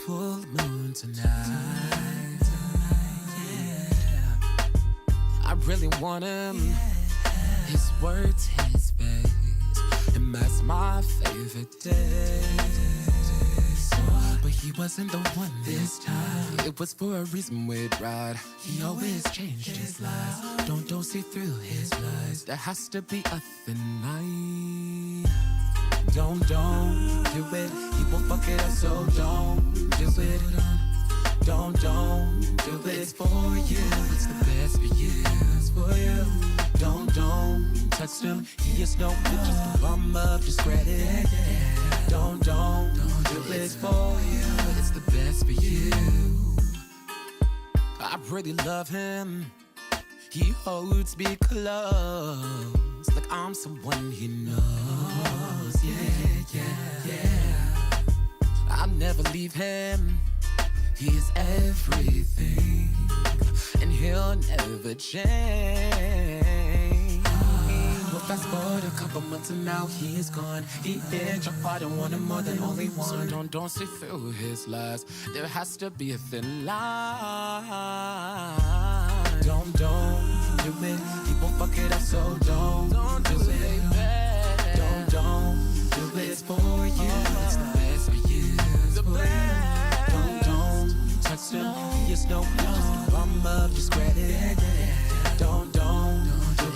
full moon tonight. Yeah. I really want him. His words, his face, and that's my favorite day. But he wasn't the one this time. It was for a reason we'd ride. He always changed his lies. Don't see through his lies. There has to be a thin line. Don't do it. He will fuck it up, so don't do it. Don't do it. It's for you. It's the best for you. It's for you. Don't touch him. He is no good, just a bum of discredit. Don't do it. It's for you. It's the best for you. I really love him. He holds me close, like I'm someone he knows. Yeah. I'll never leave him. He is everything, and he'll never change. Well, fast forward a couple months and now he is gone. He hit your heart and wanted more than only one. So don't see through his lies. There has to be a thin line. Don't do it. He won't fuck it up, so don't do it. Don't do it. It's for you. It's the best for you. It's for you. Don't touch him. He is no good, just a bum of discredit. Don't do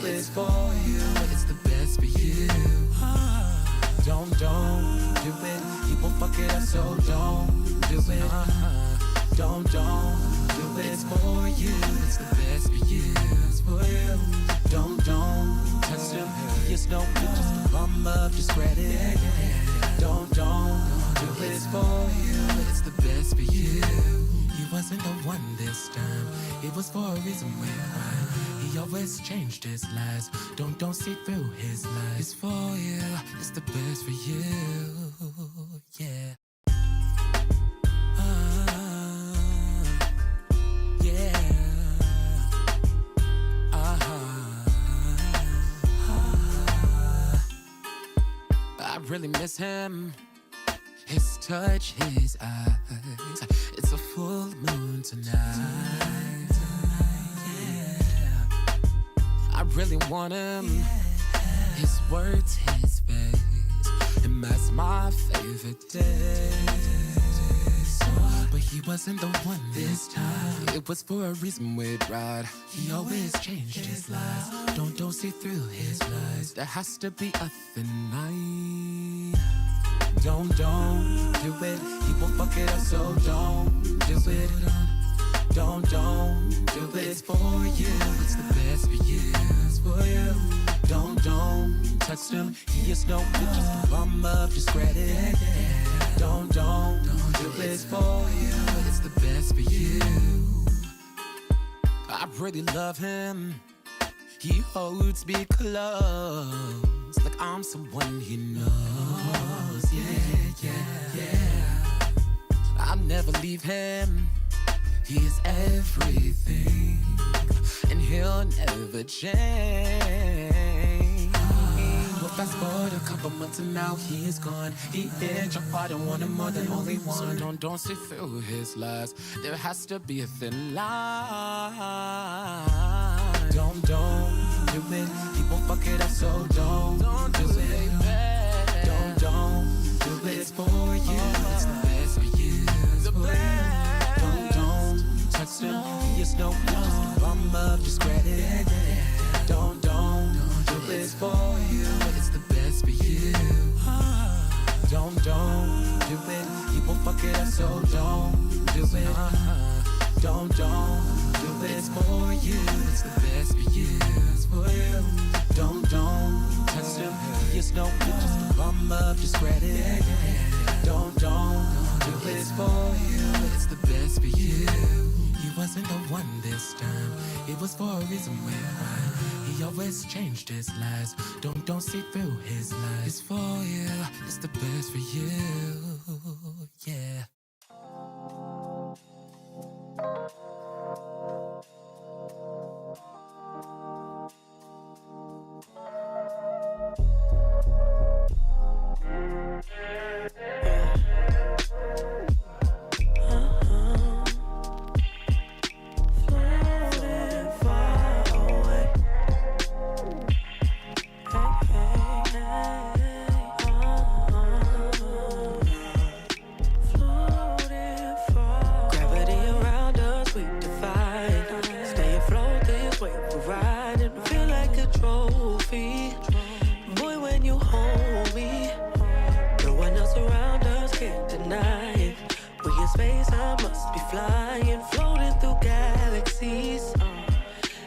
it. It's for you. It's the best for you. Don't do it. He won't fuck it up, so don't do it. Don't do it. It's for you. It's the best for you. It's for you. Don't touch him. He is no good, just a bum of discredit. Don't do it. It's for you. It's the best for you. He wasn't the one this time. It was for a reason we're right. He always changed his lies. Don't see through his lies. It's for you. It's the best for you. Yeah. I really miss him. His touch, his eyes. It's a full moon tonight. Yeah. I really want him. His words, his face, and that's my favorite day. But he wasn't the one this time. It was for a reason we'd ride. He always changed his lies. Don't see through his lies. There has to be a thin line. Don't do it. He won't fuck it up, so don't do it. Don't do it. It's for you. It's the best for you. It's for you. Don't touch him. He is no good, just a bum of discredit. Don't do it. It's for you. It's the best for you. I really love him. He holds me close, like I'm someone he knows. Yeah. I'll never leave him. He is everything, and he'll never change. Well, fast forward a couple months and now he is gone. He hit your heart and wanted more than only one. So don't see through his lies. There has to be a thin line. Don't do it. He won't fuck it up, so don't do it. Don't do it. It's for you. It's the best for you. It's for you. Don't touch him. He is no good, just a bum of discredit. Don't do it. It's for you. It's the best for you. Don't do it. He won't fuck it up, so don't do it. Don't do it. It's for you. It's the best for you. It's for you. Don't touch him. He is no good, just a bum of discredit. Don't do it. It's for you. It's the best for you. He wasn't the one this time. It was for a reason we're right. He always changed his lies. Don't see through his lies. It's for you. It's the best for you. Yeah. space, I must be flying, floating through galaxies.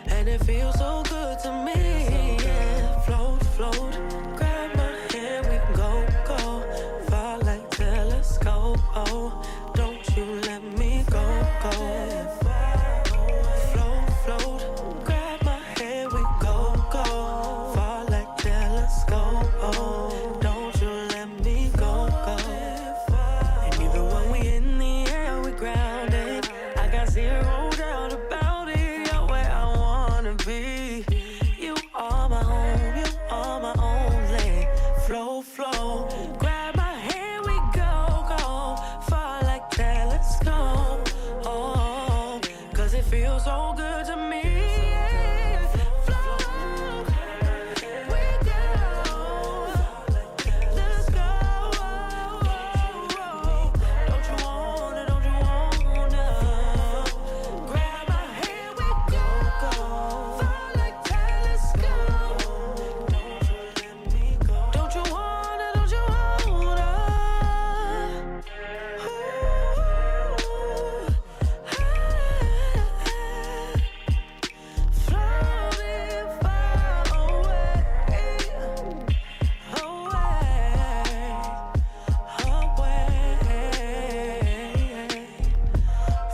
And it feels so good to me. Yeah, float, float. Grab my hand, we can go, go. Far like telescope. Oh, don't you let me go, go. Float, float. Grab my hand, we can go, go. Far like telescope. Oh, don't you let me go, go. And even when we in the air, we grounded. I got zero doubt about it. You're where I wanna be. You are my home, you are my only. Flow, flow. Grab my hand, we go, go. Far like telescope. Oh, cause it feels so good to me. Flow, we go. Let's go. Don't you wanna, don't you wanna? Grab my hand, we go, go. Far like telescope. Don't you let me go. Don't you wanna, don't you wanna? Floating far away,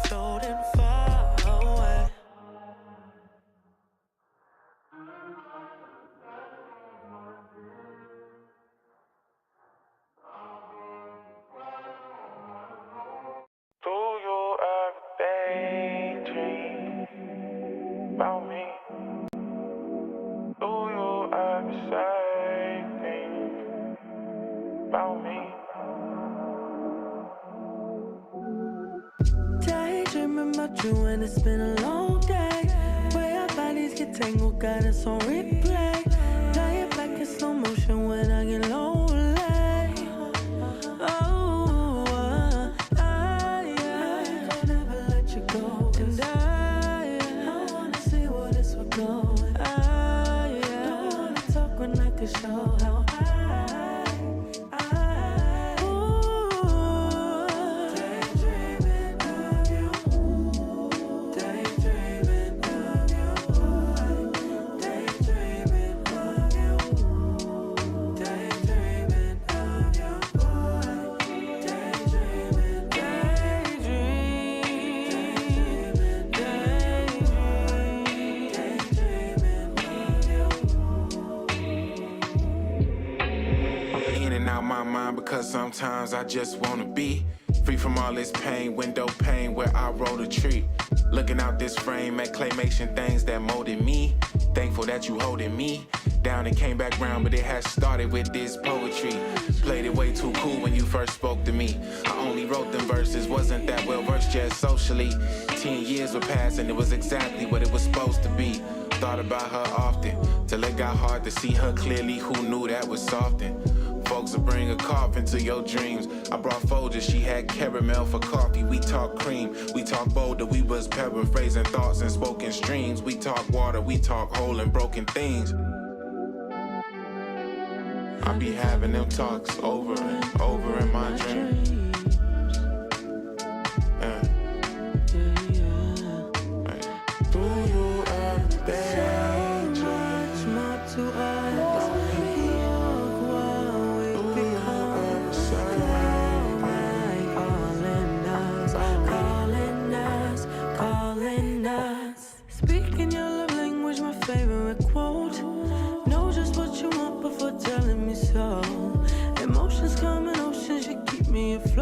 floating far away. Do you ever daydream about me? Do you ever say things about me? Daydreaming about you and it's been a long day. Where our bodies get tangled, got us on replay. Play it back in slow motion when I get lonely. Oh, I'll never let you go. And I wanna see where this will go. Don't wanna talk when I can show how daydreaming of you. Daydreaming of you. Daydreaming of you. Daydreaming of you. Daydreaming, In and out my mind because sometimes I just wanna be free from all this pain, window pane where I roll a tree. Looking out this frame at claymation things that molded me. Thankful that you holding me down and came back round, but it has started with this poetry. Played it way too cool when you first spoke to me. I only wrote them verses, wasn't that well versed just socially. 10 years were past and it was exactly what it was supposed to be. Thought about her often, till it got hard to see her clearly. Who knew that was soften? Folks will bring a coffin to your dreams. I brought Folgers, she had caramel for coffee. We talk cream, we talk boulder. We was paraphrasing thoughts and spoken streams. We talk water, we talk whole and broken things. I be having them talks over and over in my dreams. Yeah. Hey. Do you ever daydream? so much more to us. Look what we've become. Calling us, calling us, calling us. Speaking your love language, my favorite quote. Know just what you want before telling me so. Emotions come in oceans, you keep me afloat.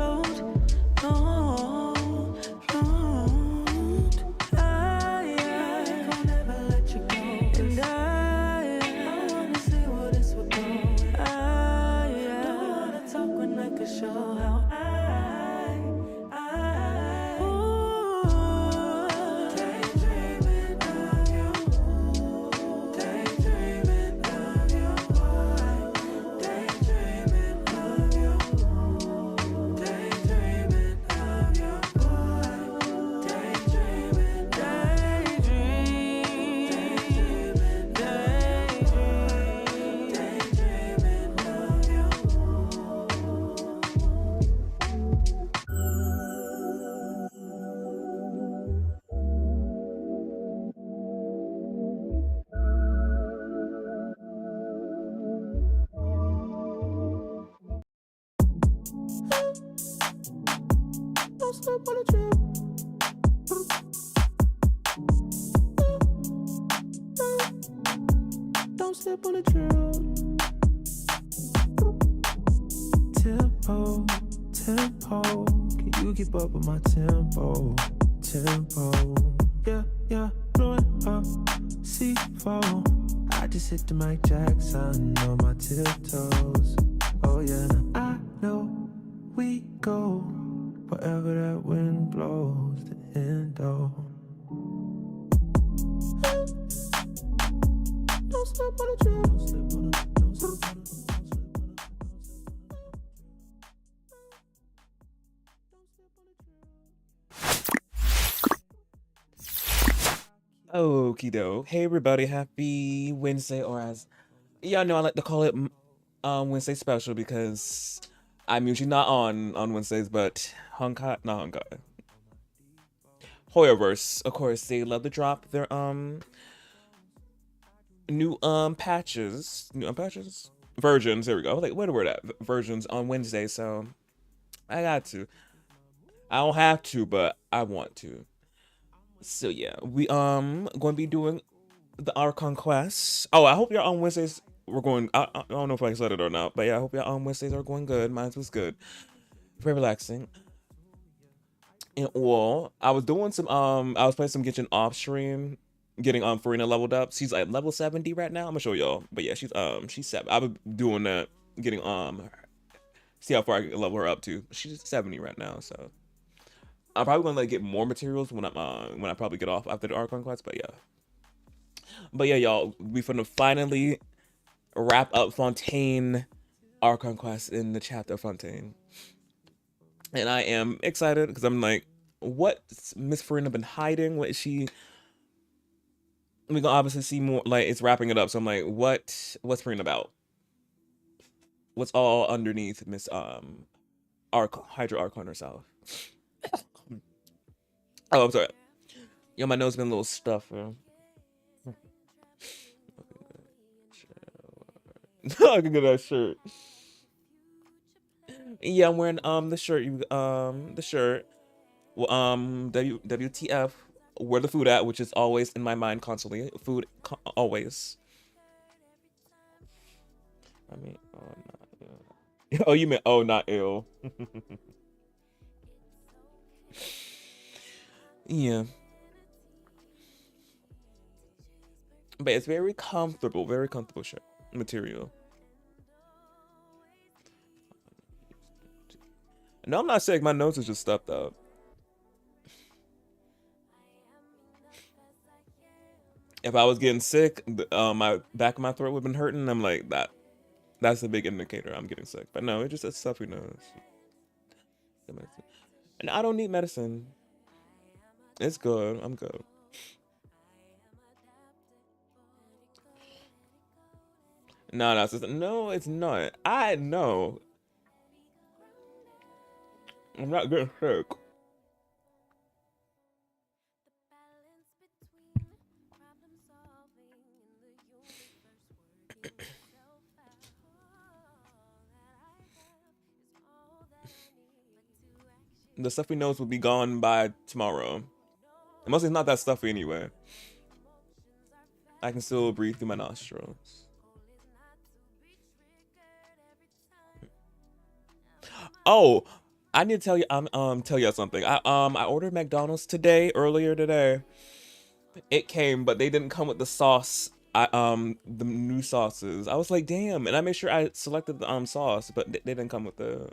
slip on the trail. Don't slip on the trail. Tempo, tempo. Can you keep up with my tempo? Tempo. Yeah, yeah. Blowing up. C4. I just hit the Mike Jackson on my tiptoes. Oh yeah. I know we go wherever that wind blows. The endo. Don't slip on the trail. Don't slip on the. Don't slip on the. Okie doke. Hey everybody, happy Wednesday, or as y'all know I like to call it Wednesday special, because I'm usually not on Wednesdays, but not Honkai. Hoyoverse, of course, they love to drop their new patches. Versions, there we go. Like, where the word at? Versions on Wednesday, so I got to. I don't have to, but I want to. So yeah, we going to be doing the Archon quest. Oh, I hope you're on Wednesdays. We're going. I don't know if I said it or not, but yeah, I hope you're on Wednesdays are going good. Mine was good, very relaxing. And well, I was doing some I was playing some Genshin off stream, getting Farina leveled up. She's like level 70 right now. I'm gonna show y'all, but yeah, she's 7. I was doing that, getting see how far I can level her up to. She's 70 right now, so. I'm probably gonna like get more materials when I probably get off after the Archon quest, but yeah, y'all, we finna finally wrap up Fontaine Archon quest in the chapter of Fontaine, and I am excited because I'm like, what's Miss Farina been hiding? What is she? We gonna obviously see more. Like, it's wrapping it up, so I'm like, what's Farina about? What's all underneath Miss Hydra Archon herself? Oh, I'm sorry. Yo, my nose been a little stuffed. I can get that shirt. Yeah, I'm wearing the shirt. The shirt. Well, WTF? Where the food at? Which is always in my mind constantly. Food always. I mean, oh, not ill. Oh, you meant not ill. Yeah. But it's very comfortable shirt material. No, I'm not sick. My nose is just stuffed up. If I was getting sick, my back of my throat would have been hurting. I'm like, that's a big indicator I'm getting sick. But no, it's just a stuffy nose. And I don't need medicine. It's good. I'm good. No, it's not. I know. I'm not getting sick. The stuffy nose will be gone by tomorrow. Mostly it's not that stuffy anyway. I can still breathe through my nostrils. Oh, I need to tell you, tell you something. I ordered McDonald's earlier today. It came, but they didn't come with the sauce. The new sauces. I was like, damn, and I made sure I selected the sauce, but they didn't come with the.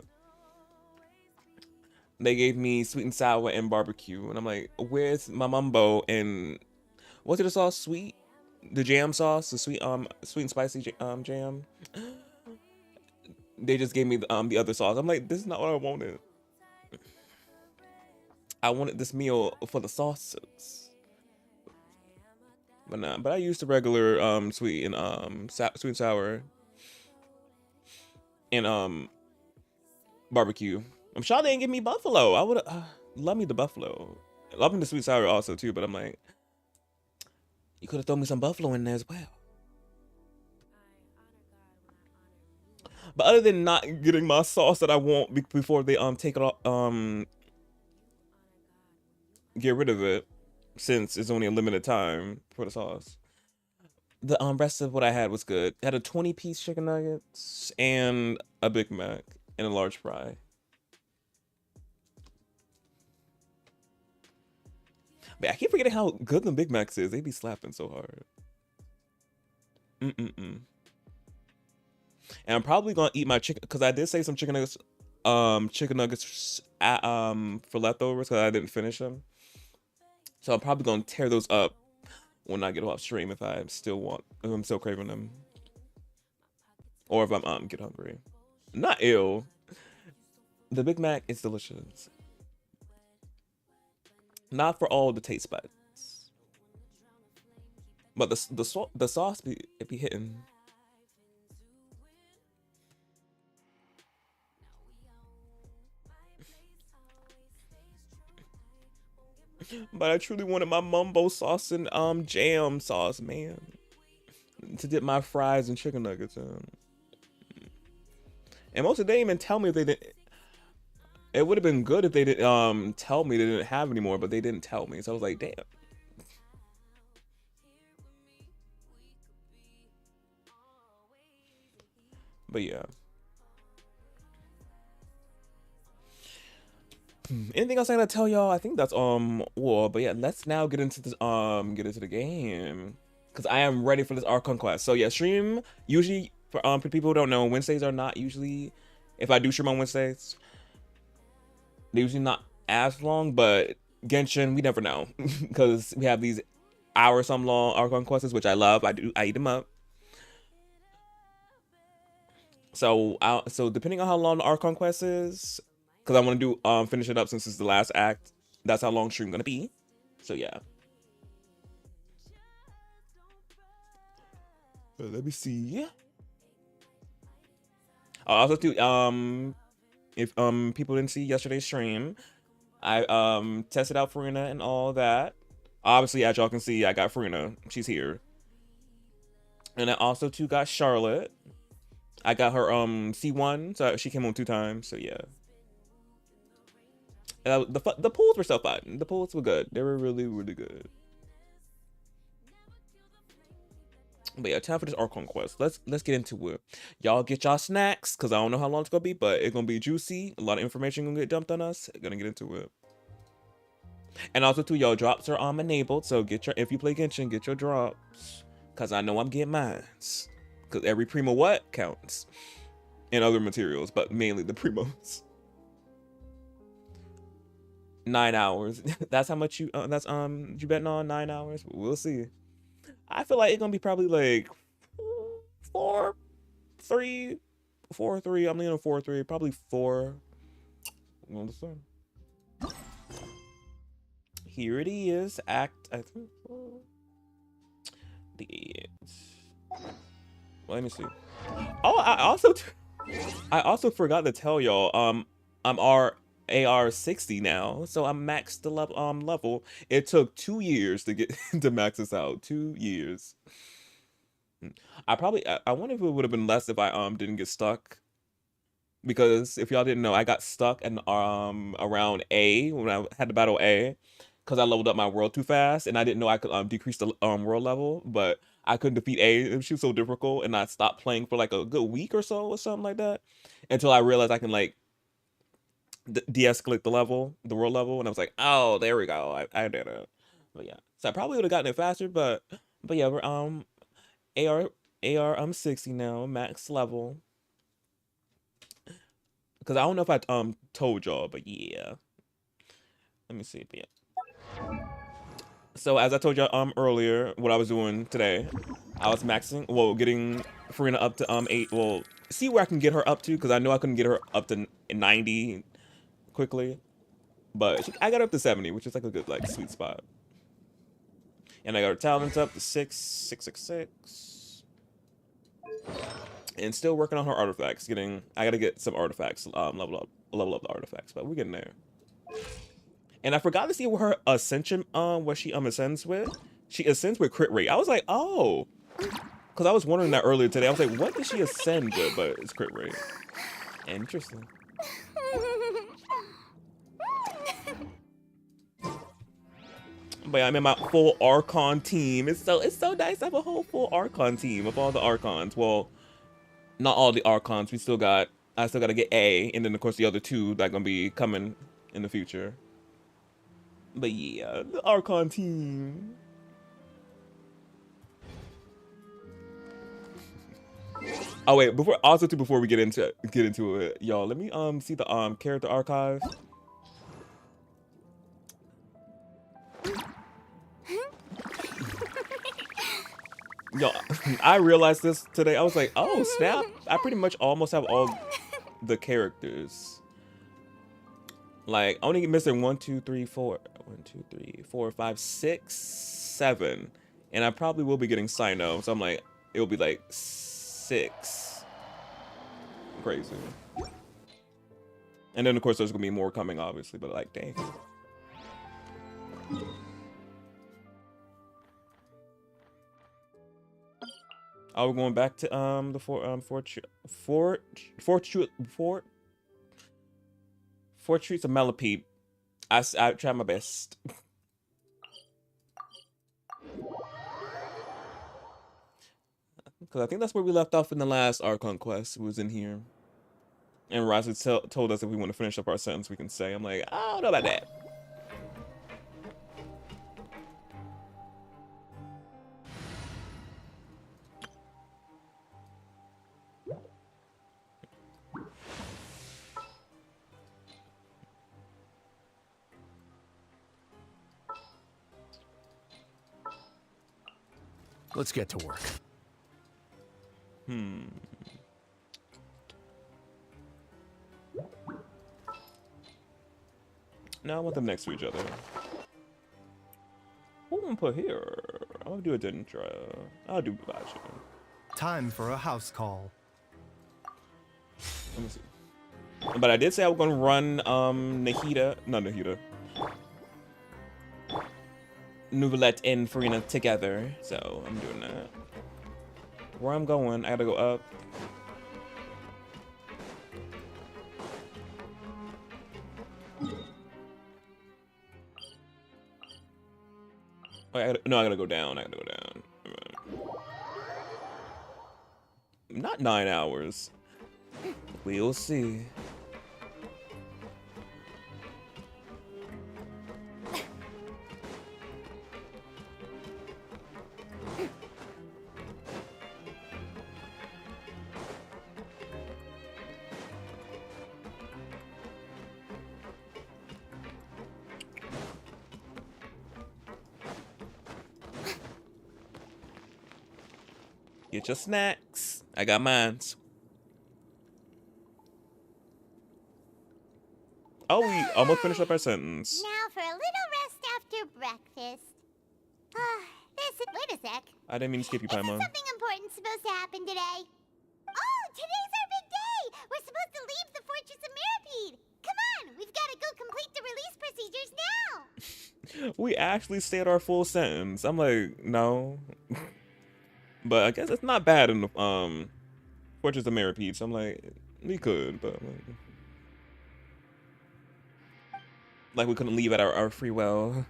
They gave me sweet and sour and barbecue, and I'm like, where's my mumbo and what's the sauce? Sweet, the jam sauce, the sweet and spicy jam. They just gave me the other sauce. I'm like, this is not what I wanted. I wanted this meal for the sauces. But nah, but I used the regular sweet and sweet and sour and barbecue. I'm sure they didn't give me buffalo. I would love me the buffalo. Love me the sweet sour also too, but I'm like, you could have thrown me some buffalo in there as well. But other than not getting my sauce that I want before they take it off, get rid of it since it's only a limited time for the sauce. The rest of what I had was good. I had a 20-piece chicken nuggets and a Big Mac and a large fry. But I keep forgetting how good the Big Macs is. They be slapping so hard. And I'm probably gonna eat my chicken because I did save some chicken nuggets for leftovers because I didn't finish them. So I'm probably gonna tear those up when I get off stream if I'm still craving them, or if I'm get hungry. Not ill. The Big Mac is delicious. Not for all the taste buds, but the sauce be hitting. But I truly wanted my mumbo sauce and jam sauce, man, to dip my fries and chicken nuggets in. And most of them didn't even tell me if they didn't. It would have been good if they didn't tell me they didn't have any more, but they didn't tell me. So I was like, damn. But yeah. Anything else I gotta tell y'all? I think that's well, but yeah, let's now get into this the game. Cause I am ready for this Archon quest. So yeah, stream usually for people who don't know, Wednesdays are not usually, if I do stream on Wednesdays, they're usually not as long, but Genshin, we never know. Because we have these hour-some long Archon quests, which I love. I eat them up. So depending on how long the Archon quest is, because I want to do finish it up since it's the last act, that's how long stream gonna be. So yeah. Let me see. Also too, if people didn't see yesterday's stream, I tested out Farina and all that. Obviously, as y'all can see, I got Farina. She's here. And I also too got Charlotte. I got her C1, so she came on 2 times. So yeah. And the pulls were so fun. The pulls were good. They were really, really good. But yeah, time for this Archon quest. Let's get into it. Y'all get y'all snacks, because I don't know how long it's going to be, but it's going to be juicy. A lot of information going to get dumped on us. Gonna get into it. And also, too, y'all drops are enabled, so if you play Genshin, get your drops. Because I know I'm getting mines. Because every primo what counts. And other materials, but mainly the primos. 9 hours. That's how much you, you betting on 9 hours? We'll see. I feel like it's gonna be probably like 4-3. I'm leaning on 4-3. Probably 4. Here it is. Act. I think. Well, let me see. Oh, I also forgot to tell y'all. I'm AR60 now, so I'm maxed the level. It took 2 years to get to max this out. 2 years. I wonder if it would have been less if I didn't get stuck. Because if y'all didn't know, I got stuck in around A when I had to battle A, because I leveled up my world too fast, and I didn't know I could decrease the world level, but I couldn't defeat A. She was so difficult, and I stopped playing for like a good week or so or something like that, until I realized I can like de-escalate the world level, and I was like, oh, there we go. I did it. But yeah, so I probably would have gotten it faster, but yeah, we're AR 60 now, max level. Because I don't know if I told y'all, but yeah. Let me see. But yeah. So as I told y'all earlier, what I was doing today, I was maxing, getting Farina up to 8. Well, see where I can get her up to, because I know I couldn't get her up to 90 quickly, but I got her up to 70, which is like a good sweet spot. And I got her talents up to 666, and still working on her artifacts. I gotta get some artifacts level up the artifacts, but we're getting there. And I forgot to see where her ascension what she ascends with. She ascends with crit rate. I was like, oh, because I was wondering that earlier today. I was like, what does she ascend with? But it's crit rate. Interesting. But yeah, I'm in my full Archon team. It's so nice to have a whole full Archon team of all the Archons. Well, not all the Archons. I still gotta get A, and then of course the other two that are gonna be coming in the future. But yeah, the Archon team. Oh wait, before we get into it, y'all, let me see the character archive. Yo, I realized this today. I was like, oh snap! I pretty much almost have all the characters. Like, only missing 1, 2, 3, 4, 1, 2, 3, 4, 5, 6, 7, and I probably will be getting Sino. So I'm like, it'll be like 6. Crazy. And then of course there's gonna be more coming, obviously. But like, dang. Oh, we're going back to the Fort Streets of Melopede. I tried my best. Because I think that's where we left off in the last Archon quest. It was in here. And Ryzen told us if we want to finish up our sentence, we can say. I'm like, I don't know about that. Let's get to work. Now I want them next to each other. What am I gonna put here? I'll do a Dendra. I'll do Bastion. Time for a house call. Let me see. But I did say I was gonna run Nouvellette and Farina together, so I'm doing that. Where I'm going, I gotta go up. Oh, I gotta go down. Not 9 hours. We'll see. Get your snacks. I got mines. Oh, we almost finished up our sentence. Now for a little rest after breakfast. Wait a sec. I didn't mean to skip you, Isn't Paimon. something important supposed to happen today? Oh, today's our big day! We're supposed to leave the Fortress of Mirapede! Come on, we've got to go complete the release procedures now! We actually said our full sentence. I'm like, no. But I guess it's not bad in the Fortress of Mirapede, so I'm like, we could, but like we couldn't leave at our free will.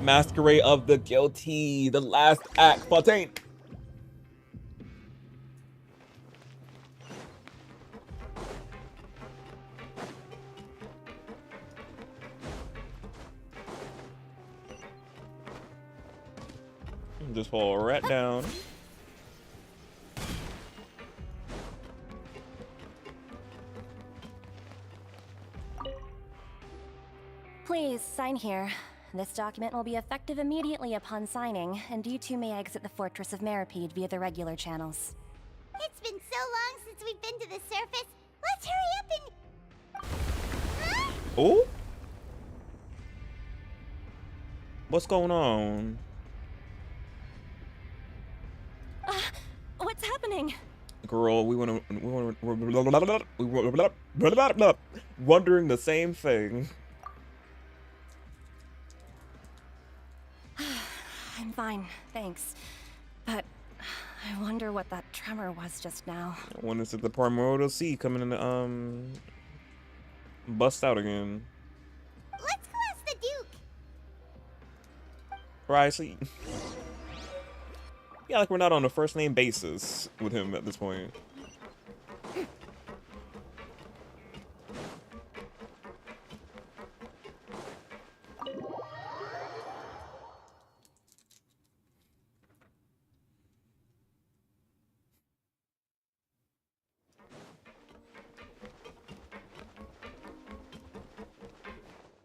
Masquerade of the Guilty, the last act, Fontaine. Just fall right down. Please sign here. This document will be effective immediately upon signing, and you two may exit the Fortress of Mirapede via the regular channels. It's been so long since we've been to the surface. Let's hurry up and... Huh? Oh? What's going on? What's happening? Girl, we wondering the same thing. I'm fine, thanks. But I wonder what that tremor was just now. I wonder if the Primordial Sea coming in to bust out again. Let's Right, so yeah, like we're not on a first name basis with him at this point.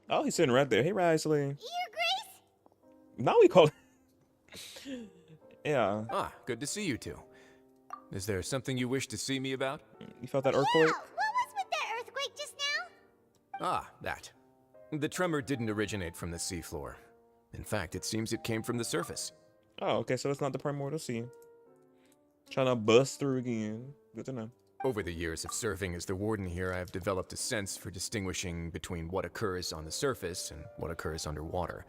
Oh, he's sitting right there. Hey, Risley. Your Grace? Now we call. Yeah. Ah, good to see you two. Is there something you wish to see me about? You felt that Yeah, earthquake? what was with that earthquake just now? Ah, that. The tremor didn't originate from the seafloor. In fact, it seems it came from the surface. Oh, okay, so it's not the primordial sea. Trying to bust through again. Good to know. Over the years of serving as the warden here, I have developed a sense for distinguishing between what occurs on the surface and what occurs underwater.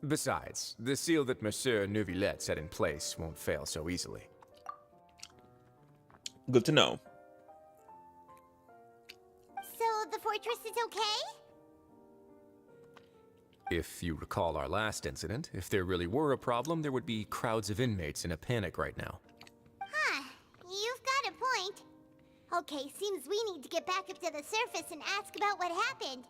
Besides, the seal that Monsieur Neuvillette set in place won't fail so easily. Good to know. So the fortress is okay? If you recall our last incident, if there really were a problem, there would be crowds of inmates in a panic right now. Huh, you've got a point. Okay, seems we need to get back up to the surface and ask about what happened.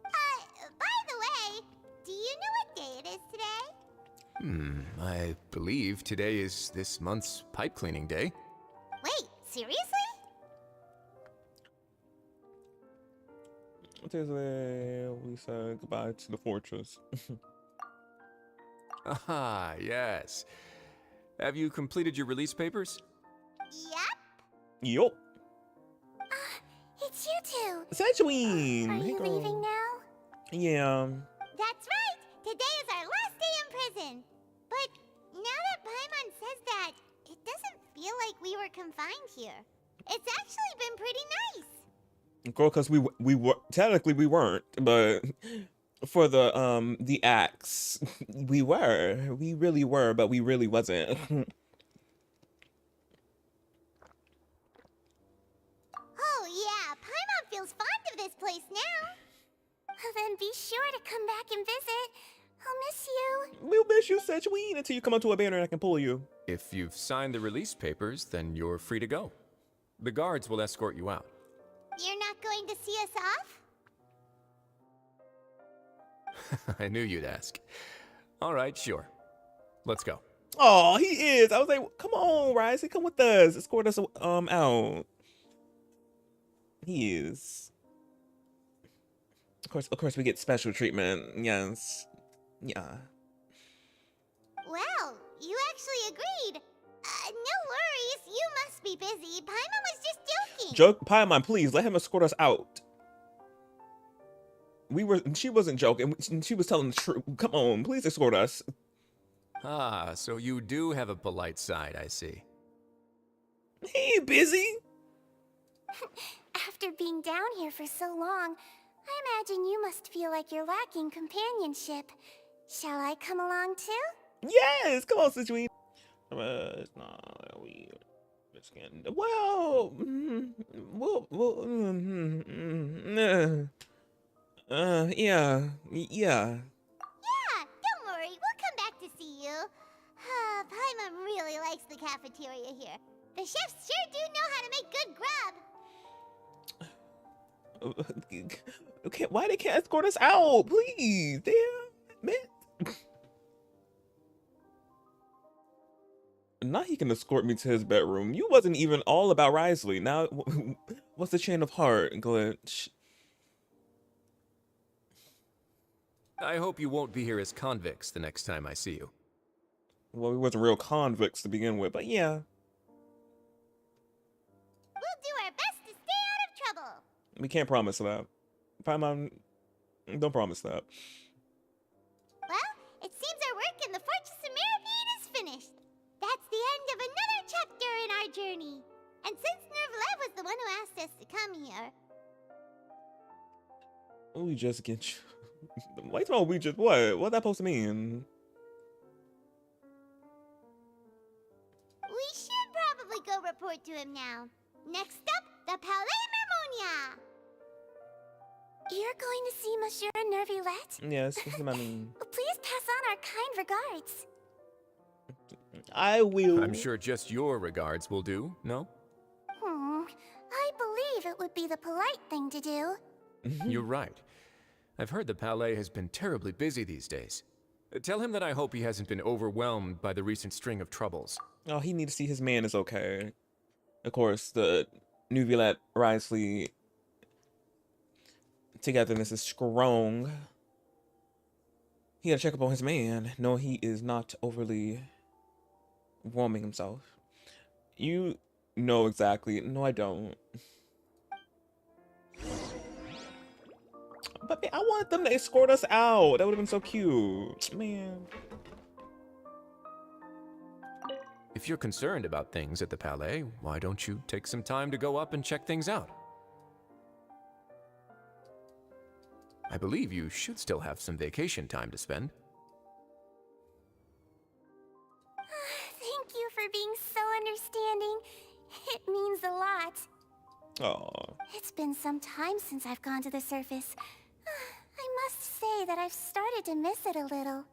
By the way, do you know what day it is today? I believe today is this month's pipe cleaning day. Wait, seriously? Tuesday, we said goodbye to the fortress. Ah, yes. Have you completed your release papers? Yep. Yup. It's you two. Sanchuine! Are Hey, you girl. leaving now? Yeah. That's right. Today is our last day in prison. But now that Paimon says that, it doesn't feel like we were confined here. It's actually been pretty nice. Girl, because we were technically we weren't, but for the acts, we really were, but we really wasn't. Oh yeah, Paimon feels fond of this place now. Then be sure to come back and visit. I'll miss you. We'll miss you, Sanchuine, until you come onto a banner and I can pull you. If you've signed the release papers, then you're free to go. The guards will escort you out. You're not going to see us off? I knew you'd ask. All right, sure. Let's go. Oh, he is. I was like, come on, Ryzen, come with us. Escort us out. He is. Of course, we get special treatment. Yes. Yeah. Well, you actually agreed. No worries, you must be busy. Paimon was just joking. Paimon, please let him escort us out. She wasn't joking. She was telling the truth. Come on, please escort us. Ah, so you do have a polite side, I see. He ain't busy. After being down here for so long, I imagine you must feel like you're lacking companionship. Shall I come along too? Yes, come on, Sanchuine. It's not we. Well, yeah. Yeah, don't worry, we'll come back to see you. Paimon really likes the cafeteria here. The chefs sure do know how to make good grub. Okay, why they can't escort us out? Please, damn, man. Now he can escort me to his bedroom. You wasn't even all about Risley. Now, what's the chain of heart glitch? I hope you won't be here as convicts the next time I see you. Well, we wasn't real convicts to begin with, but yeah. We'll do our best to stay out of trouble. We can't promise that. Paimon, don't promise that. Well, it seems our work in the Fortress of Meripede is finished. That's the end of another chapter in our journey. And since Neuvillette was the one who asked us to come here, We just get you. Wait, no, we just what? What's that supposed to mean? we should probably go report to him now. Next up, the Palais Mermonia. You're going to see Monsieur Nervillette? Yes, this is my mean. Please pass on our kind regards. I will. I'm sure just your regards will do, no? I believe it would be the polite thing to do. You're right. I've heard the Palais has been terribly busy these days. Tell him that I hope he hasn't been overwhelmed by the recent string of troubles. Oh, he need to see his man is okay. Of course, the Neuvillette Risley togetherness is strong. He gotta check up on his man. No, he is not overly warming himself. You know exactly. No, I don't. But man, I wanted them to escort us out. That would have been so cute. Man. If you're concerned about things at the Palais, why don't you take some time to go up and check things out? I believe you should still have some vacation time to spend. Thank you for being so understanding. It means a lot. Aw. It's been some time since I've gone to the surface. I must say that I've started to miss it a little.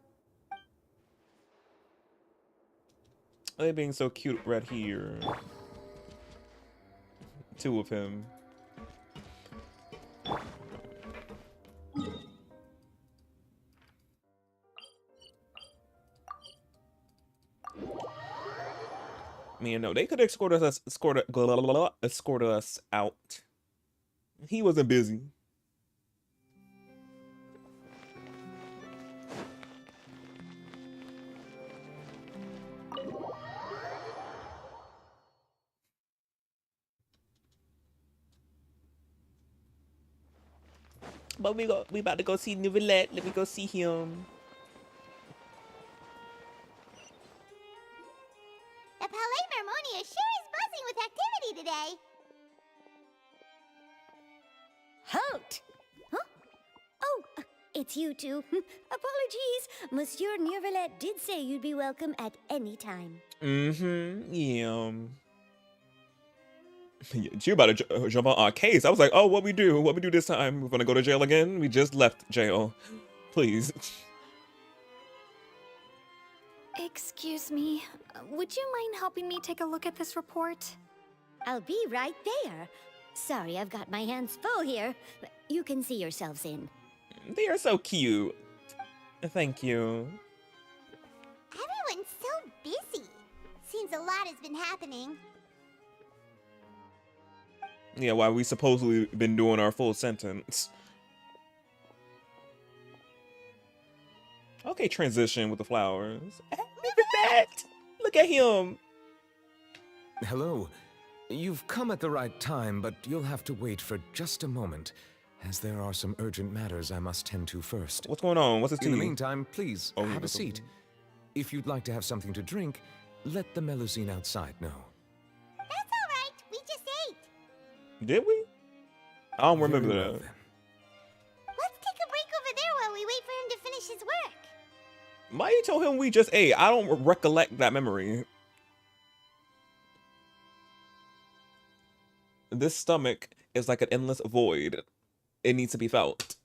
They being so cute right here. Two of him. Man, no, they could escort us out. He wasn't busy. But we about to go see Neuvillette. Let me go see him. The Palais Mermonia sure is buzzing with activity today. Halt! Huh? Oh, it's you two. Apologies. Monsieur Neuvillette did say you'd be welcome at any time. Yeah. She about to jump on our case. I was like, oh, what we do? What we do this time? We're gonna go to jail again? We just left jail. Please. Excuse me. Would you mind helping me take a look at this report? I'll be right there. Sorry, I've got my hands full here. You can see yourselves in. They are so cute. Thank you. Everyone's so busy. Seems a lot has been happening. Yeah, while we supposedly been doing our full sentence. Okay, transition with the flowers. Look at that! Look at him! Hello. You've come at the right time, but you'll have to wait for just a moment, as there are some urgent matters I must tend to first. What's going on? What's his In the tea? meantime, please, Oh, have a that's seat. If you'd like to have something to drink, let the Melusine outside know. That's all right. We just ate. Did we? I don't remember Very that. well, then. Let's take a break over there while we wait for him to finish his work. Why you told him we just ate? I don't recollect that memory. This stomach is like an endless void. It needs to be felt.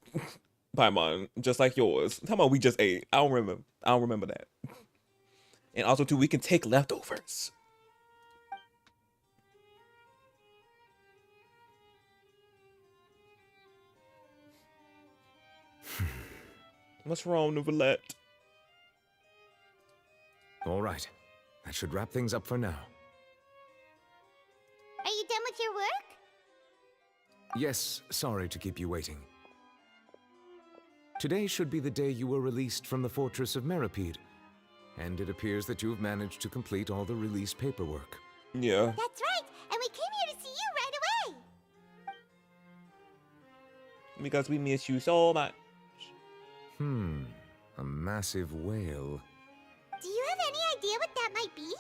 Paimon, just like yours. Talking about we just ate. I don't remember that. And also too, we can take leftovers. What's wrong, Neuvillette? All right. That should wrap things up for now. Are you done with your work? Yes, sorry to keep you waiting. Today should be the day you were released from the Fortress of Meripede, and it appears that you've managed to complete all the release paperwork. Yeah. That's right, and we came here to see you right away. Because we miss you so much. A massive whale. Do you have any idea what that might be?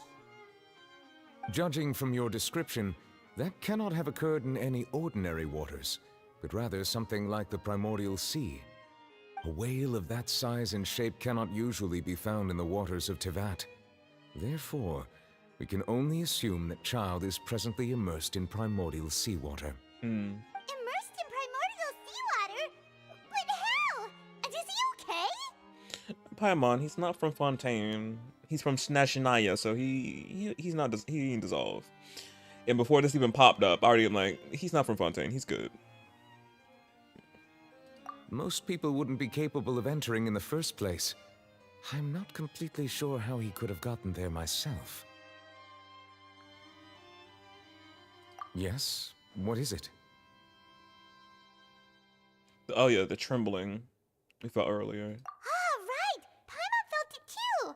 Judging from your description, that cannot have occurred in any ordinary waters, but rather something like the primordial sea. A whale of that size and shape cannot usually be found in the waters of Tevat. Therefore, we can only assume that Child is presently immersed in primordial seawater. Immersed in primordial seawater? Paimon, he's not from Fontaine. He's from Snashinaya, so he's not, he ain't dissolved. And before this even popped up, I already am like, he's not from Fontaine, he's good. Most people wouldn't be capable of entering in the first place. I'm not completely sure how he could have gotten there myself. Yes? What is it? Oh yeah, the trembling we felt earlier. Ah, right! Paimon felt it too!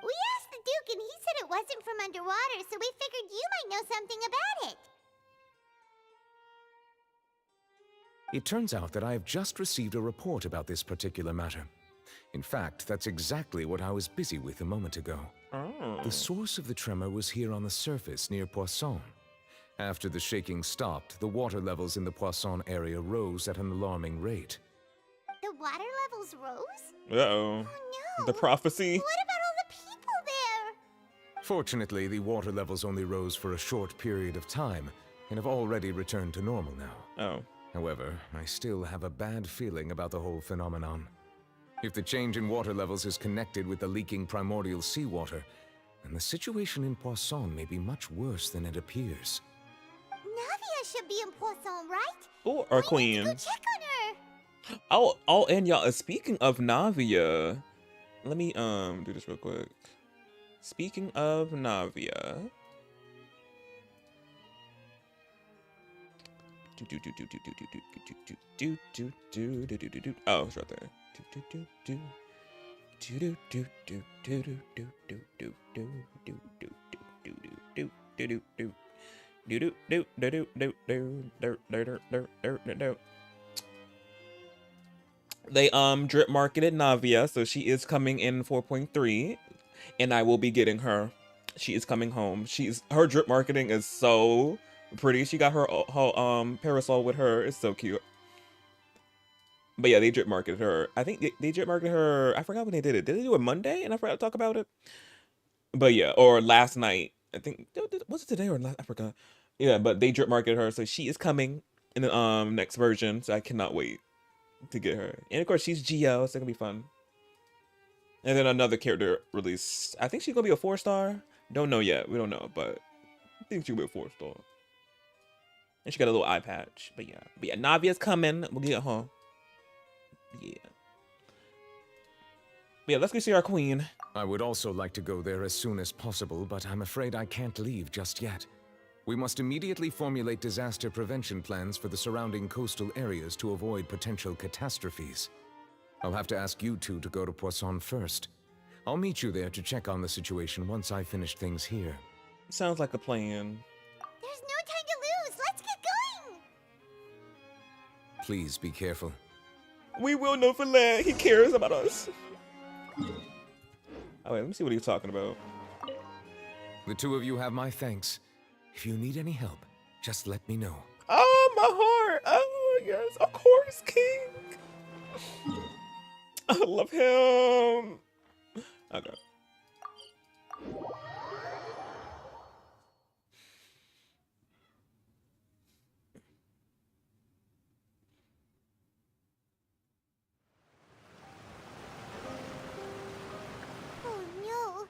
We asked the Duke and he said it wasn't from underwater, so we figured you might know something about it. It turns out that I have just received a report about this particular matter. In fact, that's exactly what I was busy with a moment ago. Oh. The source of the tremor was here on the surface near Poisson. After the shaking stopped, the water levels in the Poisson area rose at an alarming rate. The water levels rose? Uh-oh. Oh no! The prophecy. What about all the people there? Fortunately, the water levels only rose for a short period of time and have already returned to normal now. Oh. However, I still have a bad feeling about the whole phenomenon. If the change in water levels is connected with the leaking primordial seawater, then the situation in Poisson may be much worse than it appears. Navia should be in Poisson, right? Oh, our We need queen. to go check on her. Oh, and y'all, speaking of Navia, let me do this real quick. Speaking of Navia. Oh, it's right there. They drip marketed Navia, so she is coming in 4.3, and I will be getting her. She is coming home. Her drip marketing is so pretty. She got her parasol with her. It's so cute. But yeah, they drip marketed her. I think they drip marketed her. I forgot when they did it. Did they do it Monday? And I forgot to talk about it. But yeah, or last night. I think was it today or last? I forgot. Yeah, but they drip marketed her, so she is coming in the next version. So I cannot wait to get her. And of course, she's GL. It's gonna be fun. And then another character release. I think she's gonna be a 4-star. Don't know yet. We don't know, but I think she'll be a 4-star. And she got a little eye patch. But yeah, Navia's coming. We'll get her. Yeah. But yeah, let's go see our queen. I would also like to go there as soon as possible, but I'm afraid I can't leave just yet. We must immediately formulate disaster prevention plans for the surrounding coastal areas to avoid potential catastrophes. I'll have to ask you two to go to Poisson first. I'll meet you there to check on the situation once I finish things here. Sounds like a plan. There's no time to lose. Let's get going. Please be careful. We will know for that. He cares about us. Oh, wait, let me see what he's talking about. The two of you have my thanks. If you need any help, just let me know. Oh, my heart. Oh, yes. Of course, King. I love him. Okay. Oh no.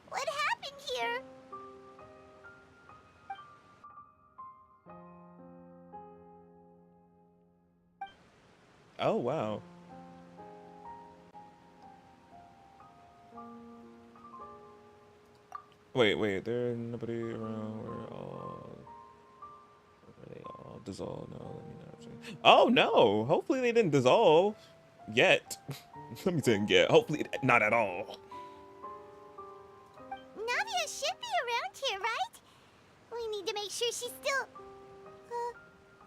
What happened here? Oh, wow. Wait, there's nobody around. Are they all dissolved? No, let me not see. Oh, no. Hopefully they didn't dissolve yet. Let me say yet. Hopefully not at all. Navia should be around here, right? We need to make sure she's still...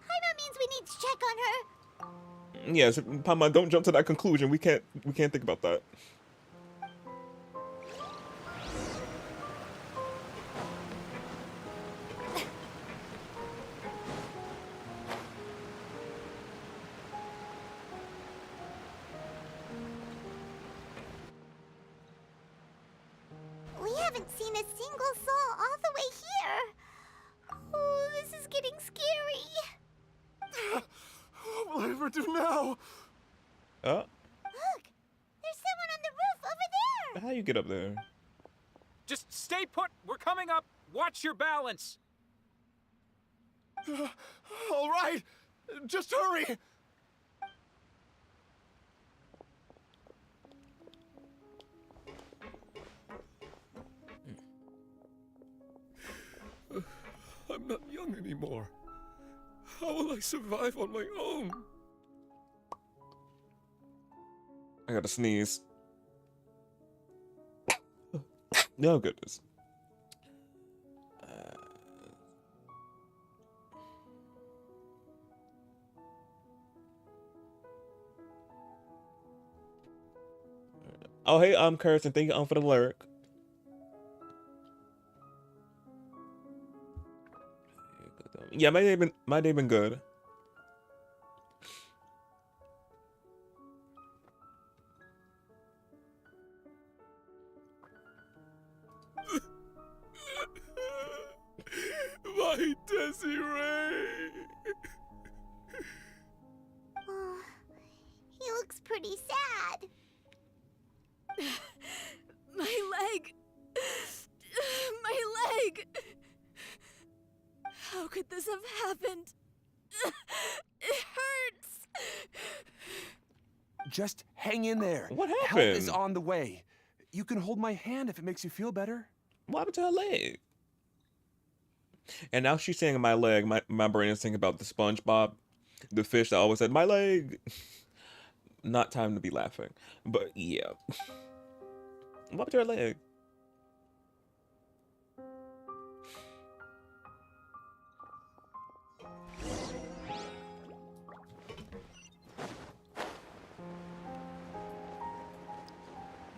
Paimon means we need to check on her. Yes, Paimon, don't jump to that conclusion. We can't think about that. We haven't seen a single soul all the way here. Oh, this is getting scary. What will I ever do now? Oh. Look, there's someone on the roof How you get up there? Just stay put. We're coming up. Watch your balance. All right, just hurry. I'm not young anymore. How will I survive on my own? I gotta sneeze. No goodness. Oh, hey, Kirsten, thank you for the lyric. Yeah, my day been good. My Desiree. Oh, he looks pretty sad. My leg. My leg. How could this have happened? It hurts. Just hang in there. What happened? Help is on the way. You can hold my hand if it makes you feel better. What happened to her leg? And now she's saying my leg. My brain is thinking about the SpongeBob, the fish that always said, my leg. Not time to be laughing. But yeah. What happened to her leg?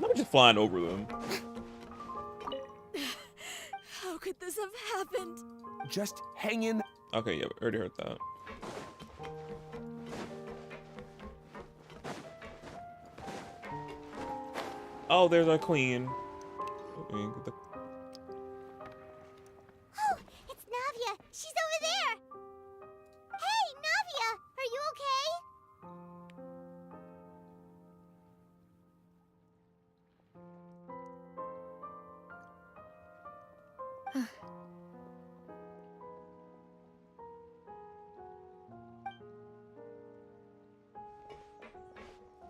I'm just flying over them. How could this have happened? Just hang in. Okay, yeah, we already heard that. Oh, there's our queen. Oh, it's Navia. She's over there. Hey, Navia, are you okay?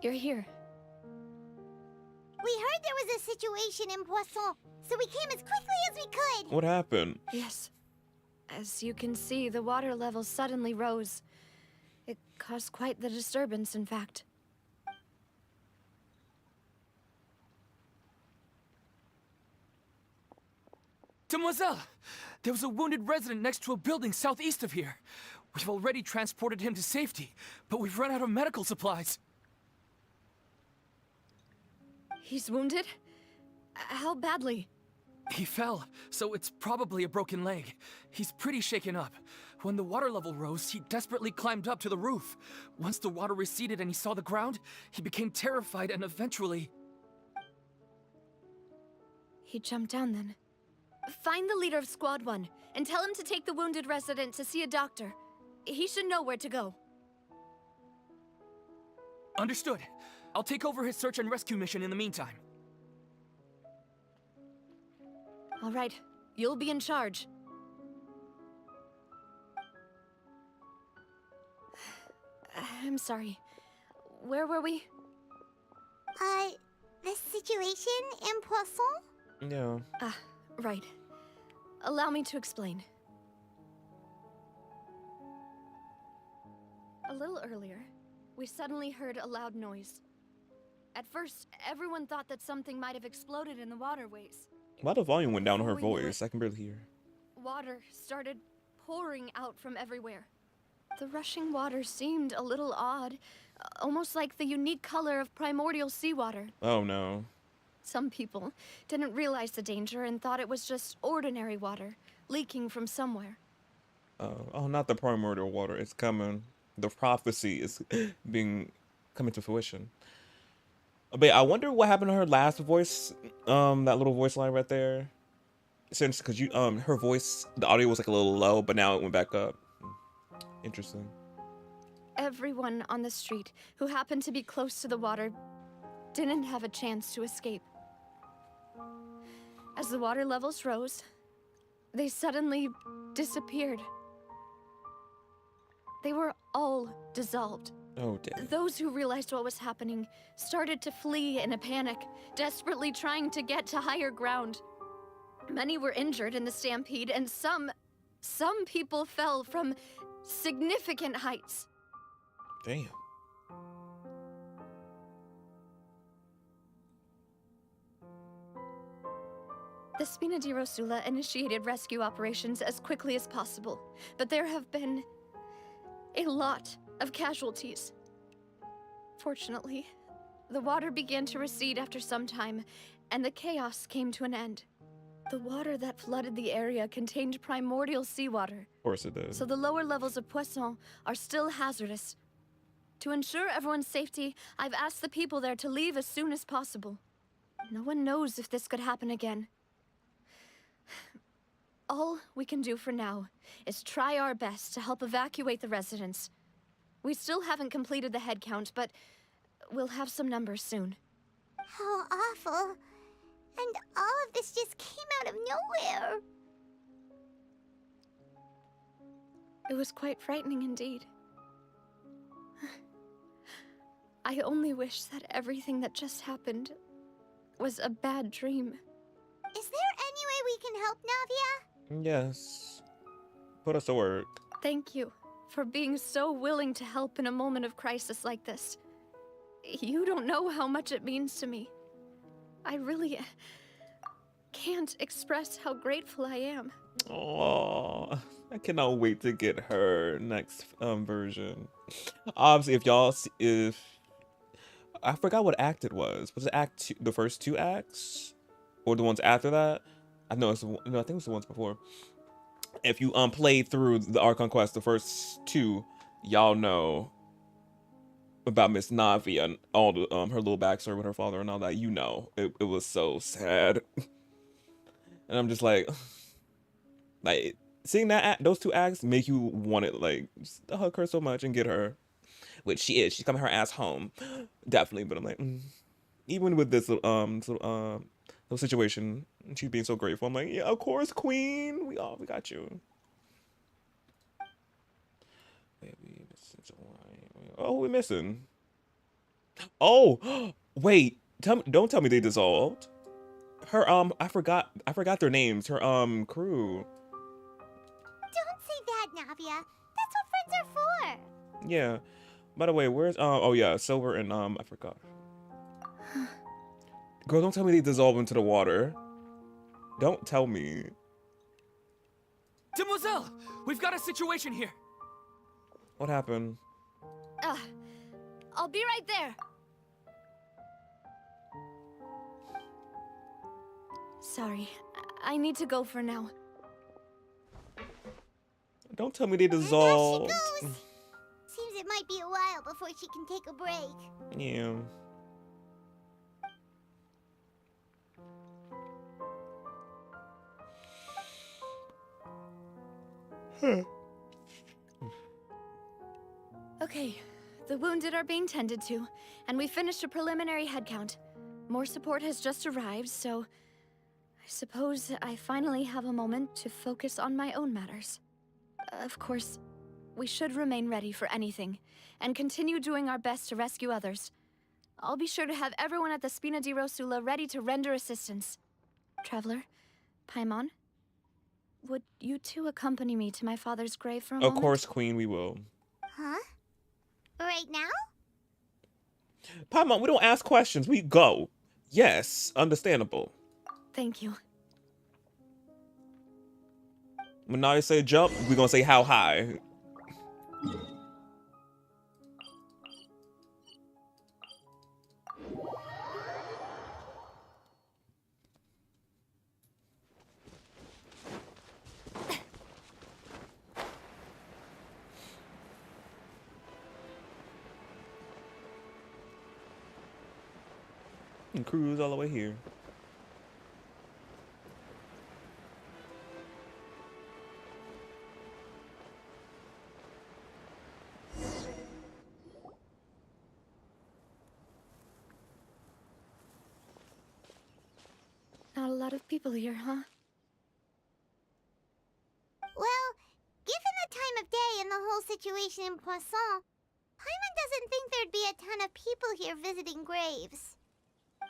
You're here. We heard there was a situation in Poisson, so we came as quickly as we could. What happened? Yes. As you can see, the water level suddenly rose. It caused quite the disturbance, in fact. Demoiselle, there was a wounded resident next to a building southeast of here. We've already transported him to safety, but we've run out of medical supplies. He's wounded? How badly? He fell, so it's probably a broken leg. He's pretty shaken up. When the water level rose, he desperately climbed up to the roof. Once the water receded and he saw the ground, he became terrified and eventually... He jumped down then. Find the leader of Squad 1 and tell him to take the wounded resident to see a doctor. He should know where to go. Understood. I'll take over his search and rescue mission in the meantime. All right, you'll be in charge. I'm sorry. Where were we? The situation in Poisson? Yeah. Ah, right. Allow me to explain. A little earlier, we suddenly heard a loud noise. At first, everyone thought that something might have exploded in the waterways. A lot of volume went down on her Before we knew voice. I can barely hear. Water started pouring out from everywhere. The rushing water seemed a little odd, almost like the unique color of primordial seawater. Oh no. Some people didn't realize the danger and thought it was just ordinary water, leaking from somewhere. Oh, not the primordial water. It's coming. The prophecy is coming to fruition. But I wonder what happened to her last voice, that little voice line right there. Since, because her voice, the audio was like a little low, but now it went back up. Interesting. Everyone on the street who happened to be close to the water didn't have a chance to escape. As the water levels rose, they suddenly disappeared. They were all dissolved. Oh, damn. Those who realized what was happening started to flee in a panic, desperately trying to get to higher ground. Many were injured in the stampede, and some people fell from significant heights. Damn. The Spina di Rosula initiated rescue operations as quickly as possible, but there have been a lot of casualties. Fortunately, the water began to recede after some time, and the chaos came to an end. The water that flooded the area contained primordial seawater. Of course it does. So the lower levels of Poisson are still hazardous. To ensure everyone's safety, I've asked the people there to leave as soon as possible. No one knows if this could happen again. All we can do for now is try our best to help evacuate the residents. We still haven't completed the head count, but we'll have some numbers soon. How awful. And all of this just came out of nowhere. It was quite frightening indeed. I only wish that everything that just happened was a bad dream. Is there any way we can help, Navia? Yes. Put us to work. Thank you for being so willing to help in a moment of crisis like this. You don't know how much it means to me. I really can't express how grateful I am. Oh, I cannot wait to get her next version. Obviously, if I forgot what act it was it act 2, the first 2 acts, or the ones after that? I know it's no, I think it was the ones before. If you play through the Archon quest, the first 2, y'all know about Miss Navi and all the her little backstory with her father and all that. You know, it was so sad, and I'm just like seeing that those 2 acts make you want it, like, just hug her so much and get her, which she is. She's coming her ass home, definitely. But I'm like, even with this little situation, she's being so grateful. I'm like, yeah, of course, Queen. We got you. Oh, we missing? Oh, wait. Don't tell me they dissolved. Her I forgot their names. Her crew. Don't say that, Navia. That's what friends are for. Yeah. By the way, where's oh yeah, Silver and I forgot. Girl, don't tell me they dissolve into the water. Don't tell me. Demoiselle, we've got a situation here. What happened? I'll be right there. Sorry, I need to go for now. Don't tell me they dissolved. Seems it might be a while before she can take a break. Yeah. Okay, the wounded are being tended to, and we finished a preliminary head count. More support has just arrived, so I suppose I finally have a moment to focus on my own matters. Of course, we should remain ready for anything, and continue doing our best to rescue others. I'll be sure to have everyone at the Spina di Rosula ready to render assistance. Traveler, Paimon, would you two accompany me to my father's grave for a moment? Of course, Queen, we will. Huh? Right now? Paimon, we don't ask questions, we go. Yes, understandable. Thank you. When I say jump, we're gonna say how high. And cruise all the way here. lot of people here, huh? Well, given the time of day and the whole situation in Poisson, Paimon doesn't think there'd be a ton of people here visiting graves.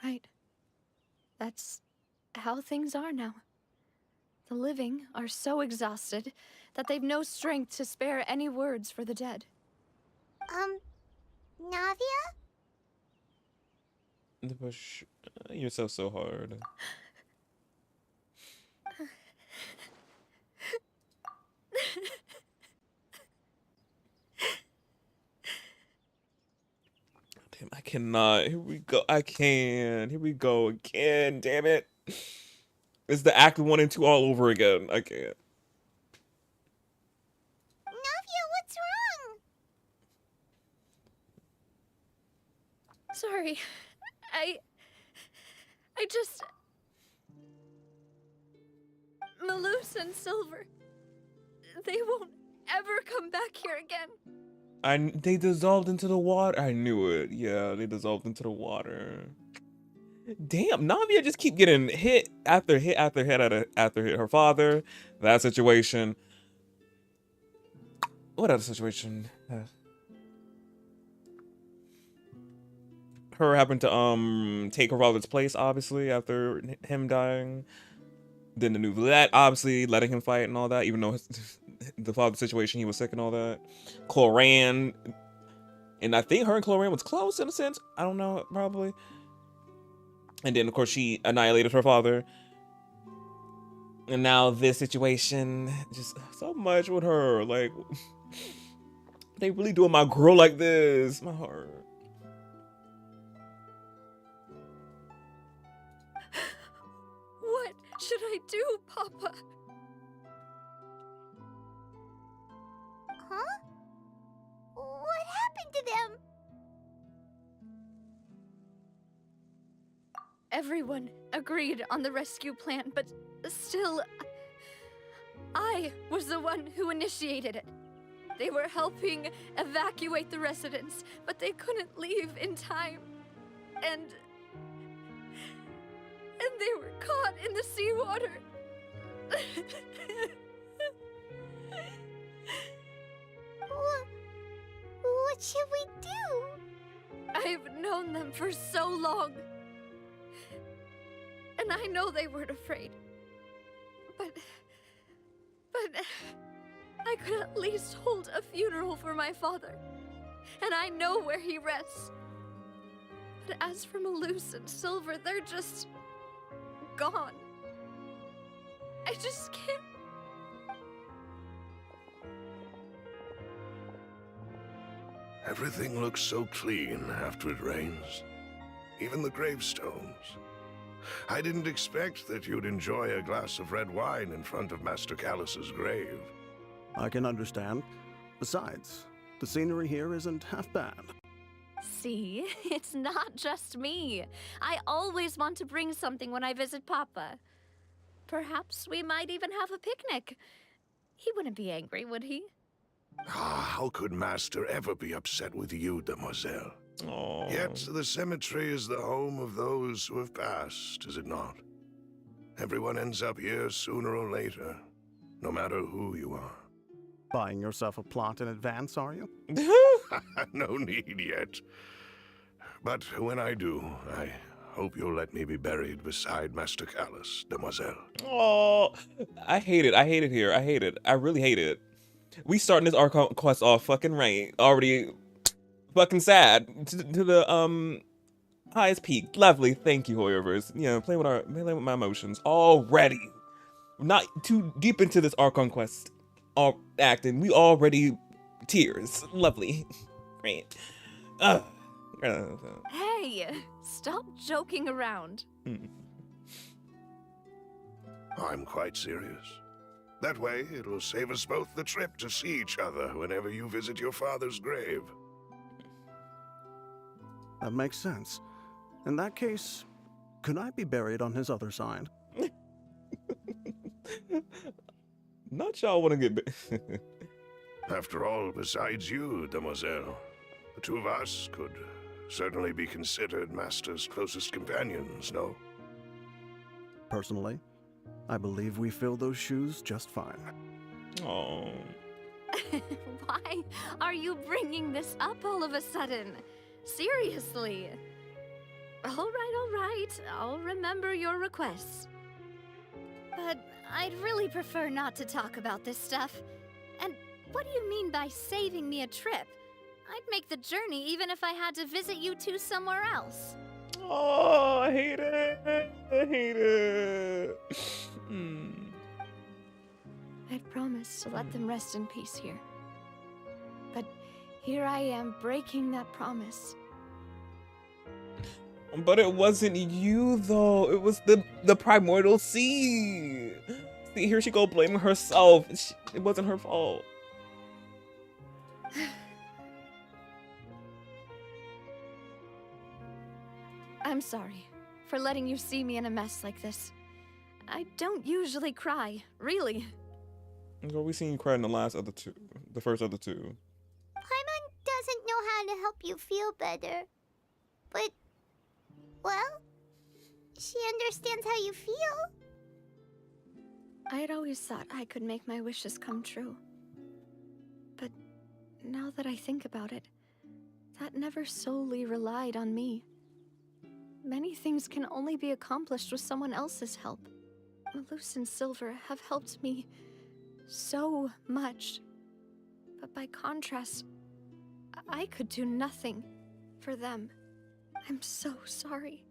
Right. That's how things are now. The living are so exhausted that they've no strength to spare any words for the dead. Navia? The bush. You're so hard. Damn, I cannot. Here we go. I can. Here we go again. Damn it. It's the act 1 and 2 all over again. I can't. Navia, what's wrong? Sorry. I just... Malus and Silver. They won't ever come back here again. They dissolved into the water. I knew it. Yeah, they dissolved into the water. Damn, Navia just keep getting hit after hit after hit after hit. Her father, that situation. What other situation? Her having to take her father's place, obviously, after him dying. Then the new Villette, obviously, letting him fight and all that, even though the father's situation, he was sick and all that. Cloran, and I think her and Cloran was close in a sense. I don't know, probably. And then, of course, she annihilated her father. And now this situation, just so much with her. Like, they really doing my girl like this. My heart. What should I do, Papa? Huh? What happened to them? Everyone agreed on the rescue plan, but still, I was the one who initiated it. They were helping evacuate the residents, but they couldn't leave in time. And they were caught in the seawater. What should we do? I've known them for so long. And I know they weren't afraid. But I could at least hold a funeral for my father. And I know where he rests. But as for Malus and Silver, they're just gone. I just can't. Everything looks so clean after it rains. Even the gravestones. I didn't expect that you'd enjoy a glass of red wine in front of Master Callus's grave. I can understand. Besides, the scenery here isn't half bad. See, it's not just me. I always want to bring something when I visit Papa. Perhaps we might even have a picnic. He wouldn't be angry, would he? How could Master ever be upset with you, Demoiselle? Aww. Yet the cemetery is the home of those who have passed, is it not? Everyone ends up here sooner or later, no matter who you are. Buying yourself a plot in advance, are you? No need yet. But when I do, I hope you'll let me be buried beside Master Callus, Demoiselle. Oh, I hate it. I hate it here. I hate it. I really hate it. We starting this Archon quest off fucking right. Already fucking sad to the highest peak. Lovely. Thank you, Hoyoverse. You know, playing with my emotions already. Not too deep into this Archon quest acting. We already tears. Lovely. Great. Hey, stop joking around. I'm quite serious. That way, it'll save us both the trip to see each other whenever you visit your father's grave. That makes sense. In that case, could I be buried on his other side? Not y'all want to get After all, besides you, Demoiselle, the two of us could certainly be considered Master's closest companions, no? Personally, I believe we fill those shoes just fine. Oh. Why are you bringing this up all of a sudden? Seriously. All right. I'll remember your requests. But I'd really prefer not to talk about this stuff. And what do you mean by saving me a trip? I'd make the journey even if I had to visit you two somewhere else. Oh, I hate it. I hate it. I'd promised to let them rest in peace here. But here I am breaking that promise. But it wasn't you though. It was the primordial sea. See, here she go blaming herself. It wasn't her fault. I'm sorry for letting you see me in a mess like this. I don't usually cry, really. Girl, we seen you cry in the first other two. Paimon doesn't know how to help you feel better. But, well, she understands how you feel. I'd always thought I could make my wishes come true. But now that I think about it, that never solely relied on me. Many things can only be accomplished with someone else's help. Malus and Silver have helped me so much. But by contrast, I could do nothing for them. I'm so sorry.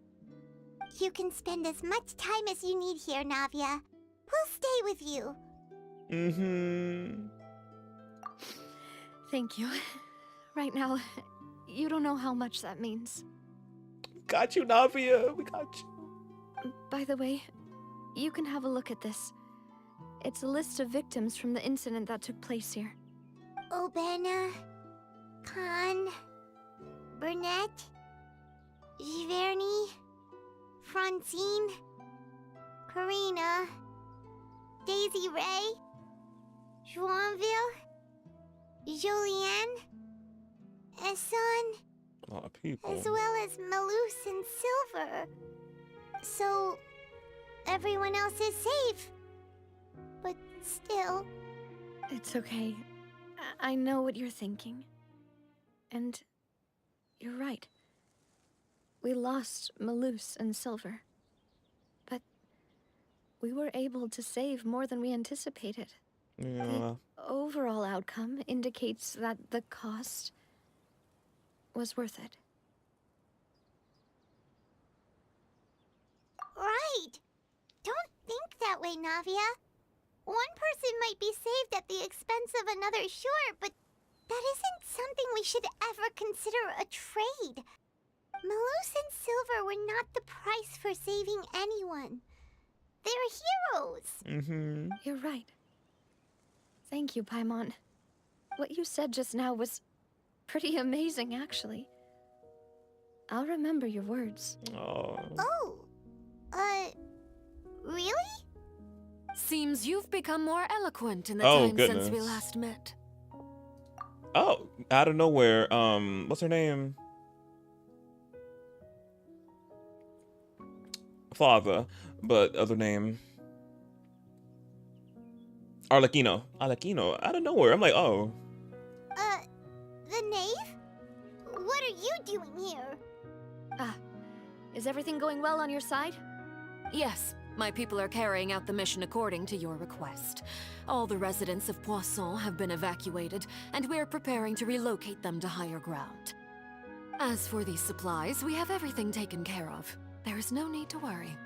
You can spend as much time as you need here, Navia. We'll stay with you. Thank you. Right now, you don't know how much that means. Got you, Navia. We got you. By the way, you can have a look at this. It's a list of victims from the incident that took place here. Obena, Khan, Burnett, Giverny, Francine, Karina, Daisy Ray, Joinville, Julianne, Esson, A lot of people. as well as Malus and Silver. So, everyone else is safe. But still... It's okay. I know what you're thinking. And you're right. We lost Malus and Silver. But we were able to save more than we anticipated. Yeah. The overall outcome indicates that the cost was worth it. Right! Don't think that way, Navia. One person might be saved at the expense of another, sure, but that isn't something we should ever consider a trade. Malus and Silver were not the price for saving anyone. They're heroes. You're right. Thank you, Paimon. What you said just now was pretty amazing, actually. I'll remember your words. Oh. Really? Seems you've become more eloquent in the Oh, time goodness. since we last met. Oh, out of nowhere. What's her name? Father, but other name. Arlecchino. Arlecchino. Out of nowhere. I'm like, oh. The knave? What are you doing here? Is everything going well on your side? Yes, my people are carrying out the mission according to your request. All the residents of Poisson have been evacuated, and we're preparing to relocate them to higher ground. As for these supplies, we have everything taken care of. There is no need to worry.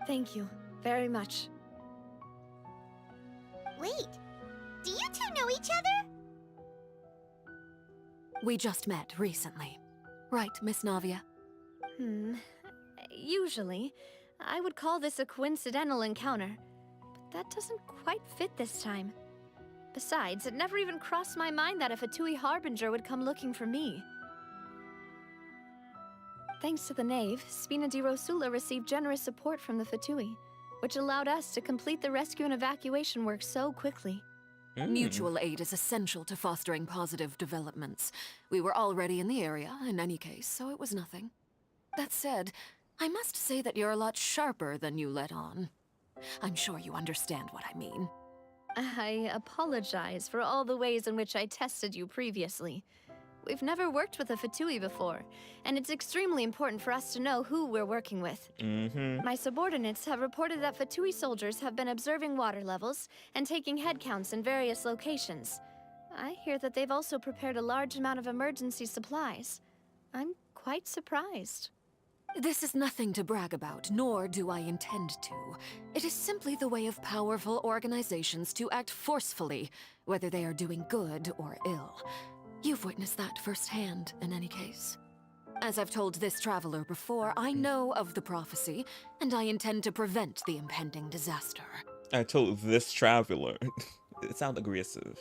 Thank you very much. Wait, do you two know each other? We just met recently. Right, Miss Navia? Usually, I would call this a coincidental encounter, but that doesn't quite fit this time. Besides, it never even crossed my mind that a Fatui Harbinger would come looking for me. Thanks to the Knave, Spina di Rosula received generous support from the Fatui, which allowed us to complete the rescue and evacuation work so quickly. Mutual aid is essential to fostering positive developments. We were already in the area, in any case, so it was nothing. That said, I must say that you're a lot sharper than you let on. I'm sure you understand what I mean. I apologize for all the ways in which I tested you previously. We've never worked with a Fatui before, and it's extremely important for us to know who we're working with. My subordinates have reported that Fatui soldiers have been observing water levels and taking head counts in various locations. I hear that they've also prepared a large amount of emergency supplies. I'm quite surprised. This is nothing to brag about, nor do I intend to. It is simply the way of powerful organizations to act forcefully, whether they are doing good or ill. You've witnessed that firsthand, in any case. As I've told this traveler before, I know of the prophecy, and I intend to prevent the impending disaster. I told this traveler. It sounds aggressive.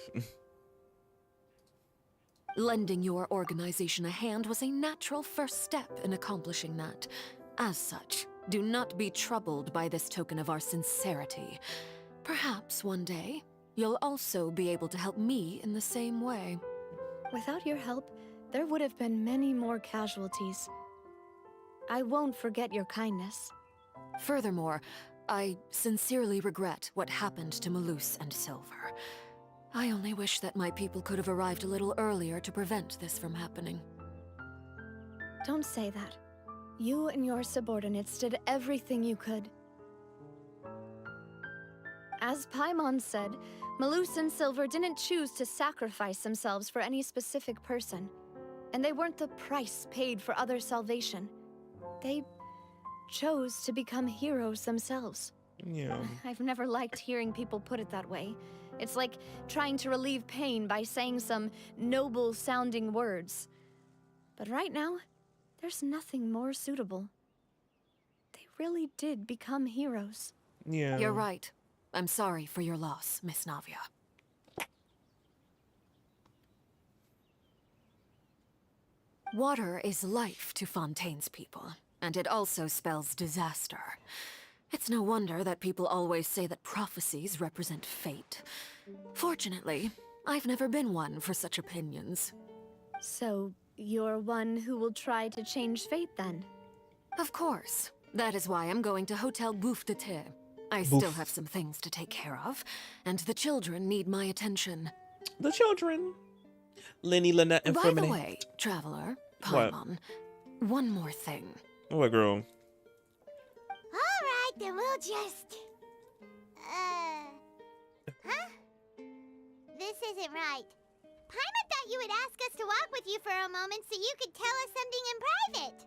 Lending your organization a hand was a natural first step in accomplishing that. As such, do not be troubled by this token of our sincerity. Perhaps one day, you'll also be able to help me in the same way. Without your help, there would have been many more casualties. I won't forget your kindness. Furthermore, I sincerely regret what happened to Malus and Silver. I only wish that my people could have arrived a little earlier to prevent this from happening. Don't say that. You and your subordinates did everything you could. As Paimon said, Malus and Silver didn't choose to sacrifice themselves for any specific person. And they weren't the price paid for other salvation. They chose to become heroes themselves. Yeah. I've never liked hearing people put it that way. It's like trying to relieve pain by saying some noble-sounding words. But right now, there's nothing more suitable. They really did become heroes. Yeah. You're right. I'm sorry for your loss, Miss Navia. Water is life to Fontaine's people, and it also spells disaster. It's no wonder that people always say that prophecies represent fate. Fortunately, I've never been one for such opinions. So, you're one who will try to change fate, then? Of course. That is why I'm going to Hotel Bouffe de Thé. I still have some things to take care of, and the children need my attention. The children. Lenny, Lynette, and By the Fermine. way, Traveler, What? Paimon, one more thing. What, girl? Alright, then we'll just... Huh? This isn't right. Paimon thought you would ask us to walk with you for a moment so you could tell us something in private.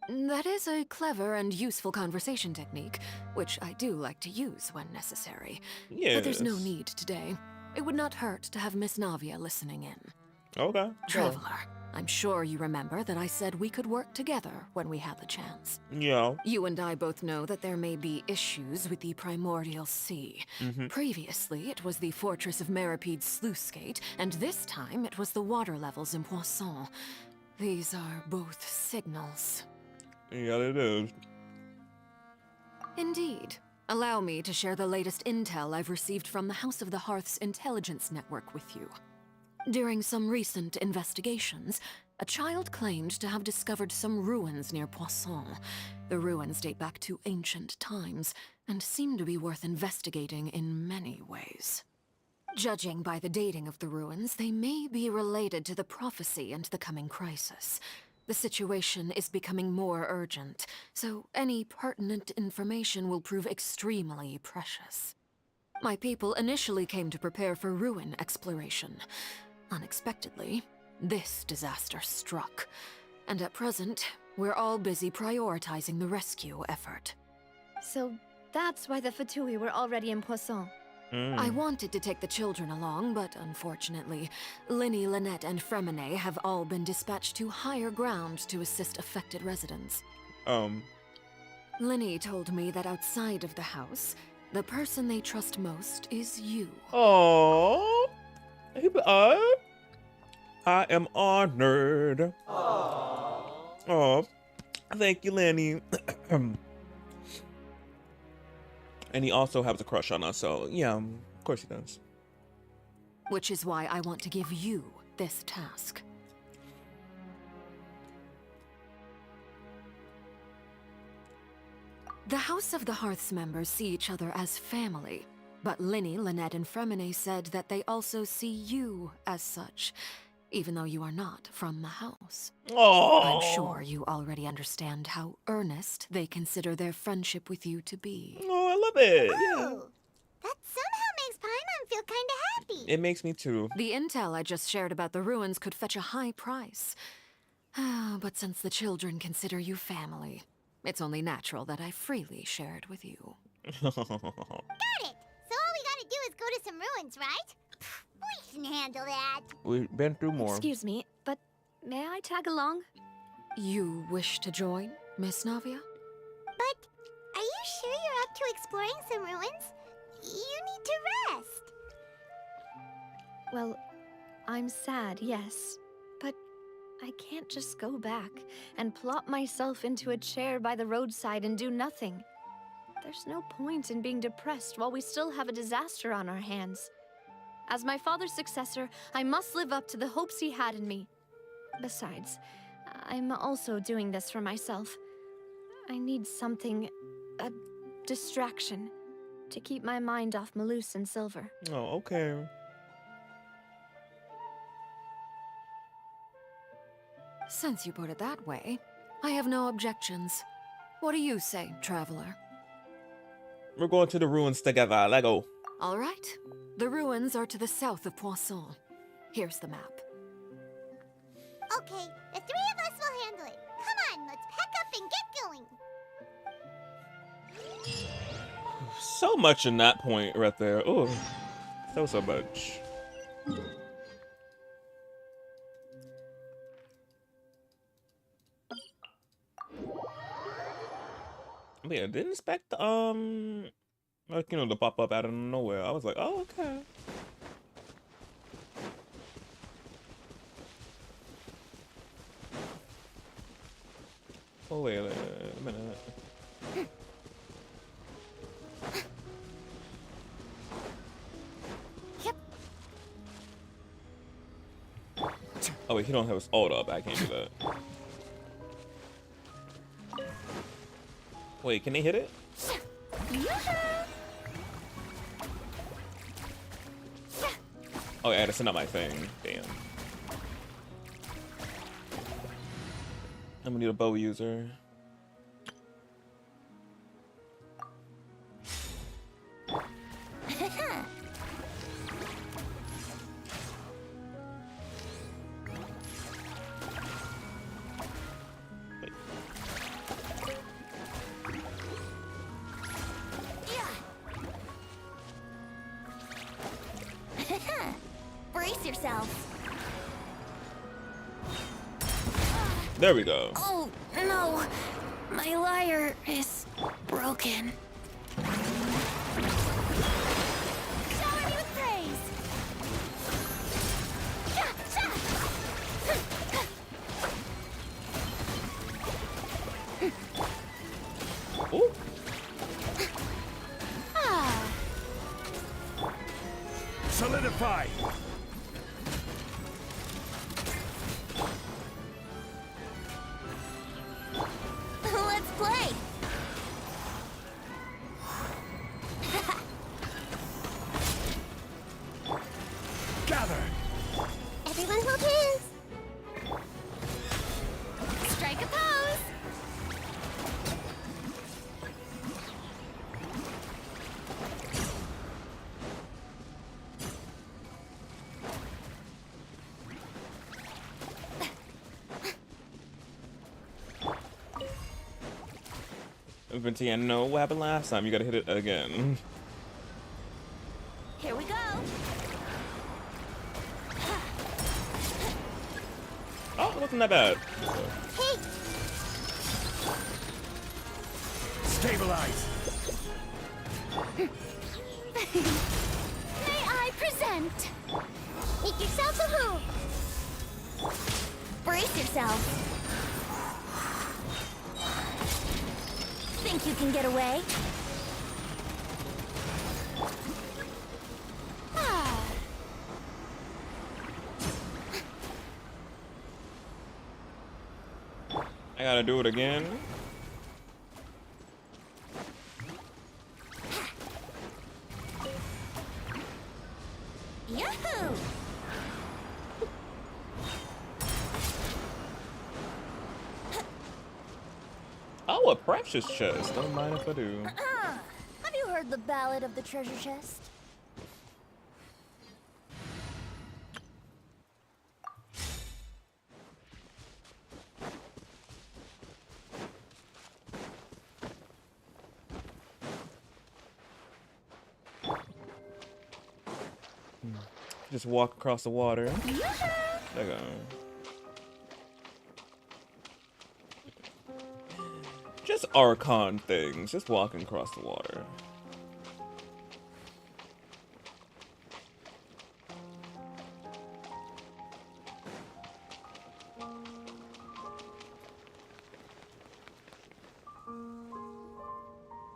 That is a clever and useful conversation technique, which I do like to use when necessary. But there's no Yes. need today. It would not hurt to have Miss Navia listening in. Okay. Traveler, I'm sure you remember that I said we could work together when we had the chance. Yeah. You and I both know that there may be issues with the Primordial Sea. Previously, it was the Fortress of Maripede's sluice gate, and this time it was the water levels in Poisson. These are both signals. Yeah, it is. Indeed. Allow me to share the latest intel I've received from the House of the Hearth's intelligence network with you. During some recent investigations, a child claimed to have discovered some ruins near Poisson. The ruins date back to ancient times, and seem to be worth investigating in many ways. Judging by the dating of the ruins, they may be related to the prophecy and the coming crisis. The situation is becoming more urgent, so any pertinent information will prove extremely precious. My people initially came to prepare for ruin exploration. Unexpectedly, this disaster struck, and at present, we're all busy prioritizing the rescue effort. So that's why the Fatui were already in Poisson. I wanted to take the children along, but unfortunately, Linny, Lynette, and Fremine have all been dispatched to higher ground to assist affected residents. Linny told me that outside of the house, the person they trust most is you. Oh, I am honored. Oh, thank you, Lenny. And he also has a crush on us, so yeah, of course he does. Which is why I want to give you this task. The House of the Hearth's members see each other as family, but Linny, Lynette, and Fremine said that they also see you as such, even though you are not from the house. Oh. I'm sure you already understand how earnest they consider their friendship with you to be. Oh, I love it. Oh, that somehow makes Paimon feel kinda happy. It makes me too. The intel I just shared about the ruins could fetch a high price. But since the children consider you family, it's only natural that I freely share it with you. Got it! So all we gotta do is go to some ruins, right? We can handle that. We've been through more. Excuse me, but may I tag along? You wish to join, Miss Navia? But are you sure you're up to exploring some ruins? You need to rest. Well, I'm sad, yes. But I can't just go back and plop myself into a chair by the roadside and do nothing. There's no point in being depressed while we still have a disaster on our hands. As my father's successor, I must live up to the hopes he had in me. Besides, I'm also doing this for myself. I need something, a distraction, to keep my mind off Malus and Silver. Oh, okay. Since you put it that way, I have no objections. What do you say, traveler? We're going to the ruins together. Let go. All right. The ruins are to the south of Poisson. Here's the map. Okay, the three of us will handle it. Come on, let's pack up and get going. So much in that point right there. Oh, so much. Yeah, didn't expect like, you know, to pop up out of nowhere. I was like, oh, okay. Oh wait a minute. Yep. Oh wait, he don't have his ult up. I can't do that. Wait, can they hit it? Oh yeah, that's not my thing. Damn. I'm gonna need a bow user. Brace yourself. There we go. Oh, no. My lyre is broken. Shower me with praise. Ooh. Solidify. Let's play. Gather. Everyone hold hands. Strike a pose. Vinti, no, what happened last time? You gotta hit it again. Here we go. Oh, it wasn't that bad. Hey. Stabilize. May I present? Make yourself a move. Brace yourself. Think you can get away? I gotta do it again. Yahoo! Oh, a precious chest. Don't mind if I do. Have you heard the ballad of the treasure chest? Just walk across the water. There you go. Just Archon things. Just walking across the water.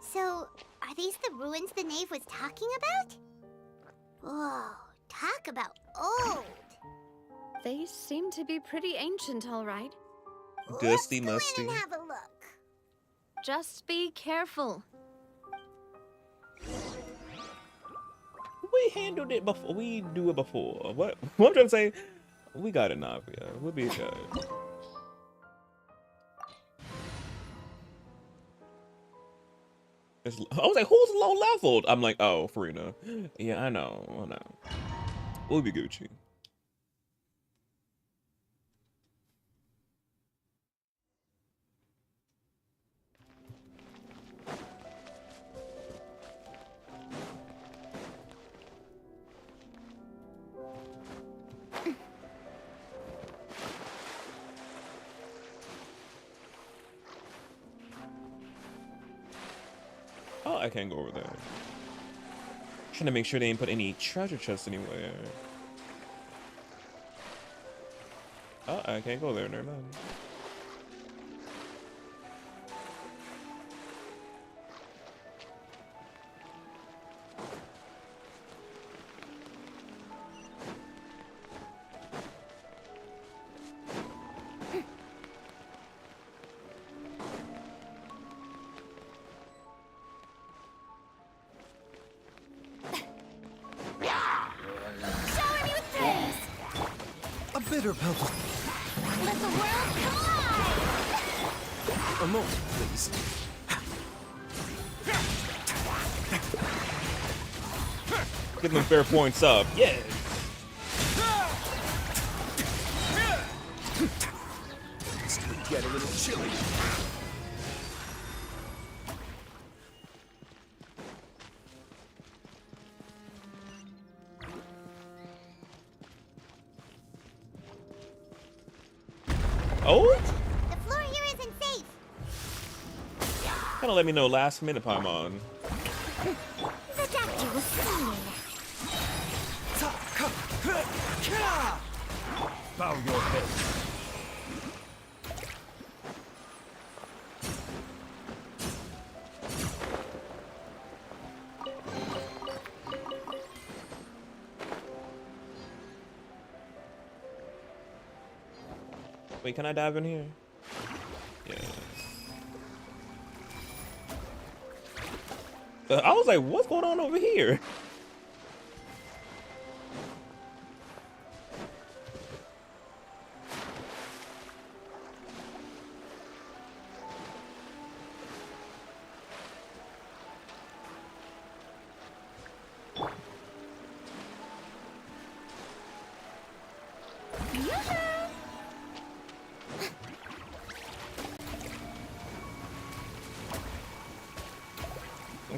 So, are these the ruins the knave was talking about? Whoa, talk about old. They seem to be pretty ancient, all right. Dusty, musty. And have a look. Just be careful. We handled it before. We do it before. What I'm trying to say, we got it, Navia. We'll be good. I was like, who's low leveled? I'm like, oh, Farina. Yeah, I know. We'll be Gucci. Oh, I can't go over there. Trying to make sure they didn't put any treasure chests anywhere. Oh, I can't go there. Never mind. Bitter pebble. Let the world collide! A moment, please. Give them fair points up. Yeah. This could get a little chilly. Oh? The floor here isn't safe. Kind of let me know last minute, Paimon. The doctor was singing. Bow your head. Wait, can I dive in here? Yeah. I was like, what's going on over here?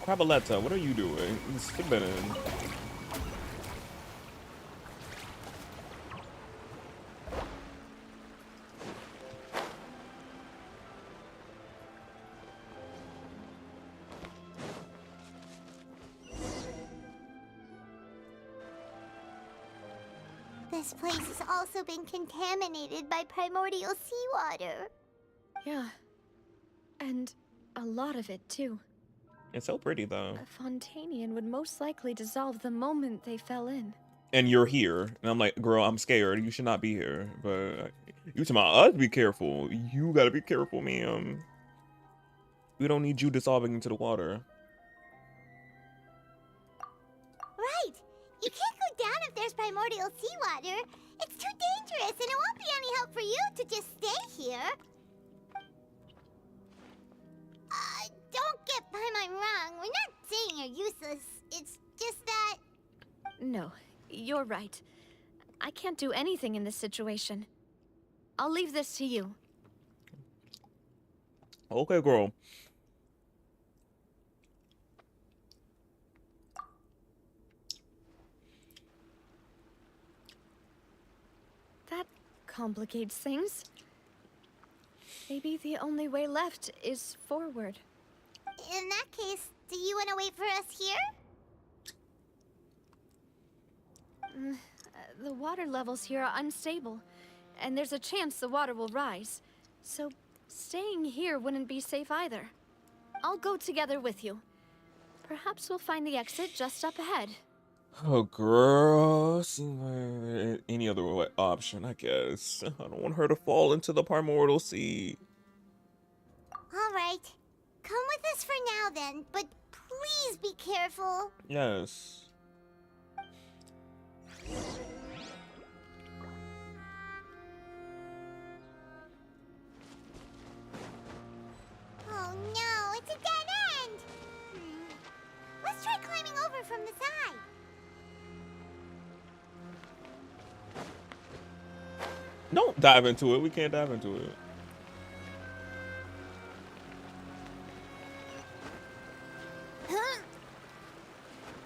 Crabaletta, what are you doing? Spinning. This place has also been contaminated by primordial seawater. Yeah. And a lot of it, too. It's so pretty, though. A Fontanian would most likely dissolve the moment they fell in. And you're here. And I'm like, girl, I'm scared. You should not be here. But you tell us be careful. You gotta be careful, ma'am. We don't need you dissolving into the water. Right. You can't go down if there's primordial seawater, it's too dangerous and it won't be any help for you to just stay here. Don't get my wrong. We're not saying you're useless. It's just that... No, you're right. I can't do anything in this situation. I'll leave this to you. Okay, girl. That complicates things. Maybe the only way left is forward. In that case, do you want to wait for us here? The water levels here are unstable, and there's a chance the water will rise. So staying here wouldn't be safe either. I'll go together with you. Perhaps we'll find the exit just up ahead. Oh, girl. Seems like any other option, I guess. I don't want her to fall into the primordial sea. All right. Come with us for now then, but please be careful. Yes. Oh no, it's a dead end! Let's try climbing over from the side. Don't dive into it. We can't dive into it.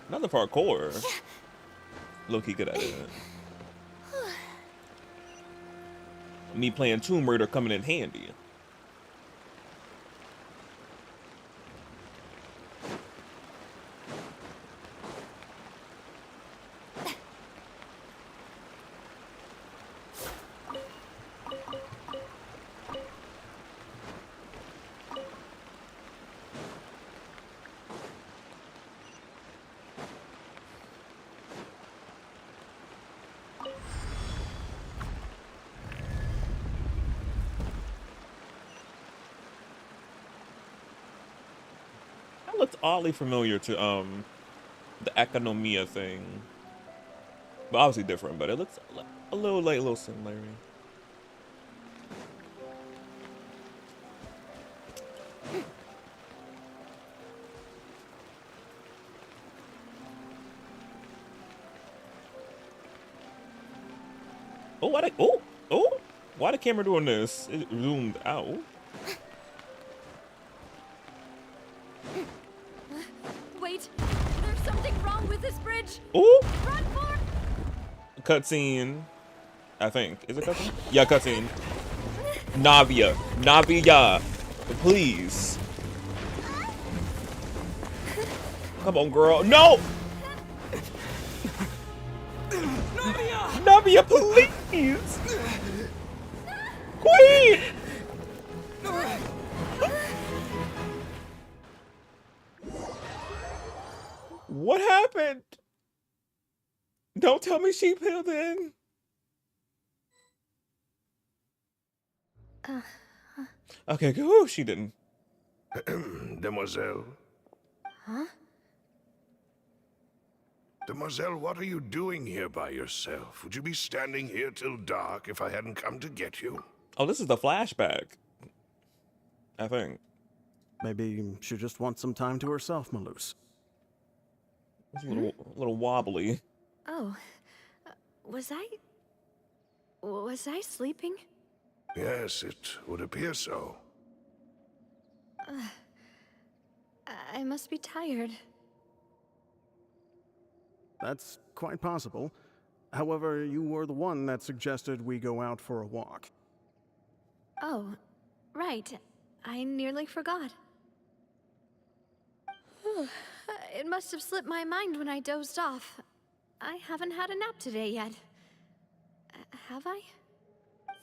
Another parkour. Low-key good at it. Me playing Tomb Raider coming in handy. Looked oddly familiar to the Ergonomic thing, but obviously different. But it looks a little similar. Why the camera doing this? It zoomed out. Wait, there's something wrong with this bridge. Ooh. Run for... Cutscene. I think. Is it cutscene? Yeah, cutscene. Navia. Please. Come on, girl. No! Navia, please! Queen! What happened? Don't tell me she peeled in. Okay, good. She didn't. Demoiselle. Huh? Demoiselle, what are you doing here by yourself? Would you be standing here till dark if I hadn't come to get you? Oh, this is the flashback. I think. Maybe she just wants some time to herself, Maloose. It's a little wobbly. Oh, was I sleeping? Yes, it would appear so. I must be tired. That's quite possible. However, you were the one that suggested we go out for a walk. Oh, right. I nearly forgot. It must have slipped my mind when I dozed off. I haven't had a nap today yet. Have I?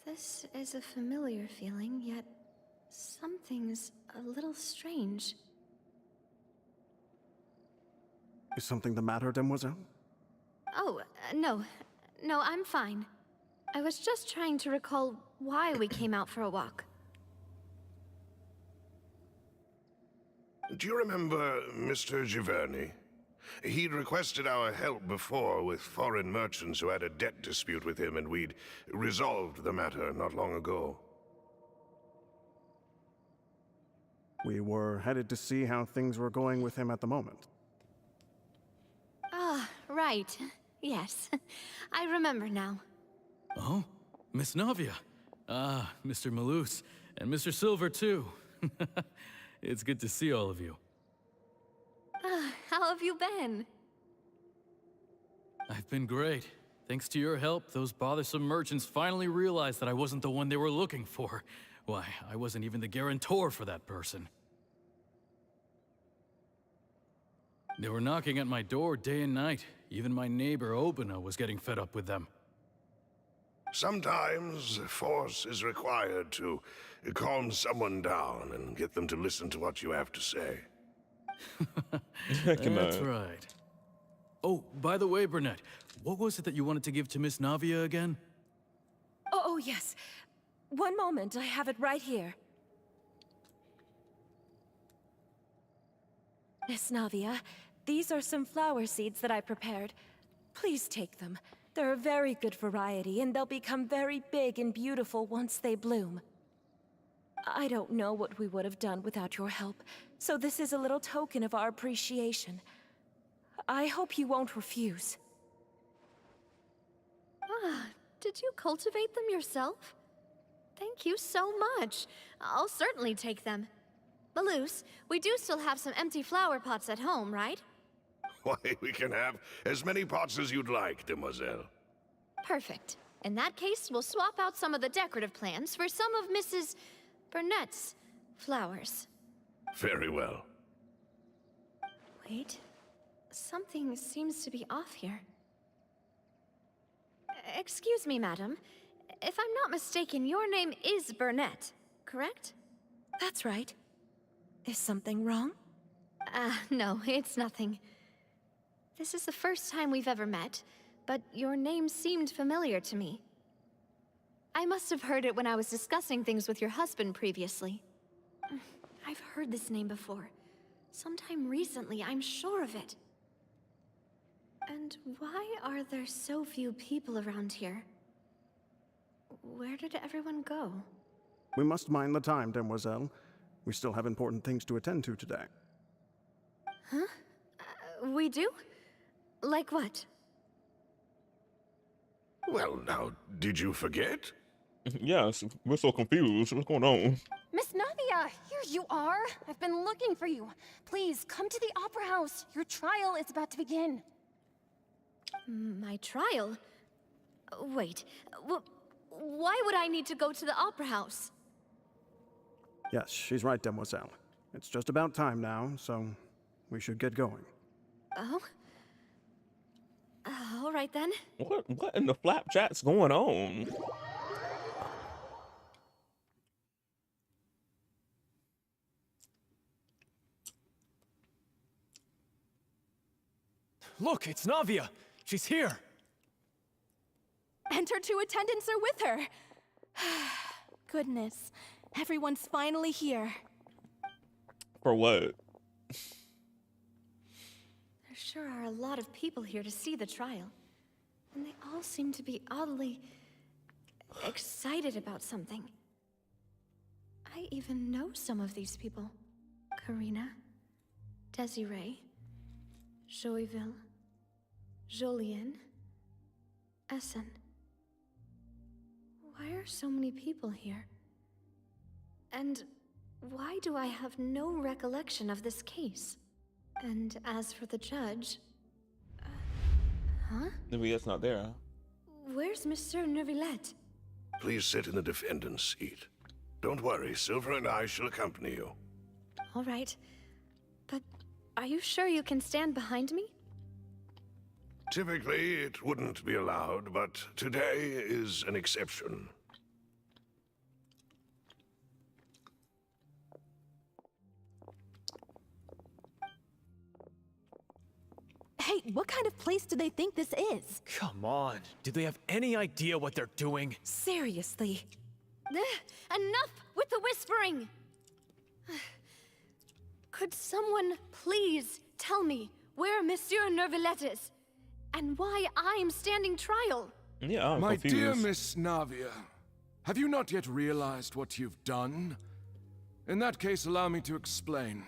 This is a familiar feeling, yet something's a little strange. Is something the matter, Demoiselle? Oh, no. No, I'm fine. I was just trying to recall why we came out for a walk. Do you remember Mr. Giverny? He'd requested our help before with foreign merchants who had a debt dispute with him, and we'd resolved the matter not long ago. We were headed to see how things were going with him at the moment. Ah, right. Yes. I remember now. Oh, Miss Navia. Ah, Mr. Malus. And Mr. Silver, too. It's good to see all of you. How have you been? I've been great. Thanks to your help, those bothersome merchants finally realized that I wasn't the one they were looking for. Why, I wasn't even the guarantor for that person. They were knocking at my door day and night. Even my neighbor, Obina, was getting fed up with them. Sometimes force is required to calm someone down and get them to listen to what you have to say. That's right. Oh, by the way, Burnett, what was it that you wanted to give to Miss Navia again? Oh, yes. One moment, I have it right here. Miss Navia, these are some flower seeds that I prepared. Please take them. They're a very good variety, and they'll become very big and beautiful once they bloom. I don't know what we would have done without your help, so this is a little token of our appreciation. I hope you won't refuse. Ah, did you cultivate them yourself? Thank you so much. I'll certainly take them. Malus, we do still have some empty flower pots at home, right? Why, we can have as many pots as you'd like, demoiselle. Perfect. In that case, we'll swap out some of the decorative plants for some of Mrs. Burnett's flowers. Very well. Wait. Something seems to be off here. Excuse me, madam. If I'm not mistaken, your name is Burnett, correct? That's right. Is something wrong? No, it's nothing. This is the first time we've ever met, but your name seemed familiar to me. I must have heard it when I was discussing things with your husband previously. I've heard this name before. Sometime recently, I'm sure of it. And why are there so few people around here? Where did everyone go? We must mind the time, demoiselle. We still have important things to attend to today. Huh? We do? Like what? Well, now, did you forget? Yes, we're so confused. What's going on? Miss Navia, here you are. I've been looking for you. Please, come to the Opera House. Your trial is about to begin. My trial? Wait, why would I need to go to the Opera House? Yes, she's right, demoiselle. It's just about time now, so we should get going. Oh? All right then. What in the flapjack's going on? Look, it's Navia. She's here. And her two attendants are with her. Goodness, everyone's finally here. For what? There sure are a lot of people here to see the trial. And they all seem to be oddly excited about something. I even know some of these people. Karina, Desiree, Joyville, Jolien, Essen. Why are so many people here? And why do I have no recollection of this case? And as for the judge... huh? Maybe that's not there, huh? Where's Monsieur Neuvillette? Please sit in the defendant's seat. Don't worry, Silver and I shall accompany you. All right. But are you sure you can stand behind me? Typically, it wouldn't be allowed, but today is an exception. Hey, what kind of place do they think this is? Come on. Do they have any idea what they're doing? Seriously. Enough with the whispering! Could someone please tell me where Monsieur Neuvillette is, and why I'm standing trial. Yeah, I'm My confused. dear Miss Navia, have you not yet realized what you've done? In that case, allow me to explain.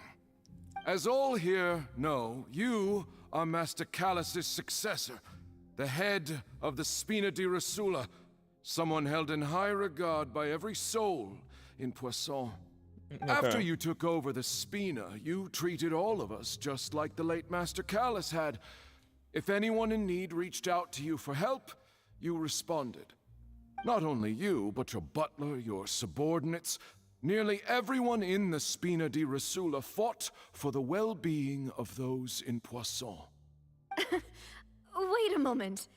As all here know, you are Master Callus's successor, the head of the Spina di Rosula, someone held in high regard by every soul in Poisson. After you took over the Spina, you treated all of us just like the late Master Callus had. If anyone in need reached out to you for help, you responded. Not only you, but your butler, your subordinates, nearly everyone in the Spina di Rosula fought for the well-being of those in Poisson. Wait a moment.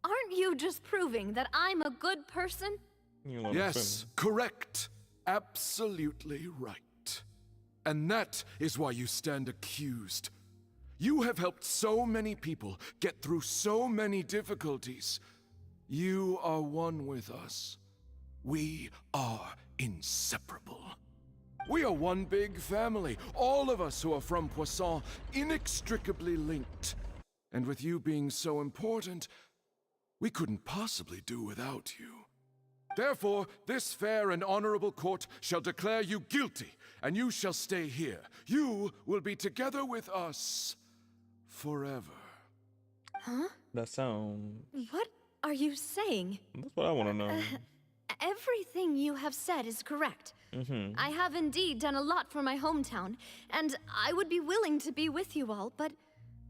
Aren't you just proving that I'm a good person? Yes, correct. Absolutely right. And that is why you stand accused. You have helped so many people get through so many difficulties. You are one with us. We are inseparable. We are one big family, all of us who are from Poisson, inextricably linked. And with you being so important, we couldn't possibly do without you. Therefore, this fair and honorable court shall declare you guilty, and you shall stay here. You will be together with us forever. Huh? That sound. What are you saying? That's what I want to know. Everything you have said is correct. I have indeed done a lot for my hometown, and I would be willing to be with you all, but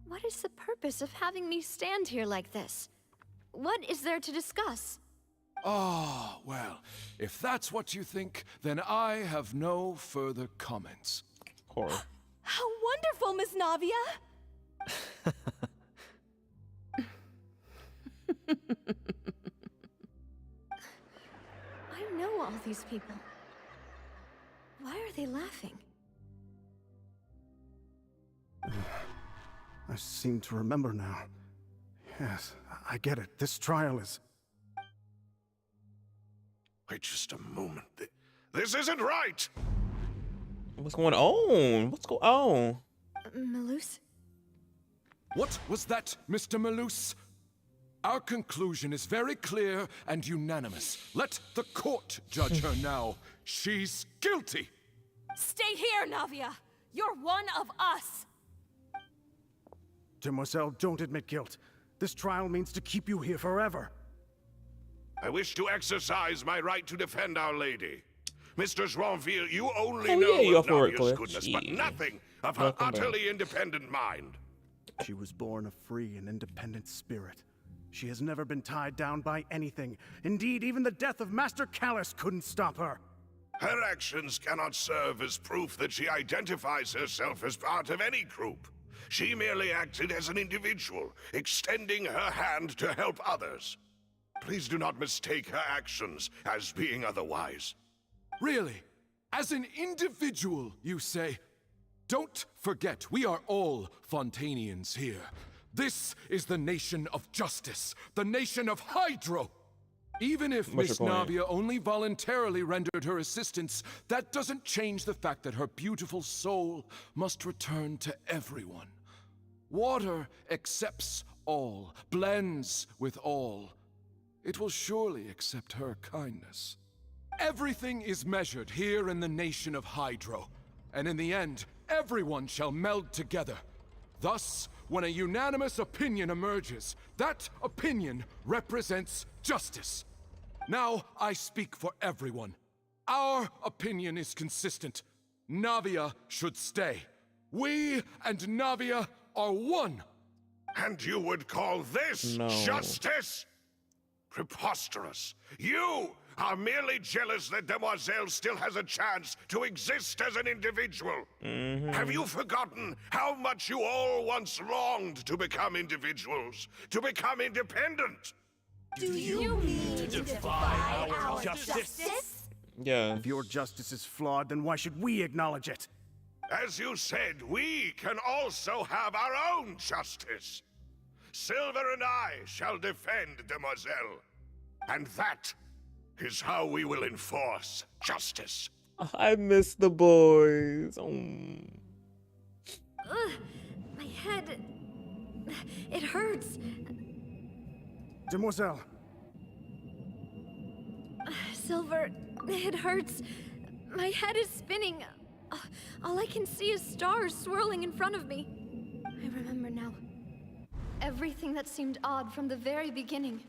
what is the purpose of having me stand here like this? What is there to discuss? Ah, well, if that's what you think, then I have no further comments. Horror. How wonderful, Miss Navia! I know all these people. Why are they laughing? I seem to remember now. Yes, I get it. This trial is... Wait just a moment. This isn't right! What's going on? What's going on? Malus? What was that, Mr. Malus? Our conclusion is very clear and unanimous. Let the court judge her now. She's guilty! Stay here, Navia! You're one of us! Demoiselle, don't admit guilt. This trial means to keep you here forever. I wish to exercise my right to defend Our Lady. Mr. Joinville, you only Oh, know yeah, you of off work, Navia's Cliff. goodness, but Gee. nothing of her Welcome back. utterly independent mind. She was born a free and independent spirit. She has never been tied down by anything. Indeed, even the death of Master Callus couldn't stop her. Her actions cannot serve as proof that she identifies herself as part of any group. She merely acted as an individual, extending her hand to help others. Please do not mistake her actions as being otherwise. Really? As an individual, you say? Don't forget, we are all Fontanians here. This is the nation of justice, the nation of Hydro. Even if What's Miss your point? Navia only voluntarily rendered her assistance, that doesn't change the fact that her beautiful soul must return to everyone. Water accepts all, blends with all. It will surely accept her kindness. Everything is measured here in the nation of Hydro, and in the end, everyone shall meld together. Thus, when a unanimous opinion emerges, that opinion represents justice. Now I speak for everyone. Our opinion is consistent. Navia should stay. We and Navia are one. And you would call this justice? Preposterous. You are merely jealous that Demoiselle still has a chance to exist as an individual. Have you forgotten how much you all once longed to become individuals, to become independent? Do you mean to defy our justice? Yeah. If your justice is flawed, then why should we acknowledge it? As you said, we can also have our own justice. Silver and I shall defend Demoiselle. And that is how we will enforce justice. I miss the boys. Ugh, my head It hurts. Demoiselle. Silver, it hurts. My head is spinning. All I can see is stars swirling in front of me. I remember now. Everything that seemed odd from the very beginning.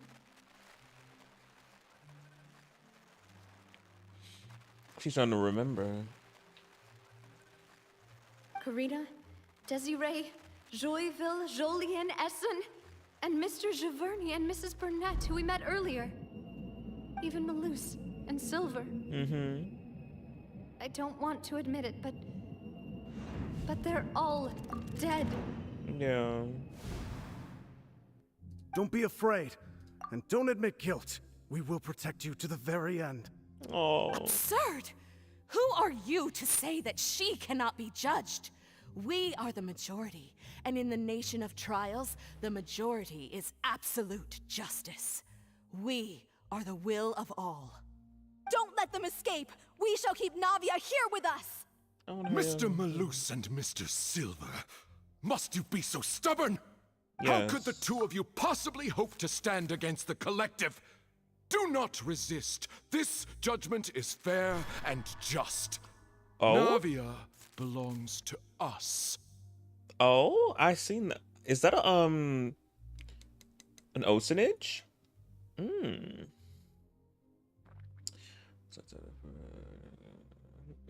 She's trying to remember. Karina, Desiree, Joyville, Jolien, Essen, and Mr. Giverny and Mrs. Burnett, who we met earlier. Even Malus and Silver. Mm-hmm. I don't want to admit it, but they're all dead. Yeah. Don't be afraid, and don't admit guilt. We will protect you to the very end. Oh. Absurd! Who are you to say that she cannot be judged? We are the majority, and in the nation of trials, the majority is absolute justice. We are the will of all. Don't let them escape! We shall keep Navia here with us! Oh, Mr. Malus and Mr. Silver, must you be so stubborn? Yes. How could the two of you possibly hope to stand against the collective? Do not resist. This judgment is fair and just. Oh? Navia belongs to us. Oh, I seen that. Is that a, an ocenage?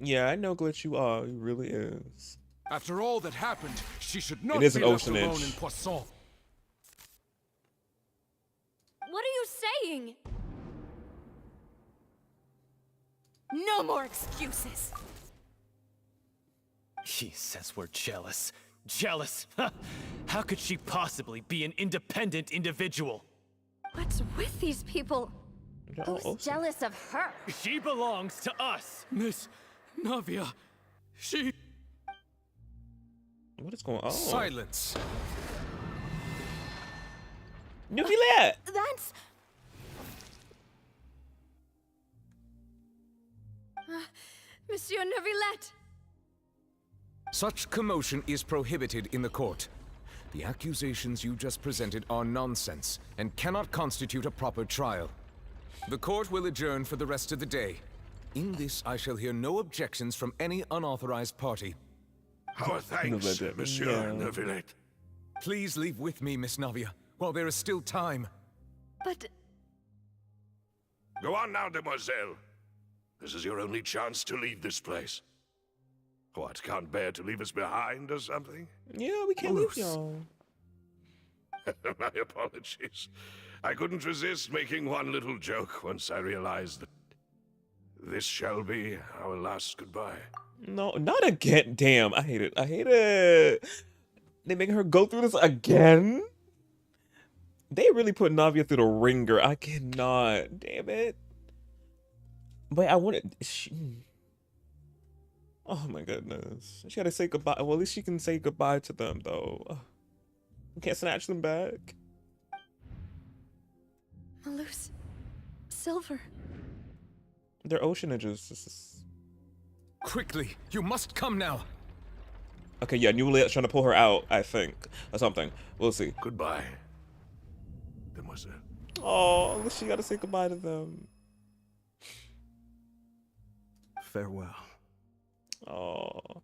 Yeah, I know Glitch you are. He really is. After all that happened, she should not It is be an left alone ocenage. in Poisson. What are you saying? No more excuses! He says we're jealous. Jealous? How could she possibly be an independent individual? What's with these people? Who's jealous of her? She belongs to us. Miss Navia, she... What is going on? Silence. Nuclear! That's... Monsieur Neuvillette! Such commotion is prohibited in the court. The accusations you just presented are nonsense and cannot constitute a proper trial. The court will adjourn for the rest of the day. In this, I shall hear no objections from any unauthorized party. Our thanks, Monsieur Neuvillette. Please leave with me, Miss Navia, while there is still time. But... Go on now, demoiselle. This is your only chance to leave this place. What, can't bear to leave us behind or something? Yeah, we can't leave y'all. My apologies. I couldn't resist making one little joke once I realized that this shall be our last goodbye. No, not again. Damn, I hate it. I hate it. They making her go through this again? They really put Navia through the ringer. I cannot. Damn it. But I wanted... Oh my goodness. She had to say goodbye. Well, at least she can say goodbye to them, though. We can't snatch them back. Malus... Silver... They're oceanages. Quickly, you must come now. Okay, yeah, Nuclear's trying to pull her out, I think. Or something. We'll see. Goodbye, demoiselle. Oh, at least she gotta say goodbye to them. Farewell. Oh.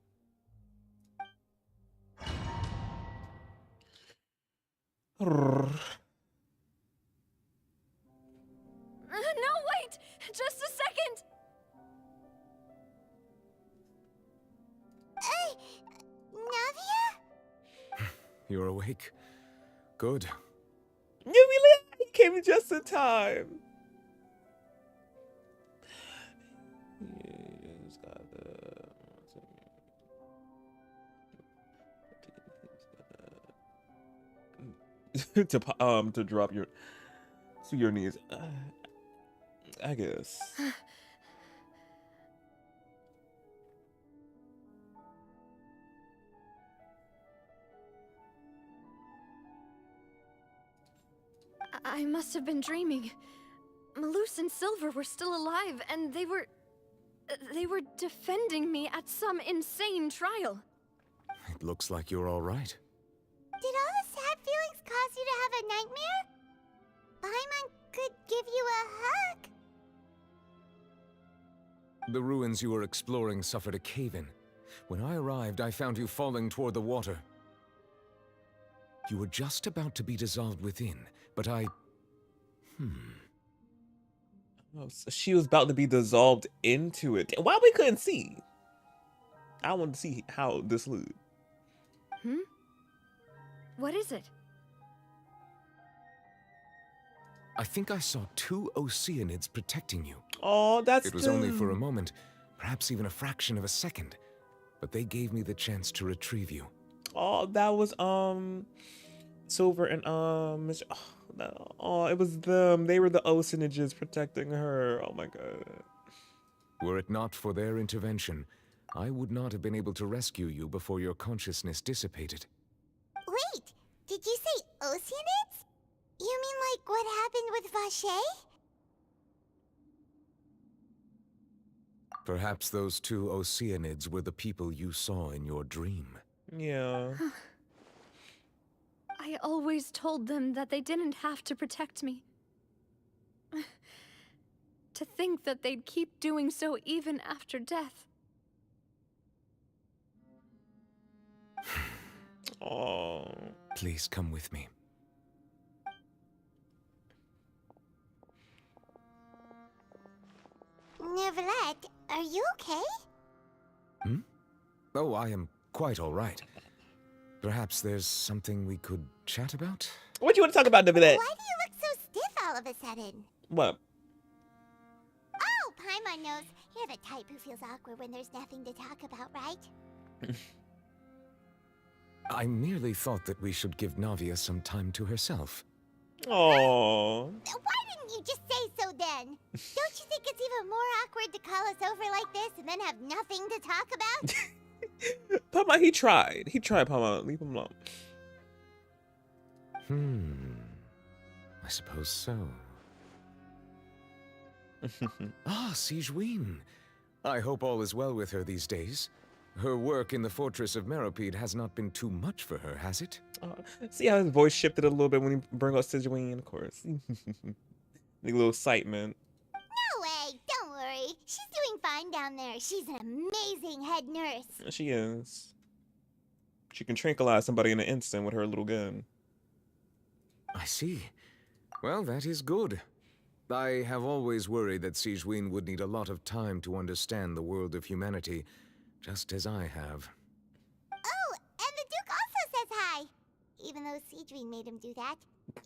No, wait! Just a second! Hey, Navia? You're awake. Good. Nuclear! He came just in time. To drop your to your knees, I guess. I must have been dreaming. Malus and Silver were still alive, and they were defending me at some insane trial. It looks like you're all right. Did all the sad feelings cause you to have a nightmare? Paimon could give you a hug. The ruins you were exploring suffered a cave-in. When I arrived, I found you falling toward the water. You were just about to be dissolved within, but I... Oh, so she was about to be dissolved into it. Why we couldn't see? I wanted to see how this looked. What is it? I think I saw 2 Oceanids protecting you. Oh, that's It was only for a moment, perhaps even a fraction of a second, but they gave me the chance to retrieve you. Oh, that was Silver and Mr. Oh, it was them. They were the Oceanids protecting her. Oh my god. Were it not for their intervention, I would not have been able to rescue you before your consciousness dissipated. Wait, did you say Oceanids? You mean like what happened with Vache? Perhaps those 2 Oceanids were the people you saw in your dream. Yeah. I always told them that they didn't have to protect me. To think that they'd keep doing so even after death. Oh. Please come with me. Neverlet, are you okay? Oh, I am quite all right. Perhaps there's something we could chat about? What do you want to talk about, Neverlet? Why do you look so stiff all of a sudden? What? Oh, Paimon knows. You're the type who feels awkward when there's nothing to talk about, right? I merely thought that we should give Navia some time to herself. Oh. Why didn't you just say so then? Don't you think it's even more awkward to call us over like this and then have nothing to talk about? Paimon, he tried. He tried, Paimon. Leave him alone. I suppose so. Sigewinne. I hope all is well with her these days. Her work in the Fortress of Meropide has not been too much for her, has it? See how his voice shifted a little bit when he brought up Sigewinne, of course. The little excitement. No way, don't worry. She's doing fine down there. She's an amazing head nurse. She is. She can tranquilize somebody in an instant with her little gun. I see. Well, that is good. I have always worried that Sigewinne would need a lot of time to understand the world of humanity, just as I have. Oh, and the Duke also says hi. Even though Sigewinne made him do that.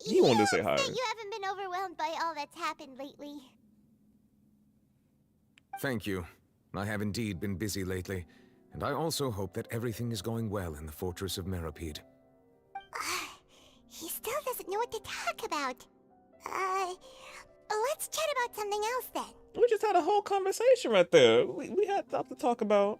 He wanted to say hi. That you haven't been overwhelmed by all that's happened lately. Thank you. I have indeed been busy lately, and I also hope that everything is going well in the Fortress of Meropide. He still doesn't know what to talk about. Let's chat about something else then. We just had a whole conversation right there. We had stuff to talk about.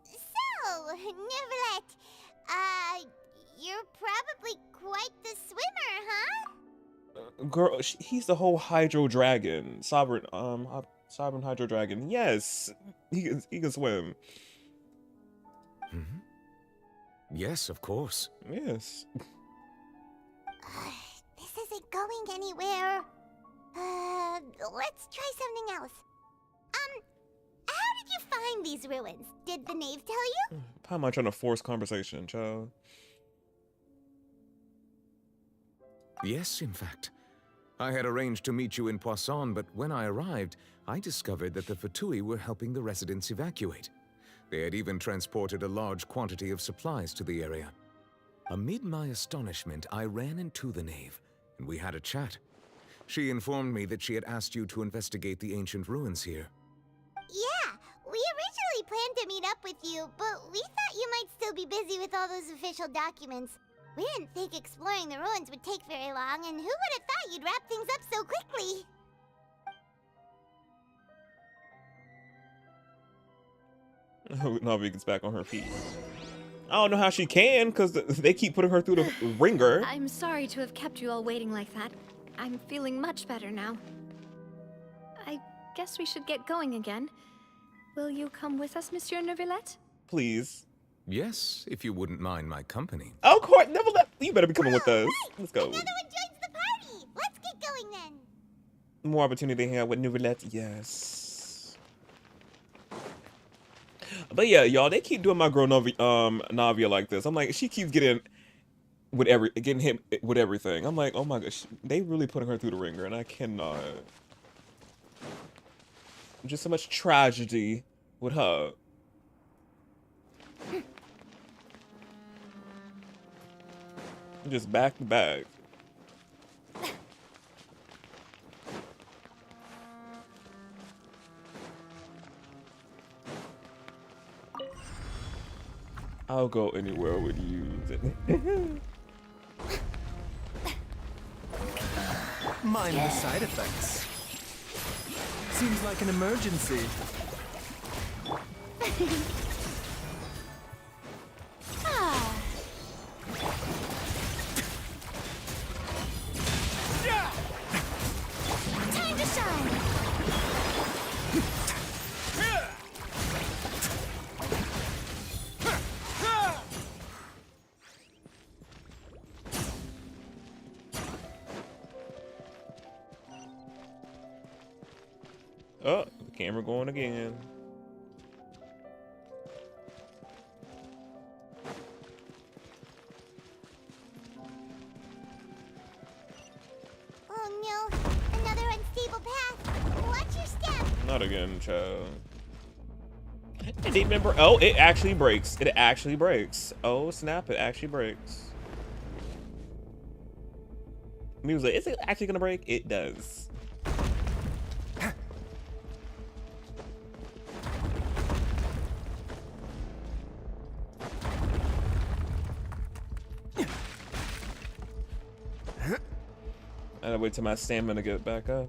So, Neverlet, you're probably quite the swimmer, huh? Girl, he's the whole Hydro Dragon. Sovereign Hydro Dragon. Yes, he can swim. Yes, of course. Yes. This isn't going anywhere. Let's try something else. How did you find these ruins? Did the knave tell you? How am I trying to force conversation, child? Yes, in fact. I had arranged to meet you in Poisson, but when I arrived, I discovered that the Fatui were helping the residents evacuate. They had even transported a large quantity of supplies to the area. Amid my astonishment, I ran into the knave, and we had a chat. She informed me that she had asked you to investigate the ancient ruins here. Yeah, we originally planned to meet up with you, but we thought you might still be busy with all those official documents. We didn't think exploring the ruins would take very long, and who would have thought you'd wrap things up so quickly? Navi gets back on her feet. I don't know how she can, because they keep putting her through the ringer. I'm sorry to have kept you all waiting like that. I'm feeling much better now. I guess we should get going again. Will you come with us, Monsieur Neuvillette? please. Yes, if you wouldn't mind my company. Oh, Court, never let you better be coming with us. Let's go. Another one joins the party. Let's get going then. More opportunity here with new roulettes. Yes. But yeah, y'all, they keep doing my girl Navia like this. I'm like, she keeps getting hit with everything. I'm like, oh my gosh, they really putting her through the ringer, and I cannot. Just so much tragedy with her. Just back to back. I'll go anywhere with you. Mind the side effects. Seems like an emergency. Time to shine. Oh, the camera going again. Oh no, another unstable path. Watch your step. Not again, child. It didn't remember. Oh, it actually breaks. It actually breaks. Oh, snap, it actually breaks. Me was like, is it actually gonna break? It does. I gotta wait till my stamina to get back up.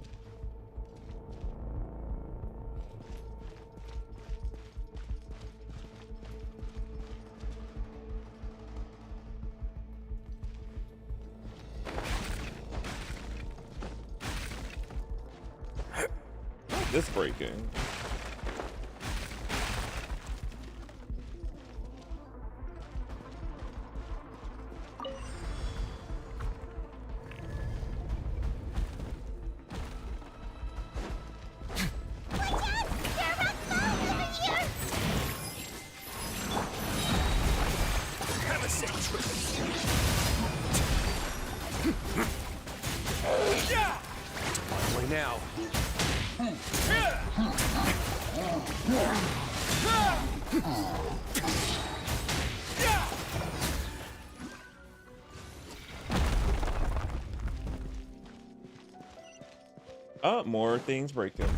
This breaking. Now. Oh, more things breaking. Seems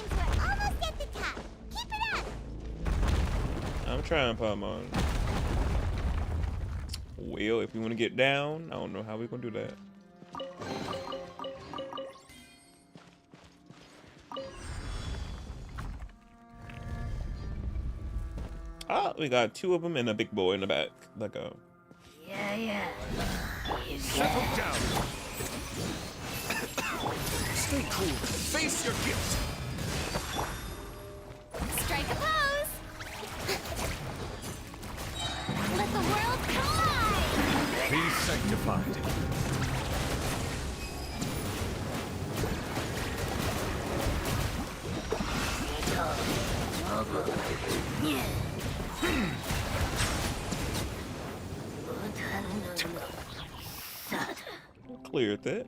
we're almost at the top. Keep it up. I'm trying, Paimon. Well, if we want to get down, I don't know how we're gonna do that. Ah, we got two of them and a big boy in the back. Let go. Yeah. Settle down. Stay cool. Face your guilt. Strike a pose. Let the world collide. Be sanctified. Cleared that.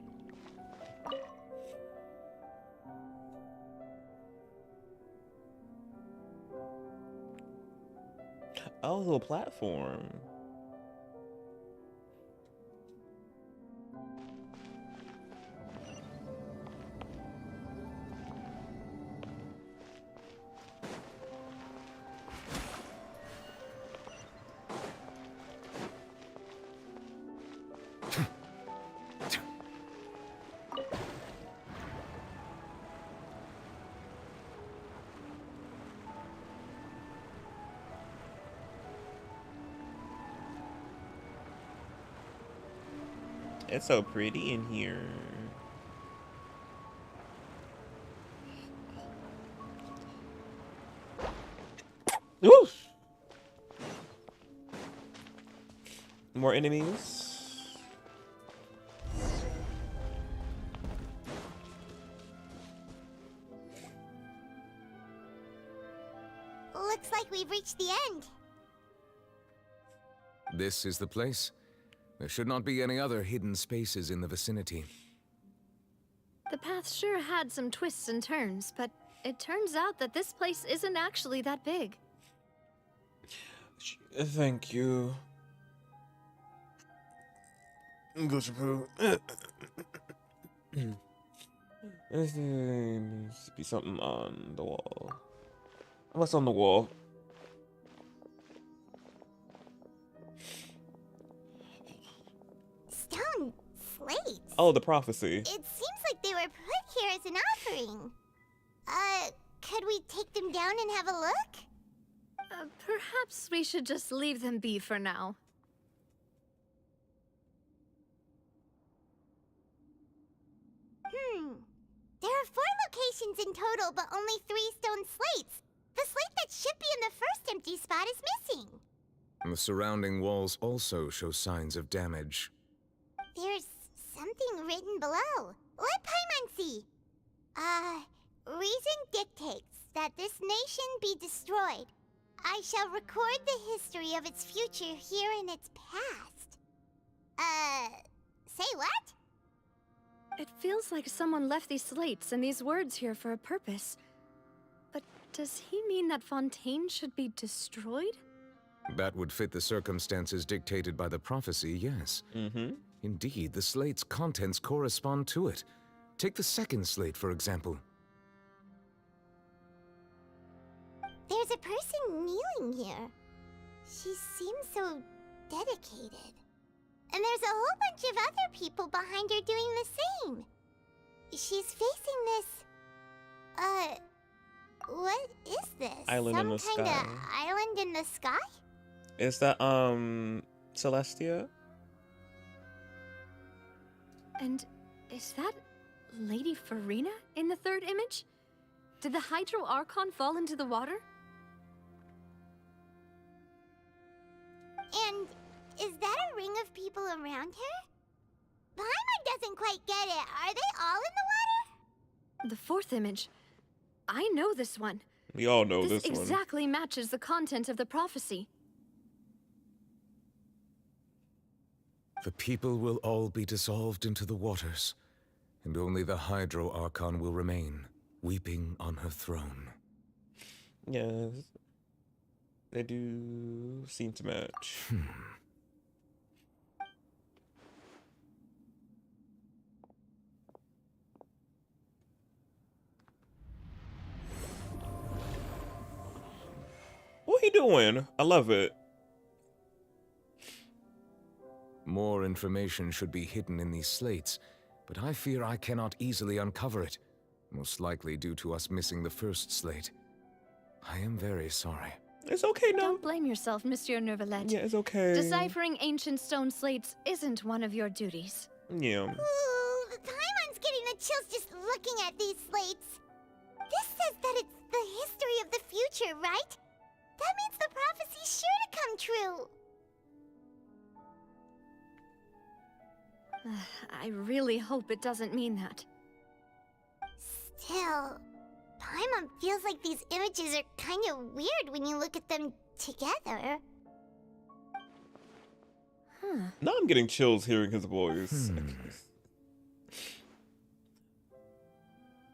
Oh, a little platform. It's so pretty in here. enemies. Looks like we've reached the end. This is the place. There should not be any other hidden spaces in the vicinity. The path sure had some twists and turns, but it turns out that this place isn't actually that big. Thank you. Go to poo. There needs to be something on the wall. What's on the wall? Stone slates. Oh, the prophecy. It seems like they were put here as an offering. Could we take them down and have a look? Perhaps we should just leave them be for now. There are 4 locations in total, but only 3 stone slates. The slate that should be in the first empty spot is missing. The surrounding walls also show signs of damage. There's something written below. Let Paimon see. Reason dictates that this nation be destroyed. I shall record the history of its future here in its past. Say what? It feels like someone left these slates and these words here for a purpose. But does he mean that Fontaine should be destroyed? That would fit the circumstances dictated by the prophecy, yes. Indeed, the slate's contents correspond to it. Take the second slate, for example. There's a person kneeling here. She seems so dedicated. And there's a whole bunch of other people behind her doing the same. She's facing this... what is this? Island in the Some kind sky. of island in the sky? Is that, Celestia? And is that Lady Farina in the third image? Did the Hydro Archon fall into the water? And is that a ring of people around her? Paimon doesn't quite get it. Are they all in the water? The fourth image. I know this one. We all know this one. This exactly matches the content of the prophecy. The people will all be dissolved into the waters, and only the Hydro Archon will remain, weeping on her throne. Yes. They do seem to match. What are you doing? I love it. More information should be hidden in these slates, but I fear I cannot easily uncover it, most likely due to us missing the first slate. I am very sorry. It's okay, no. Don't blame yourself, Monsieur Neuvillette. Yeah, it's okay. Deciphering ancient stone slates isn't one of your duties. Yeah. Ooh, Paimon's getting the chills just looking at these slates. This says that it's the history of the future, right? That means the prophecy's sure to come true. I really hope it doesn't mean that. Still, Paimon feels like these images are kind of weird when you look at them together. Now I'm getting chills hearing his voice.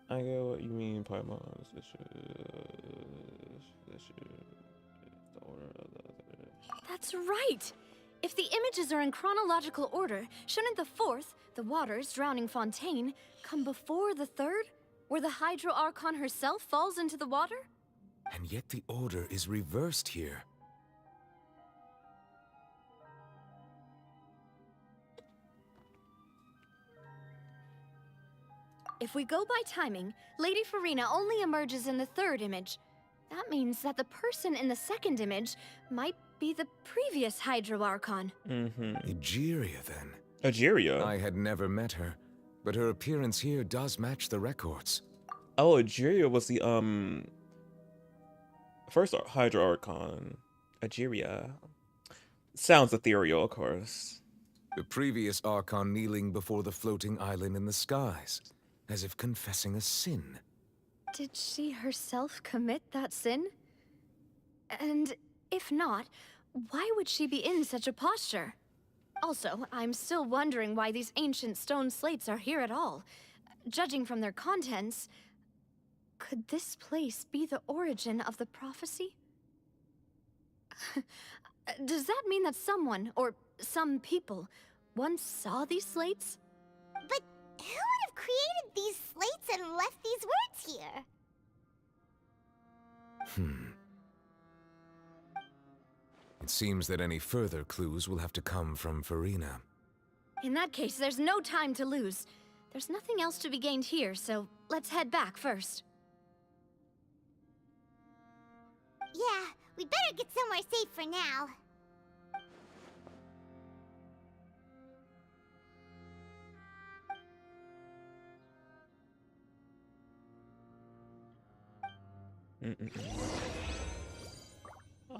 I get what you mean, Paimon. That's right! If the images are in chronological order, shouldn't the fourth, the waters drowning Fontaine, come before the third, where the Hydro Archon herself falls into the water? And yet the order is reversed here. If we go by timing, Lady Farina only emerges in the third image. That means that the person in the second image might be the previous Hydro Archon. Egeria, then. Egeria? I had never met her, but her appearance here does match the records. Oh, Egeria was the, first Hydra Archon. Egeria. Sounds ethereal, of course. The previous Archon kneeling before the floating island in the skies, as if confessing a sin. Did she herself commit that sin? And if not, why would she be in such a posture? Also, I'm still wondering why these ancient stone slates are here at all. Judging from their contents, could this place be the origin of the prophecy? Does that mean that someone, or some people, once saw these slates? But who would have created these slates and left these words here? It seems that any further clues will have to come from Farina. In that case, there's no time to lose. There's nothing else to be gained here, so let's head back first. Yeah, we better get somewhere safe for now.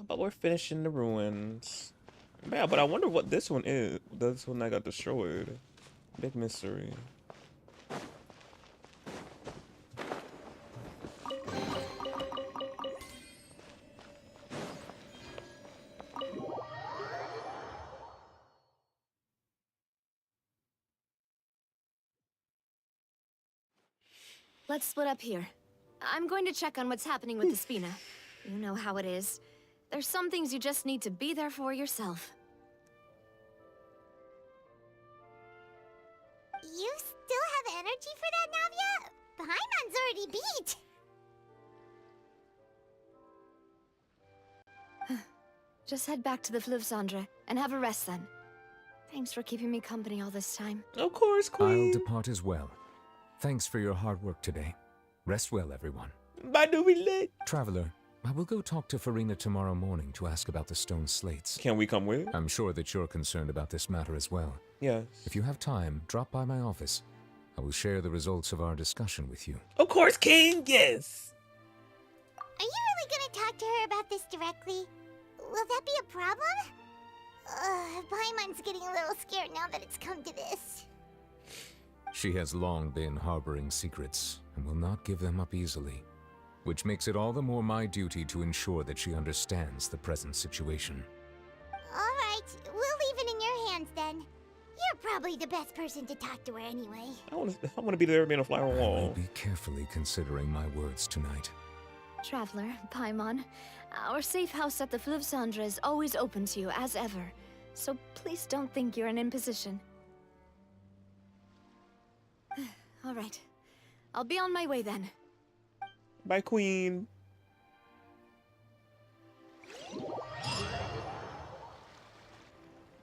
But we're finishing the ruins. Yeah, but I wonder what this one is. This one that got destroyed. Big mystery. Let's split up here. I'm going to check on what's happening with the Spina. You know how it is. There's some things you just need to be there for yourself. You still have energy for that, Navia? Paimon's already beat. Just head back to the Fleuve Cendre and have a rest then. Thanks for keeping me company all this time. Of course, Queen. I'll depart as well. Thanks for your hard work today. Rest well, everyone. Bye, Nuvilet. Traveler, I will go talk to Farina tomorrow morning to ask about the stone slates. Can we come with? I'm sure that you're concerned about this matter as well. Yes. If you have time, drop by my office. I will share the results of our discussion with you. Of course, King, yes. Are you really gonna talk to her about this directly? Will that be a problem? Paimon's getting a little scared now that it's come to this. She has long been harboring secrets and will not give them up easily, which makes it all the more my duty to ensure that she understands the present situation. Alright, we'll leave it in your hands then. You're probably the best person to talk to her anyway. I want to be there being a fly on the I will wall. be carefully considering my words tonight. Traveler, Paimon, our safe house at the Fleuve Cendre is always open to you as ever, so please don't think you're an imposition. All right. I'll be on my way then. Bye, Queen.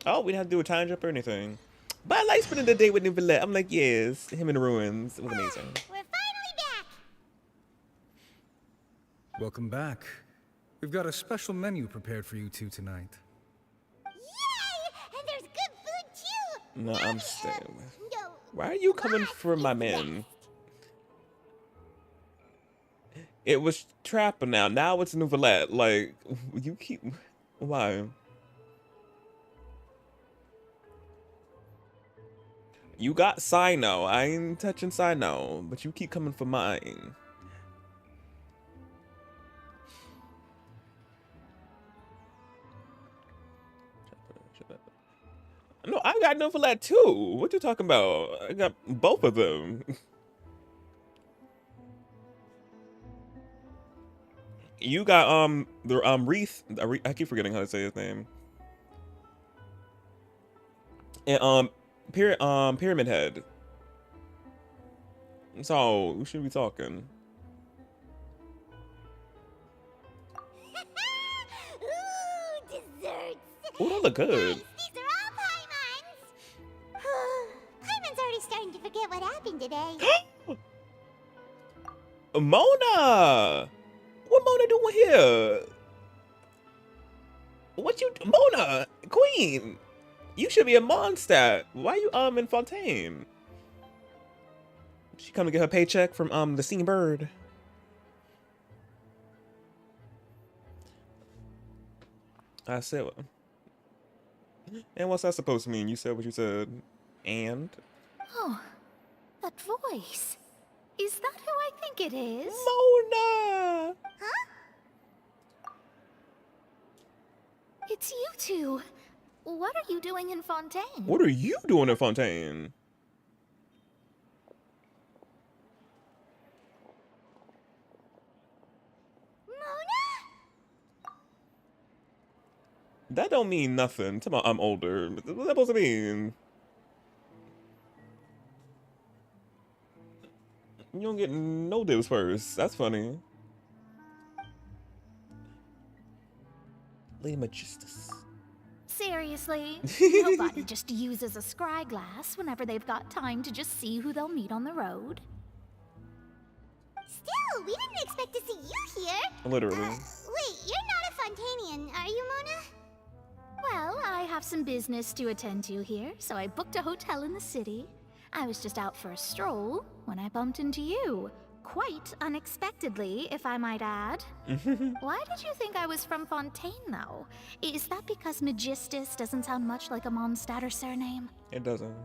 Oh, we didn't have to do a time jump or anything. But I like spending the day with Nicolette. I'm like, yes, him in the ruins. It was amazing. We're finally back! Welcome back. We've got a special menu prepared for you two tonight. Yay! And there's good food too! No, I'm staying. No, Why are you coming for my men? It was Trapper now. Now it's Nouvellette. Like, you keep... Why? You got Sino. I ain't touching Sino. But you keep coming for mine. No, I got Nouvellette too. What you talking about? I got both of them. You got the Wreath. I keep forgetting how to say his name. And Pyramid Head. So we should be talking. Ooh, desserts! Ooh, they look good. These are all Paimon's! Paimon's already starting to forget what happened today. Mona! What Mona doing here? What you... Mona! Queen! You should be a Mondstadt. Why you in Fontaine? She come to get her paycheck from the Singing Bird. I said And what's that supposed to mean? You said what you said. And? Oh, that voice. Is that who I think it is? Mona! Huh? It's you two. What are you doing in Fontaine? What are you doing in Fontaine? That don't mean nothing. Tell me I'm older. What's that supposed to mean? You don't get no dibs first. That's funny. Lady Magistus. Seriously? Nobody just uses a scry glass whenever they've got time to just see who they'll meet on the road. Still, we didn't expect to see you here. Literally. Wait, you're not a Fontanian, are you, Mona? Well, I have some business to attend to here, so I booked a hotel in the city. I was just out for a stroll when I bumped into you. Quite unexpectedly, if I might add. Why did you think I was from Fontaine, though? Is that because Magistus doesn't sound much like a Mondstadter surname? It doesn't.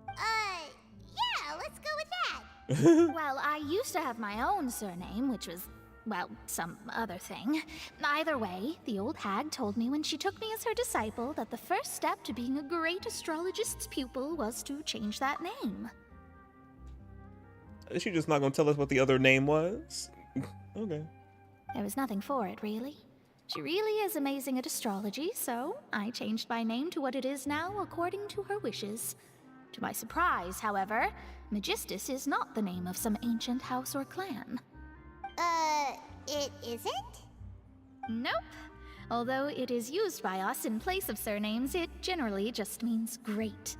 Yeah, let's go with that. Well, I used to have my own surname, which was, well, some other thing. Either way, the old hag told me when she took me as her disciple that the first step to being a great astrologist's pupil was to change that name. Is she just not gonna tell us what the other name was? Okay. There was nothing for it, really. She really is amazing at astrology, so I changed my name to what it is now according to her wishes. To my surprise, however, Magistus is not the name of some ancient house or clan. It isn't? Nope. Although it is used by us in place of surnames, it generally just means great.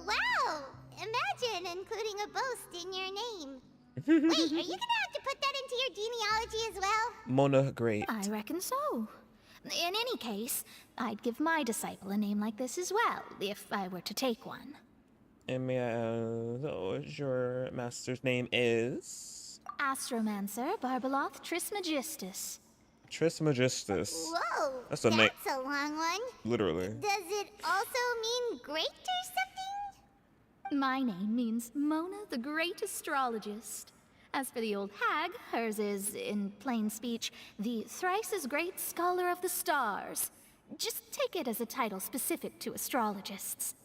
Wow! Imagine including a boast in your name. Wait, are you gonna have to put that into your genealogy as well? Mona Great. I reckon so. In any case, I'd give my disciple a name like this as well, if I were to take one. And may I ask, your master's name is? Astromancer Barbeloth Trismegistus. Trismegistus. Whoa, That's a name. that's a long one. Literally. Does it also mean great or something? My name means Mona the Great Astrologist. As for the old hag, hers is, in plain speech, the thrice as great scholar of the stars. Just take it as a title specific to astrologists.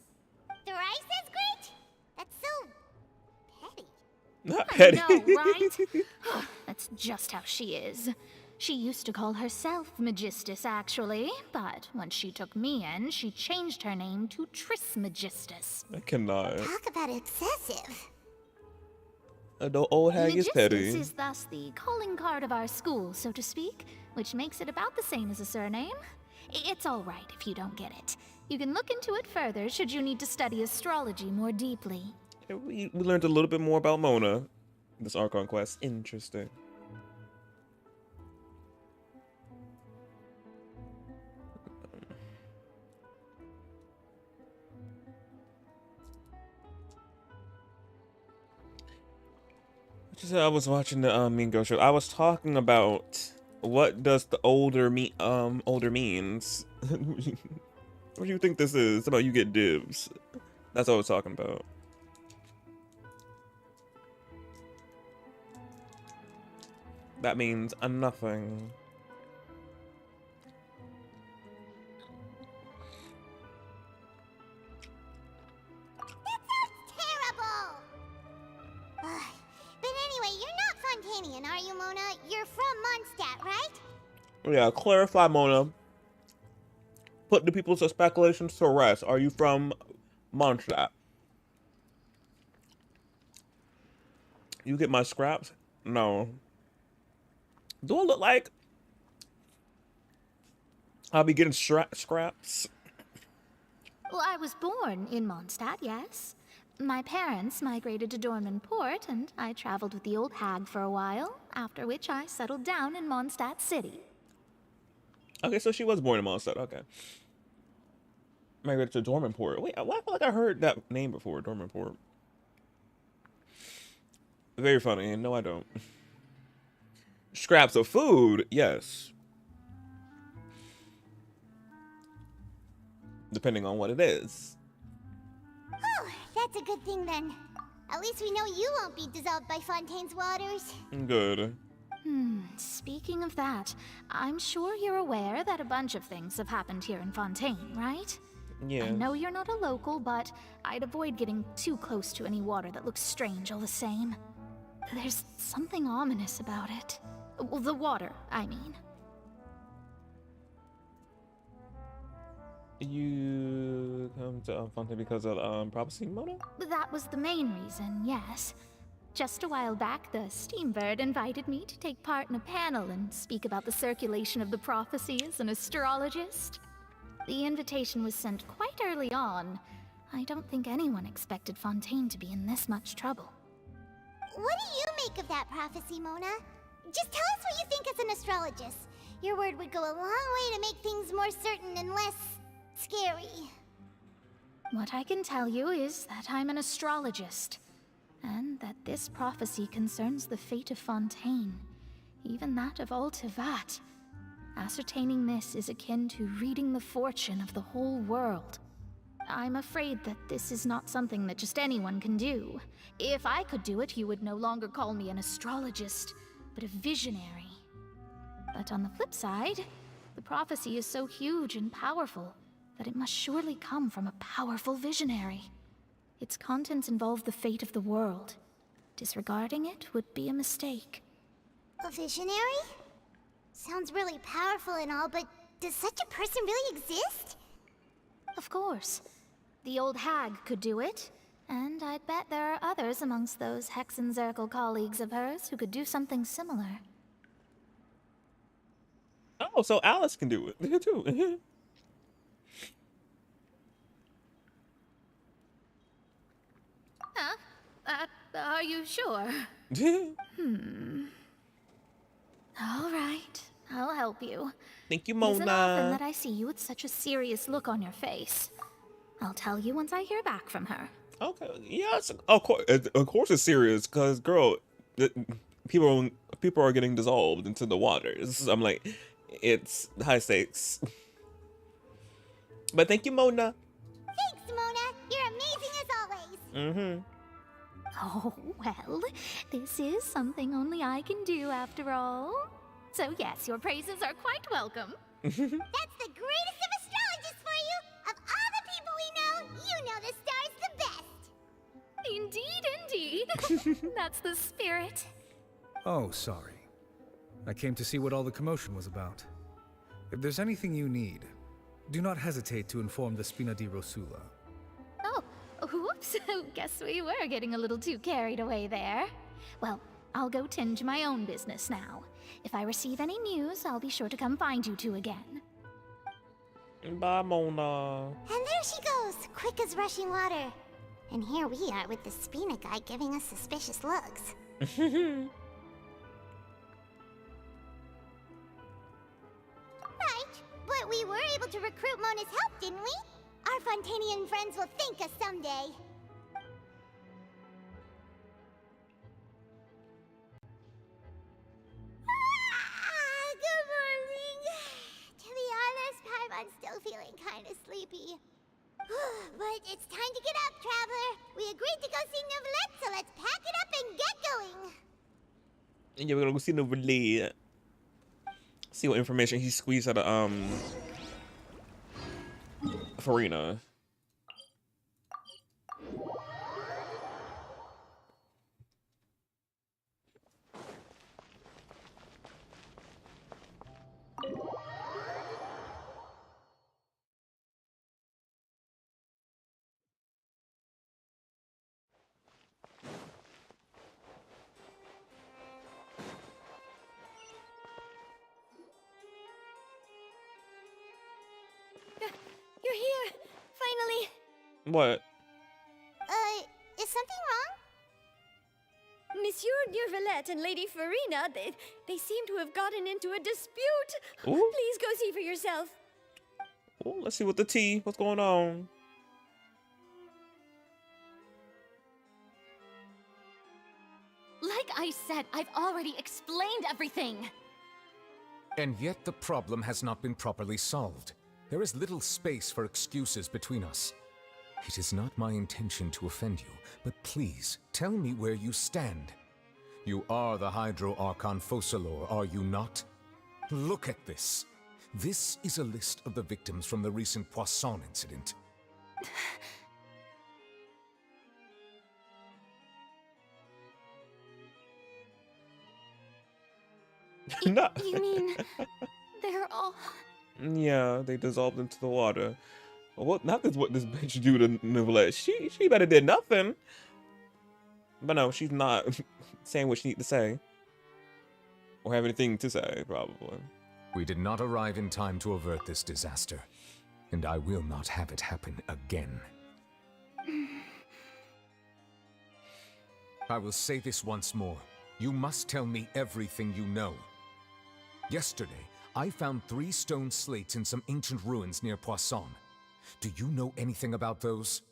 Thrice as great? That's so petty. Not petty. I know, right? That's just how she is. She used to call herself Magistus, actually, but when she took me in, she changed her name to Trismegistus. I cannot. Talk about excessive. The old hag is petty. Magistus is thus the calling card of our school, so to speak, which makes it about the same as a surname. It's all right if you don't get it. You can look into it further should you need to study astrology more deeply. Yeah, we learned a little bit more about Mona. This Archon quest. Interesting. I was watching the Mean Girl show. I was talking about what does the older means. What do you think this is? It's about you get dibs. That's what I was talking about. That means nothing. Are you, Mona? You're from Mondstadt, right? Yeah, clarify, Mona. Put the people's speculations to rest. Are you from Mondstadt? You get my scraps? No. Do I look like I'll be getting scraps? Well, I was born in Mondstadt, yes. My parents migrated to Dorman Port, and I traveled with the old hag for a while, after which I settled down in Mondstadt City. Okay, so she was born in Mondstadt, okay. Migrated to Dorman Port. Wait, I feel like I heard that name before, Dorman Port. Very funny, no I don't. Scraps of food, yes. depending on what it is. Oh, that's a good thing then. At least we know you won't be dissolved by Fontaine's waters. Good. Speaking of that, I'm sure you're aware that a bunch of things have happened here in Fontaine, right? Yeah. I know you're not a local, but I'd avoid getting too close to any water that looks strange all the same. There's something ominous about it. Well, the water, I mean. You come to Fontaine because of prophecy, Mona? That was the main reason, yes. Just a while back, the Steambird invited me to take part in a panel and speak about the circulation of the prophecy as an astrologist. The invitation was sent quite early on. I don't think anyone expected Fontaine to be in this much trouble. What do you make of that prophecy, Mona? Just tell us what you think as an astrologist. Your word would go a long way to make things more certain and less scary. What I can tell you is that I'm an astrologist, and that this prophecy concerns the fate of Fontaine, even that of all Tevat. Ascertaining this is akin to reading the fortune of the whole world. I'm afraid that this is not something that just anyone can do. If I could do it, you would no longer call me an astrologist, but a visionary. But on the flip side, the prophecy is so huge and powerful that it must surely come from a powerful visionary. Its contents involve the fate of the world. Disregarding it would be a mistake. A visionary? Sounds really powerful and all, but does such a person really exist? Of course. The old hag could do it, and I'd bet there are others amongst those Hexenzirkel colleagues of hers who could do something similar. Oh, so Alice can do it too. Huh? Are you sure? All right, I'll help you. Thank you, It isn't often Mona. that I see you with such a serious look on your face. I'll tell you once I hear back from her. Okay, yes, of course it's serious, cause girl, people are getting dissolved into the waters. I'm like, it's high stakes. But thank you, Mona. Thanks, Mona. You're amazing as always. Oh, well, this is something only I can do after all. So yes, your praises are quite welcome. That's the greatest of astrologists for you! Of all the people we know, you know the star's the best! Indeed. That's the spirit. Oh, sorry. I came to see what all the commotion was about. If there's anything you need, do not hesitate to inform the Spina di Rosula. Oh, whoops. Guess we were getting a little too carried away there. Well, I'll go tend to my own business now. If I receive any news, I'll be sure to come find you two again. Bye, Mona. And there she goes, quick as rushing water. And here we are with the Spina guy giving us suspicious looks. Right, but we were able to recruit Mona's help, didn't we? Our Fontanian friends will thank us someday. Good morning. To be honest, I'm still feeling kind of sleepy. But it's time to get up, traveler. We agreed to go see Novelette, so let's pack it up and get going. Yeah, we're gonna go see Novelette. See what information he squeezed out of Farina. You're here! Finally! What? Is something wrong? Monsieur Neuvillette and Lady Farina, they seem to have gotten into a dispute. Ooh. Please go see for yourself. Oh, let's see what the tea. What's going on? Like I said, I've already explained everything. And yet the problem has not been properly solved. There is little space for excuses between us. It is not my intention to offend you, but please, tell me where you stand. You are the Hydro Archon Focalor, are you not? Look at this. This is a list of the victims from the recent Poisson incident. No. You mean they're all... Yeah, they dissolved into the water. Well, not this what this bitch do to Neuvillette. She better did nothing. But no, she's not saying what she need to say. Or have anything to say, probably. We did not arrive in time to avert this disaster. And I will not have it happen again. I will say this once more. You must tell me everything you know. Yesterday, I found 3 stone slates in some ancient ruins near Poisson. Do you know anything about those?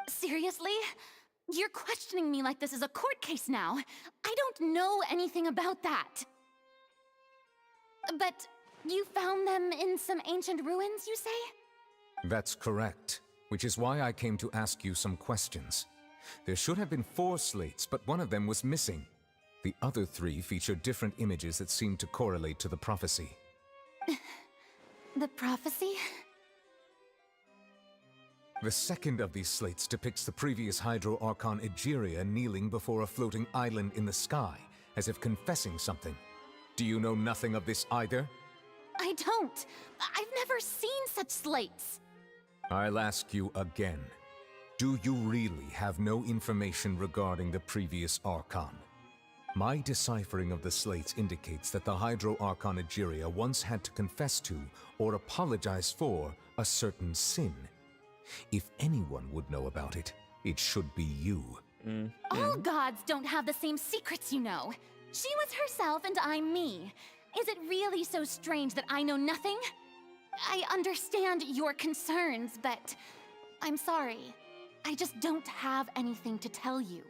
Seriously? You're questioning me like this is a court case now. I don't know anything about that. But you found them in some ancient ruins, you say? That's correct, which is why I came to ask you some questions. There should have been 4 slates, but one of them was missing. The other 3 feature different images that seem to correlate to the prophecy. The prophecy? The second of these slates depicts the previous Hydro Archon Egeria kneeling before a floating island in the sky, as if confessing something. Do you know nothing of this either? I don't. I've never seen such slates. I'll ask you again. Do you really have no information regarding the previous Archon? My deciphering of the slates indicates that the Hydro Archon Egeria once had to confess to, or apologize for, a certain sin. If anyone would know about it, it should be you. All gods don't have the same secrets, you know. She was herself and I'm me. Is it really so strange that I know nothing? I understand your concerns, but I'm sorry. I just don't have anything to tell you.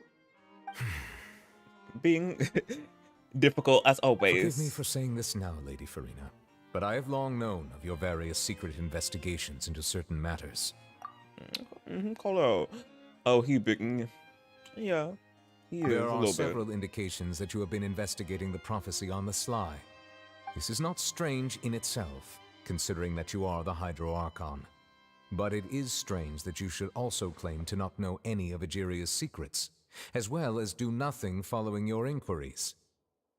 Being difficult as always. Forgive me for saying this now, Lady Farina, but I have long known of your various secret investigations into certain matters. Call out. Oh, he big. Yeah, he is There a are little several bit. indications that you have been investigating the prophecy on the sly. This is not strange in itself, considering that you are the Hydro Archon. But it is strange that you should also claim to not know any of Egeria's secrets, as well as do nothing following your inquiries.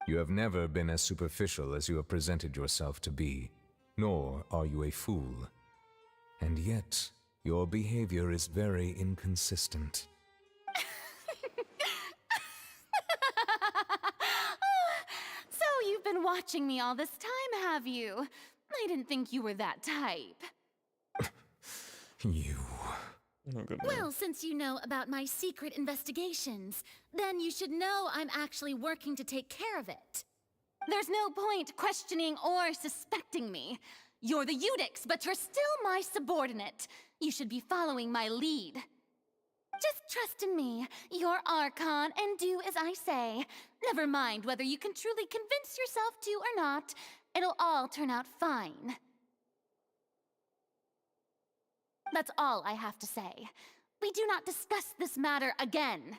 You have never been as superficial as you have presented yourself to be, nor are you a fool. And yet, your behavior is very inconsistent. So you've been watching me all this time, have you? I didn't think you were that type. You... Oh, goodness. Well, since you know about my secret investigations, then you should know I'm actually working to take care of it. There's no point questioning or suspecting me. You're the Eudix, but you're still my subordinate. You should be following my lead. Just trust in me, you're Archon, and do as I say. Never mind whether you can truly convince yourself to or not. It'll all turn out fine. That's all I have to say. We do not discuss this matter again.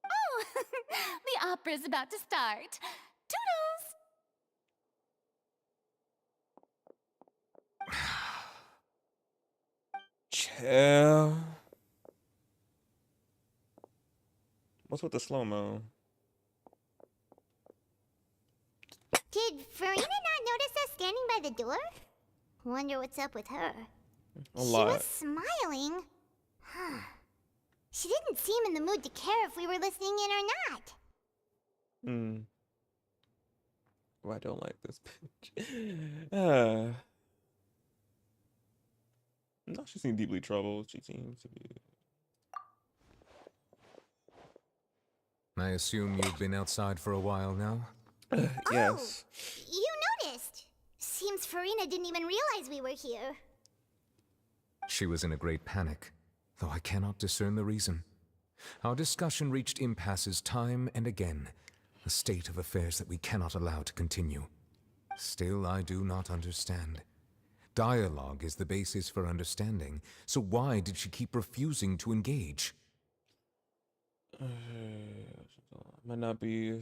Oh, the opera's about to start. Toodles! Chill. What's with the slow-mo? Did Farina not notice us standing by the door? Wonder what's up with her. A lot. She was smiling. Huh. She didn't seem in the mood to care if we were listening in or not. Oh, I don't like this bitch. No, she seemed deeply troubled. She seems to be. I assume you've been outside for a while now? Yes. Oh, you noticed. Seems Farina didn't even realize we were here. She was in a great panic, though I cannot discern the reason. Our discussion reached impasses time and again, A state of affairs that we cannot allow to continue. Still, I do not understand. Dialogue is the basis for understanding, so why did she keep refusing to engage? Might not be.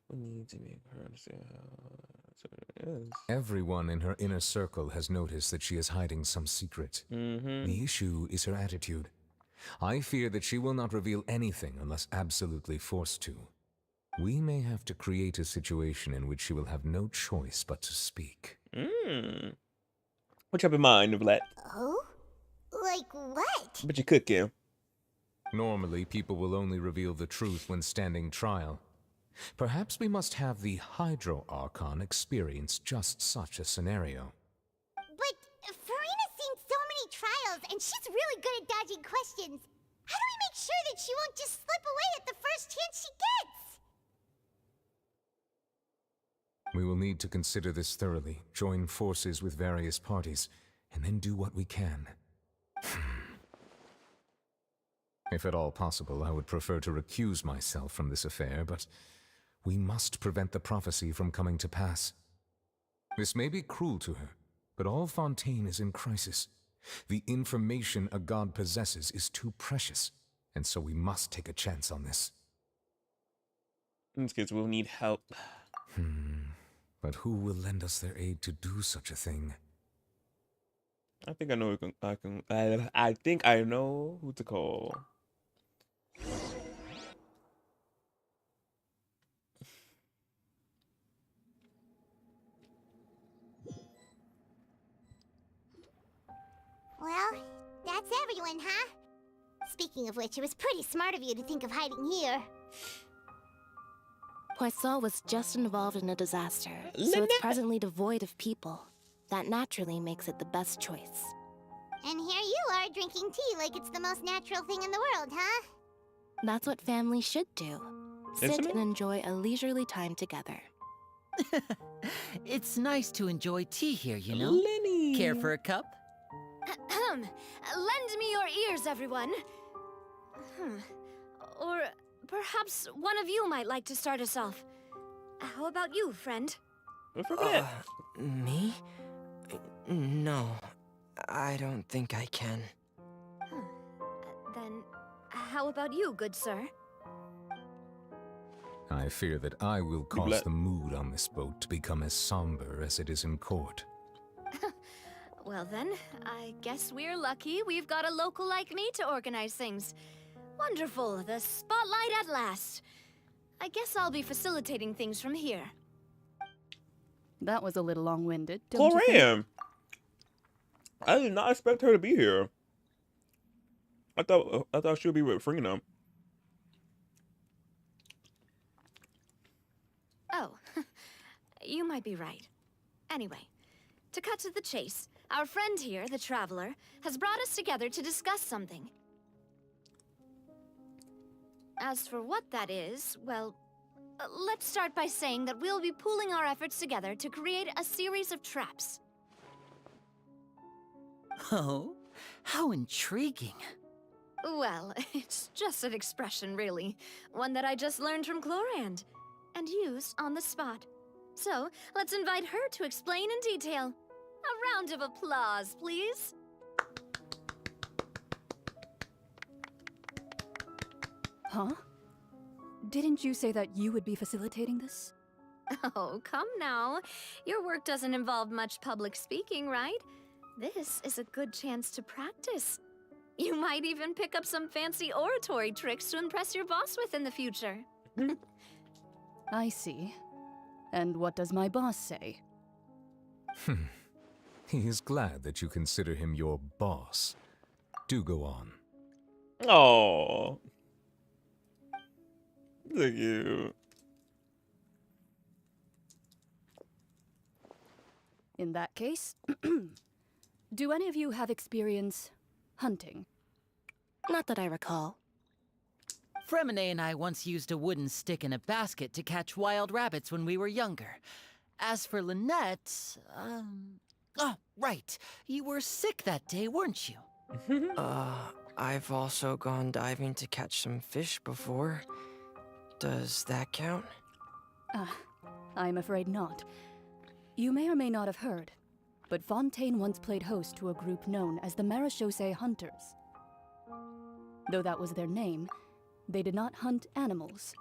We need to make her understand how it is. Everyone in her inner circle has noticed that she is hiding some secret. The issue is her attitude. I fear that she will not reveal anything unless absolutely forced to. We may have to create a situation in which she will have no choice but to speak. What you have in mind, Novelette? Oh? Like what? But you cooking. Normally, people will only reveal the truth when standing trial. Perhaps we must have the Hydro Archon experience just such a scenario. But Farina's seen so many trials, and she's really good at dodging questions. How do we make sure that she won't just slip away at the first chance she gets? We will need to consider this thoroughly, join forces with various parties, and then do what we can. If at all possible, I would prefer to recuse myself from this affair, but we must prevent the prophecy from coming to pass. This may be cruel to her, but all Fontaine is in crisis. The information a god possesses is too precious, and so we must take a chance on this. These kids will need help. But who will lend us their aid to do such a thing? I think I know. I think I know who to call. Well, that's everyone, huh? Speaking of which, it was pretty smart of you to think of hiding here. Poisson was just involved in a disaster, so it's presently devoid of people. That naturally makes it the best choice. And here you are drinking tea like it's the most natural thing in the world, huh? That's what families should do. Sit and enjoy a leisurely time together. It's nice to enjoy tea here, you know? Lenny! Care for a cup? Lend me your ears, everyone. Or perhaps one of you might like to start us off. How about you, friend? Me? No, I don't think I can. Then, how about you, good sir? I fear that I will cause the mood on this boat to become as somber as it is in court. Well then, I guess we're lucky we've got a local like me to organize things. Wonderful, the spotlight at last. I guess I'll be facilitating things from here. That was a little long-winded, don't you think? Corsair! I did not expect her to be here. I thought she would be with Frina. Oh, you might be right. Anyway, to cut to the chase, our friend here, the Traveler, has brought us together to discuss something. As for what that is, well, let's start by saying that we'll be pooling our efforts together to create a series of traps. Oh, how intriguing. Well, it's just an expression, really. One that I just learned from Chlorand, and used on the spot. So, let's invite her to explain in detail. A round of applause, please. Huh? Didn't you say that you would be facilitating this? Oh, come now. Your work doesn't involve much public speaking, right? This is a good chance to practice. You might even pick up some fancy oratory tricks to impress your boss with in the future. I see. And what does my boss say? He is glad that you consider him your boss. Do go on. Oh, look at you. In that case, do any of you have experience hunting? Not that I recall. Fremine and I once used a wooden stick in a basket to catch wild rabbits when we were younger. As for Lynette, oh, right. You were sick that day, weren't you? I've also gone diving to catch some fish before. Does that count? I'm afraid not. You may or may not have heard, but Fontaine once played host to a group known as the Marechaussee Hunters. Though that was their name, they did not hunt animals,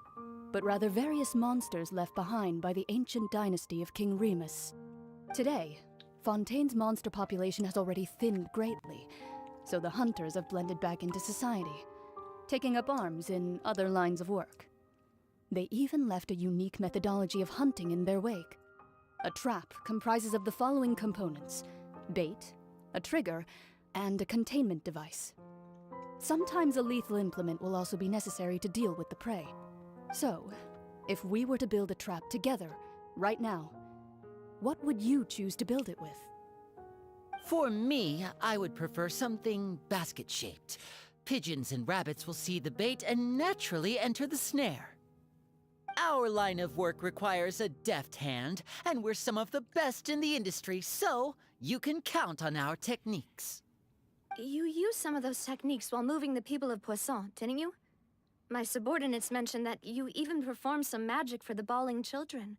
but rather various monsters left behind by the ancient dynasty of King Remus. Today, Fontaine's monster population has already thinned greatly, so the hunters have blended back into society, taking up arms in other lines of work. They even left a unique methodology of hunting in their wake. A trap comprises of the following components: bait, a trigger, and a containment device. Sometimes a lethal implement will also be necessary to deal with the prey. So, if we were to build a trap together, right now, what would you choose to build it with? For me, I would prefer something basket-shaped. Pigeons and rabbits will see the bait and naturally enter the snare. Our line of work requires a deft hand, and we're some of the best in the industry, so you can count on our techniques. You used some of those techniques while moving the people of Poisson, didn't you? My subordinates mentioned that you even performed some magic for the bawling children.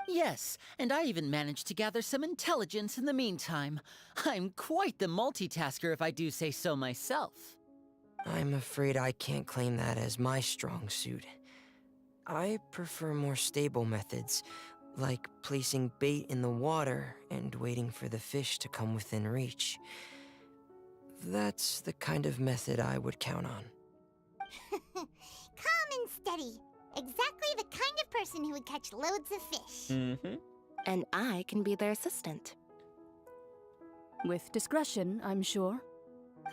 Yes, and I even managed to gather some intelligence in the meantime. I'm quite the multitasker if I do say so myself. I'm afraid I can't claim that as my strong suit. I prefer more stable methods, like placing bait in the water and waiting for the fish to come within reach. That's the kind of method I would count on. Calm and steady. Exactly the kind of person who would catch loads of fish. Mm-hmm. And I can be their assistant. With discretion, I'm sure.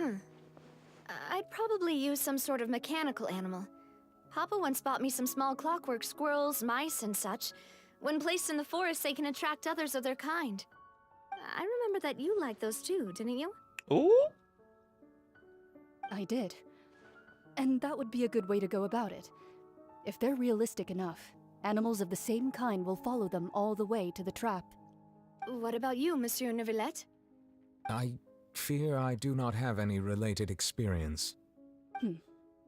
I'd probably use some sort of mechanical animal. Papa once bought me some small clockwork squirrels, mice, and such. When placed in the forest, they can attract others of their kind. I remember that you liked those too, didn't you? Ooh? I did. And that would be a good way to go about it. If they're realistic enough, animals of the same kind will follow them all the way to the trap. What about you, Monsieur Neuvillette? I fear I do not have any related experience.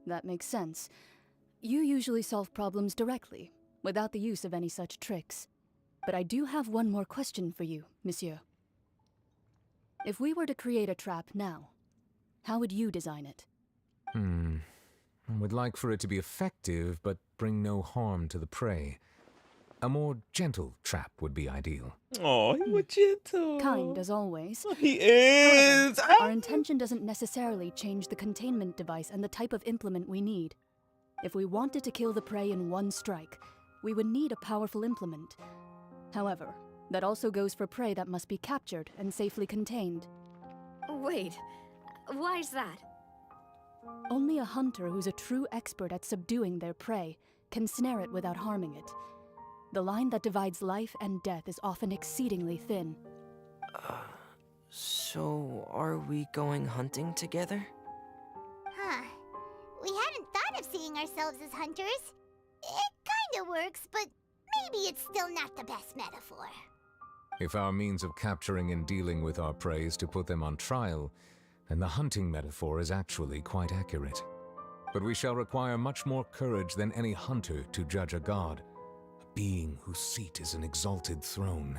That makes sense. You usually solve problems directly, without the use of any such tricks. But I do have one more question for you, Monsieur. If we were to create a trap now, how would you design it? I would like for it to be effective, but bring no harm to the prey. A more gentle trap would be ideal. Oh, he was gentle. Kind, as always. He is! However, our intention doesn't necessarily change the containment device and the type of implement we need. If we wanted to kill the prey in one strike, we would need a powerful implement. However, that also goes for prey that must be captured and safely contained. Wait, why's that? Only a hunter who's a true expert at subduing their prey can snare it without harming it. The line that divides life and death is often exceedingly thin. So are we going hunting together? We hadn't thought of seeing ourselves as hunters. It kinda works, but maybe it's still not the best metaphor. If our means of capturing and dealing with our prey is to put them on trial, then the hunting metaphor is actually quite accurate. But we shall require much more courage than any hunter to judge a god, a being whose seat is an exalted throne.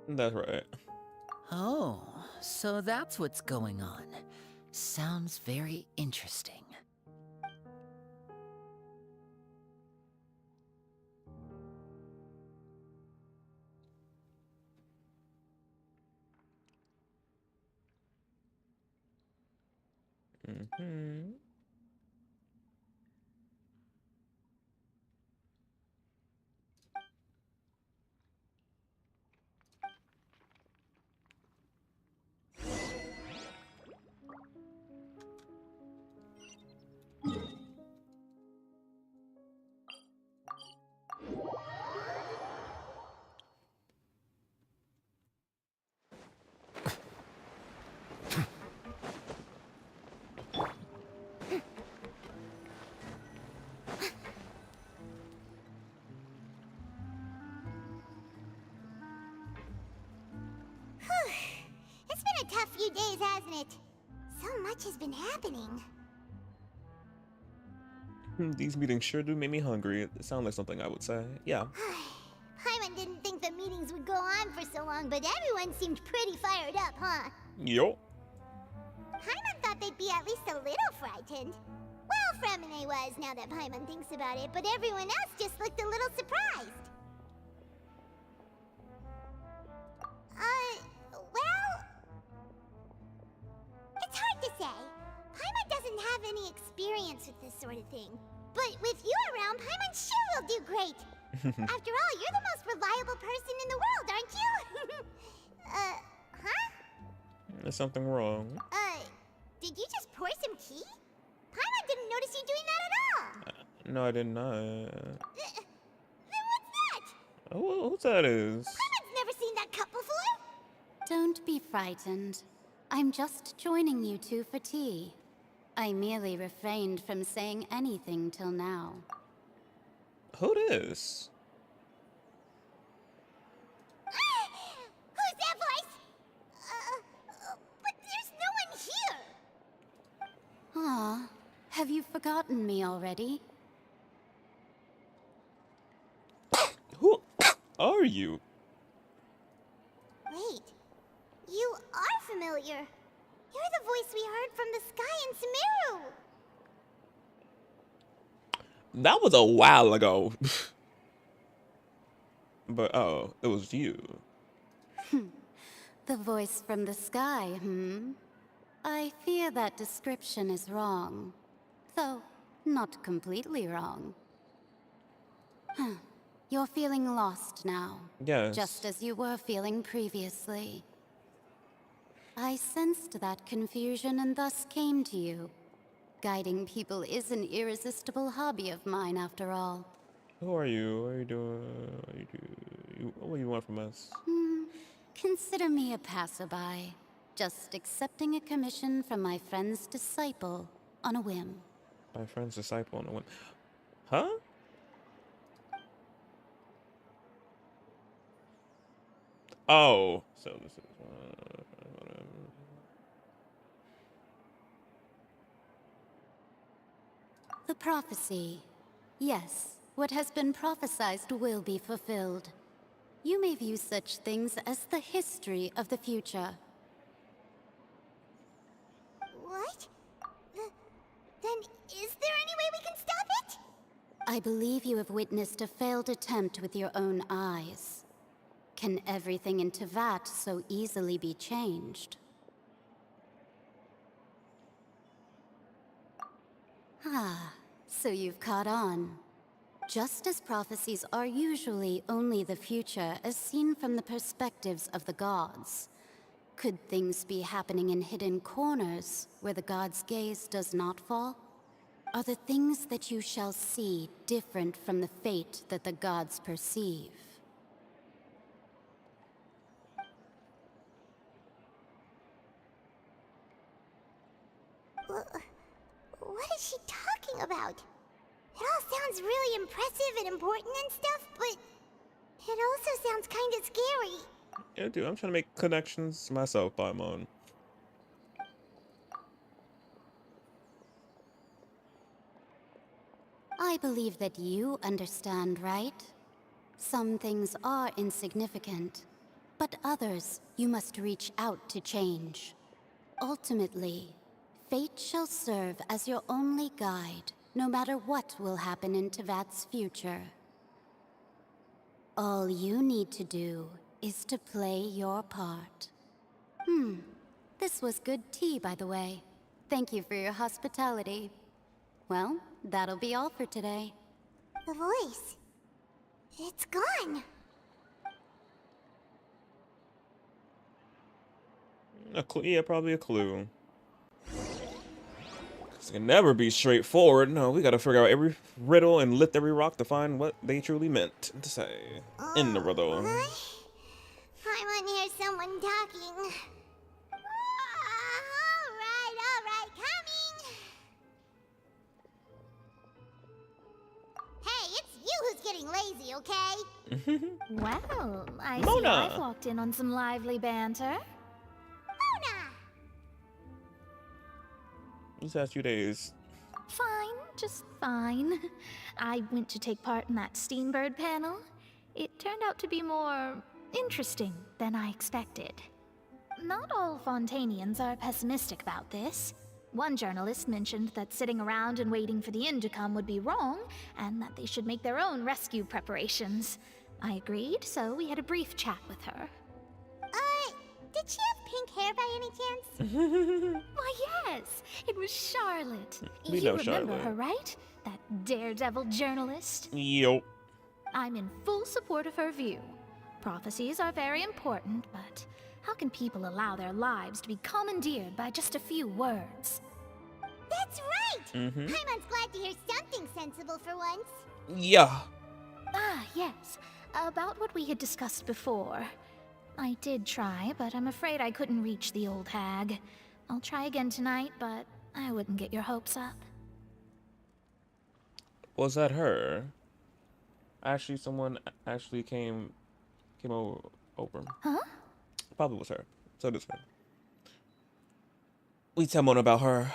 That's right. Oh, so that's what's going on. Sounds very interesting. It's been a tough few days, hasn't it? So So much has been happening. These meetings sure do make me hungry. It sounds like something I would say. Yeah. Paimon didn't think the meetings would go on for so long, but everyone seemed pretty fired up, huh? Yo. Paimon thought they'd be at least a little frightened. Well, Fremine was, now that Paimon thinks about it, but everyone else just looked a little surprised. Well... It's hard to say. Paimon doesn't have any experience with this sort of thing. But with you around, Paimon sure will do great. After all, you're the most reliable person in the world, aren't you? Huh? There's something wrong. Did you just pour some tea? Paimon didn't notice you doing that at all. No, I did not. Then what's that? Oh, who that is? Paimon's never seen that cup before. Don't be frightened. I'm just joining you two for tea. I merely refrained from saying anything till now. Who this? Who's that voice? But there's no one here. Ah, have you forgotten me already? Who are you? Wait, you are familiar. You're the voice we heard from the sky in Sumeru. That was a while ago. But oh, it was you. The voice from the sky, I fear that description is wrong. Though, not completely wrong. You're feeling lost now. Yes. Just as you were feeling previously. I sensed that confusion and thus came to you. Guiding people is an irresistible hobby of mine, after all. Who are you? What are you doing? What do you want from us? Consider me a passerby. Just accepting a commission from my friend's disciple on a whim. My friend's disciple on a whim. Huh? Oh. So this is... The prophecy. Yes, what has been prophesied will be fulfilled. You may view such things as the history of the future. What? Then is there any way we can stop it? I believe you have witnessed a failed attempt with your own eyes. Can everything in Tevat so easily be changed? Ah, so you've caught on. Just as prophecies are usually only the future as seen from the perspectives of the gods, could things be happening in hidden corners where the gods' gaze does not fall? Are the things that you shall see different from the fate that the gods perceive? What is she talking about? It all sounds really impressive and important and stuff, but it also sounds kind of scary. Yeah, dude, I'm trying to make connections myself, Paimon. I believe that you understand, right? Some things are insignificant, but others you must reach out to change. Ultimately, fate shall serve as your only guide, no matter what will happen in Tevat's future. All you need to do is to play your part. This was good tea, by the way. Thank you for your hospitality. Well, that'll be all for today. The voice. It's gone. A clue? Yeah, probably a clue. It can never be straightforward. No, we gotta figure out every riddle and lift every rock to find what they truly meant to say in the riddle. I want to hear someone talking. All right, coming. Hey, it's you who's getting lazy, okay? Well, I see Mona. I've walked in on some lively banter. Mona! These last few days. Fine, just fine. I went to take part in that Steambird panel. It turned out to be more interesting than I expected. Not all Fontanians are pessimistic about this. One journalist mentioned that sitting around and waiting for the end to come would be wrong, and that they should make their own rescue preparations. I agreed, so we had a brief chat with her. Did she have pink hair by any chance? Why, yes, it was Charlotte. We You know remember Charlotte. her, right? That daredevil journalist? Yo. I'm in full support of her view. Prophecies are very important, but how can people allow their lives to be commandeered by just a few words? That's right! Mm-hmm. Paimon's glad to hear something sensible for once. Yeah. Ah, yes. About what we had discussed before. I did try, but I'm afraid I couldn't reach the old hag. I'll try again tonight, but I wouldn't get your hopes up. Was that her? Actually, someone actually came over. Huh? Probably was her. So this her. We tell more about her.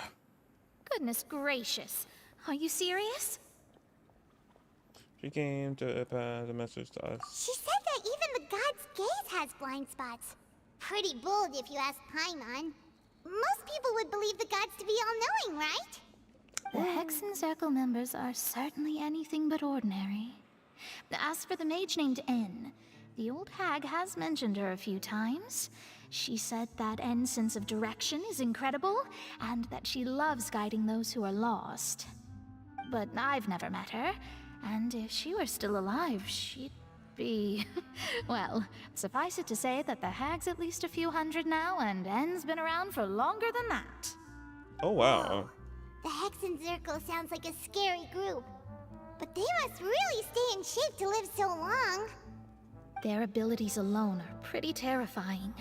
Goodness gracious. Are you serious? She came to pass a message to us. She said that even the god's gaze has blind spots. Pretty bold if you ask Paimon. Most people would believe the gods to be all-knowing, right? The Hexen Circle members are certainly anything but ordinary. As for the mage named N, the old hag has mentioned her a few times. She said that N's sense of direction is incredible, and that she loves guiding those who are lost. But I've never met her, and if she were still alive, she'd be... well, suffice it to say that the hag's at least a few hundred now, and N's been around for longer than that. Oh, wow. The Hexen Circle sounds like a scary group. But they must really stay in shape to live so long. Their abilities alone are pretty terrifying.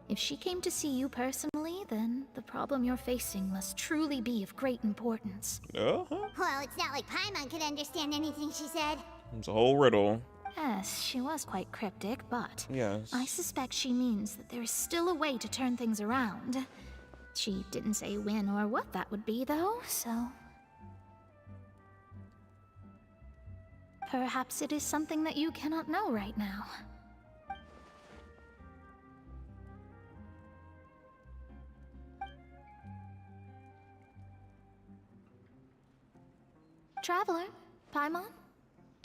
If she came to see you personally, then the problem you're facing must truly be of great importance. Well, it's not like Paimon could understand anything she said. It's a whole riddle. Yes, she was quite cryptic, but Yes. I suspect she means that there is still a way to turn things around. She didn't say when or what that would be, though, so... perhaps it is something that you cannot know right now. Traveler, Paimon,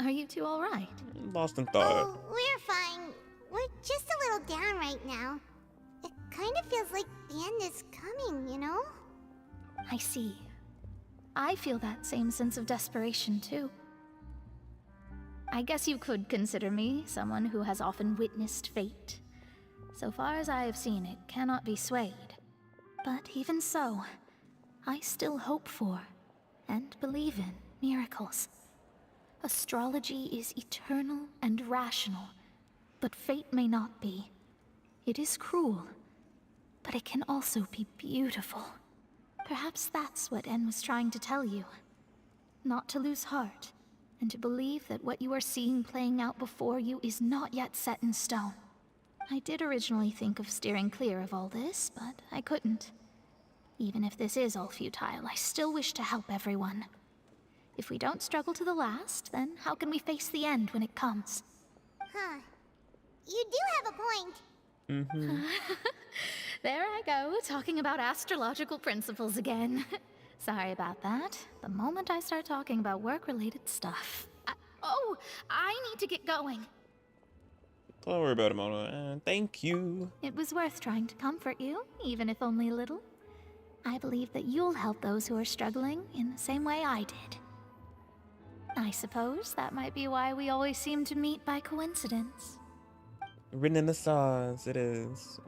are you two all right? Lost in thought. Oh, we're fine. We're just a little down right now. It kind of feels like the end is coming, you know? I see. I feel that same sense of desperation, too. I guess you could consider me someone who has often witnessed fate. So far as I have seen, it cannot be swayed. But even so, I still hope for, and believe in, miracles. Astrology is eternal and rational, but fate may not be. It is cruel, but it can also be beautiful. Perhaps that's what En was trying to tell you. Not to lose heart, and to believe that what you are seeing playing out before you is not yet set in stone. I did originally think of steering clear of all this, but I couldn't. Even if this is all futile, I still wish to help everyone. If we don't struggle to the last, then how can we face the end when it comes? Huh. You do have a point. Mm-hmm. There I go, talking about astrological principles again. Sorry about that. The moment I start talking about work-related stuff... I need to get going. Don't worry about it, Mona. Thank you. It was worth trying to comfort you, even if only a little. I believe that you'll help those who are struggling in the same way I did. I suppose that might be why we always seem to meet by coincidence. Written in the stars, it is.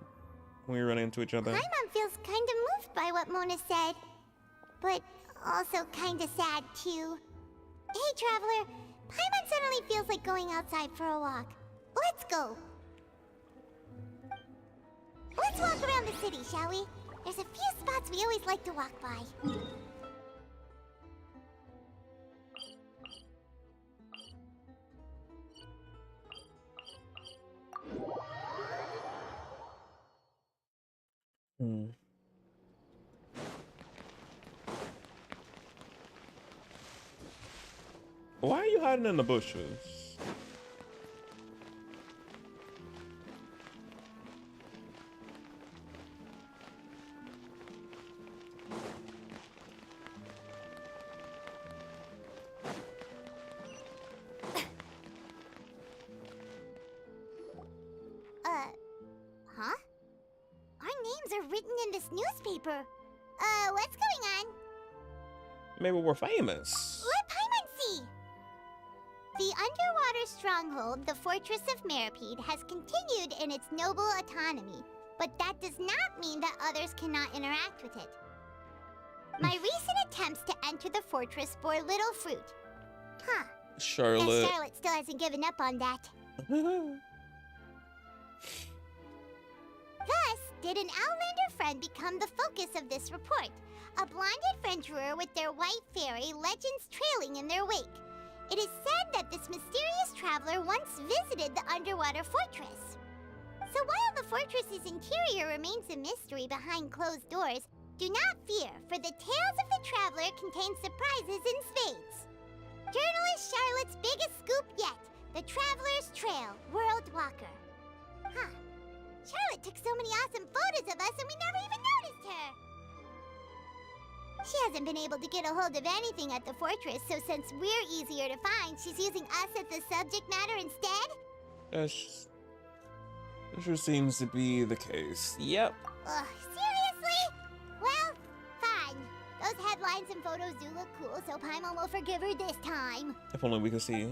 When we run into each other. Paimon feels kind of moved by what Mona said. But also kind of sad, too. Hey, Traveler. Paimon suddenly feels like going outside for a walk. Let's go. Let's walk around the city, shall we? There's a few spots we always like to walk by. Why are you hiding in the bushes? Huh? Our names are written in this newspaper. What's going on? Maybe we're famous. Let Paimon see! The underwater stronghold, the Fortress of Meripede, has continued in its noble autonomy, but that does not mean that others cannot interact with it. My recent attempts to enter the fortress bore little fruit. Huh. Charlotte. Guess Charlotte still hasn't given up on that. Thus, did an Outlander friend become the focus of this report? A blonde adventurer with their white fairy, legends trailing in their wake. It is said that this mysterious traveler once visited the underwater fortress. So while the fortress's interior remains a mystery behind closed doors, do not fear, for the tales of the traveler contain surprises in spades. Journalist Charlotte's biggest scoop yet, the Traveler's Trail, World Walker. Huh. Charlotte took so many awesome photos of us and we never even noticed her. She hasn't been able to get a hold of anything at the fortress, so since we're easier to find, she's using us as the subject matter instead? That sure seems to be the case. Yep. Ugh, seriously? Well, fine. Those headlines and photos do look cool, so Paimon will forgive her this time. If only we could see.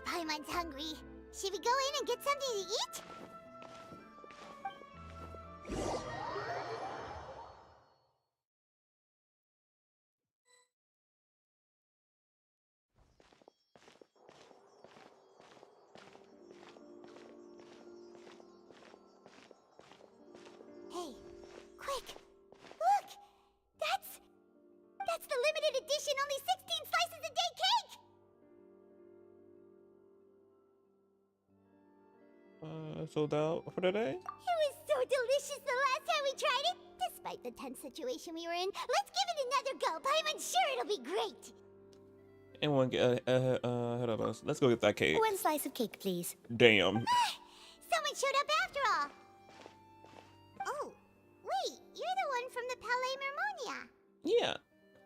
Paimon's hungry. Should we go in and get something to eat? Hey, quick! Look! That's the limited edition only 16 slices a day cake! Sold out for the day? It was so delicious the last time we tried it. Despite the tense situation we were in, let's give it another go. I'm sure it'll be great. Anyone get ahead of us? Let's go get that cake. One slice of cake, please. Damn. Someone showed up after all. Oh, wait, you're the one from the Palais Mermonia. Yeah.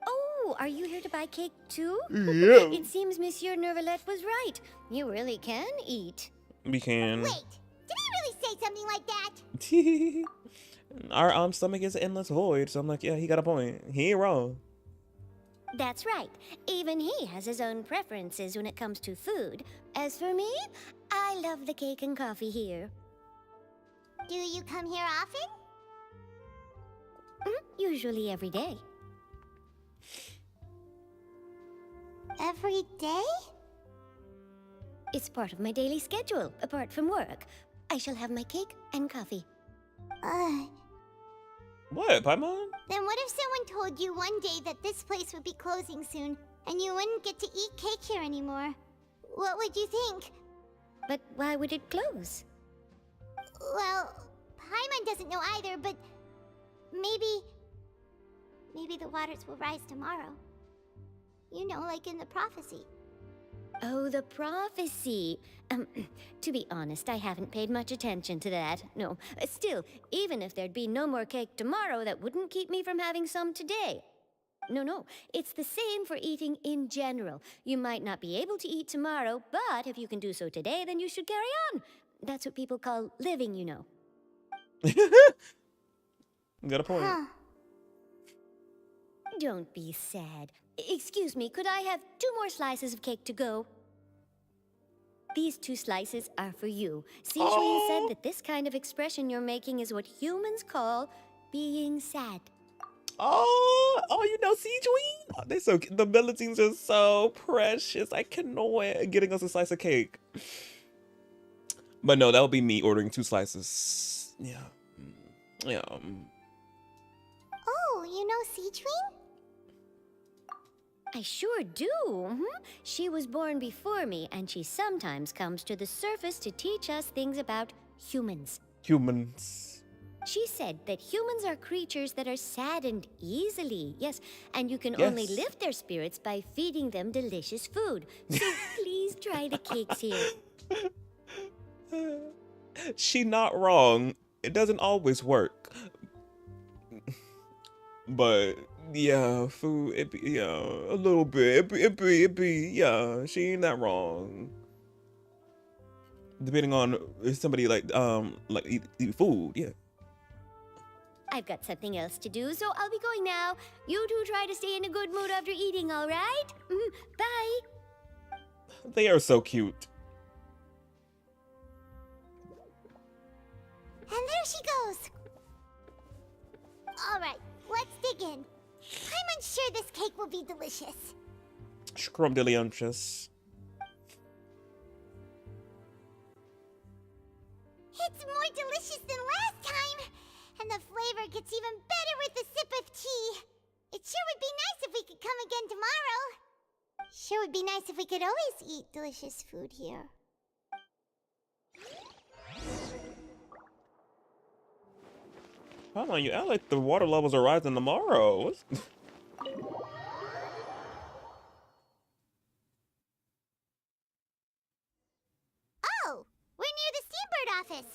Oh, are you here to buy cake too? Yeah. It seems Monsieur Nervalette was right. You really can eat. We can. Wait, did he really say something like that? Our stomach is an endless void, so I'm like, yeah, he got a point. He ain't wrong. That's right. Even he has his own preferences when it comes to food. As for me, I love the cake and coffee here. Do you come here often? Usually every day. Every day? It's part of my daily schedule, apart from work. I shall have my cake and coffee. What, Paimon? Then what if someone told you one day that this place would be closing soon, and you wouldn't get to eat cake here anymore? What would you think? But why would it close? Well, Paimon doesn't know either, but maybe the waters will rise tomorrow. You know, like in the prophecy. Oh, the prophecy. To be honest, I haven't paid much attention to that. No, still, even if there'd be no more cake tomorrow, that wouldn't keep me from having some today. No, it's the same for eating in general. You might not be able to eat tomorrow, but if you can do so today, then you should carry on. That's what people call living, you know. Got a point. Don't be sad. Excuse me, could I have 2 more slices of cake to go? These 2 slices are for you. Sijuin said that this kind of expression you're making is what humans call being sad. Oh, you know Sijuin? Oh, they're so, the Militines are so precious. I cannot wait getting us a slice of cake. But no, that would be me ordering 2 slices. Yeah. you know Citrine? I sure do. She was born before me, and she sometimes comes to the surface to teach us things about humans. Humans. She said that humans are creatures that are saddened easily. Yes, and you can only Yes. lift their spirits by feeding them delicious food. So please try the cakes here. She not wrong. It doesn't always work. But yeah, food, it be, yeah, a little bit. It be, yeah, she ain't that wrong. Depending on if somebody like eat food, yeah. I've got something else to do, so I'll be going now. You two try to stay in a good mood after eating, all right? Bye. They are so cute. And there she goes. All right, let's dig in. I'm unsure this cake will be delicious. Scrumdiddlyumptious. It's more delicious than last time, and the flavor gets even better with a sip of tea. It sure would be nice if we could come again tomorrow. Sure would be nice if we could always eat delicious food here. Come on, you act like the water levels are rising tomorrow. Oh, we're near the Steambird office.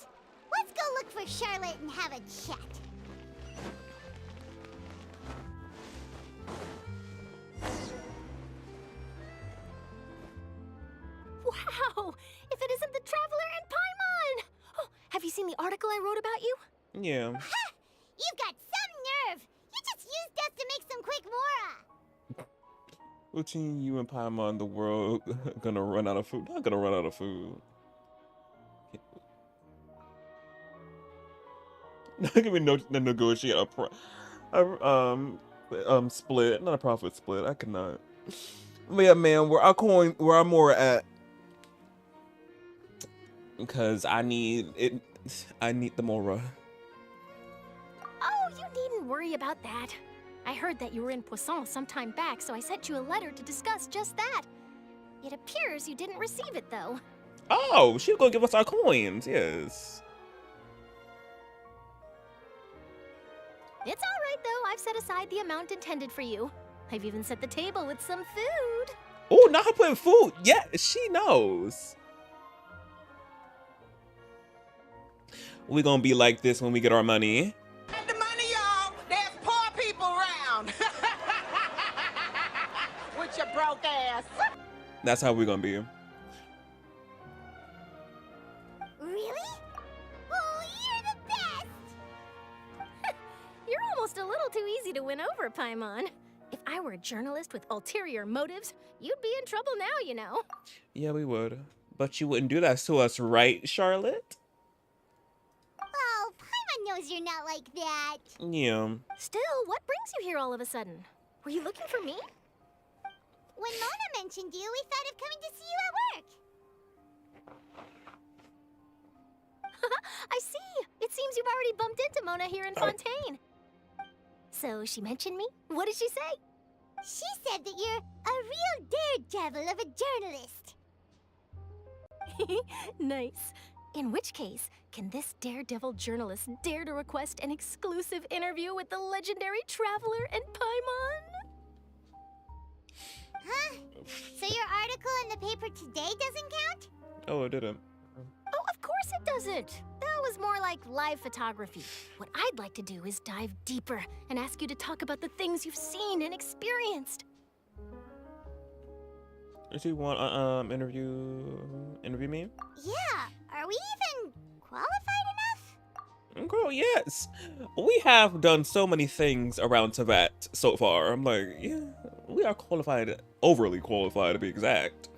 Let's go look for Charlotte and have a chat. Wow! If it isn't the Traveler and Paimon! Oh, have you seen the article I wrote about you? Yeah. Ha! You've got some nerve! You just used us to make some quick mora! Between you and Paimon, the world gonna run out of food. Not gonna run out of food. Not gonna negotiate a split, not a profit split. I cannot. But yeah, man, where I'm more at, because I need it. I need the Mora. Oh, you needn't worry about that. I heard that you were in Poisson some time back, so I sent you a letter to discuss just that. It appears you didn't receive it, though. Oh, she's gonna give us our coins. Yes. It's all right, though. I've set aside the amount intended for you. I've even set the table with some food. Oh, now her putting food. Yeah, she knows. We gonna be like this when we get our money. Get the money, y'all. There's poor people around. With your broke ass. That's how we gonna be. Really? Oh, you're the best! You're almost a little too easy to win over, Paimon. If I were a journalist with ulterior motives, you'd be in trouble now, you know. Yeah, we would. But you wouldn't do that to us, right, Charlotte? Oh, Paimon knows you're not like that. Yeah. Still, what brings you here all of a sudden? Were you looking for me? When Mona mentioned you, we thought of coming to see you at work. I see. It seems you've already bumped into Mona here in Fontaine. So she mentioned me? What did she say? She said that you're a real daredevil of a journalist. Nice. In which case, can this daredevil journalist dare to request an exclusive interview with the legendary Traveler and Paimon? Huh? So your article in the paper today doesn't count? Oh, it didn't. Oh, of course it doesn't. That was more like live photography. What I'd like to do is dive deeper and ask you to talk about the things you've seen and experienced. Does you want interview me? Yeah. Are we even qualified enough? Girl, yes. We have done so many things around Tibet so far. I'm like, yeah, we are qualified, overly qualified to be exact.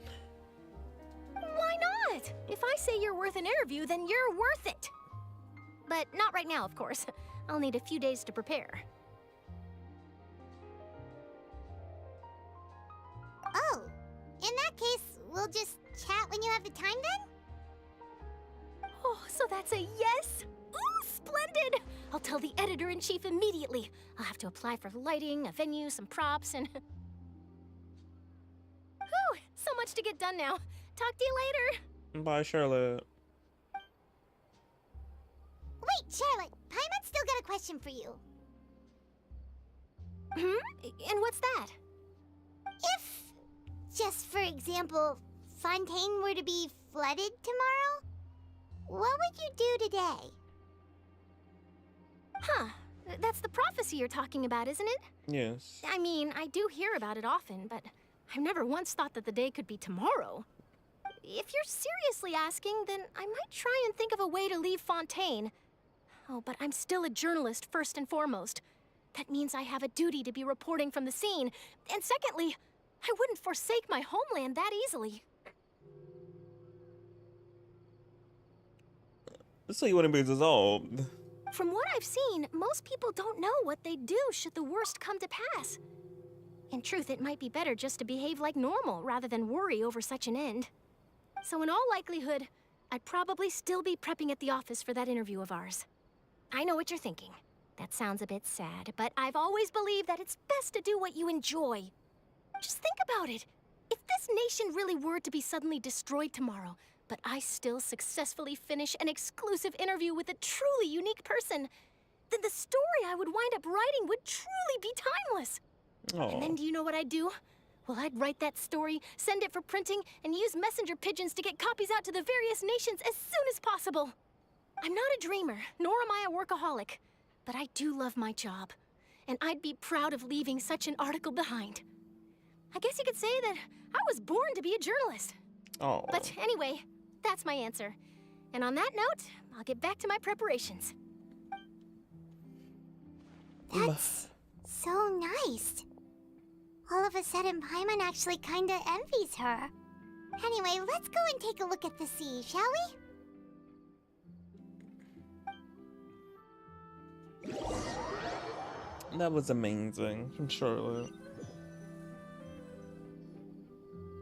Why not? If I say you're worth an interview, then you're worth it. But not right now, of course. I'll need a few days to prepare. Oh, in that case, we'll just chat when you have the time then? Oh, so that's a yes? Ooh, splendid! I'll tell the editor-in-chief immediately. I'll have to apply for lighting, a venue, some props, and... Whew, so much to get done now. Talk to you later. Bye, Charlotte. Wait, Charlotte, Paimon's still got a question for you. And what's that? If, just for example, Fontaine were to be flooded tomorrow, what would you do today? Huh. That's the prophecy you're talking about, isn't it? Yes. I mean, I do hear about it often, but I've never once thought that the day could be tomorrow. If you're seriously asking, then I might try and think of a way to leave Fontaine. Oh, but I'm still a journalist first and foremost. That means I have a duty to be reporting from the scene. And secondly, I wouldn't forsake my homeland that easily. So you wouldn't be dissolved. From what I've seen, most people don't know what they'd do should the worst come to pass. In truth, it might be better just to behave like normal rather than worry over such an end. So in all likelihood, I'd probably still be prepping at the office for that interview of ours. I know what you're thinking. That sounds a bit sad, but I've always believed that it's best to do what you enjoy. Just think about it. If this nation really were to be suddenly destroyed tomorrow, but I still successfully finish an exclusive interview with a truly unique person, then the story I would wind up writing would truly be timeless. And then do you know what I'd do? Well, I'd write that story, send it for printing, and use messenger pigeons to get copies out to the various nations as soon as possible. I'm not a dreamer, nor am I a workaholic, but I do love my job, and I'd be proud of leaving such an article behind. I guess you could say that I was born to be a journalist. Oh. But anyway, that's my answer. And on that note, I'll get back to my preparations. That's so nice. All of a sudden, Paimon actually kinda envies her. Anyway, let's go and take a look at the sea, shall we? That was amazing, Charlotte.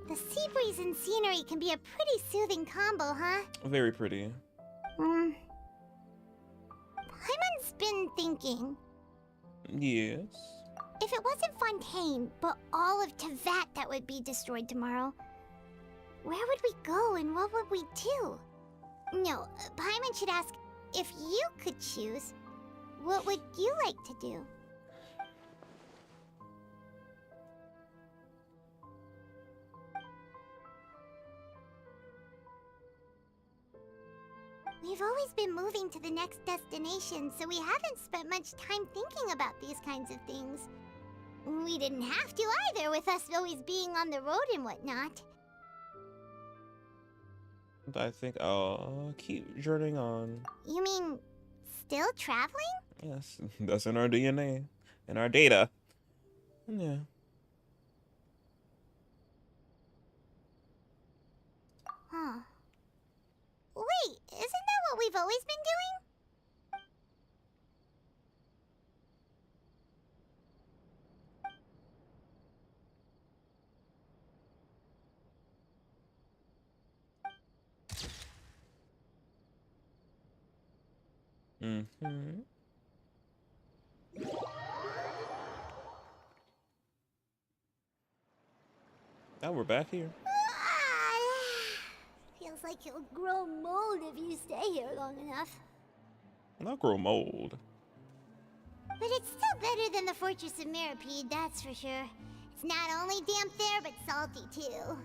The sea breeze and scenery can be a pretty soothing combo, huh? Very pretty. Paimon's been thinking. Yes. If it wasn't Fontaine, but all of Tevat that would be destroyed tomorrow, where would we go and what would we do? No, Paimon should ask, if you could choose, what would you like to do? We've always been moving to the next destination, so we haven't spent much time thinking about these kinds of things. We didn't have to either, with us always being on the road and whatnot. I think I'll keep journeying on. You mean, still traveling? Yes, that's in our DNA, in our data. Yeah. Huh. Wait, isn't that what we've always been doing? Now we're back here. Feels like you'll grow mold if you stay here long enough. Not grow mold. But it's still better than the Fortress of Meripede, that's for sure. It's not only damp there, but salty too.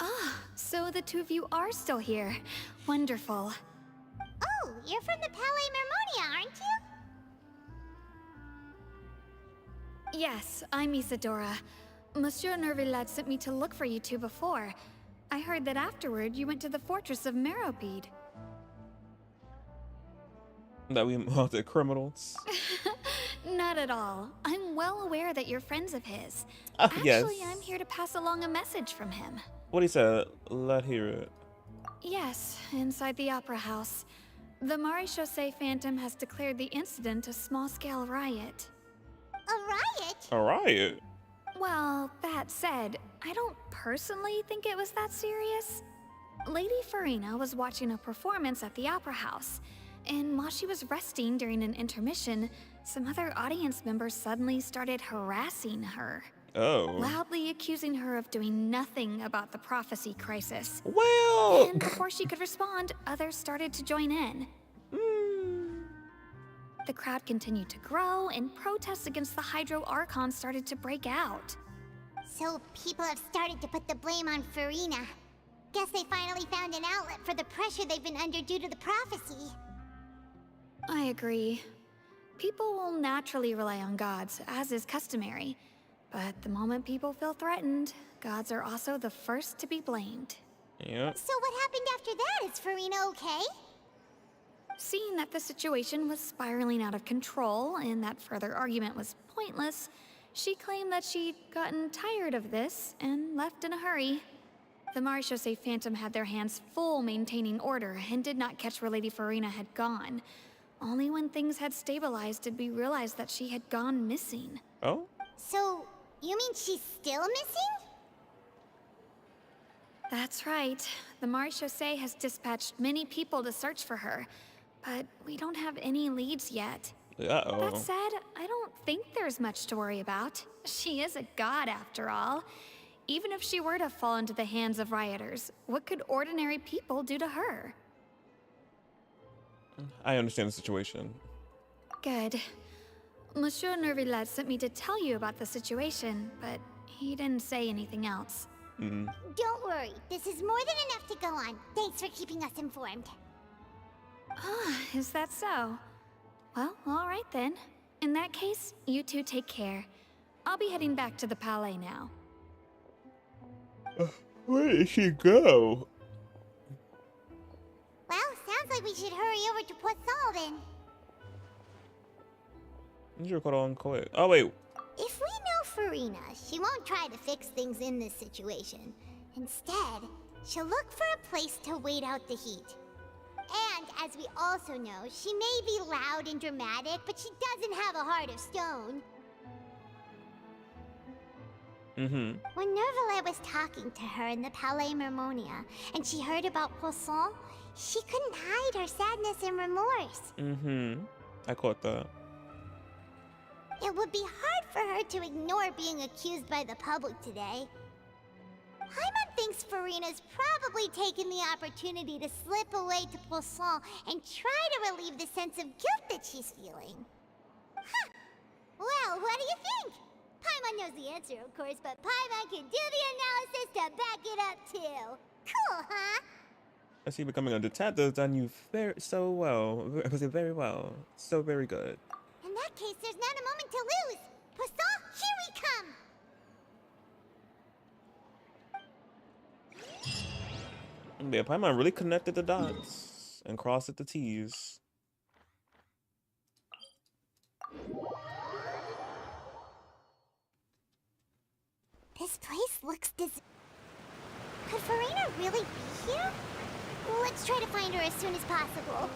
Ah, so the two of you are still here. Wonderful. Oh, you're from the Palais Mermonia, aren't you? Yes, I'm Isadora. Monsieur Nervillet sent me to look for you two before. I heard that afterward you went to the Fortress of Meripede. That we mounted criminals. Not at all. I'm well aware that you're friends of his. Yes. Actually, I'm here to pass along a message from him. What he said, let hear it. Yes, inside the Opera House. The Maréchaussée Phantom has declared the incident a small-scale riot. A riot? A riot? Well, that said, I don't personally think it was that serious. Lady Farina was watching a performance at the Opera House, and while she was resting during an intermission, some other audience members suddenly started harassing her. Oh. Loudly accusing her of doing nothing about the prophecy crisis. Well... And before she could respond, others started to join in. The crowd continued to grow, and protests against the Hydro Archon started to break out. So people have started to put the blame on Farina. Guess they finally found an outlet for the pressure they've been under due to the prophecy. I agree. People will naturally rely on gods, as is customary. But the moment people feel threatened, gods are also the first to be blamed. Yep. So what happened after that? Is Farina okay? Seeing that the situation was spiraling out of control and that further argument was pointless, she claimed that she'd gotten tired of this and left in a hurry. The Marechaussee Phantom had their hands full maintaining order and did not catch where Lady Farina had gone. Only when things had stabilized did we realize that she had gone missing. Oh? So, you mean she's still missing? That's right. The Marechaussee has dispatched many people to search for her, but we don't have any leads yet. Uh-oh. That said, I don't think there's much to worry about. She is a god after all. Even if she were to fall into the hands of rioters, what could ordinary people do to her? I understand the situation. Good. Monsieur Nervillet sent me to tell you about the situation, but he didn't say anything else. Don't worry, this is more than enough to go on. Thanks for keeping us informed. Ah, is that so? Well, all right then. In that case, you two take care. I'll be heading back to the Palais now. Where did she go? Well, sounds like we should hurry over to Poisson then. You got on quick. Oh, wait. If we know Farina, she won't try to fix things in this situation. Instead, she'll look for a place to wait out the heat. And, as we also know, she may be loud and dramatic, but she doesn't have a heart of stone. When Nervillet was talking to her in the Palais Mermonia, and she heard about Poisson, she couldn't hide her sadness and remorse. I caught that. It would be hard for her to ignore being accused by the public today. Paimon thinks Farina's probably taken the opportunity to slip away to Poisson and try to relieve the sense of guilt that she's feeling. Huh. Well, what do you think? Paimon knows the answer, of course, but Paimon can do the analysis to back it up too. Cool, huh? I see becoming a detective done you so well. Was it very well? So very good. In that case, there's not a moment to lose. Poisson, here we come! Yeah, Paimon really connected the dots and crossed the T's. This place looks Could Farina really be here? Let's try to find her as soon as possible.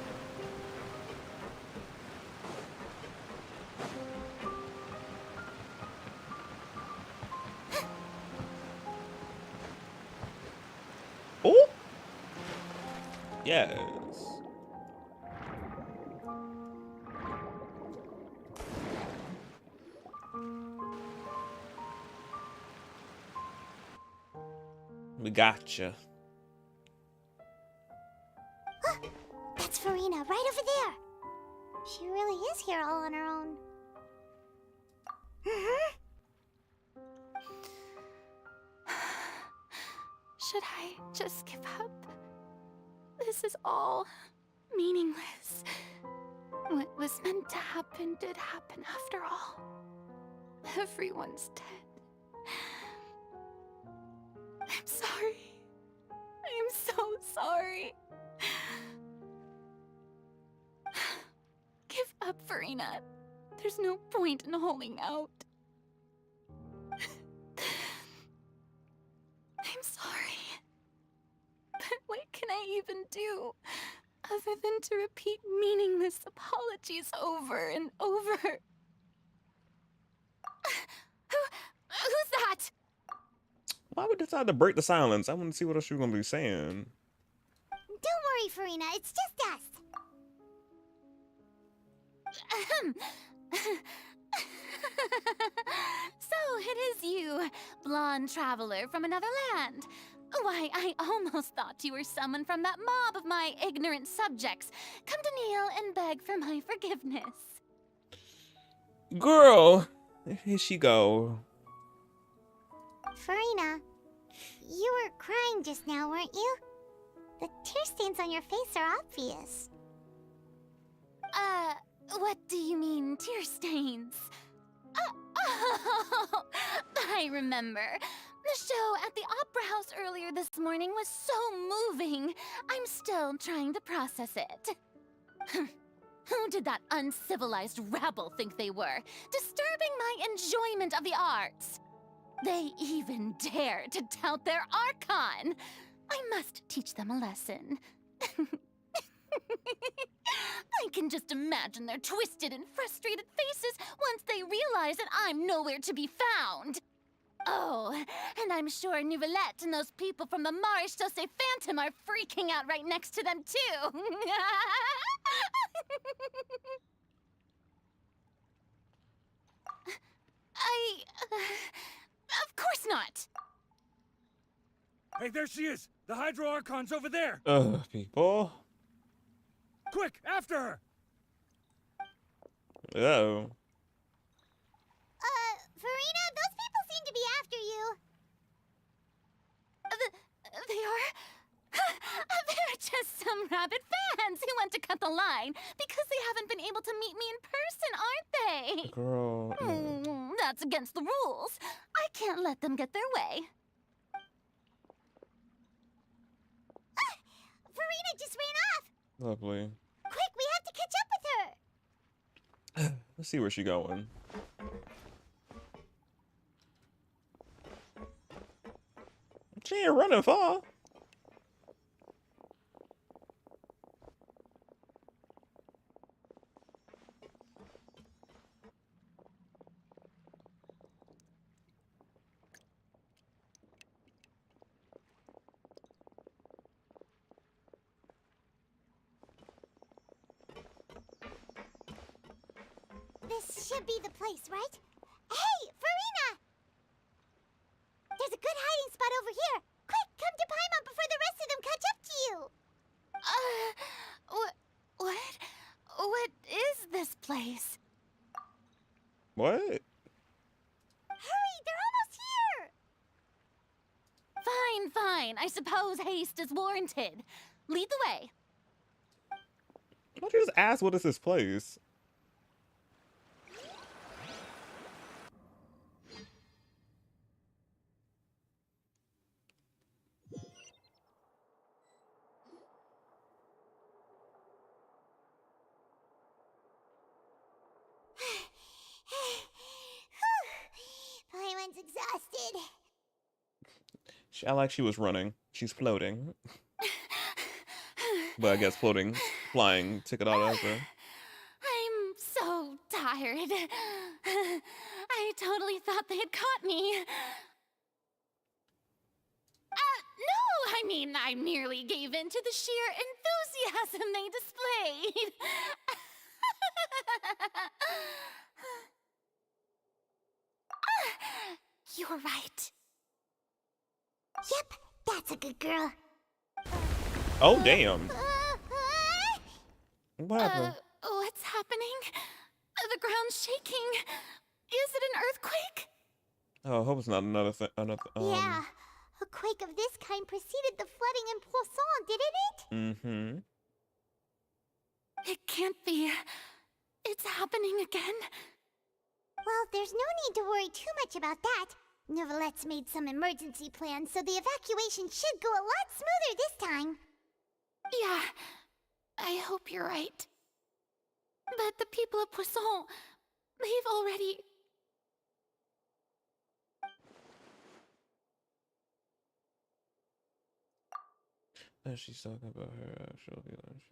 Oh? Yes. We gotcha. That's Farina, right over there. She really is here all on her own. Should I just give up? This is all meaningless. What was meant to happen did happen after all. Everyone's dead. I'm sorry. I'm so sorry. Give up, Farina. There's no point in holding out. I'm sorry. But what can I even do other than to repeat meaningless apologies over and over? Who's that? Why would we decide to break the silence? I want to see what else you're gonna be saying. Farina. It's just us. So it is you, blonde traveler from another land. Why, I almost thought you were someone from that mob of my ignorant subjects, come to kneel and beg for my forgiveness. Girl, here she go. Farina, you were crying just now, weren't you? The tear stains on your face are obvious. What do you mean, tear stains? Oh, I remember. The show at the Opera House earlier this morning was so moving. I'm still trying to process it. Who did that uncivilized rabble think they were, disturbing my enjoyment of the arts? They even dare to tout their Archon. I must teach them a lesson. I can just imagine their twisted and frustrated faces once they realize that I'm nowhere to be found. Oh, and I'm sure Nouvellette and those people from the Maréchaussée Phantom are freaking out right next to them, too. Of course not. Hey, there she is! The Hydro Archon's over there! People. Quick, after her! Uh-oh. Farina, those people seem to be after you. They are? They're just some rabid fans who want to cut the line because they haven't been able to meet me in person, aren't they? Girl. That's against the rules. I can't let them get their way. Farina just ran off. Lovely. Quick, we have to catch up with her. Let's see where she going. She ain't running far. This should be the place, right? Hey, Farina! There's a good hiding spot over here. Quick, come to Paimon before the rest of them catch up to you. What is this place? What? Hurry, they're almost here. Fine. I suppose haste is warranted. Lead the way. Why don't you just ask what is this place? Paimon's exhausted. I like she was running. She's floating. But I guess floating, flying, took it all over. I'm so tired. I totally thought they had caught me. No, I mean, I merely gave in to the sheer enthusiasm they displayed. You were right. Yep, that's a good girl. Oh, damn. What happened? What's happening? The ground's shaking. Is it an earthquake? Oh, I hope it's not another thing. Yeah, a quake of this kind preceded the flooding in Poisson, didn't it? Mm-hmm. It can't be. It's happening again. Well, there's no need to worry too much about that. Nouvellette's made some emergency plans, so the evacuation should go a lot smoother this time. Yeah, I hope you're right. But the people of Poisson, they've already... And she's talking about her actual feelings.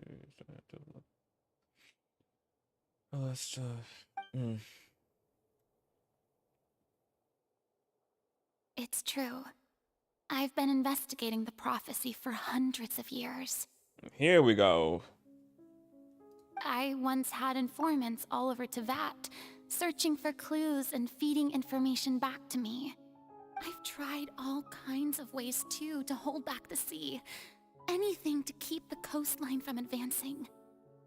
Oh, that's tough. It's true. I've been investigating the prophecy for hundreds of years. Here we go. I once had informants all over Teyvat, searching for clues and feeding information back to me. I've tried all kinds of ways, too, to hold back the sea. Anything to keep the coastline from advancing.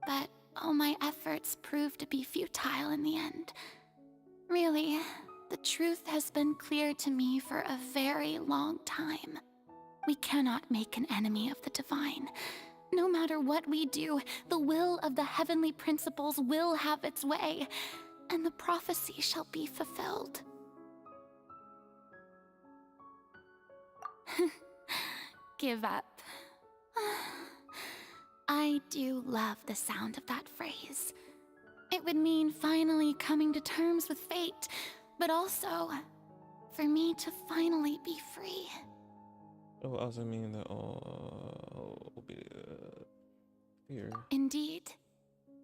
But all my efforts proved to be futile in the end. Really, the truth has been clear to me for a very long time. We cannot make an enemy of the divine. No matter what we do, the will of the heavenly principles will have its way, and the prophecy shall be fulfilled. Give up. I do love the sound of that phrase. It would mean finally coming to terms with fate, but also for me to finally be free. It will also mean that all will be fear. Indeed.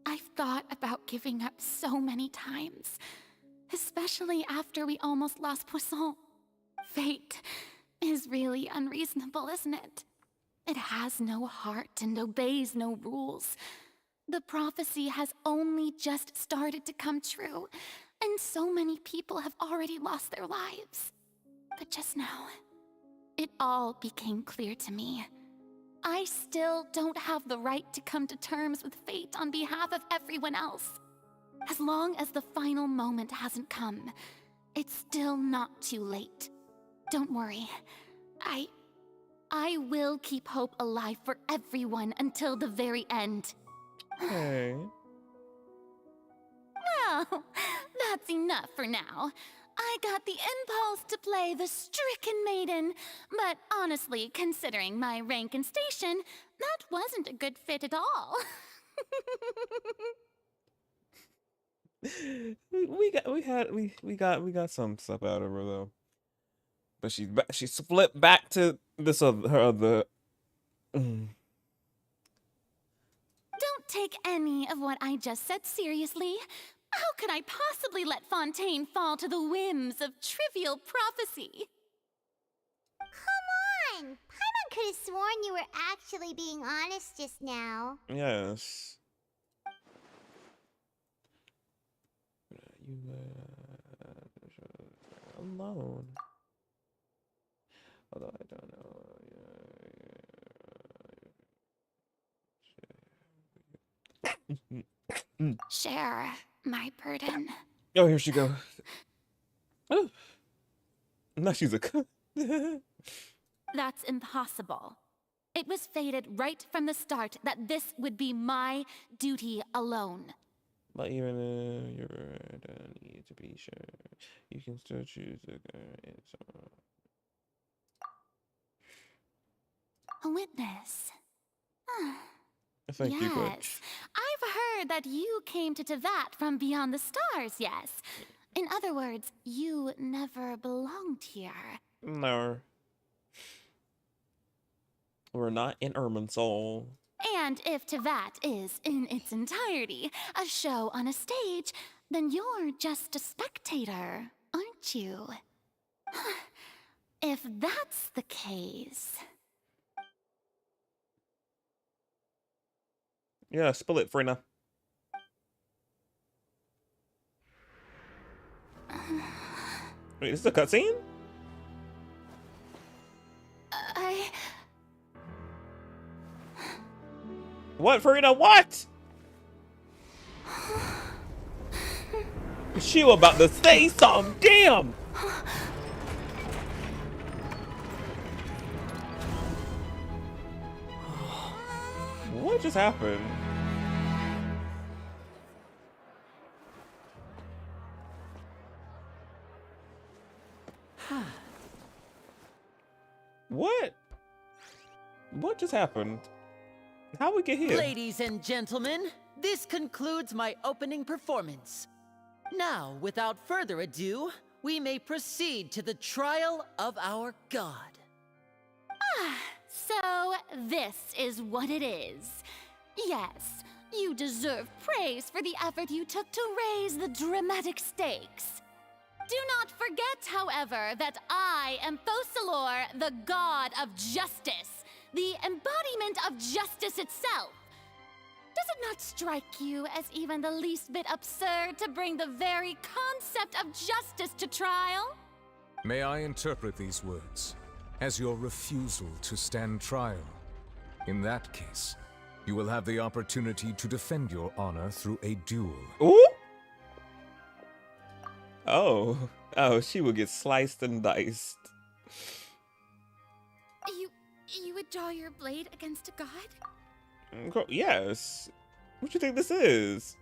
I've thought about giving up so many times, especially after we almost lost Poisson. Fate is really unreasonable, isn't it? It has no heart and obeys no rules. The prophecy has only just started to come true, and so many people have already lost their lives. But just now, it all became clear to me. I still don't have the right to come to terms with fate on behalf of everyone else. As long as the final moment hasn't come, it's still not too late. Don't worry. I will keep hope alive for everyone until the very end. Okay. Well, that's enough for now. I got the impulse to play the stricken maiden, but honestly, considering my rank and station, that wasn't a good fit at all. we got some stuff out of her though, but she flipped back to this her other. Don't take any of what I just said seriously. How could I possibly let Fontaine fall to the whims of trivial prophecy? Come on! Paimon could have sworn you were actually being honest just now. Yes. You alone. Although I don't know. Share my burden. Oh, here she goes. Oh. Now she's a That's impossible. It was fated right from the start that this would be my duty alone. But even if you don't need to be sure, you can still choose to go. A witness. Thank you, Butch. Yes, I've heard that you came to Teyvat from beyond the stars, yes? In other words, you never belonged here. No. We're not in Irminsul. And if Teyvat is, in its entirety, a show on a stage, then you're just a spectator, aren't you? If that's the case... Yeah, spill it, Frina. Wait, this is a cutscene? What, Frina? What? She was about to say something. Damn. What just happened? What? What just happened? How we get here? Ladies and gentlemen, this concludes my opening performance. Now, without further ado, we may proceed to the trial of our god. So, this is what it is. Yes, you deserve praise for the effort you took to raise the dramatic stakes. Do not forget, however, that I am Focalor, the god of justice, the embodiment of justice itself. Does it not strike you as even the least bit absurd to bring the very concept of justice to trial? May I interpret these words as your refusal to stand trial? In that case, you will have the opportunity to defend your honor through a duel. Ooh! Oh, she will get sliced and diced. You would draw your blade against a god? Yes. What do you think this is?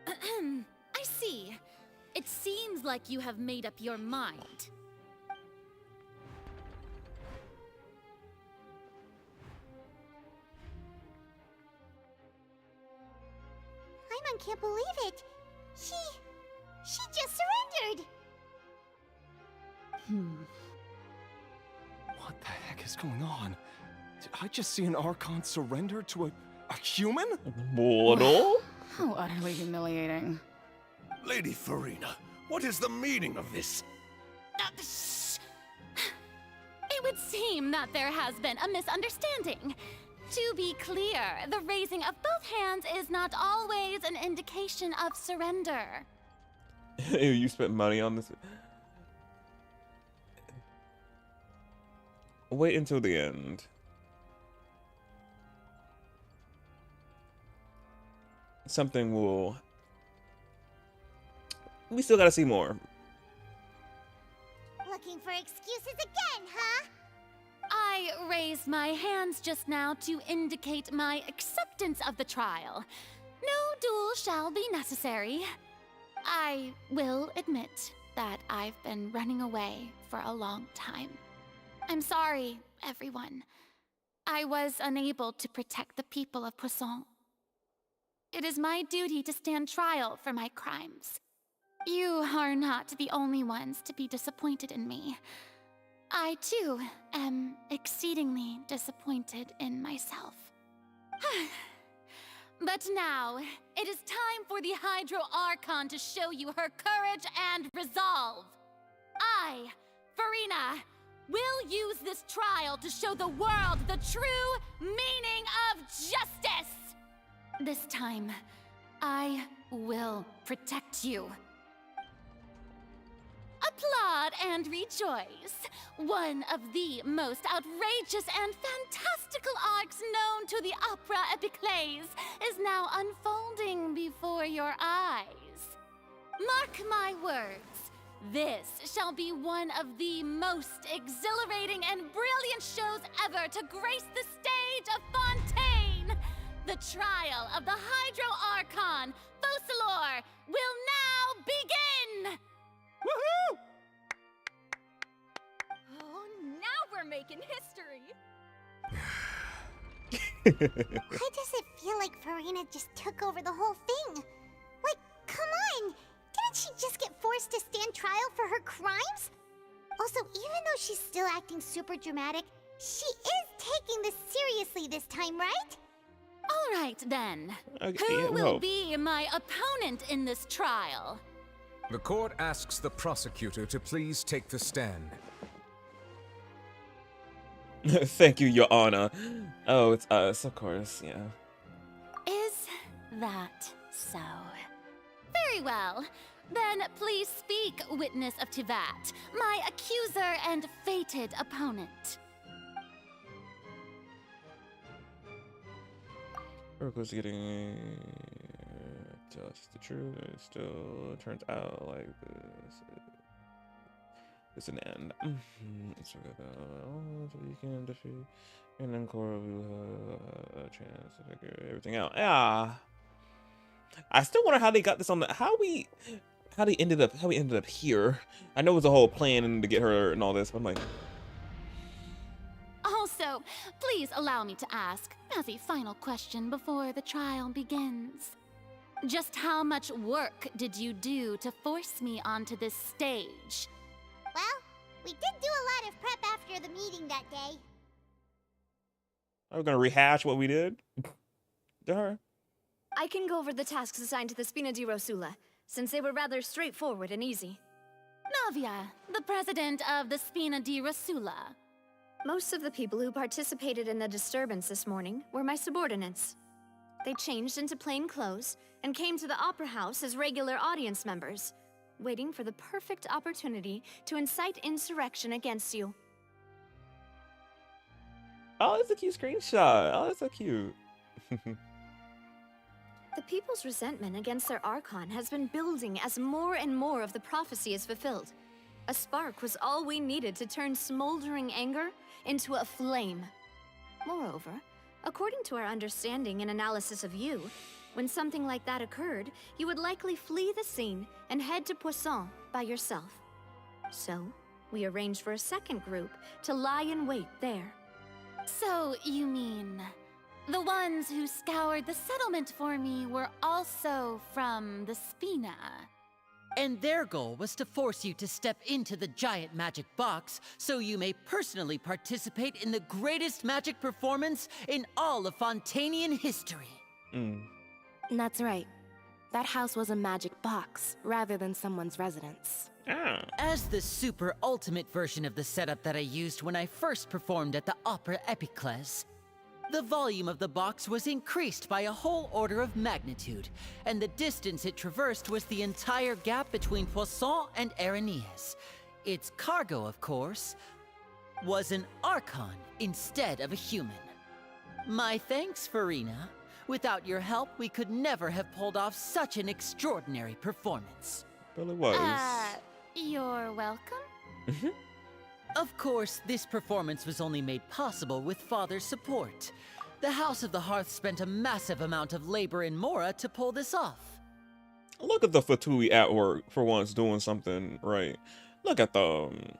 I see. It seems like you have made up your mind. Paimon can't believe it. She just surrendered. What the heck is going on? Did I just see an Archon surrender to a human? Mortal? How utterly humiliating. Lady Farina, what is the meaning of this? It would seem that there has been a misunderstanding. To be clear, the raising of both hands is not always an indication of surrender. You spent money on this. Wait until the end. Something will... We still gotta see more. Looking for excuses again, huh? I raised my hands just now to indicate my acceptance of the trial. No duel shall be necessary. I will admit that I've been running away for a long time. I'm sorry, everyone. I was unable to protect the people of Poisson. It is my duty to stand trial for my crimes. You are not the only ones to be disappointed in me. I, too, am exceedingly disappointed in myself. But now, it is time for the Hydro Archon to show you her courage and resolve. I, Farina, will use this trial to show the world the true meaning of justice! This time, I will protect you. Applaud and rejoice. One of the most outrageous and fantastical arcs known to the opera epiclese is now unfolding before your eyes. Mark my words, this shall be one of the most exhilarating and brilliant shows ever to grace the stage of Fontaine. The trial of the Hydro Archon, Focalor, will now begin! Woohoo! Oh, now we're making history. Why does it feel like Farina just took over the whole thing? Like, come on! Didn't she just get forced to stand trial for her crimes? Also, even though she's still acting super dramatic, she is taking this seriously this time, right? All right, then. Okay, Who will be my opponent in this trial? The court asks the prosecutor to please take the stand. Thank you, Your Honor. Oh, it's us, of course, yeah. Is that so? Very well. Then please speak, witness of Tivat, my accuser and fated opponent. Oracle's getting just the truth. It still turns out like this. It's an end. It's so you can defeat, and then Cora will have a chance to figure everything out. Yeah. I still wonder how they got this on the how we ended up here. I know it was a whole plan to get her and all this, but I'm like. Also, please allow me to ask, as a final question before the trial begins. Just how much work did you do to force me onto this stage? Well, we did do a lot of prep after the meeting that day. Are we gonna rehash what we did to her? I can go over the tasks assigned to the Spina di Rosula, since they were rather straightforward and easy. Navia, the president of the Spina di Rosula. Most of the people who participated in the disturbance this morning were my subordinates. They changed into plain clothes and came to the Opera House as regular audience members, waiting for the perfect opportunity to incite insurrection against you. Oh, that's a cute screenshot. Oh, that's so cute. The people's resentment against their Archon has been building as more and more of the prophecy is fulfilled. A spark was all we needed to turn smoldering anger into a flame. Moreover, according to our understanding and analysis of you, when something like that occurred, you would likely flee the scene and head to Poisson by yourself. So, we arranged for a second group to lie in wait there. So, you mean the ones who scoured the settlement for me were also from the Spina? And their goal was to force you to step into the giant magic box so you may personally participate in the greatest magic performance in all of Fontanian history. That's right. That house was a magic box rather than someone's residence. As the super ultimate version of the setup that I used when I first performed at the Opera Epiclese, the volume of the box was increased by a whole order of magnitude, and the distance it traversed was the entire gap between Poisson and Areneas. Its cargo, of course, was an Archon instead of a human. My thanks, Farina. Without your help, we could never have pulled off such an extraordinary performance. Well, it was. You're welcome. Of course, this performance was only made possible with Father's support. The House of the Hearth spent a massive amount of labor in Mora to pull this off. Look at the Fatui at work for once doing something right. Look at them.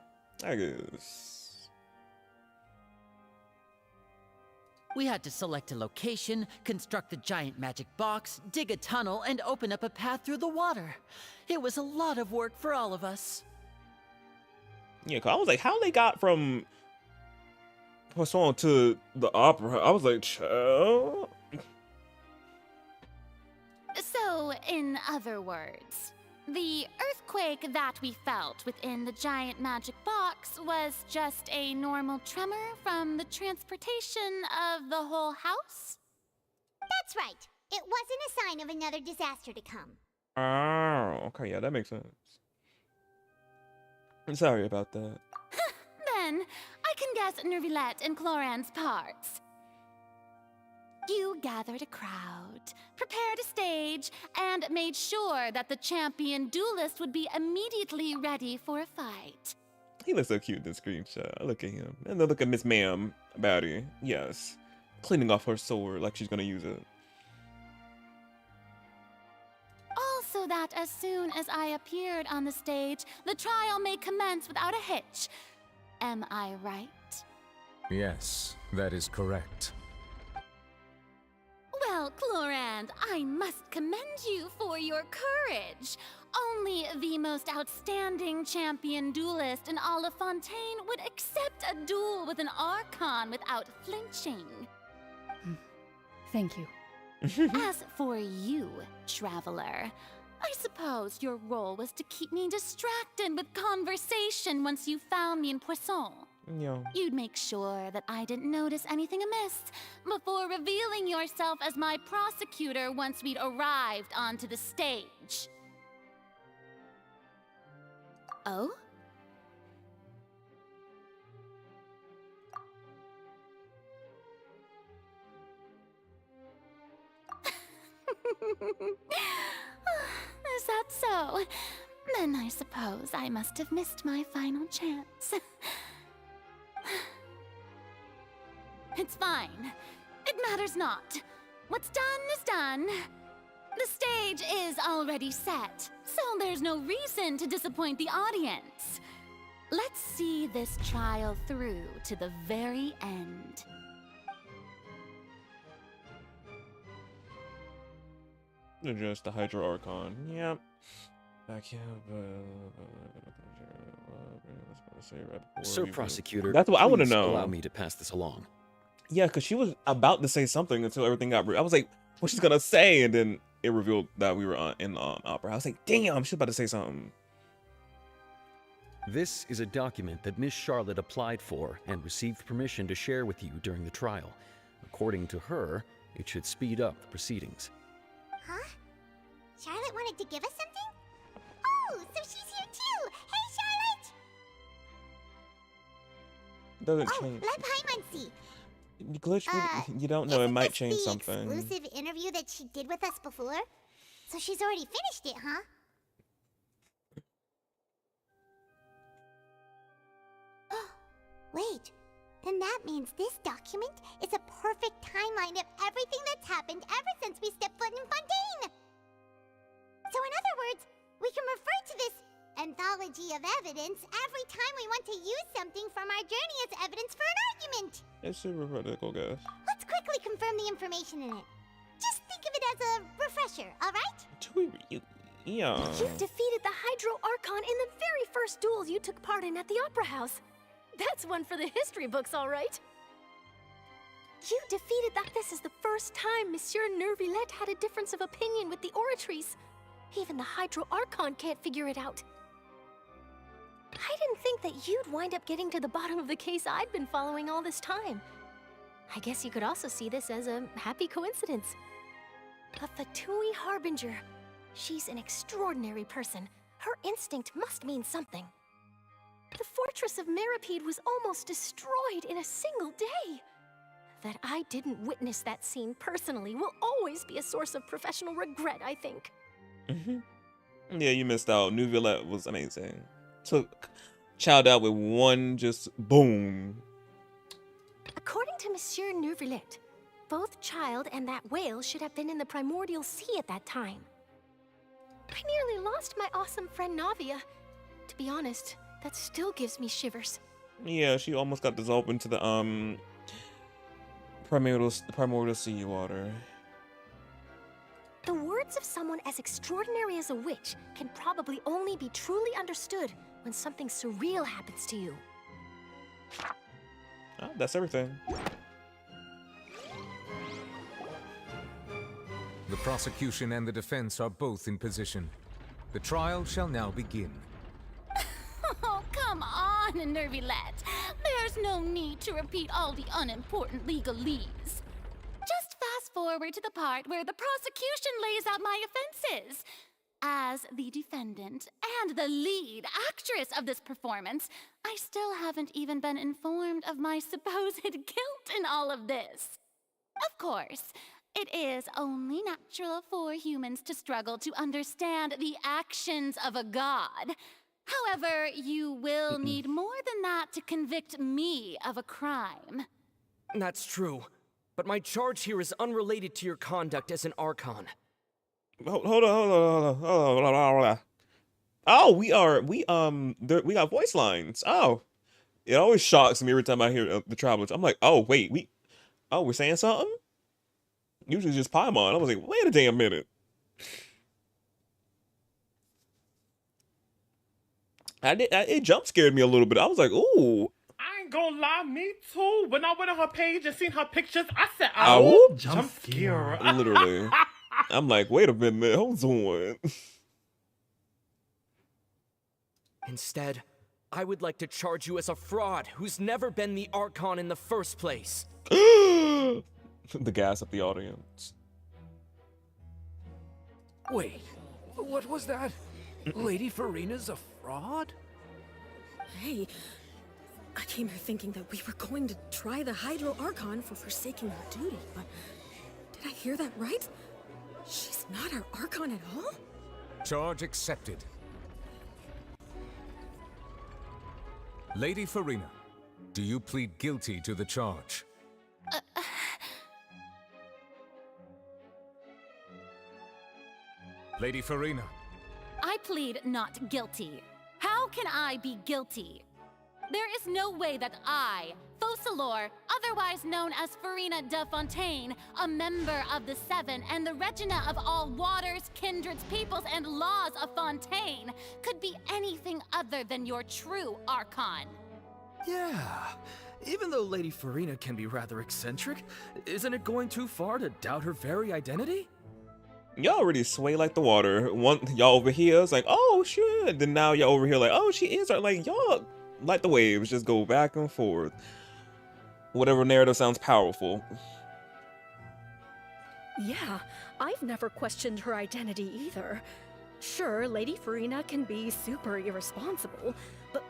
I guess. We had to select a location, construct the giant magic box, dig a tunnel, and open up a path through the water. It was a lot of work for all of us. Yeah, cause I was like, how they got from Poisson to the opera? I was like, child. So, in other words, the earthquake that we felt within the giant magic box was just a normal tremor from the transportation of the whole house? That's right. It wasn't a sign of another disaster to come. Oh, okay, yeah, that makes sense. I'm sorry about that. Then, I can guess Nervilette and Cloran's parts. You gathered a crowd, prepared a stage, and made sure that the champion duelist would be immediately ready for a fight. He looks so cute in this screenshot. Look at him. And then look at Miss Ma'am Batty. Yes. Cleaning off her sword like she's gonna use it. Also that as soon as I appeared on the stage, the trial may commence without a hitch. Am I right? Yes, that is correct. Well, Clorand, I must commend you for your courage. Only the most outstanding champion duelist in all of Fontaine would accept a duel with an Archon without flinching. Thank you. As for you, Traveler, I suppose your role was to keep me distracted with conversation once you found me in Poisson. Yeah. You'd make sure that I didn't notice anything amiss before revealing yourself as my prosecutor once we'd arrived onto the stage. Oh? Is that so? Then I suppose I must have missed my final chance. It's fine. It matters not. What's done is done. The stage is already set, so there's no reason to disappoint the audience. Let's see this trial through to the very end. Just the Hydro Archon. Yep. Back here, Sir Prosecutor, that's what I want to please know. Allow me to pass this along. Yeah, because she was about to say something until everything got. I was like, "What's she's gonna say?" And then it revealed that we were in opera. I was like, "Damn, she's about to say something." This is a document that Miss Charlotte applied for and received permission to share with you during the trial. According to her, it should speed up the proceedings. Huh? Charlotte wanted to give us something? Oh, so she's here too! Hey, Charlotte! Doesn't change. Let Paimon see. Glitch, you don't know. It might change something. Exclusive interview that she did with us before? So she's already finished it, huh? Wait, then that means this document is a perfect timeline of everything that's happened ever since we stepped foot in Fontaine! So in other words, we can refer to this anthology of evidence every time we want to use something from our journey as evidence for an argument! It's super critical, guys. Let's quickly confirm the information in it. Just think of it as a refresher, alright? Yeah. You defeated the Hydro Archon in the very first duel you took part in at the Opera House. That's one for the history books, all right. You defeated that. This is the first time Monsieur Nervillette had a difference of opinion with the Oratrice. Even the Hydro Archon can't figure it out. I didn't think that you'd wind up getting to the bottom of the case I'd been following all this time. I guess you could also see this as a happy coincidence. A Fatui Harbinger. She's an extraordinary person. Her instinct must mean something. The fortress of Meripede was almost destroyed in a single day. That I didn't witness that scene personally will always be a source of professional regret, I think. Yeah, you missed out. Neuvillette was amazing. Took Child out with one just boom. According to Monsieur Neuvillette, both Child and that whale should have been in the primordial sea at that time. I nearly lost my awesome friend Navia. To be honest, that still gives me shivers. Yeah, she almost got dissolved into the primordial sea water. The words of someone as extraordinary as a witch can probably only be truly understood when something surreal happens to you. Oh, that's everything. The prosecution and the defense are both in position. The trial shall now begin. Oh, come on, Nervillette. There's no need to repeat all the unimportant legalese. Just fast forward to the part where the prosecution lays out my offenses. As the defendant and the lead actress of this performance, I still haven't even been informed of my supposed guilt in all of this. Of course, it is only natural for humans to struggle to understand the actions of a god. However, you will need more than that to convict me of a crime. That's true, but my charge here is unrelated to your conduct as an Archon. Hold on. Oh, we got voice lines. Oh, it always shocks me every time I hear the Travelers. I'm like, oh wait, we're saying something. Usually just Paimon. I was like, wait a damn minute. It jump scared me a little bit. I was like, ooh. I ain't gonna lie, me too. When I went on her page and seen her pictures, I said, oh, jump scare. Literally. I'm like, wait a minute, hold on. Instead, I would like to charge you as a fraud who's never been the Archon in the first place. The gas of the audience. Wait, what was that? Lady Farina's a fraud? Hey, I came here thinking that we were going to try the Hydro Archon for forsaking her duty, but did I hear that right? She's not our Archon at all? Charge accepted. Lady Farina, do you plead guilty to the charge? Lady Farina. I plead not guilty. How can I be guilty? There is no way that I, Focalor, otherwise known as Farina de Fontaine, a member of the Seven and the Regina of all waters, kindreds, peoples, and laws of Fontaine, could be anything other than your true Archon. Yeah, even though Lady Farina can be rather eccentric, isn't it going too far to doubt her very identity? Y'all already sway like the water. One y'all over here is like, oh shit. Then now y'all over here like, oh she is. Like y'all like the waves, just go back and forth. Whatever narrative sounds powerful. Yeah, I've never questioned her identity either. Sure, Lady Farina can be super irresponsible, but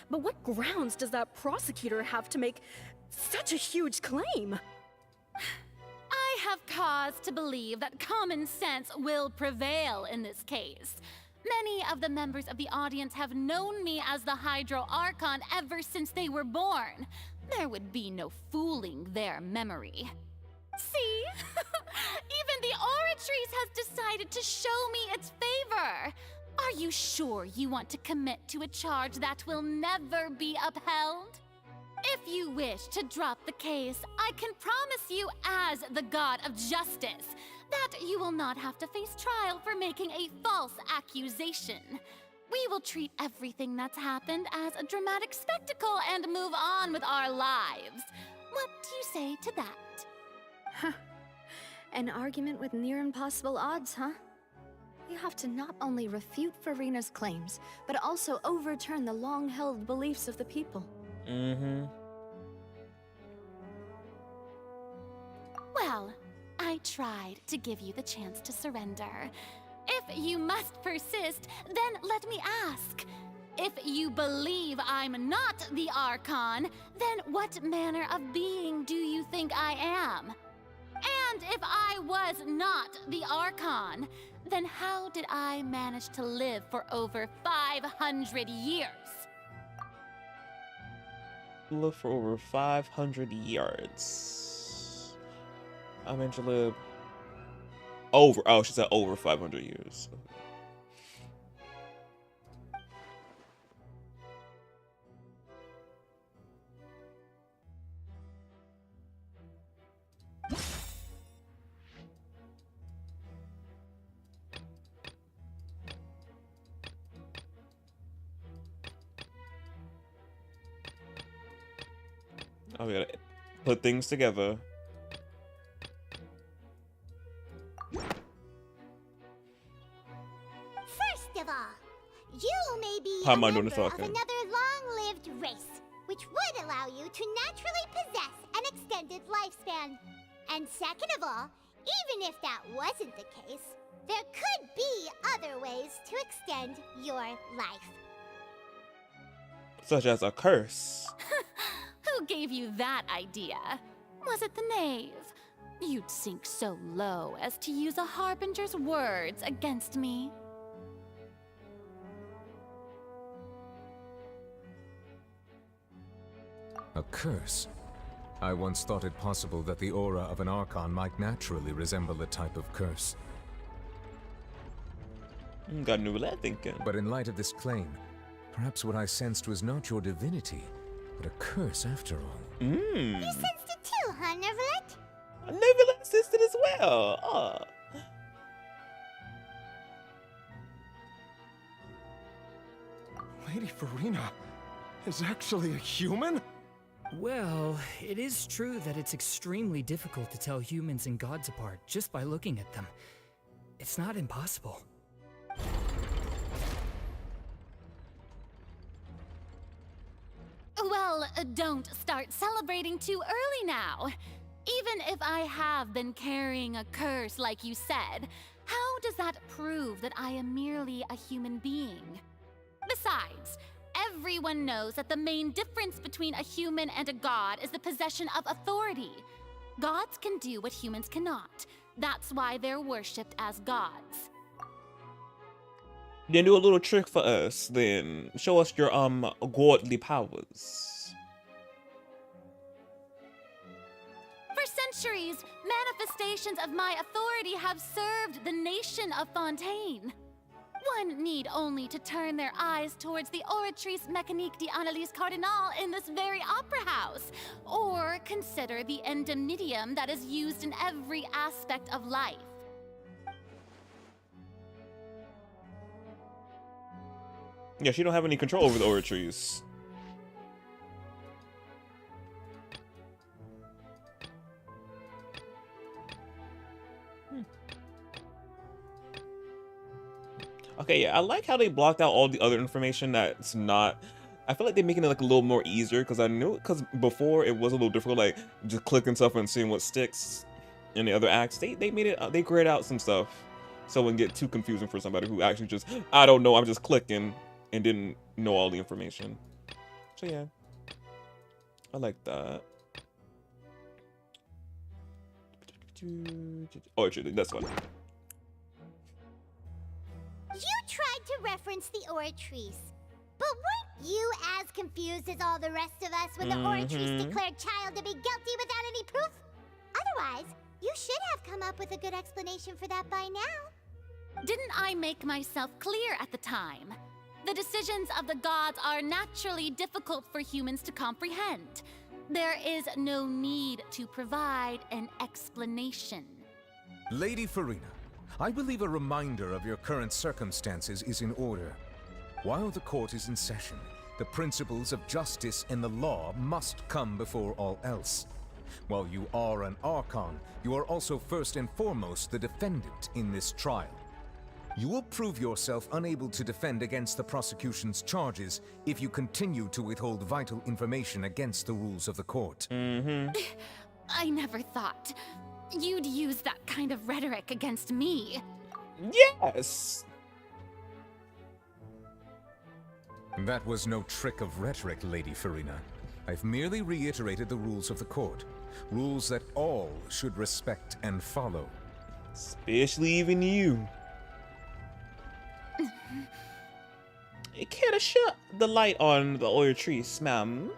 what grounds does that prosecutor have to make such a huge claim? I have cause to believe that common sense will prevail in this case. Many of the members of the audience have known me as the Hydro Archon ever since they were born. There would be no fooling their memory. See? Even the Oratrice has decided to show me its favor. Are you sure you want to commit to a charge that will never be upheld? If you wish to drop the case, I can promise you as the God of Justice that you will not have to face trial for making a false accusation. We will treat everything that's happened as a dramatic spectacle and move on with our lives. What do you say to that? Huh. An argument with near impossible odds, huh? You have to not only refute Farina's claims, but also overturn the long-held beliefs of the people. Mm-hmm. Well, I tried to give you the chance to surrender. If you must persist, then let me ask. If you believe I'm not the Archon, then what manner of being do you think I am? And if I was not the Archon, then how did I manage to live for over 500 years? Live for over 500 years. I managed to live over. Oh, she said over 500 years. Oh, we gotta put things together. First of all, you may be How a am I doing member the of talking? another long-lived race, which would allow you to naturally possess an extended lifespan. And second of all, even if that wasn't the case, there could be other ways to extend your life. Such as a curse. Who gave you that idea? Was it the knave? You'd sink so low as to use a harbinger's words against me. A curse? I once thought it possible that the aura of an Archon might naturally resemble a type of curse. Got a new lad thinking. But in light of this claim, perhaps what I sensed was not your divinity, but a curse after all. You sensed it too, huh, Neverlet? Neverlet sensed it as well. Lady Farina is actually a human? Well, it is true that it's extremely difficult to tell humans and gods apart just by looking at them. It's not impossible. Well, don't start celebrating too early now. Even if I have been carrying a curse like you said, how does that prove that I am merely a human being? Besides, everyone knows that the main difference between a human and a god is the possession of authority. Gods can do what humans cannot. That's why they're worshipped as gods. Then do a little trick for us, then. Show us your godly powers. For centuries, manifestations of my authority have served the nation of Fontaine. One need only to turn their eyes towards the Oratrice Mécanique d'Analyse Cardinal in this very opera house, or consider the endemnitium that is used in every aspect of life. Yeah, she don't have any control over the Oratrice. Okay, yeah, I like how they blocked out all the other information that's not. I feel like they're making it like a little more easier because I knew because before it was a little difficult, like just clicking stuff and seeing what sticks in the other acts. They made it. They grayed out some stuff so it wouldn't get too confusing for somebody who actually just I don't know. I'm just clicking and didn't know all the information. So yeah, I like that. Oh, actually, that's one. You tried to reference the Oratrice, but weren't you as confused as all the rest of us when the Oratrice declared Child to be guilty without any proof? Otherwise, you should have come up with a good explanation for that by now. Didn't I make myself clear at the time? The decisions of the gods are naturally difficult for humans to comprehend. There is no need to provide an explanation. Lady Farina, I believe a reminder of your current circumstances is in order. While the court is in session, the principles of justice and the law must come before all else. While you are an Archon, you are also first and foremost the defendant in this trial. You will prove yourself unable to defend against the prosecution's charges if you continue to withhold vital information against the rules of the court. I never thought you'd use that kind of rhetoric against me. Yes! That was no trick of rhetoric, Lady Farina. I've merely reiterated the rules of the court. Rules that all should respect and follow. Especially even you. It can't have shut the light on the Oratrice, ma'am.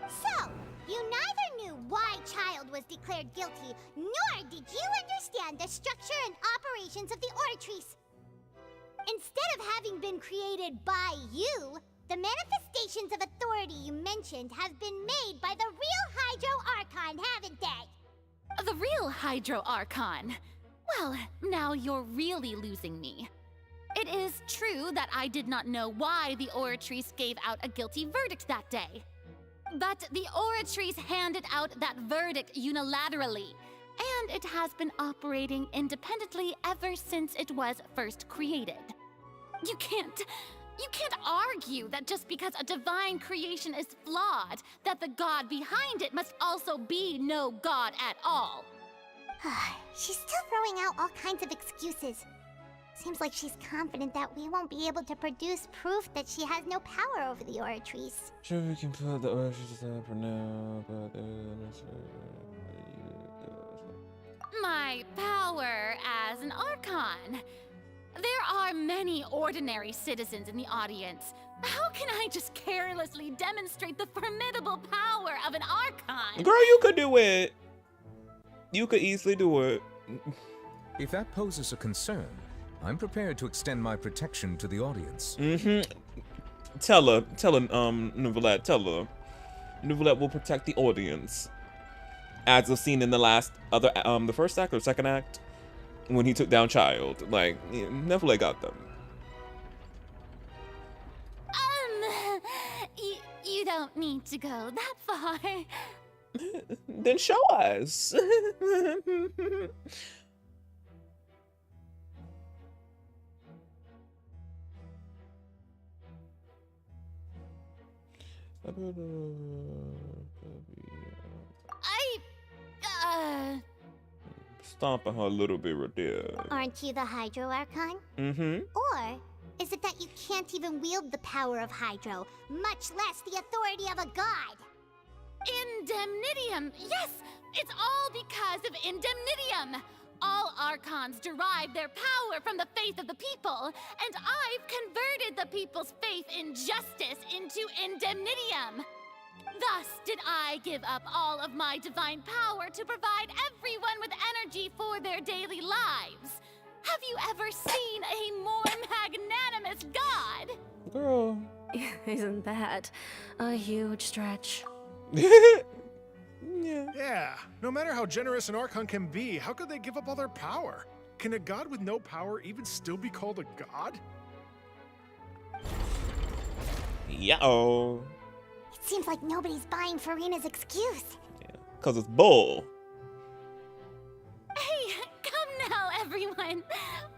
So, you neither knew why Child was declared guilty, nor did you understand the structure and operations of the Oratrice. Instead of having been created by you, the manifestations of authority you mentioned have been made by the real Hydro Archon, haven't they? The real Hydro Archon? Well, now you're really losing me. It is true that I did not know why the Oratrice gave out a guilty verdict that day. But the Oratrice handed out that verdict unilaterally, and it has been operating independently ever since it was first created. You can't argue that just because a divine creation is flawed, that the god behind it must also be no god at all. She's still throwing out all kinds of excuses. Seems like she's confident that we won't be able to produce proof that she has no power over the Oratrice. Sure, we can put the Oratrice aside for now, but My power as an Archon. There are many ordinary citizens in the audience. How can I just carelessly demonstrate the formidable power of an Archon? Girl, you could do it. You could easily do it. If that poses a concern, I'm prepared to extend my protection to the audience. Tell her, Nouvellette, tell her. Nouvellette will protect the audience. As I've seen in the last the first act or second act, when he took down Child. Like, Nouvellette got them. You don't need to go that far. Then show us. Stomping her a little bit right there. Aren't you the Hydro Archon? Or is it that you can't even wield the power of Hydro, much less the authority of a god? Indemnitium! Yes! It's all because of Indemnitium! All Archons derive their power from the faith of the people, and I've converted the people's faith in justice into Indemnitium! Thus did I give up all of my divine power to provide everyone with energy for their daily lives. Have you ever seen a more magnanimous god? Girl. Isn't that a huge stretch? Yeah, no matter how generous an Archon can be, how could they give up all their power? Can a god with no power even still be called a god? Yo. It seems like nobody's buying Farina's excuse. Cause it's bull. Hey, come now, everyone.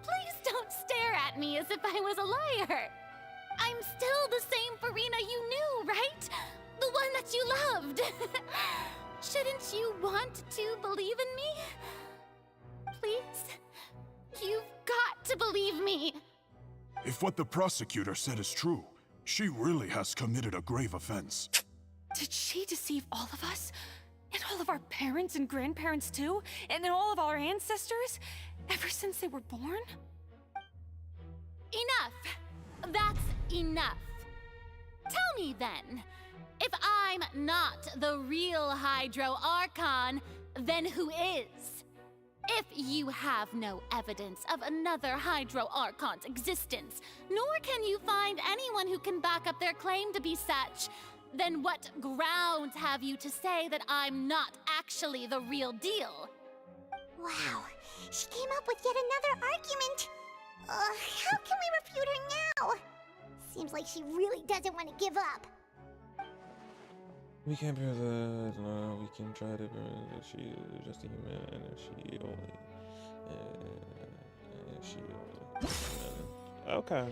Please don't stare at me as if I was a liar. I'm still the same Farina you knew, right? The one that you loved. Shouldn't you want to believe in me? Please? You've got to believe me. If what the prosecutor said is true, she really has committed a grave offense. Did she deceive all of us? And all of our parents and grandparents too? And all of our ancestors? Ever since they were born? Enough. That's enough. Tell me then, if I'm not the real Hydro Archon, then who is? If you have no evidence of another Hydro Archon's existence, nor can you find anyone who can back up their claim to be such, then what grounds have you to say that I'm not actually the real deal? Wow, she came up with yet another argument. How can we refute her now? Seems like she really doesn't want to give up. We can't prove that. No, we can try to prove that she is just a human, and if she only. Okay.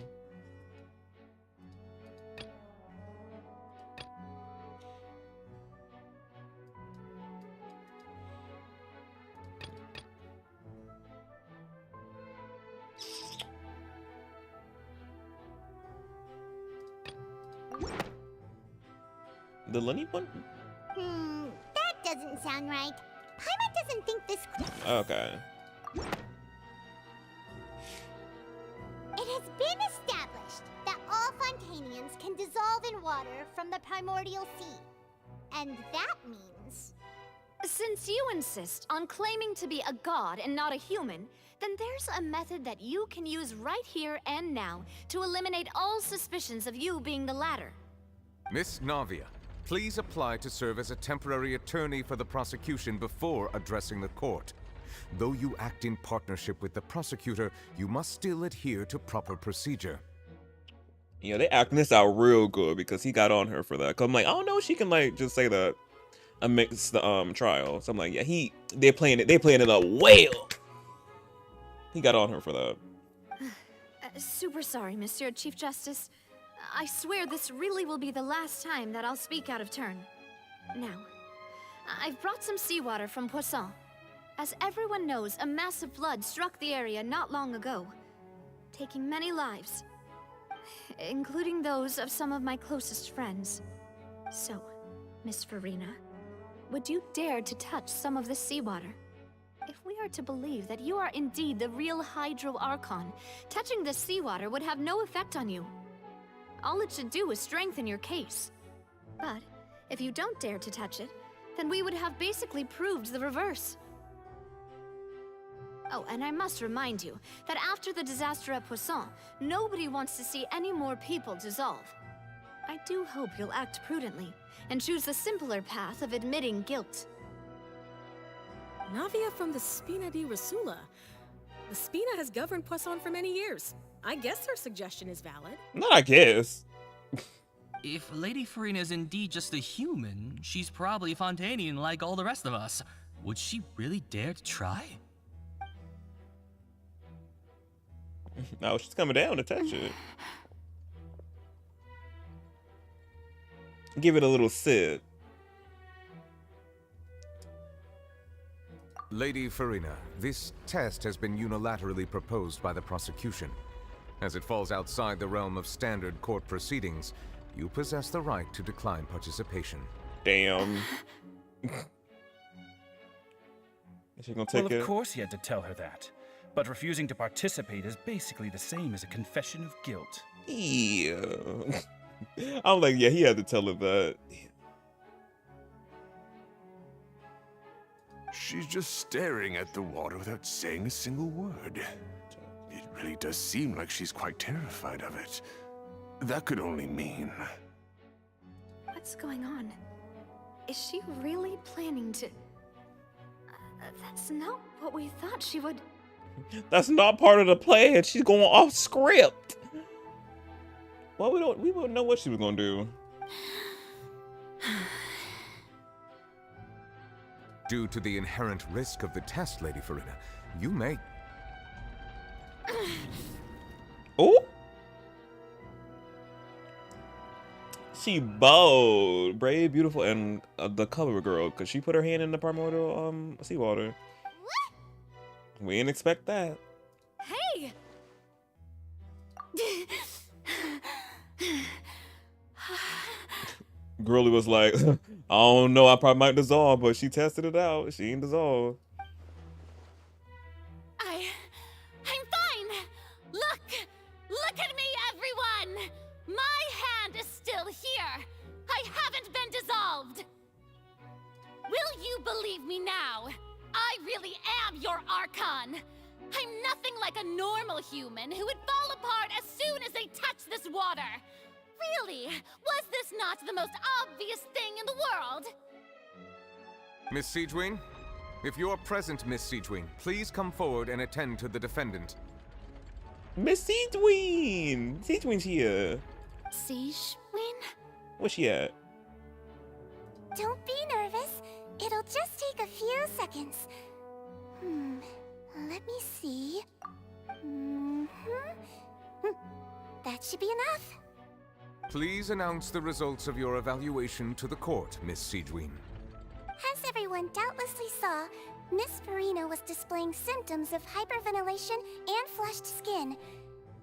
The Lenny one? That doesn't sound right. Paimon doesn't think this... Okay. It has been established that all Fontanians can dissolve in water from the primordial sea. And that means... Since you insist on claiming to be a god and not a human, then there's a method that you can use right here and now to eliminate all suspicions of you being the latter. Miss Navia, please apply to serve as a temporary attorney for the prosecution before addressing the court. Though you act in partnership with the prosecutor, you must still adhere to proper procedure. Yeah, they acting this out real good because he got on her for that. Cause I'm like, I don't know if she can like just say that amidst the trial. So I'm like, yeah, they're playing it up well. He got on her for that. Super sorry, Monsieur Chief Justice. I swear this really will be the last time that I'll speak out of turn. Now, I've brought some seawater from Poisson. As everyone knows, a massive flood struck the area not long ago, taking many lives, including those of some of my closest friends. So, Miss Farina, would you dare to touch some of this seawater? If we are to believe that you are indeed the real Hydro Archon, touching this seawater would have no effect on you. All it should do is strengthen your case. But if you don't dare to touch it, then we would have basically proved the reverse. Oh, and I must remind you that after the disaster at Poisson, nobody wants to see any more people dissolve. I do hope you'll act prudently and choose the simpler path of admitting guilt. Navia from the Spina di Rasula. The Spina has governed Poisson for many years. I guess her suggestion is valid. Not I guess. If Lady Farina is indeed just a human, she's probably Fontanian like all the rest of us. Would she really dare to try? No, she's coming down to touch it. Give it a little sip. Lady Farina, this test has been unilaterally proposed by the prosecution. As it falls outside the realm of standard court proceedings, you possess the right to decline participation. Damn. Is she gonna take Well, it? of course he had to tell her that. But refusing to participate is basically the same as a confession of guilt. Yeah. I'm like, yeah, he had to tell her that. She's just staring at the water without saying a single word. It really does seem like she's quite terrified of it. That could only mean... What's going on? Is she really planning to... that's not what we thought she would... That's not part of the plan. She's going off script. Well, we wouldn't know what she was gonna do. Due to the inherent risk of the test, Lady Farina, you may... Oh, she bold, brave, beautiful, and the cover girl, cause she put her hand in the primordial seawater. We didn't expect that. Hey! Girlie was like, I don't know, I probably might dissolve, but she tested it out. She ain't dissolve. I'm fine. Look at me, everyone. My hand is still here. I haven't been dissolved. Will you believe me now? I really am your Archon. I'm nothing like a normal human who would fall apart as soon as they touch this water. Really, was this not the most obvious thing in the world? Miss Siegewing? If you are present, Miss Siegewing, please come forward and attend to the defendant. Miss Siegewing! Siegewing's here. Siegewing? Where's she at? Don't be nervous. It'll just take a few seconds. Let me see. That should be enough. Please announce the results of your evaluation to the court, Miss Siegewing. As everyone doubtlessly saw, Miss Farina was displaying symptoms of hyperventilation and flushed skin.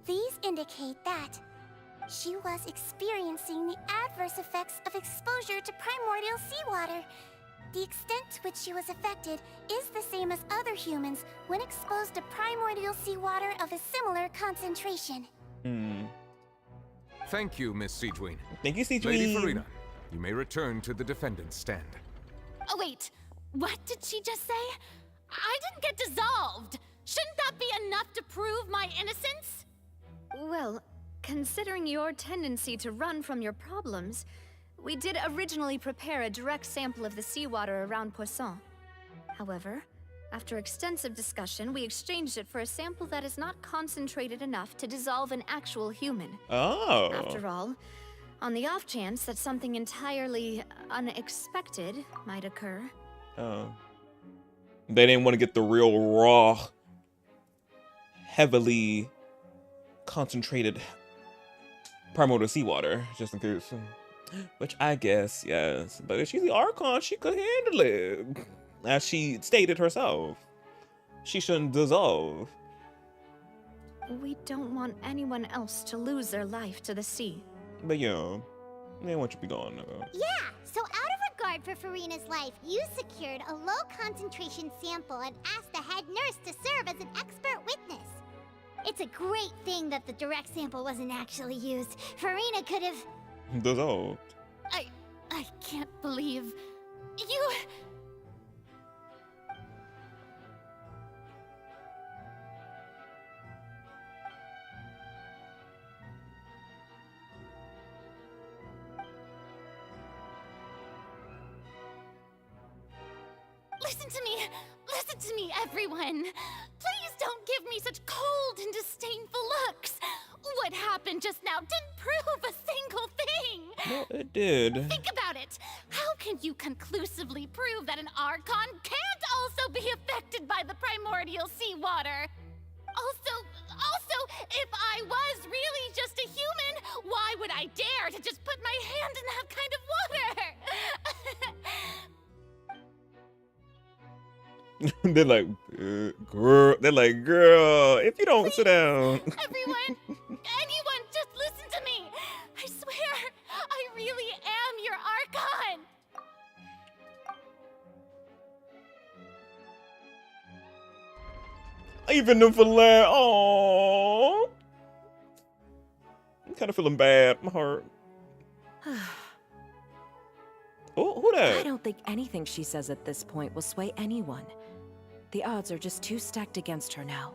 These indicate that she was experiencing the adverse effects of exposure to primordial seawater. The extent to which she was affected is the same as other humans when exposed to primordial seawater of a similar concentration. Thank you, Miss Siegewing. Thank you, Siegewing. Lady Farina, you may return to the defendant's stand. Oh, wait. What did she just say? I didn't get dissolved. Shouldn't that be enough to prove my innocence? Well, considering your tendency to run from your problems, we did originally prepare a direct sample of the seawater around Poisson. However, after extensive discussion, we exchanged it for a sample that is not concentrated enough to dissolve an actual human. Oh. After all, on the off chance that something entirely unexpected might occur. Oh. They didn't want to get the real raw, heavily concentrated primordial seawater, just in case. Which I guess, yes. But if she's the Archon, she could handle it. As she stated herself. She shouldn't dissolve. We don't want anyone else to lose their life to the sea. But yeah, they want you to be gone now. Yeah, so out of regard for Farina's life, you secured a low concentration sample and asked the head nurse to serve as an expert witness. It's a great thing that the direct sample wasn't actually used. Farina could have... Dissolved. I can't believe... You... Listen to me, everyone. Please don't give me such cold and disdainful looks. What happened just now didn't prove a single thing. Well, it did. Think about it. How can you conclusively prove that an Archon can't also be affected by the primordial seawater? Also, if I was really just a human, why would I dare to just put my hand in that kind of water? They're like, girl. They're like, girl, if you don't sit down. Everyone, anyone, just listen to me. I swear, I really am your Archon. Even the fillet. Oh, I'm kind of feeling bad. My heart. Oh, who that? I don't think anything she says at this point will sway anyone. The odds are just too stacked against her now.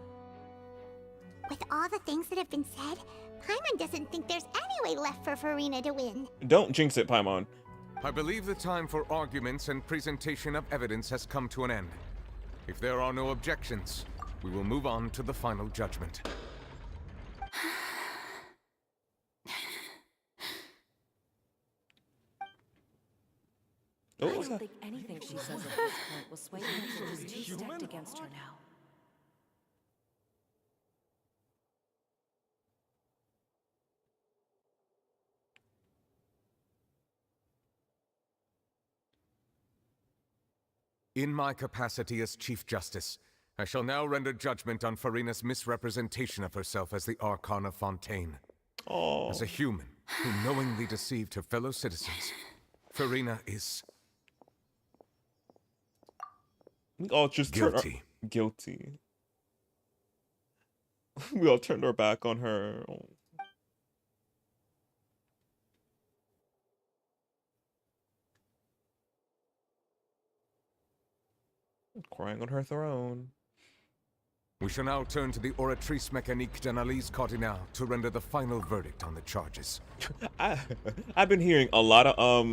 With all the things that have been said, Paimon doesn't think there's any way left for Farina to win. Don't jinx it, Paimon. I believe the time for arguments and presentation of evidence has come to an end. If there are no objections, we will move on to the final judgment. I don't think anything she says at this point will sway anyone. She's too stacked against her now. In my capacity as Chief Justice, I shall now render judgment on Farina's misrepresentation of herself as the Archon of Fontaine. Oh. As a human who knowingly deceived her fellow citizens, Farina is... We all just guilty. Guilty. We all turned our back on her. Oh. Crying on her throne. We shall now turn to the Oratrice Mécanique d'Analyse Cardinal to render the final verdict on the charges. I've been hearing a lot of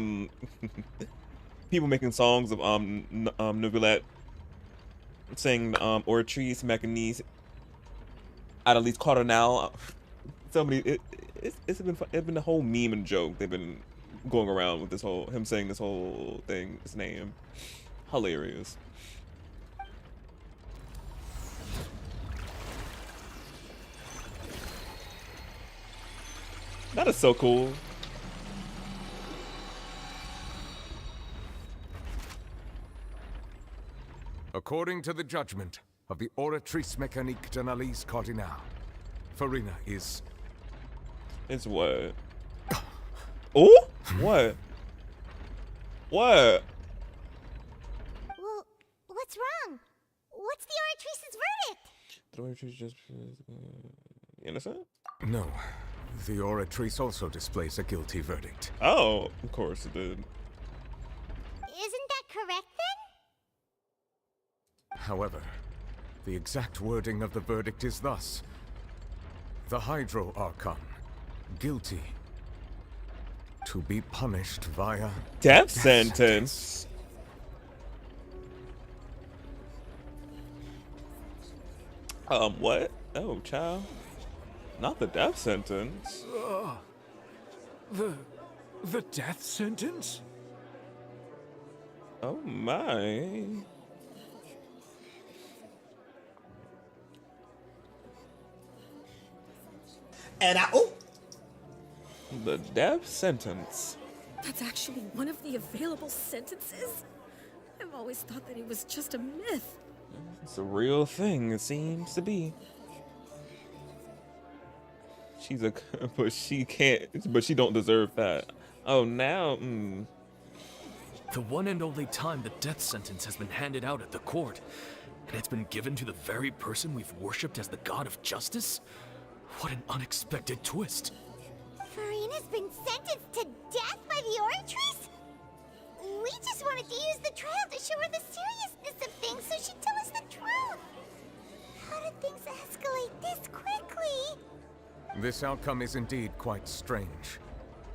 people making songs of Novelette saying Oratrice Mécanique d'Analyse Cardinal. Somebody it's been a whole meme and joke they've been going around with this whole him saying this whole thing, his name. Hilarious. That is so cool. According to the judgment of the Oratrice Mécanique d'Analyse Cardinal, Farina is... It's what? Oh? What? What? Well, what's wrong? What's the Oratrice's verdict? The Oratrice just... innocent? No. The Oratrice also displays a guilty verdict. Oh, of course it did. Isn't that correct then? However, the exact wording of the verdict is thus. The Hydro Archon, guilty, to be punished via... Death sentence? What? Oh, child. Not the death sentence. The death sentence? Oh my. And the death sentence. That's actually one of the available sentences? I've always thought that it was just a myth. It's a real thing, it seems to be. She's a, but she can't, but she don't deserve that. Oh, now, The one and only time the death sentence has been handed out at the court, and it's been given to the very person we've worshipped as the god of justice? What an unexpected twist. Farina's been sentenced to death by the Oratrice? We just wanted to use the trial to show her the seriousness of things so she'd tell us the truth. How did things escalate this quickly? This outcome is indeed quite strange.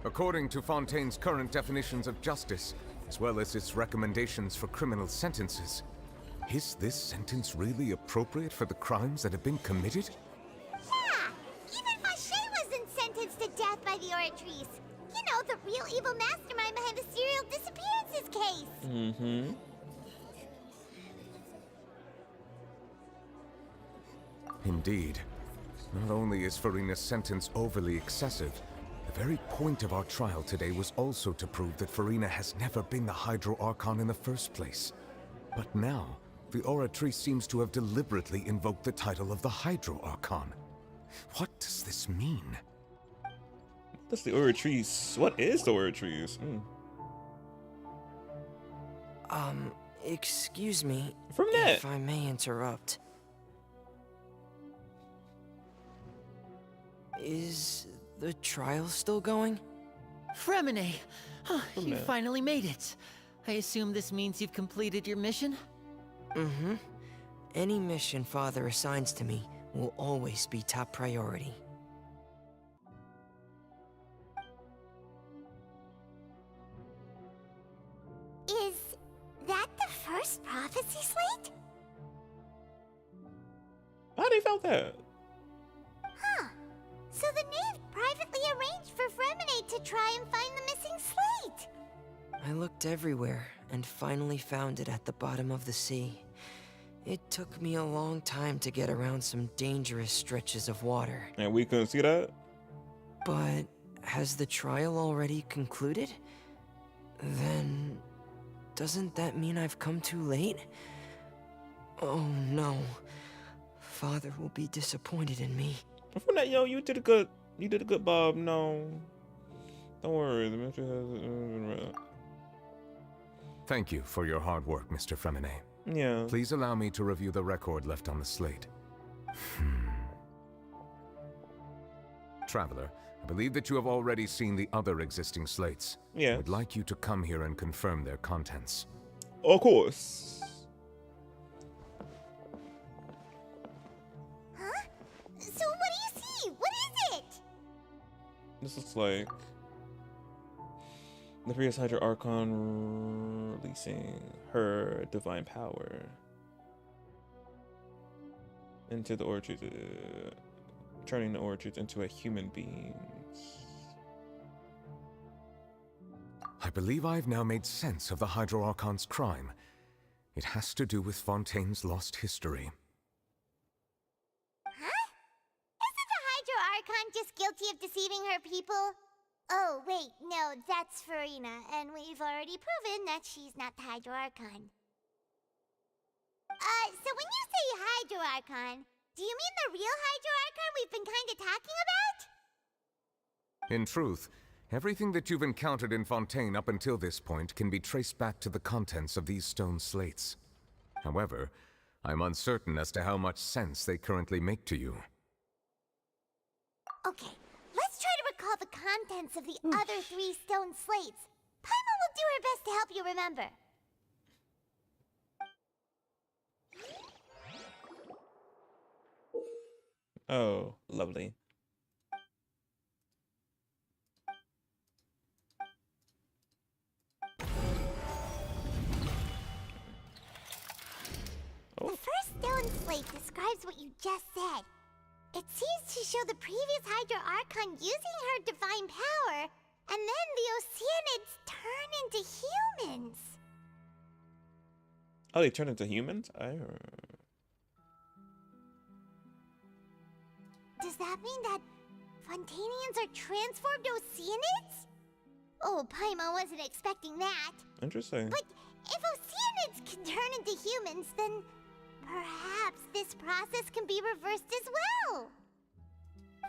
According to Fontaine's current definitions of justice, as well as its recommendations for criminal sentences, is this sentence really appropriate for the crimes that have been committed? Yeah! Even Fauché wasn't sentenced to death by the Oratrice. You know, the real evil mastermind behind the serial disappearances case. Mm-hmm. Indeed. Not only is Farina's sentence overly excessive, the very point of our trial today was also to prove that Farina has never been the Hydro Archon in the first place. But now, the Oratrice seems to have deliberately invoked the title of the Hydro Archon. What does this mean? That's the Oratrice. What is the Oratrice? Excuse me. From that. If I may interrupt. Is the trial still going? Fremine! You finally made it. I assume this means you've completed your mission? Mm-hmm. Any mission Father assigns to me will always be top priority. Is that the first prophecy slate? How they found that? Huh. So the knave privately arranged for Fremine to try and find the missing slate. I looked everywhere and finally found it at the bottom of the sea. It took me a long time to get around some dangerous stretches of water. And we couldn't see that? But has the trial already concluded? Then doesn't that mean I've come too late? Oh no. Father will be disappointed in me. From that, yo, you did a good Bob. No. Don't worry, the mystery has Thank you for your hard work, Mr. Fremine. Yeah. Please allow me to review the record left on the slate. Traveler, I believe that you have already seen the other existing slates. Yeah. I would like you to come here and confirm their contents. Of course. Huh? So what do you see? What is it? This looks like the previous Hydra Archon releasing her divine power into the Orchid, turning the Orchid into a human being. I believe I've now made sense of the Hydro Archon's crime. It has to do with Fontaine's lost history. Huh? Isn't the Hydro Archon just guilty of deceiving her people? Oh, wait, no, that's Farina, and we've already proven that she's not the Hydro Archon. So when you say Hydro Archon, do you mean the real Hydro Archon we've been kinda talking about? In truth, everything that you've encountered in Fontaine up until this point can be traced back to the contents of these stone slates. However, I'm uncertain as to how much sense they currently make to you. Okay, let's try to recall the contents of the other 3 stone slates. Paimon will do her best to help you remember. Oh, lovely. The first stone slate describes what you just said. It seems to show the previous Hydro Archon using her divine power, and then the Oceanids turn into humans. Oh, they turn into humans? Does that mean that Fontanians are transformed Oceanids? Oh, Paimon wasn't expecting that. Interesting. But if Oceanids can turn into humans, then perhaps this process can be reversed as well.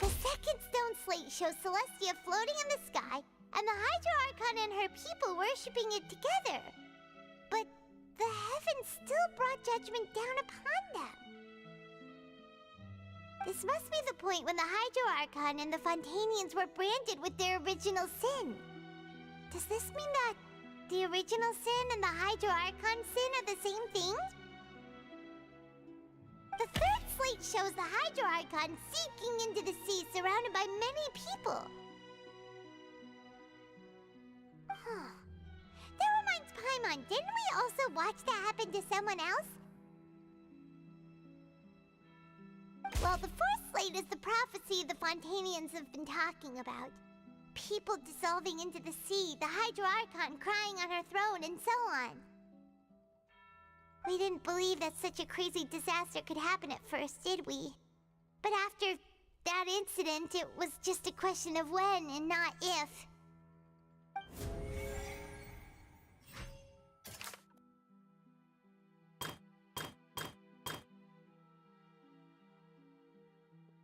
The second stone slate shows Celestia floating in the sky, and the Hydro Archon and her people worshipping it together. But the heavens still brought judgment down upon them. This must be the point when the Hydro Archon and the Fontanians were branded with their original sin. Does this mean that the original sin and the Hydro Archon sin are the same thing? The third slate shows the Hydro Archon sinking into the sea surrounded by many people. That reminds Paimon, didn't we also watch that happen to someone else? Well, the fourth slate is the prophecy the Fontanians have been talking about. People dissolving into the sea, the Hydro Archon crying on her throne, and so on. We didn't believe that such a crazy disaster could happen at first, did we? But after that incident, it was just a question of when and not if.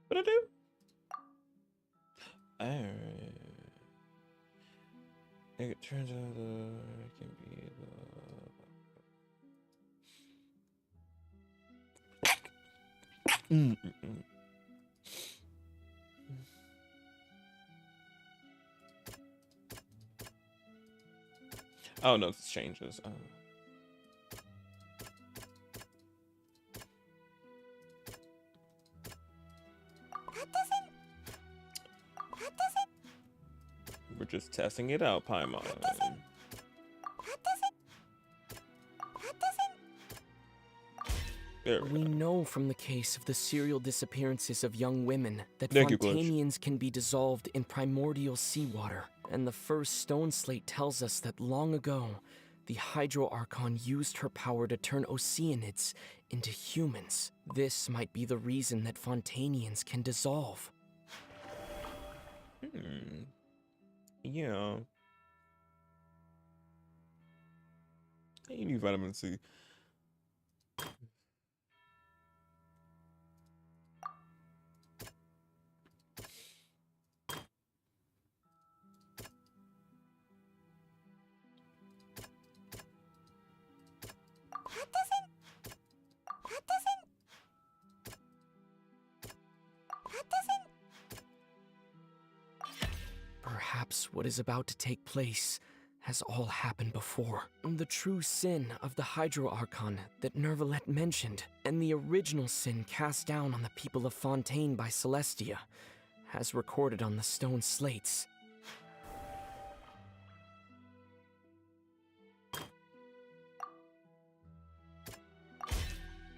What'd I do? It turns out it can be Oh no, this changes. We're just testing it out, Paimon. We know from the case of the serial disappearances of young women that Thank you, Glitch. Fontanians can be dissolved in primordial seawater. And the first stone slate tells us that long ago, the Hydro Archon used her power to turn Oceanids into humans. This might be the reason that Fontanians can dissolve. Yeah. You need vitamin C. Perhaps what is about to take place has all happened before. The true sin of the Hydro Archon that Nervalette mentioned, and the original sin cast down on the people of Fontaine by Celestia, as recorded on the stone slates.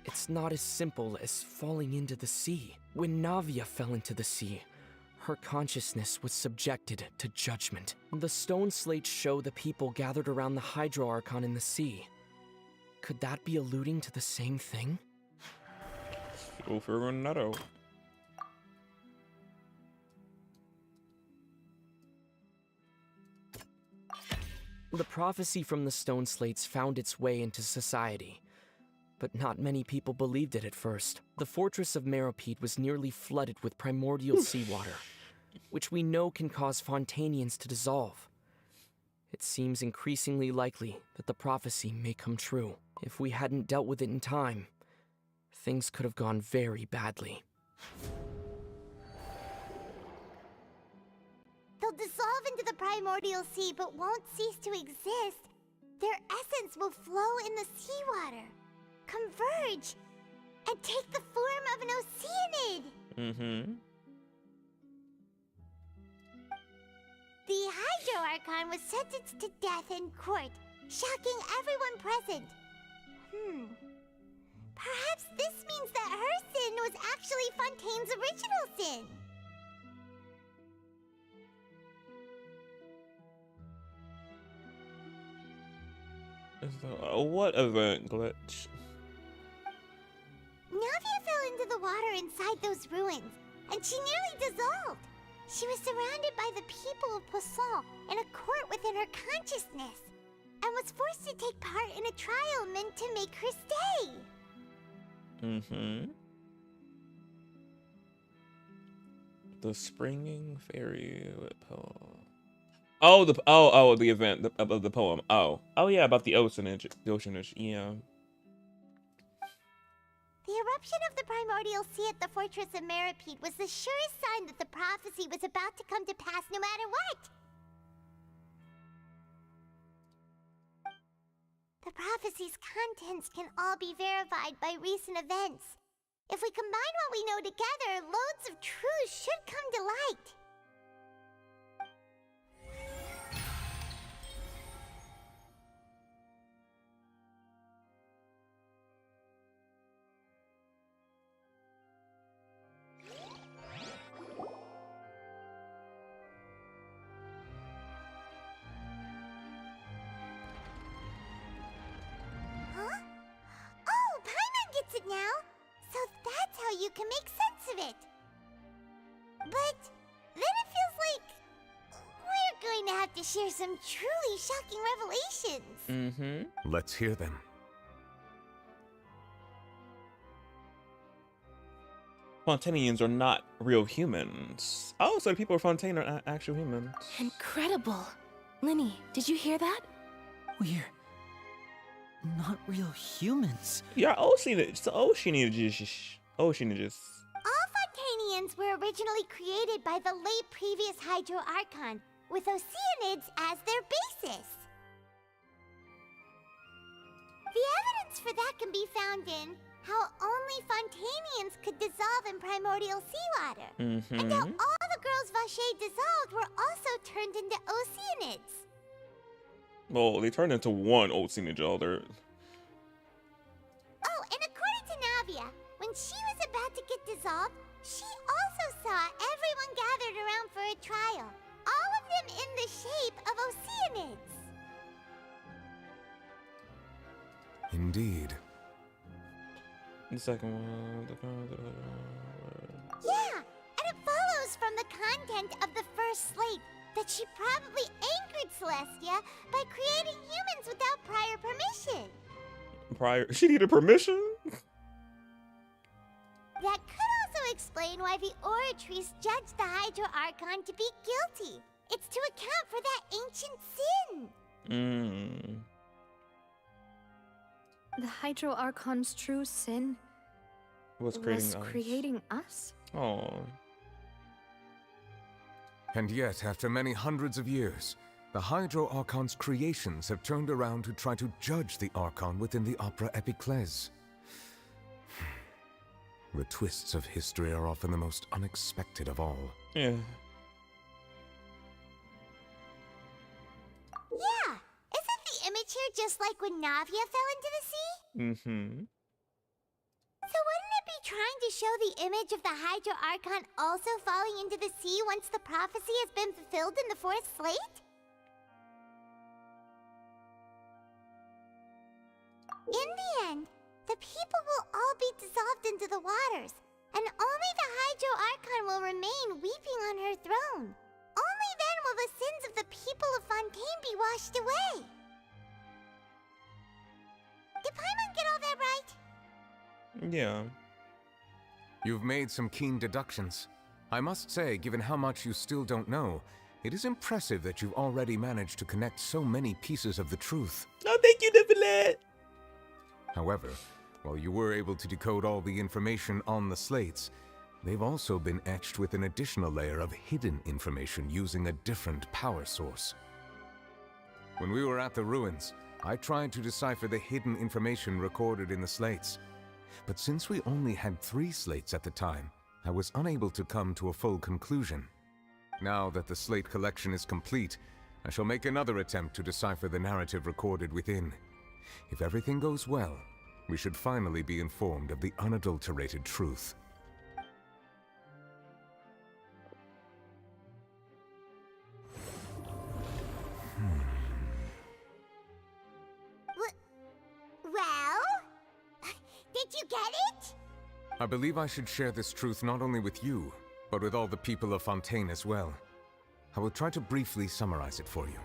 It's not as simple as falling into the sea. When Navia fell into the sea, her consciousness was subjected to judgment. The stone slates show the people gathered around the Hydro Archon in the sea. Could that be alluding to the same thing? Go for Ornata. The prophecy from the stone slates found its way into society, but not many people believed it at first. The fortress of Meropide was nearly flooded with primordial seawater, which we know can cause Fontainians to dissolve. It seems increasingly likely that the prophecy may come true. If we hadn't dealt with it in time, things could have gone very badly. They'll dissolve into the primordial sea but won't cease to exist. Their essence will flow in the seawater, converge, and take the form of an Oceanid. Mm-hmm. The Hydro Archon was sentenced to death in court, shocking everyone present. Perhaps this means that her sin was actually Fontaine's original sin. What event glitch? Navia fell into the water inside those ruins, and she nearly dissolved. She was surrounded by the people of Poisson in a court within her consciousness, and was forced to take part in a trial meant to make her stay. Mm-hmm. The springing fairy poem. Oh, the event of the poem. Oh yeah, about the oceanage. Yeah. The eruption of the primordial sea at the fortress of Meropide was the surest sign that the prophecy was about to come to pass no matter what. The prophecy's contents can all be verified by recent events. If we combine what we know together, loads of truth should come to light. Now, so that's how you can make sense of it. But then it feels like we're going to have to share some truly shocking revelations. Mm-hmm. Let's hear them. Fontainians are not real humans. Oh, so the people of Fontaine are actual humans. Incredible. Linny, did you hear that? We're not real humans. Yeah, oceanages. All Fontainians were originally created by the late previous Hydro Archon, with Oceanids as their basis. The evidence for that can be found in how only Fontainians could dissolve in primordial seawater, and how all the girls Vacher dissolved were also turned into Oceanids. Well, they turned into one oceanage. Oh, and according to Navia, when she was about to get dissolved, she also saw everyone gathered around for a trial, all of them in the shape of Oceanids. Indeed. The second one. Yeah, and it follows from the content of the first slate that she probably angered Celestia by creating humans without prior permission. She needed permission? That could also explain why the Oratrice judged the Hydro Archon to be guilty. It's to account for that ancient sin. The Hydro Archon's true sin was creating us? Oh. And yet, after many hundreds of years, the Hydro Archon's creations have turned around to try to judge the Archon within the Opera Epiclese. The twists of history are often the most unexpected of all. Yeah. Yeah! Isn't the image here just like when Navia fell into the sea? Mm-hmm. So wouldn't it be trying to show the image of the Hydro Archon also falling into the sea once the prophecy has been fulfilled in the fourth slate? In the end, the people will all be dissolved into the waters, and only the Hydro Archon will remain weeping on her throne. Only then will the sins of the people of Fontaine be washed away. Did Paimon get all that right? Yeah. You've made some keen deductions. I must say, given how much you still don't know, it is impressive that you've already managed to connect so many pieces of the truth. Oh, thank you, Nicolette! However, while you were able to decode all the information on the slates, they've also been etched with an additional layer of hidden information using a different power source. When we were at the ruins, I tried to decipher the hidden information recorded in the slates. But since we only had 3 slates at the time, I was unable to come to a full conclusion. Now that the slate collection is complete, I shall make another attempt to decipher the narrative recorded within. If everything goes well, we should finally be informed of the unadulterated truth. Well? Did you get it? I believe I should share this truth not only with you, but with all the people of Fontaine as well. I will try to briefly summarize it for you.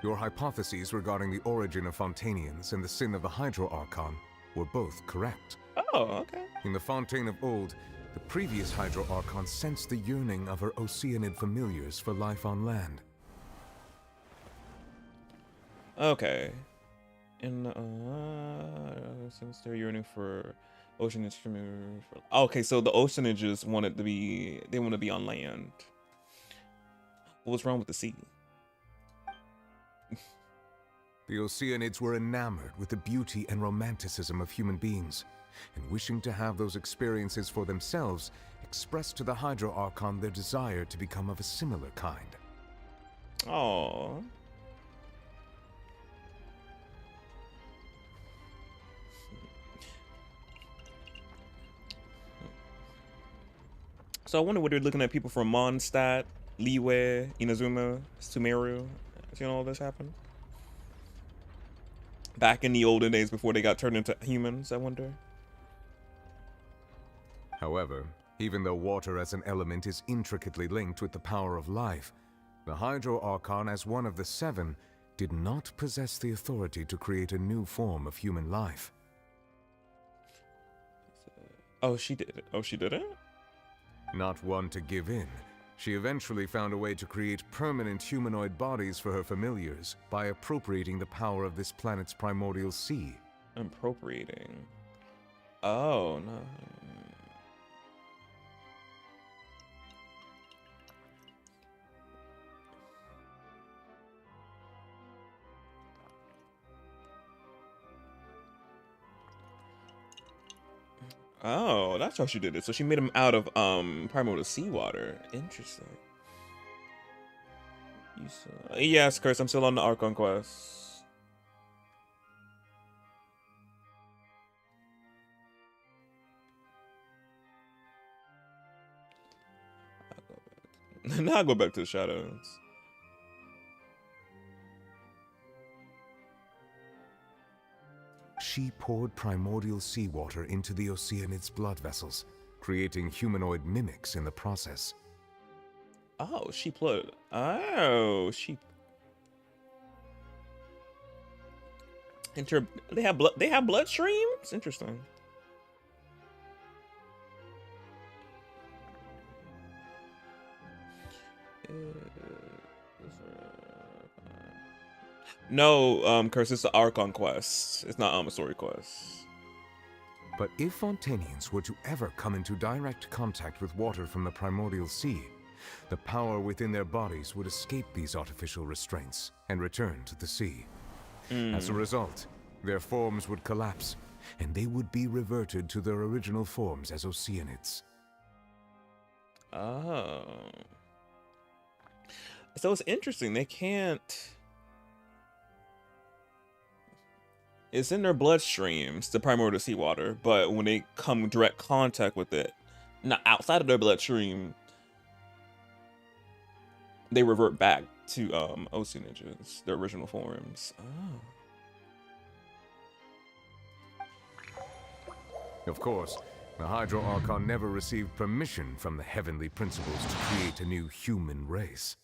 Your hypotheses regarding the origin of Fontainians and the sin of the Hydro Archon were both correct. Oh, okay. In the Fontaine of old, the previous Hydro Archon sensed the yearning of her Oceanid familiars for life on land. Okay. And since they're yearning for oceanage okay, so the oceanages wanted to be on land. What's wrong with the sea? The Oceanids were enamored with the beauty and romanticism of human beings, and wishing to have those experiences for themselves, expressed to the Hydro Archon their desire to become of a similar kind. Oh. So I wonder what they're looking at people from Mondstadt, Liyue, Inazuma, Sumeru. Seeing all this happen? Back in the olden days before they got turned into humans, I wonder. However, even though water as an element is intricately linked with the power of life, the Hydro Archon, as one of the 7, did not possess the authority to create a new form of human life. Oh, she did it. Oh, she did it? Not one to give in, she eventually found a way to create permanent humanoid bodies for her familiars by appropriating the power of this planet's primordial sea. Appropriating? Oh, no. Oh, that's how she did it. So she made him out of primordial seawater. Interesting. Yes, Curse, I'm still on the Archon quest. Now I'll go back to the shadows. she poured primordial seawater into the Oceanid's blood vessels, creating humanoid mimics in the process. Oh, she put. Oh, she. They have blood. They have blood streams. Interesting. No, Curse, it's the Archon quest. It's not a story quest. But if Fontanians were to ever come into direct contact with water from the primordial sea, the power within their bodies would escape these artificial restraints and return to the sea. As a result, their forms would collapse, and they would be reverted to their original forms as Oceanids. Oh. So it's interesting. They can't... It's in their bloodstreams, the primordial seawater, but when they come in direct contact with it, not outside of their bloodstream, they revert back to Oceanids, their original forms. Oh. Of course, the Hydro Archon never received permission from the heavenly principles to create a new human race.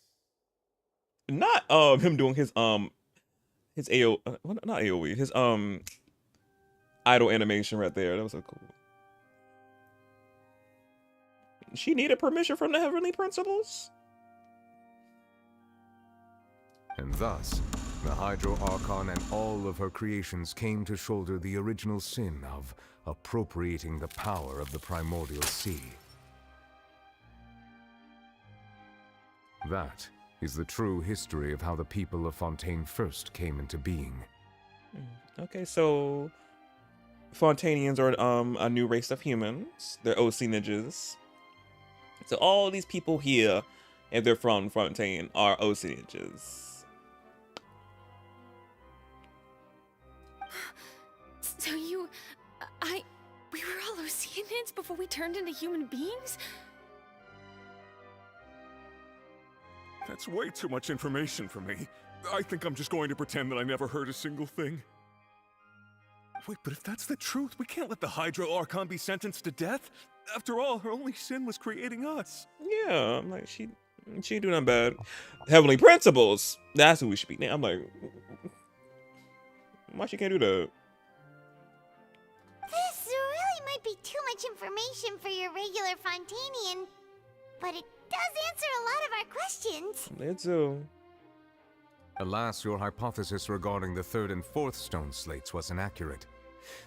Not him doing his AO not AOE, his idle animation right there. That was so cool. She needed permission from the heavenly principles? And thus, the Hydro Archon and all of her creations came to shoulder the original sin of appropriating the power of the primordial sea. That is the true history of how the people of Fontaine first came into being. Okay, so Fontanians are a new race of humans. They're Oceanids. So all these people here, if they're from Fontaine, are Oceanids. So we were all Oceanids before we turned into human beings? That's way too much information for me. I think I'm just going to pretend that I never heard a single thing. Wait, but if that's the truth, we can't let the Hydro Archon be sentenced to death. After all, her only sin was creating us. Yeah, I'm like, she ain't doing nothing bad. Heavenly principles, that's who we should be. I'm like, why she can't do that? This really might be too much information for your regular Fontanian, but it does answer a lot of our questions. It do. Alas, your hypothesis regarding the third and fourth stone slates was inaccurate.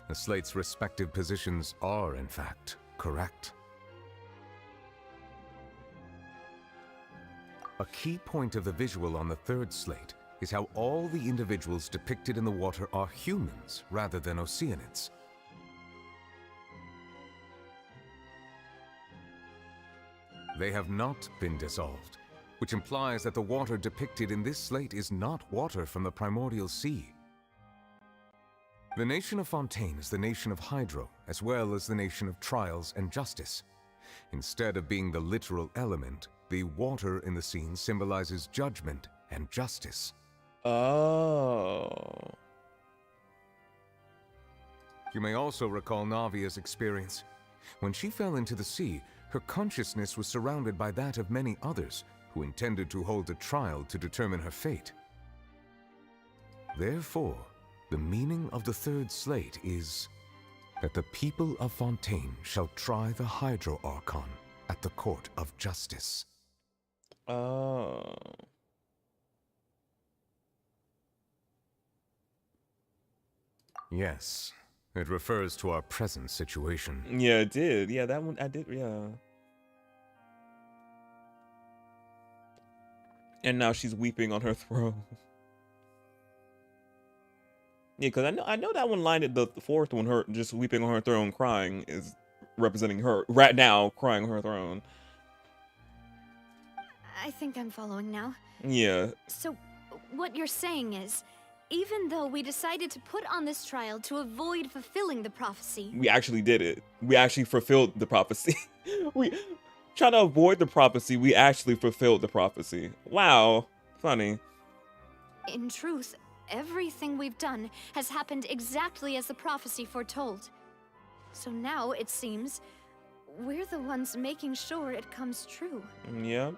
The slates' respective positions are, in fact, correct. A key point of the visual on the third slate is how all the individuals depicted in the water are humans rather than Oceanids. They have not been dissolved, which implies that the water depicted in this slate is not water from the primordial sea. The nation of Fontaine is the nation of Hydro, as well as the nation of trials and justice. Instead of being the literal element, the water in the scene symbolizes judgment and justice. Oh. You may also recall Navia's experience. When she fell into the sea, her consciousness was surrounded by that of many others who intended to hold a trial to determine her fate. Therefore, the meaning of the third slate is that the people of Fontaine shall try the Hydro Archon at the court of justice. Oh. Yes, it refers to our present situation. Yeah, it did. Yeah, that one I did. Yeah. And now she's weeping on her throne. Yeah, because I know that one line at the fourth one, her just weeping on her throne, crying, is representing her right now, crying on her throne. I think I'm following now. Yeah. So, what you're saying is, even though we decided to put on this trial to avoid fulfilling the prophecy... We actually did it. We actually fulfilled the prophecy. We trying to avoid the prophecy, we actually fulfilled the prophecy. Wow. Funny. In truth, everything we've done has happened exactly as the prophecy foretold. So now, it seems, we're the ones making sure it comes true. Yeah.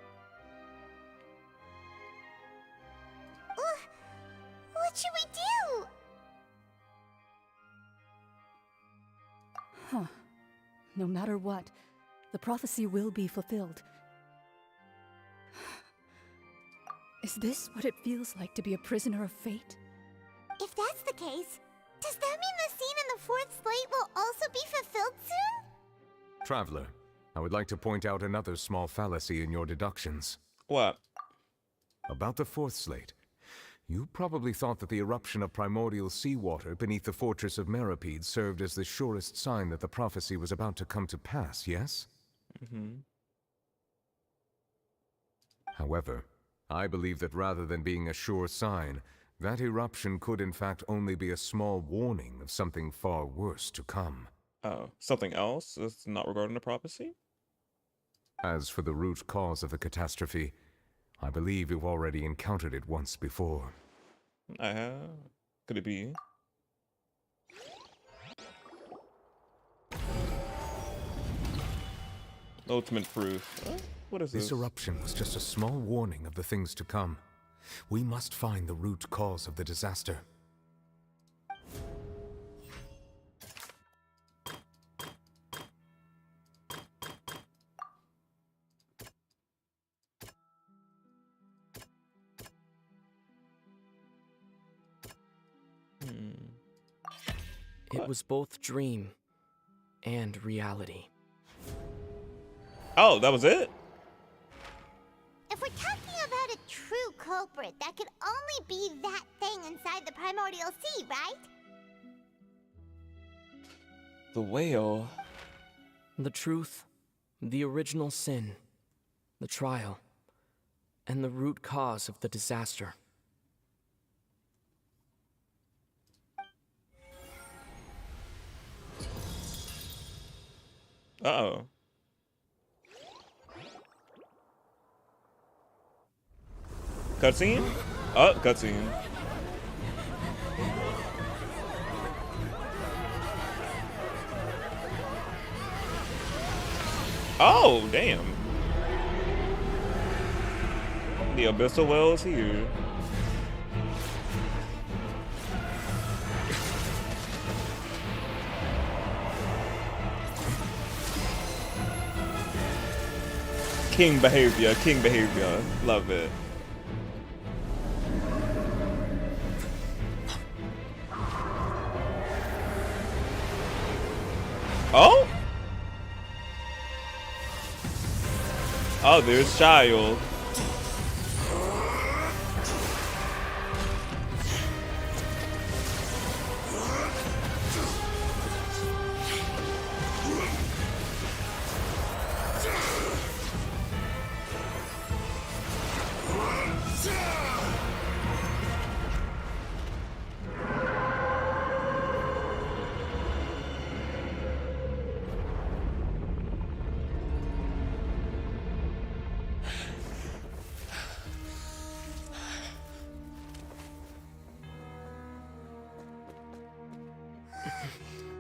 What should we do? Huh. No matter what, the prophecy will be fulfilled. Is this what it feels like to be a prisoner of fate? If that's the case, does that mean the scene in the fourth slate will also be fulfilled soon? Traveler, I would like to point out another small fallacy in your deductions. What? About the fourth slate. You probably thought that the eruption of primordial seawater beneath the fortress of Meripede served as the surest sign that the prophecy was about to come to pass, yes? Mm-hmm. However, I believe that rather than being a sure sign, that eruption could in fact only be a small warning of something far worse to come. Oh, something else that's not regarding the prophecy? As for the root cause of the catastrophe, I believe you've already encountered it once before. I have. Could it be? Ultimate proof. What is this? This eruption was just a small warning of the things to come. We must find the root cause of the disaster. It was both dream and reality. Oh, that was it? If we're talking about a true culprit, that could only be that thing inside the primordial sea, right? The whale. The truth, the original sin, the trial, and the root cause of the disaster. Uh-oh. Cutscene? Oh, cutscene. Oh, damn. The abyssal well is here. King behavior, king behavior. Love it. Oh? Oh, there's Child.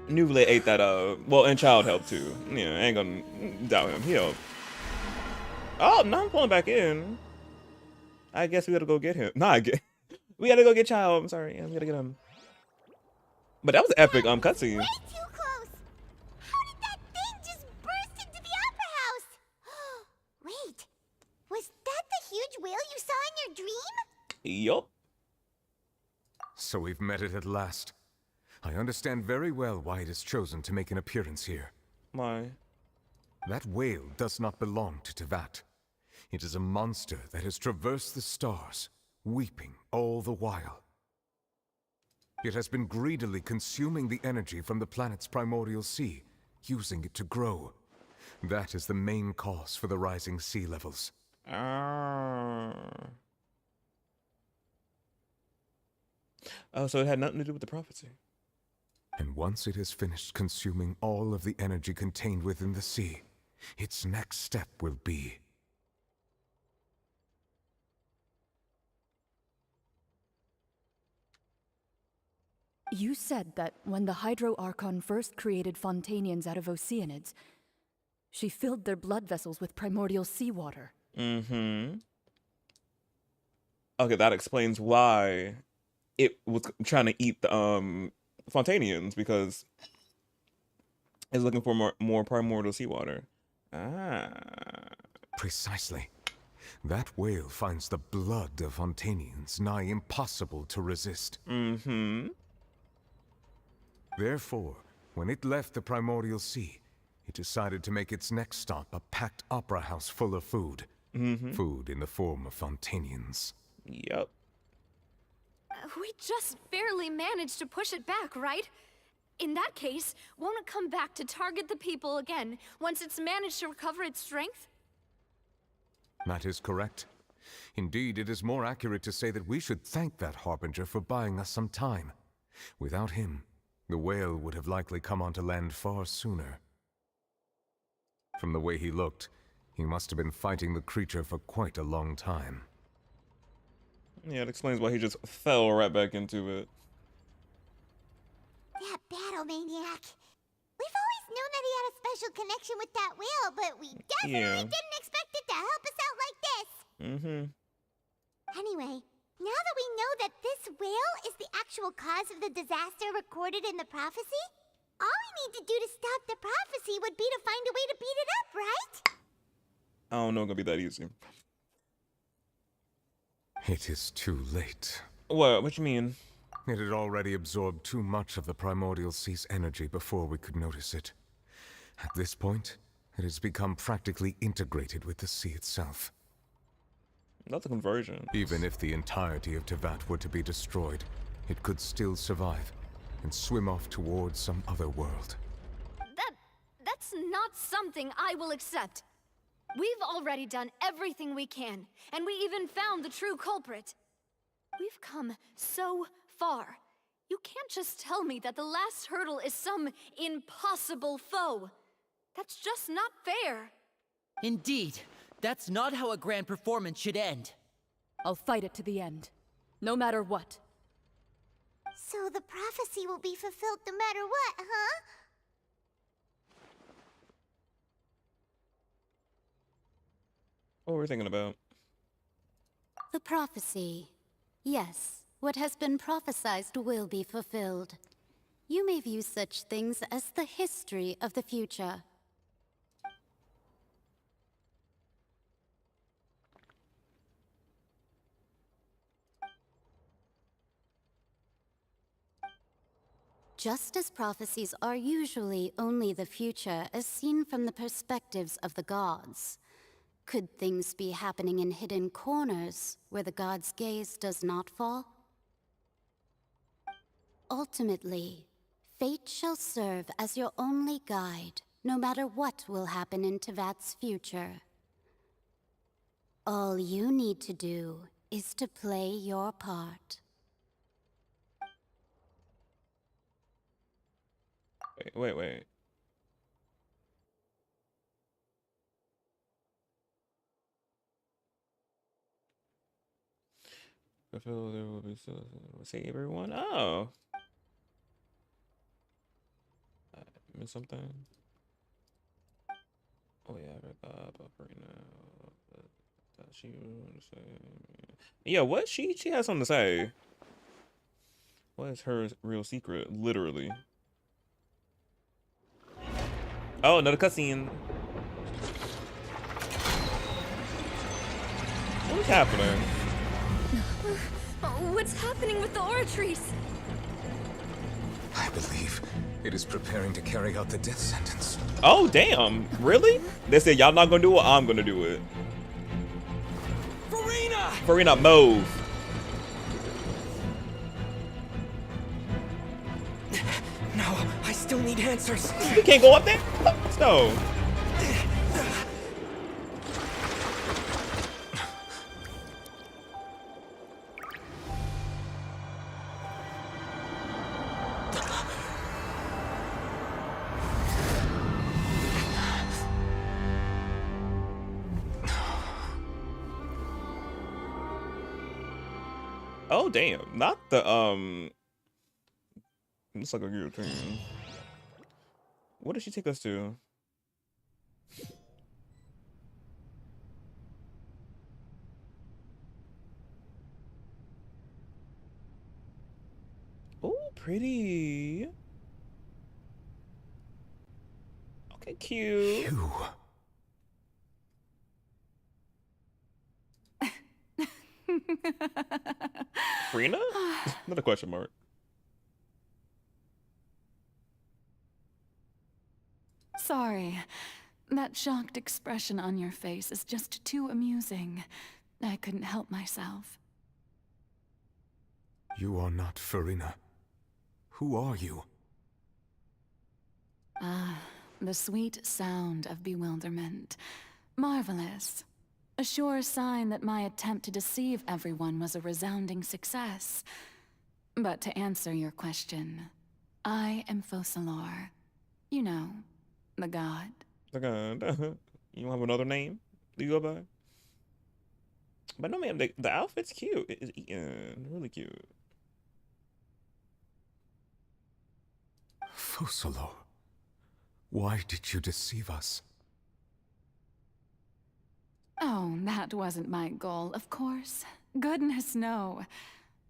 Nuvle ate that well, and Child helped too. Yeah, I ain't gonna doubt him. He helped. Oh, now I'm pulling back in. I guess we gotta go get him. Nah, we gotta go get Child. I'm sorry. Yeah, we gotta get him. But that was an epic cutscene. Way too close. How did that thing just burst into the opera house? Wait, was that the huge whale you saw in your dream? Yup. So we've met it at last. I understand very well why it has chosen to make an appearance here. Why? That whale does not belong to Tevat. It is a monster that has traversed the stars, weeping all the while. It has been greedily consuming the energy from the planet's primordial sea, using it to grow. That is the main cause for the rising sea levels. Oh, so it had nothing to do with the prophecy. And once it has finished consuming all of the energy contained within the sea, its next step will be... You said that when the Hydro Archon first created Fontanians out of Oceanids, she filled their blood vessels with primordial seawater. Mm-hmm. Okay, that explains why it was trying to eat the Fontanians, because it's looking for more primordial seawater. Ah. Precisely. That whale finds the blood of Fontanians nigh impossible to resist. Mm-hmm. Therefore, when it left the primordial sea, it decided to make its next stop a packed opera house full of food. Mm-hmm. Food in the form of Fontanians. Yep. We just barely managed to push it back, right? In that case, won't it come back to target the people again once it's managed to recover its strength? That is correct. Indeed, it is more accurate to say that we should thank that Harbinger for buying us some time. Without him, the whale would have likely come onto land far sooner. From the way he looked, he must have been fighting the creature for quite a long time. Yeah, it explains why he just fell right back into it. That battle maniac. We've always known that he had a special connection with that whale, but we definitely didn't expect it to help us out like this. Mm-hmm. Anyway, now that we know that this whale is the actual cause of the disaster recorded in the prophecy, all we need to do to stop the prophecy would be to find a way to beat it up, right? I don't know, it's gonna be that easy. It is too late. What you mean? It had already absorbed too much of the primordial sea's energy before we could notice it. At this point, it has become practically integrated with the sea itself. That's a conversion. Even if the entirety of Tevat were to be destroyed, it could still survive and swim off towards some other world. That's not something I will accept. We've already done everything we can, and we even found the true culprit. We've come so far. You can't just tell me that the last hurdle is some impossible foe. That's just not fair. Indeed. That's not how a grand performance should end. I'll fight it to the end, no matter what. So the prophecy will be fulfilled no matter what, huh? What were we thinking about? The prophecy. Yes, what has been prophesied will be fulfilled. You may view such things as the history of the future. Just as prophecies are usually only the future as seen from the perspectives of the gods, could things be happening in hidden corners where the gods' gaze does not fall? Ultimately, fate shall serve as your only guide, no matter what will happen in Tevat's future. All you need to do is to play your part. Wait. I feel there will be say everyone. Oh, I missed something. Oh yeah, I read about Farina. That she would say. Yeah, what she has something to say. What is her real secret? Literally. Oh, another cutscene. What's happening? What's happening with the oratories? I believe it is preparing to carry out the death sentence. Oh, damn. Really? They said y'all not gonna do it, I'm gonna do it. Farina, move. No, I still need answers. You can't go up there? No. Oh damn, not the Looks like a guillotine. What did she take us to? Oh, pretty. Okay, cute. Frina? Another question mark. Sorry. That shocked expression on your face is just too amusing. I couldn't help myself. You are not Farina. Who are you? Ah, the sweet sound of bewilderment. Marvelous. A sure sign that my attempt to deceive everyone was a resounding success. But to answer your question, I am Focalor. You know, the god. The god. You don't have another name do you go by? But no, man, the outfit's cute. It's really cute. Focalor, why did you deceive us? Oh, that wasn't my goal, of course. Goodness, no.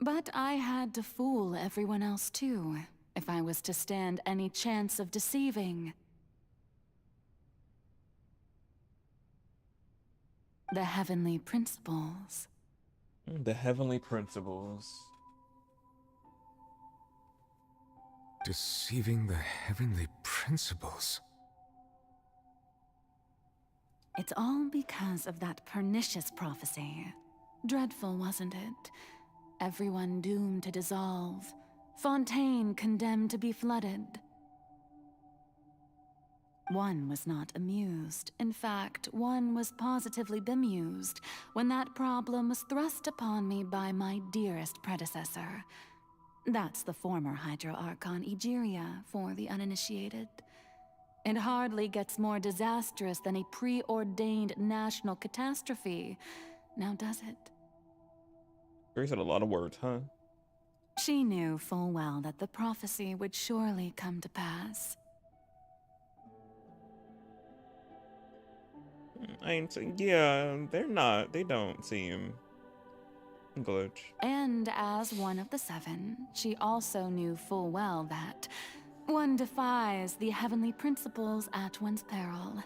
But I had to fool everyone else too, if I was to stand any chance of deceiving. The heavenly principles. The heavenly principles. Deceiving the heavenly principles? It's all because of that pernicious prophecy. Dreadful, wasn't it? Everyone doomed to dissolve. Fontaine condemned to be flooded. One was not amused. In fact, one was positively bemused when that problem was thrust upon me by my dearest predecessor. That's the former Hydro Archon Egeria for the uninitiated. It hardly gets more disastrous than a preordained national catastrophe, now does it? Grace said a lot of words, huh? She knew full well that the prophecy would surely come to pass. I ain't saying, yeah, they don't seem glitch. And as one of the seven, she also knew full well that one defies the heavenly principles at one's peril.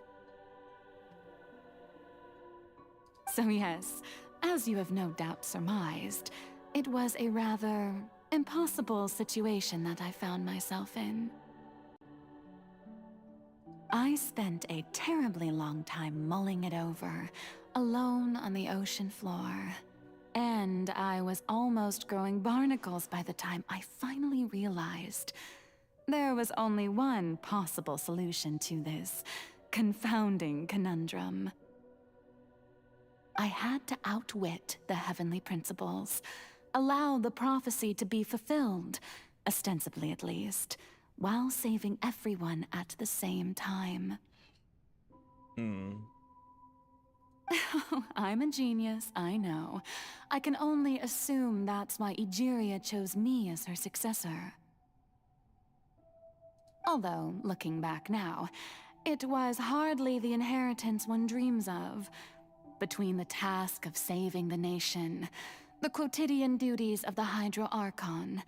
So yes, as you have no doubt surmised, it was a rather impossible situation that I found myself in. I spent a terribly long time mulling it over, alone on the ocean floor. And I was almost growing barnacles by the time I finally realized there was only one possible solution to this confounding conundrum. I had to outwit the heavenly principles, allow the prophecy to be fulfilled, ostensibly at least, while saving everyone at the same time. I'm a genius, I know. I can only assume that's why Egeria chose me as her successor. Although, looking back now, it was hardly the inheritance one dreams of. Between the task of saving the nation, the quotidian duties of the Hydro Archon,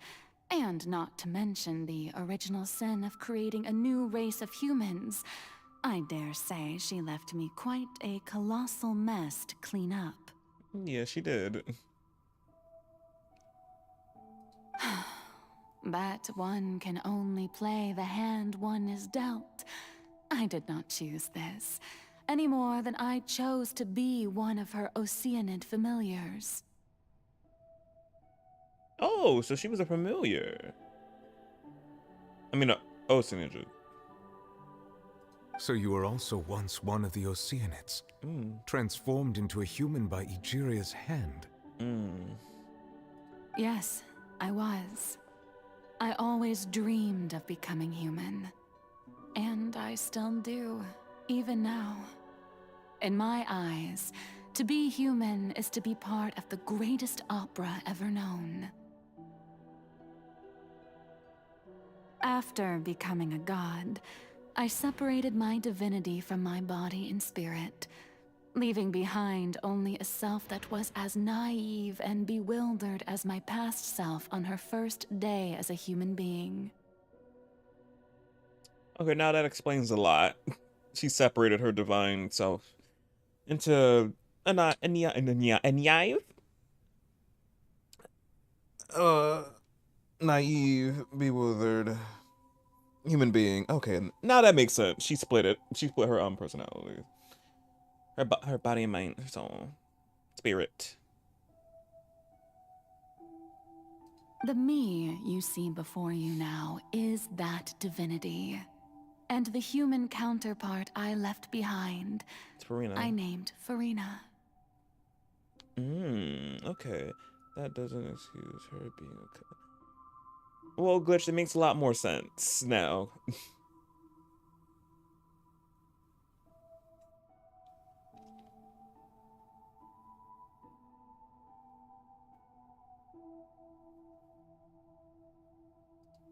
and not to mention the original sin of creating a new race of humans, I dare say she left me quite a colossal mess to clean up. Yeah, she did. But one can only play the hand one is dealt. I did not choose this, any more than I chose to be one of her Oceanid familiars. Oh, so she was a familiar. I mean, Oceanid. So you were also once one of the Oceanids, transformed into a human by Egeria's hand. Yes, I was. I always dreamed of becoming human. And I still do, even now. In my eyes, to be human is to be part of the greatest opera ever known. After becoming a god, I separated my divinity from my body and spirit, leaving behind only a self that was as naive and bewildered as my past self on her first day as a human being. Okay, now that explains a lot. She separated her divine self into a naive, bewildered human being. Okay, now that makes sense. She split it. She split her own personality, her body and mind, soul, spirit. The me you see before you now is that divinity. And the human counterpart I left behind, It's Farina. I named Farina. Okay. That doesn't excuse her being okay. Well, Glitch, it makes a lot more sense now.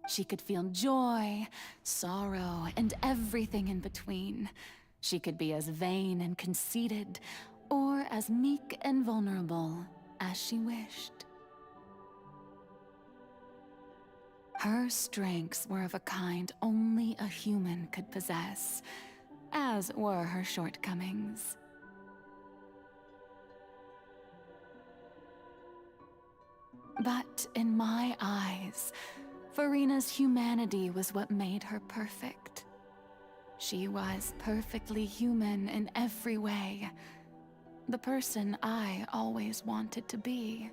She could feel joy, sorrow, and everything in between. She could be as vain and conceited, or as meek and vulnerable as she wished. Her strengths were of a kind only a human could possess, as were her shortcomings. But in my eyes, Farina's humanity was what made her perfect. She was perfectly human in every way. The person I always wanted to be.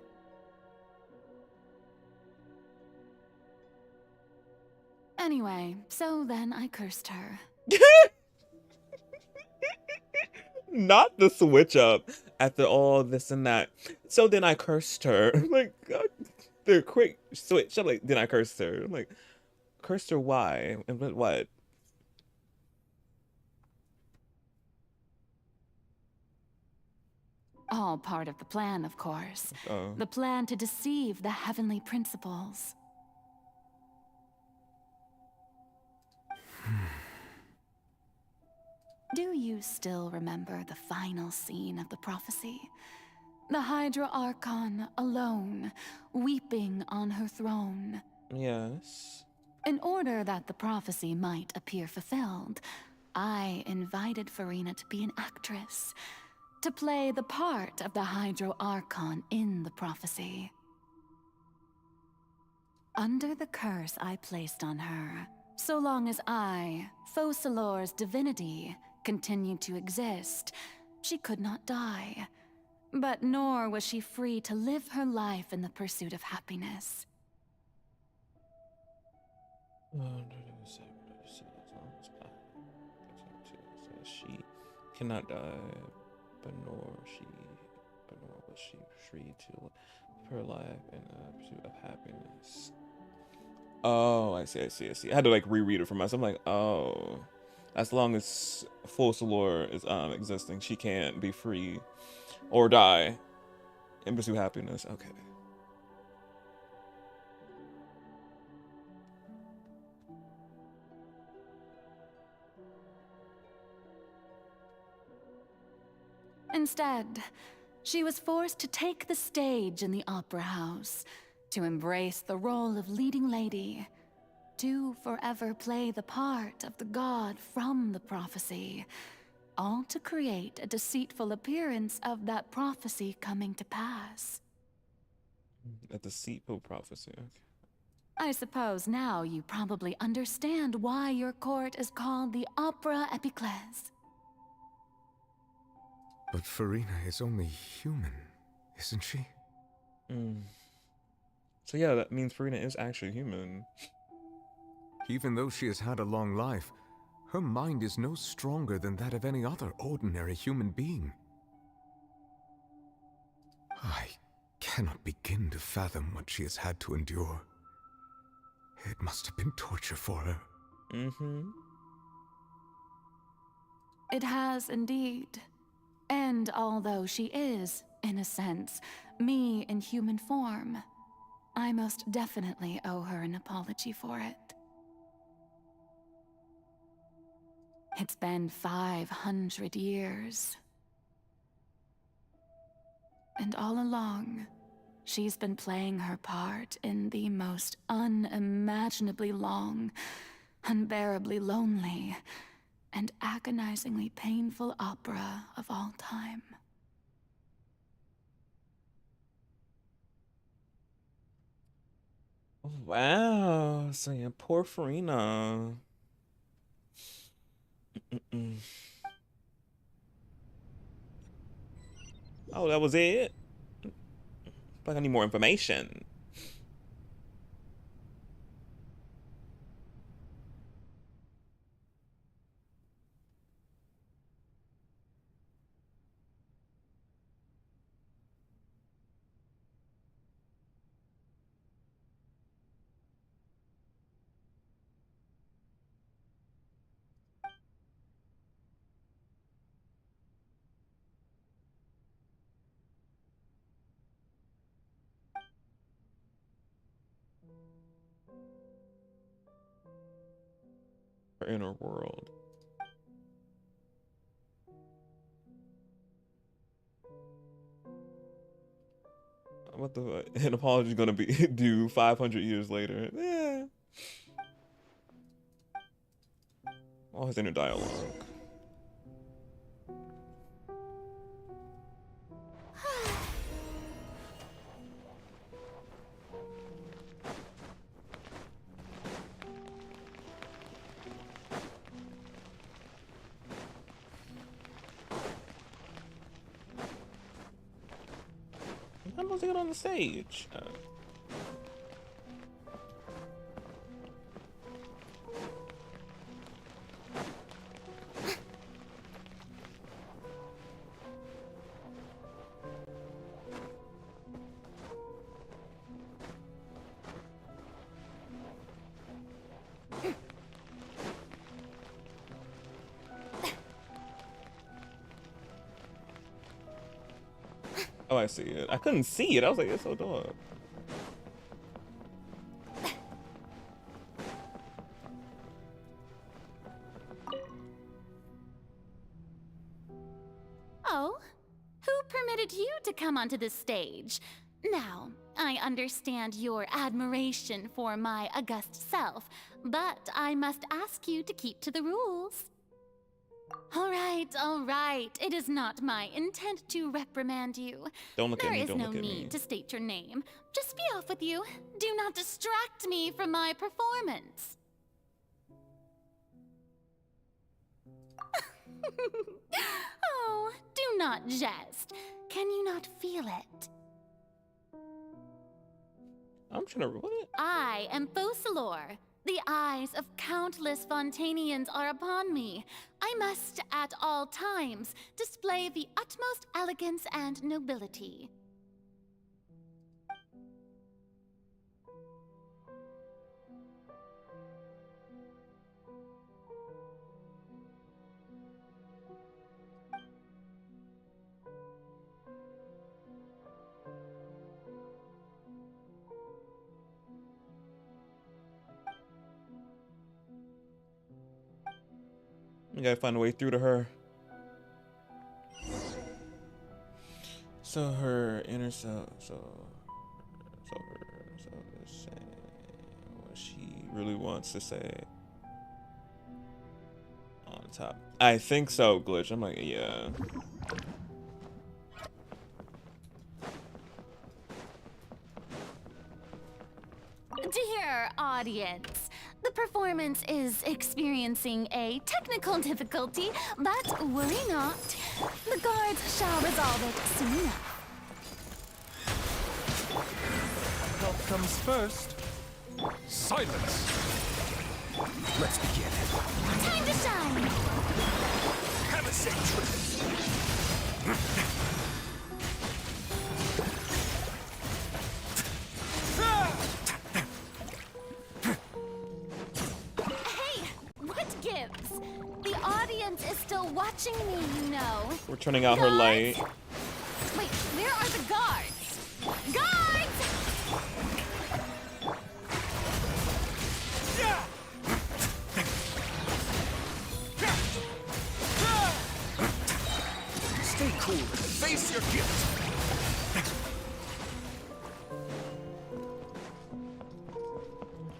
Anyway, so then I cursed her. Not the switch up after all this and that. So then I cursed her. Like, the quick switch. I'm like, then I cursed her. I'm like, cursed her why? And what? All part of the plan, of course. The plan to deceive the heavenly principles. Do you still remember the final scene of the prophecy? The Hydra Archon alone, weeping on her throne. Yes. In order that the prophecy might appear fulfilled, I invited Farina to be an actress, to play the part of the Hydro Archon in the prophecy. Under the curse I placed on her, so long as I, Focalor's divinity, continued to exist, she could not die. But nor was she free to live her life in the pursuit of happiness. She cannot die, but nor was she free to live her life in the pursuit of happiness. Oh, I see. I had to like reread it for myself. I'm like, oh, as long as Focalor is existing, she can't be free or die and pursue happiness. Okay. Instead, she was forced to take the stage in the opera house, to embrace the role of leading lady, to forever play the part of the god from the prophecy, all to create a deceitful appearance of that prophecy coming to pass. A deceitful prophecy, okay. I suppose now you probably understand why your court is called the Opera Epiclese. But Farina is only human, isn't she? So yeah, that means Farina is actually human. Even though she has had a long life, her mind is no stronger than that of any other ordinary human being. I cannot begin to fathom what she has had to endure. It must have been torture for her. It has indeed. And although she is, in a sense, me in human form, I most definitely owe her an apology for it. It's been 500 years. And all along, she's been playing her part in the most unimaginably long, unbearably lonely, and agonizingly painful opera of all time. Wow, so yeah, poor Farina. Oh, that was it? Like I need more information. Her inner world. What the an apology is gonna be due 500 years later? Yeah. All his inner dialogue. How was he get on the stage? Oh, I see it. I couldn't see it. I was like, it's so dark. Oh? Who permitted you to come onto this stage? Now, I understand your admiration for my august self, but I must ask you to keep to the rules. All right. It is not my intent to reprimand you. Don't look at me, There is don't no look at me. need to state your name. Just be off with you. Do not distract me from my performance. Oh, do not jest. Can you not feel it? I'm trying to what? I am Focalor. The eyes of countless Fontanians are upon me. I must, at all times, display the utmost elegance and nobility. You gotta find a way through to her. So her inner self, so her self is saying what she really wants to say on top. I think so, Glitch. I'm like, yeah. Dear audience, the performance is experiencing a technical difficulty, but worry not. The guards shall resolve it soon enough. Health comes first. Silence! Let's begin. Time to shine! Have a seat. The audience is still watching me, you know. We're turning out her light. Wait, where are the guards? Guards! cool and face your guilt.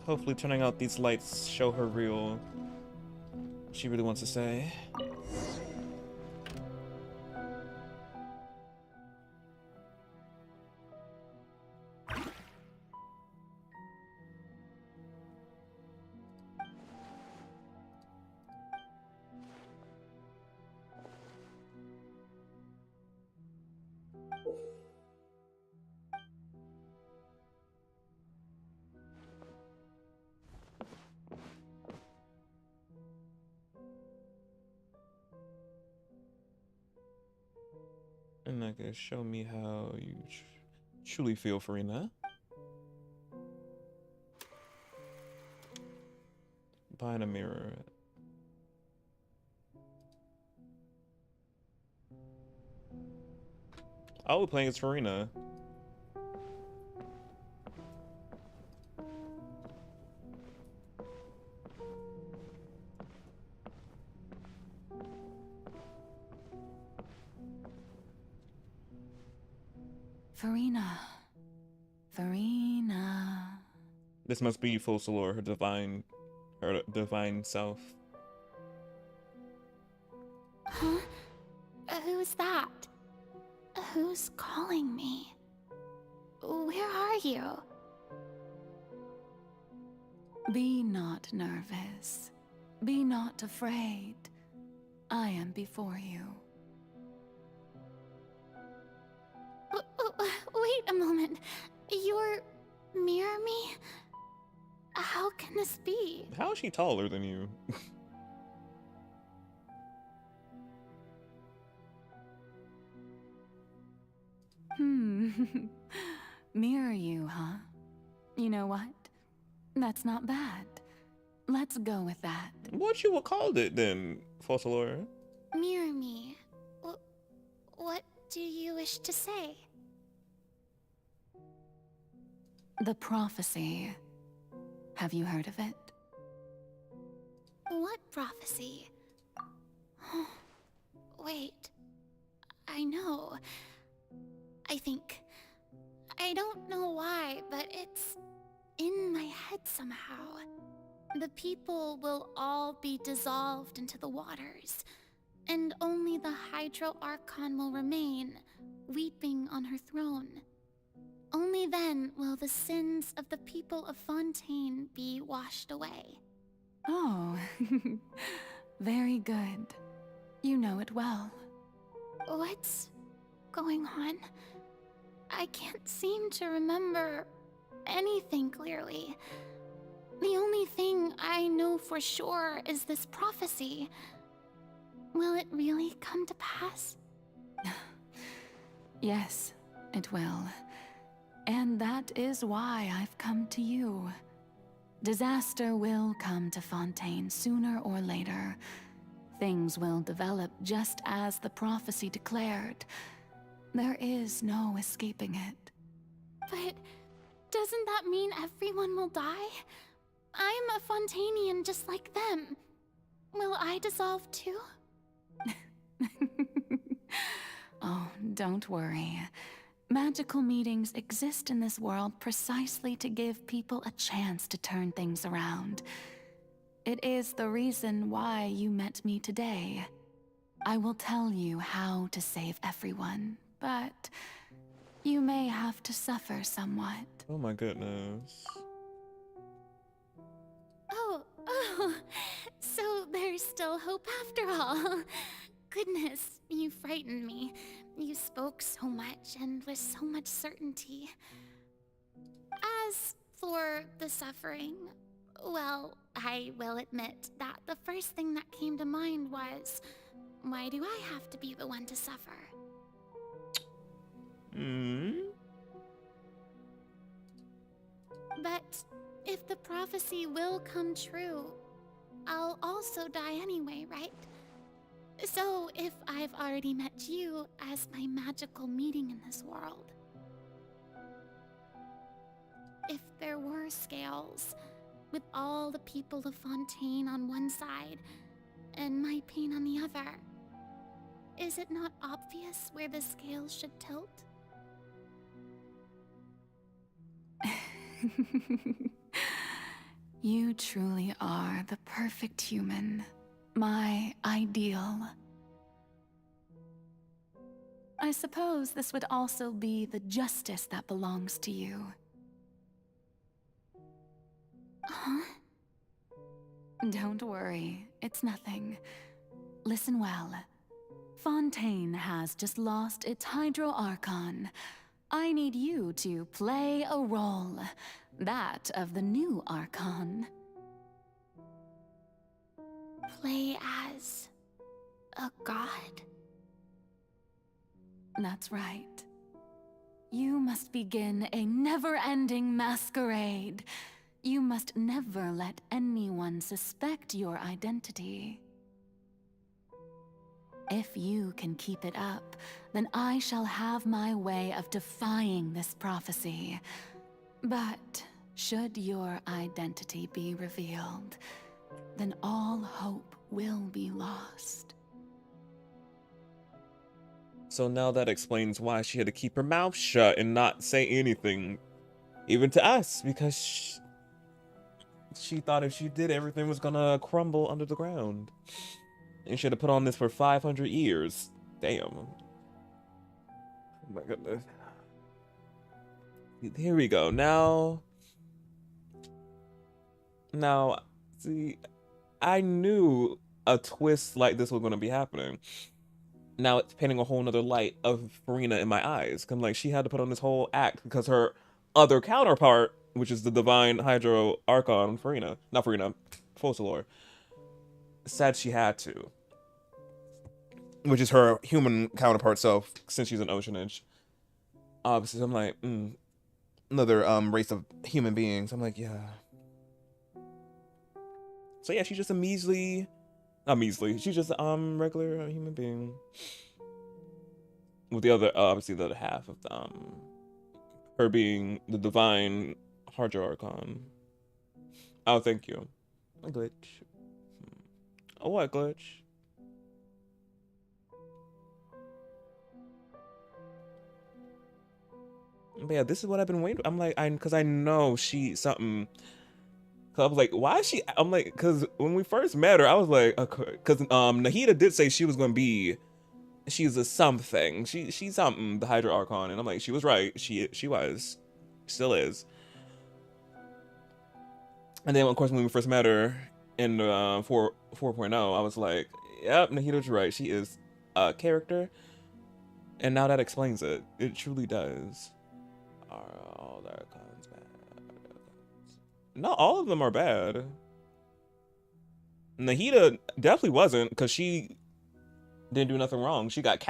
Hopefully turning out these lights show her what she really wants to say. And I guess show me how you truly feel, Farina. Behind a mirror. Oh, we're playing as Farina. Farina. Farina. This must be Focalor, her divine self. Huh? Who's that? Who's calling me? Where are you? Be not nervous. Be not afraid. I am before you. Wait a moment. You're mirror me? How can this be? How is she taller than you? Mirror you, huh? You know what? That's not bad. Let's go with that. What you would called it then, Focalor? Mirror me. What do you wish to say? The prophecy. Have you heard of it? What prophecy? Wait. I know. I think. I don't know why, but it's in my head somehow. The people will all be dissolved into the waters, and only the Hydro Archon will remain, weeping on her throne. Only then will the sins of the people of Fontaine be washed away. Oh, very good. You know it well. What's going on? I can't seem to remember anything clearly. The only thing I know for sure is this prophecy. Will it really come to pass? Yes, it will. And that is why I've come to you. Disaster will come to Fontaine sooner or later. Things will develop just as the prophecy declared. There is no escaping it. But doesn't that mean everyone will die? I'm a Fontainian just like them. Will I dissolve too? Oh, don't worry. Magical meetings exist in this world precisely to give people a chance to turn things around. It is the reason why you met me today. I will tell you how to save everyone, but you may have to suffer somewhat. Oh my goodness. Oh, so there's still hope after all. Goodness, you frightened me. You spoke so much and with so much certainty. As for the suffering, well, I will admit that the first thing that came to mind was, why do I have to be the one to suffer? But if the prophecy will come true, I'll also die anyway, right? So if I've already met you as my magical meeting in this world, if there were scales, with all the people of Fontaine on one side and my pain on the other, Is it not obvious where the scales should tilt? You truly are the perfect human, my ideal. I suppose this would also be the justice that belongs to you. Huh? Don't worry, it's nothing. Listen well. Fontaine has just lost its Hydro Archon. I need you to play a role, that of the new Archon. Play as a god? That's right. You must begin a never-ending masquerade. You must never let anyone suspect your identity. If you can keep it up, then I shall have my way of defying this prophecy. But should your identity be revealed, then all hope will be lost. So now that explains why she had to keep her mouth shut and not say anything, even to us, because she thought if she did, everything was gonna crumble under the ground. And she had to put on this for 500 years. Damn. Oh my goodness. Here we go. Now, see, I knew a twist like this was going to be happening. Now it's painting a whole nother light of Farina in my eyes. Cause like she had to put on this whole act because her other counterpart, which is the divine Hydro Archon, Focalor, said she had to. Which is her human counterpart self, since she's an Oceanage. Obviously, I'm like, another race of human beings. I'm like, yeah. So yeah, she's just a not measly. She's just a regular human being. With the other, obviously, the other half of her being the divine Hydro Archon. Oh, thank you. A glitch. Oh, what glitch? But yeah, this is what I've been waiting. I'm like, because I know something. Cause I was like, why is she? I'm like, because when we first met her, I was like, because Nahida did say she was gonna be, she's a something. She's something, the Hydro Archon, and I'm like, she was right. She was, still is. And then of course when we first met her in 4.0, I was like, yep, Nahida's right. She is a character, and now that explains it. It truly does. Are all the Archons bad? Not all of them are bad. Nahida definitely wasn't, because she didn't do nothing wrong. She got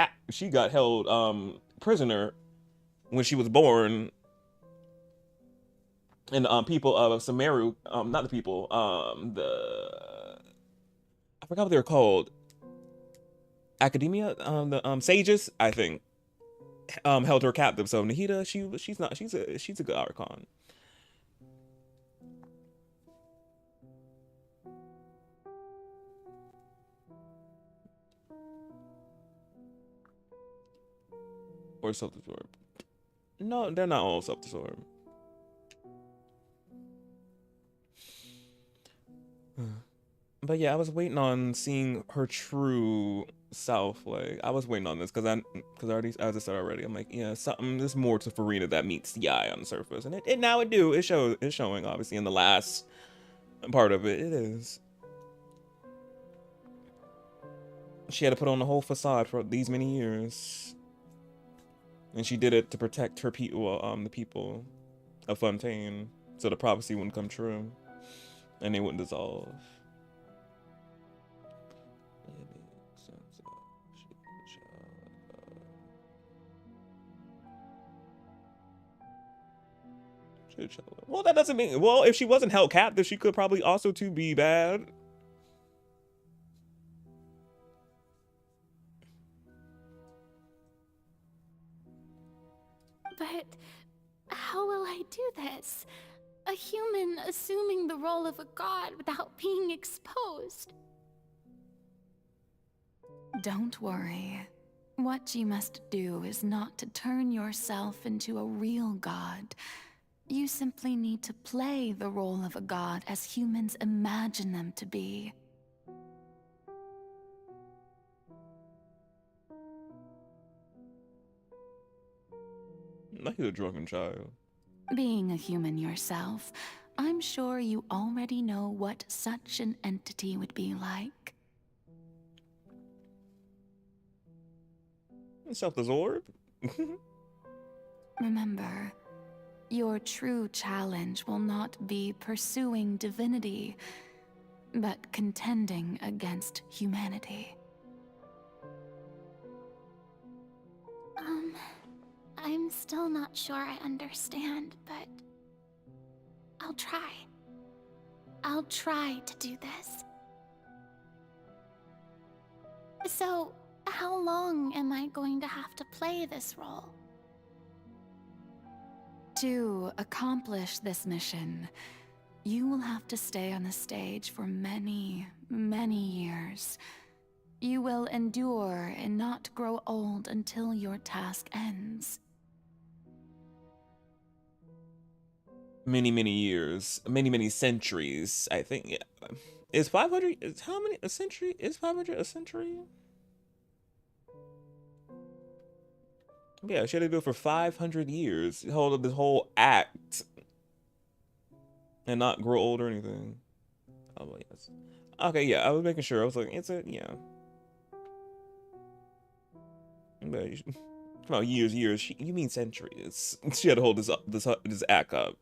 held prisoner when she was born. And people of Sumeru, not the people, I forgot what they were called. Academia, the sages, I think, held her captive. So Nahida, she's a good Archon. Or self-absorbed. No, they're not all self-absorbed. But yeah, I was waiting on seeing her true self. Like, I was waiting on this because already, as I said already, I'm like, yeah, there's more to Farina that meets the eye on the surface, and now it's showing obviously in the last part of it. It is. She had to put on the whole facade for these many years, and she did it to protect her people, the people of Fontaine, so the prophecy wouldn't come true, and they wouldn't dissolve. Well, that doesn't mean. Well, if she wasn't held captive, she could probably also too be bad. But how will I do this? A human assuming the role of a god without being exposed. Don't worry. What you must do is not to turn yourself into a real god. You simply need to play the role of a god as humans imagine them to be. Like a drunken child. Being a human yourself, I'm sure you already know what such an entity would be like. Self-absorbed? Remember, your true challenge will not be pursuing divinity, but contending against humanity. I'm still not sure I understand, but I'll try. I'll try to do this. So, how long am I going to have to play this role? To accomplish this mission, you will have to stay on the stage for many, many years. You will endure and not grow old until your task ends. Many, many years. Many centuries, I think. Yeah. Is 500... Is how many... A century? Is 500 a century? Yeah, she had to do it for 500 years. Hold up this whole act. And not grow old or anything. Oh, well, yes. Okay, yeah, I was making sure. I was like, it's a... Yeah. But about years. You mean centuries. She had to hold this act up.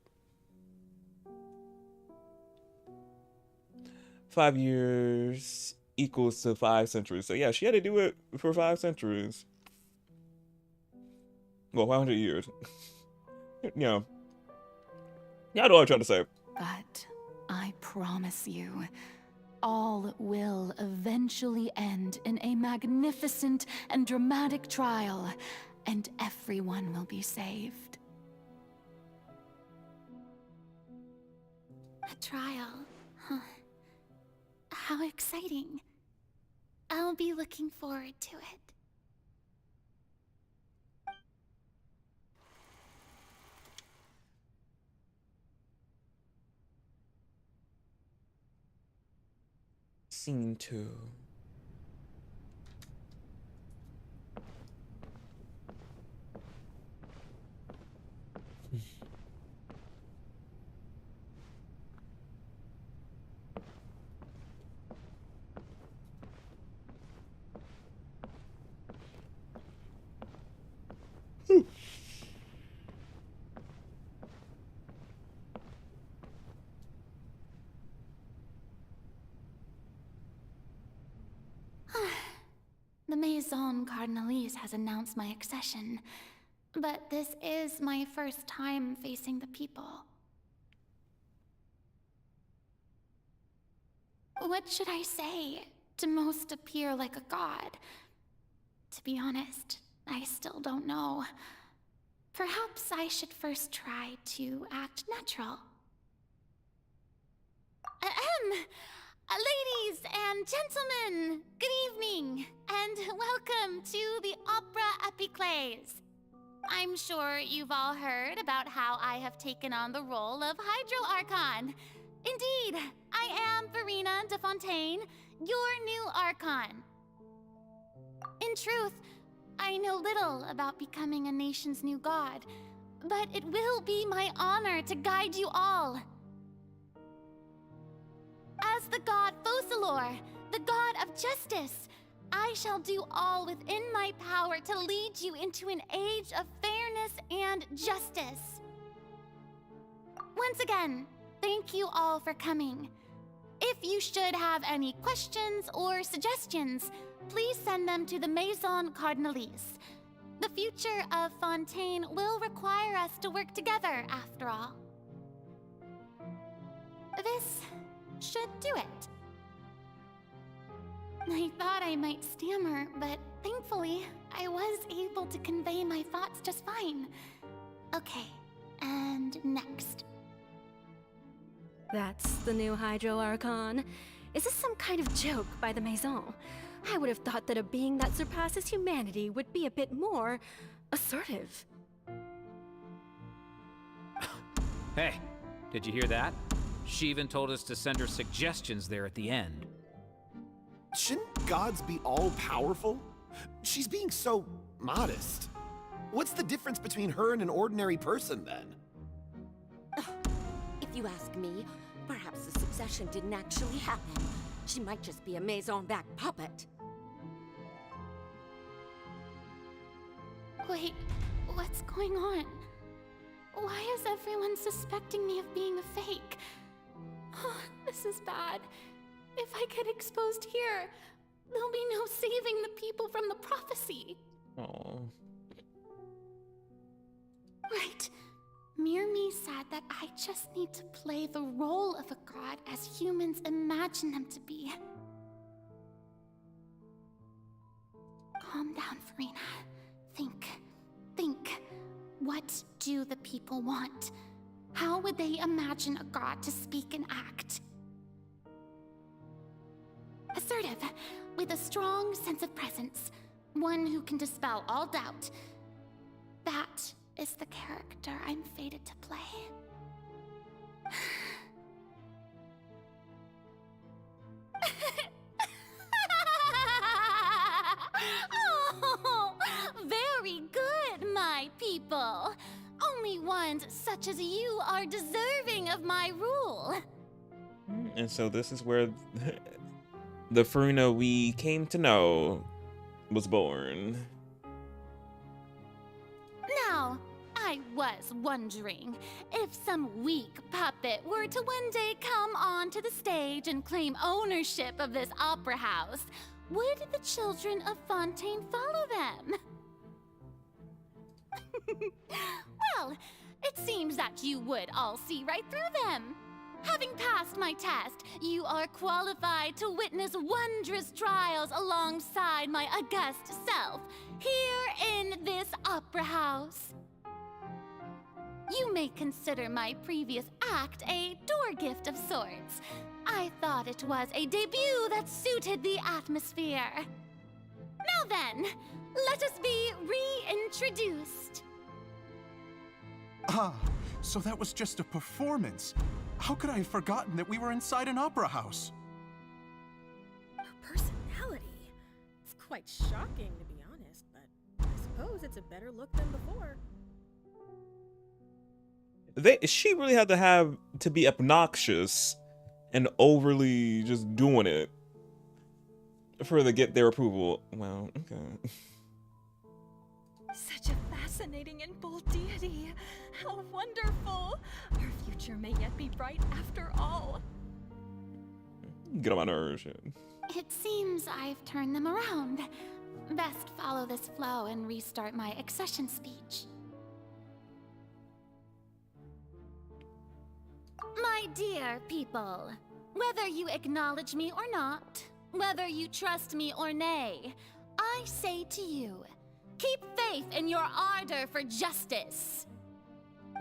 5 years equals to 5 centuries. So yeah, she had to do it for 5 centuries. Well, 500 years. Yeah. Yeah, I know what I'm trying to say. But I promise you, all will eventually end in a magnificent and dramatic trial, and everyone will be saved. A trial, huh? How exciting. I'll be looking forward to it. Scene 2. The Maison Cardinalise has announced my accession, but this is my first time facing the people. What should I say to most appear like a god? To be honest, I still don't know. Perhaps I should first try to act natural. Ladies and gentlemen, good evening, and welcome to the Opera Epiclese. I'm sure you've all heard about how I have taken on the role of Hydro Archon. Indeed, I am Verena de Fontaine, your new Archon. In truth, I know little about becoming a nation's new god, but it will be my honor to guide you all. As the god Focalor, the god of justice, I shall do all within my power to lead you into an age of fairness and justice. Once again, thank you all for coming. If you should have any questions or suggestions, please send them to the Maison Cardinalise. The future of Fontaine will require us to work together, after all. This should do it. I thought I might stammer, but thankfully, I was able to convey my thoughts just fine. Okay, and next. That's the new Hydro Archon. Is this some kind of joke by the Maison? I would have thought that a being that surpasses humanity would be a bit more assertive. Hey, did you hear that? She even told us to send her suggestions there at the end. Shouldn't gods be all-powerful? She's being so modest. What's the difference between her and an ordinary person, then? If you ask me, perhaps the succession didn't actually happen. She might just be a maison-back puppet. Wait, what's going on? Why is everyone suspecting me of being a fake? Oh, this is bad. If I get exposed here, there'll be no saving the people from the prophecy. Oh. Right. Mirmi said that I just need to play the role of a god as humans imagine them to be. Calm down, Farina. Think. What do the people want? How would they imagine a god to speak and act? Assertive, with a strong sense of presence. One who can dispel all doubt. That is the character I'm fated to play. Oh, very good, my people. Only ones such as you are deserving of my rule. And so this is where the Farina we came to know was born. Now, I was wondering if some weak puppet were to one day come onto the stage and claim ownership of this opera house, would the children of Fontaine follow them? Well, it seems that you would all see right through them. Having passed my test, you are qualified to witness wondrous trials alongside my august self, here in this opera house. You may consider my previous act a door gift of sorts. I thought it was a debut that suited the atmosphere. Now then, let us be reintroduced. Ah, so that was just a performance. How could I have forgotten that we were inside an opera house? Her personality. It's quite shocking, to be honest, but I suppose it's a better look than before. She really had to have to be obnoxious and overly just doing it for to get their approval. Well, okay. Such a fascinating and bold deity. How wonderful. Our future may yet be bright after all. Get on my nerves. Shit. It seems I've turned them around. Best follow this flow and restart my accession speech. My dear people, whether you acknowledge me or not, whether you trust me or nay, I say to you, keep faith in your ardor for justice.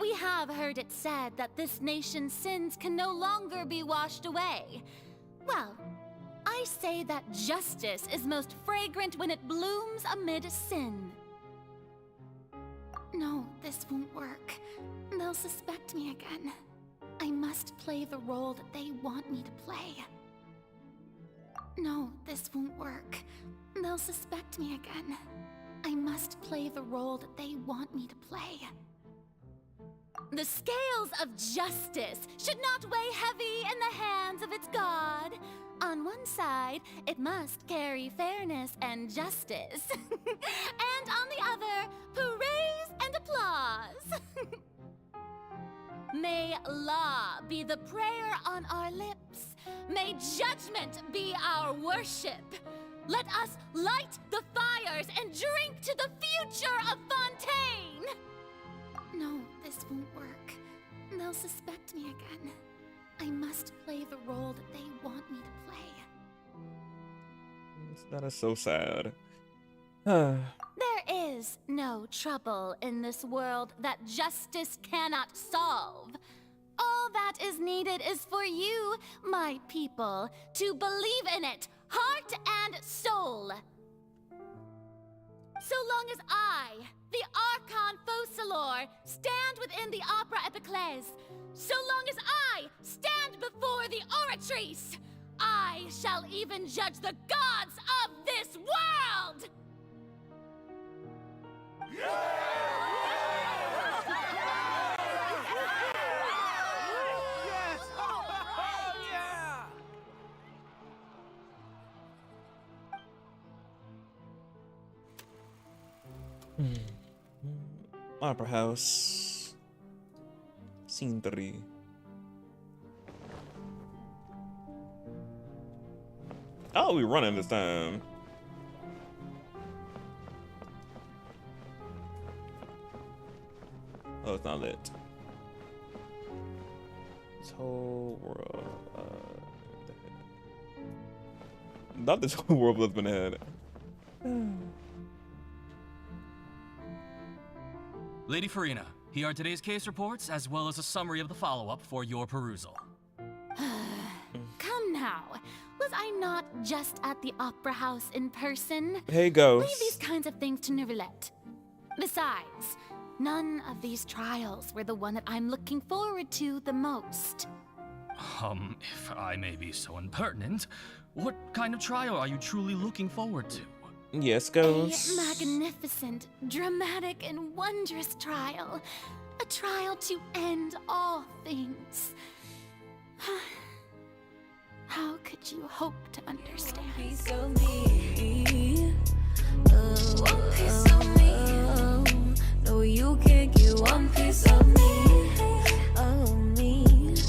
We have heard it said that this nation's sins can no longer be washed away. Well, I say that justice is most fragrant when it blooms amid sin. No, this won't work. They'll suspect me again. I must play the role that they want me to play. No, this won't work. They'll suspect me again. I must play the role that they want me to play. The scales of justice should not weigh heavy in the hands of its god. On one side, it must carry fairness and justice. And on the other, praise and applause. May law be the prayer on our lips. May judgment be our worship. Let us light the fires and drink to the future of Fontaine! No, this won't work. They'll suspect me again. I must play the role that they want me to play. That is so sad. There is no trouble in this world that justice cannot solve. All that is needed is for you, my people, to believe in it, heart and soul, long as I, the Archon Focalor, stand within the Opera Epiclese, so long as I stand before the Oratrice, I shall even judge the gods of this world! Opera House. Scene 3. Oh, we running this time. Oh, it's not lit. This whole world. Not this whole world has been ahead. Lady Farina, here are today's case reports, as well as a summary of the follow-up for your perusal. Come now. Was I not just at the Opera House in person? Hey, Ghost. Leave these kinds of things to Neuvillette. Besides, none of these trials were the one that I'm looking forward to the most. If I may be so impertinent, what kind of trial are you truly looking forward to? Yes, Ghost. A magnificent, dramatic, and wondrous trial. A trial to end all things. How could you hope to understand? One piece of me. One piece of me. No, you can't get one piece of me. Oh, me.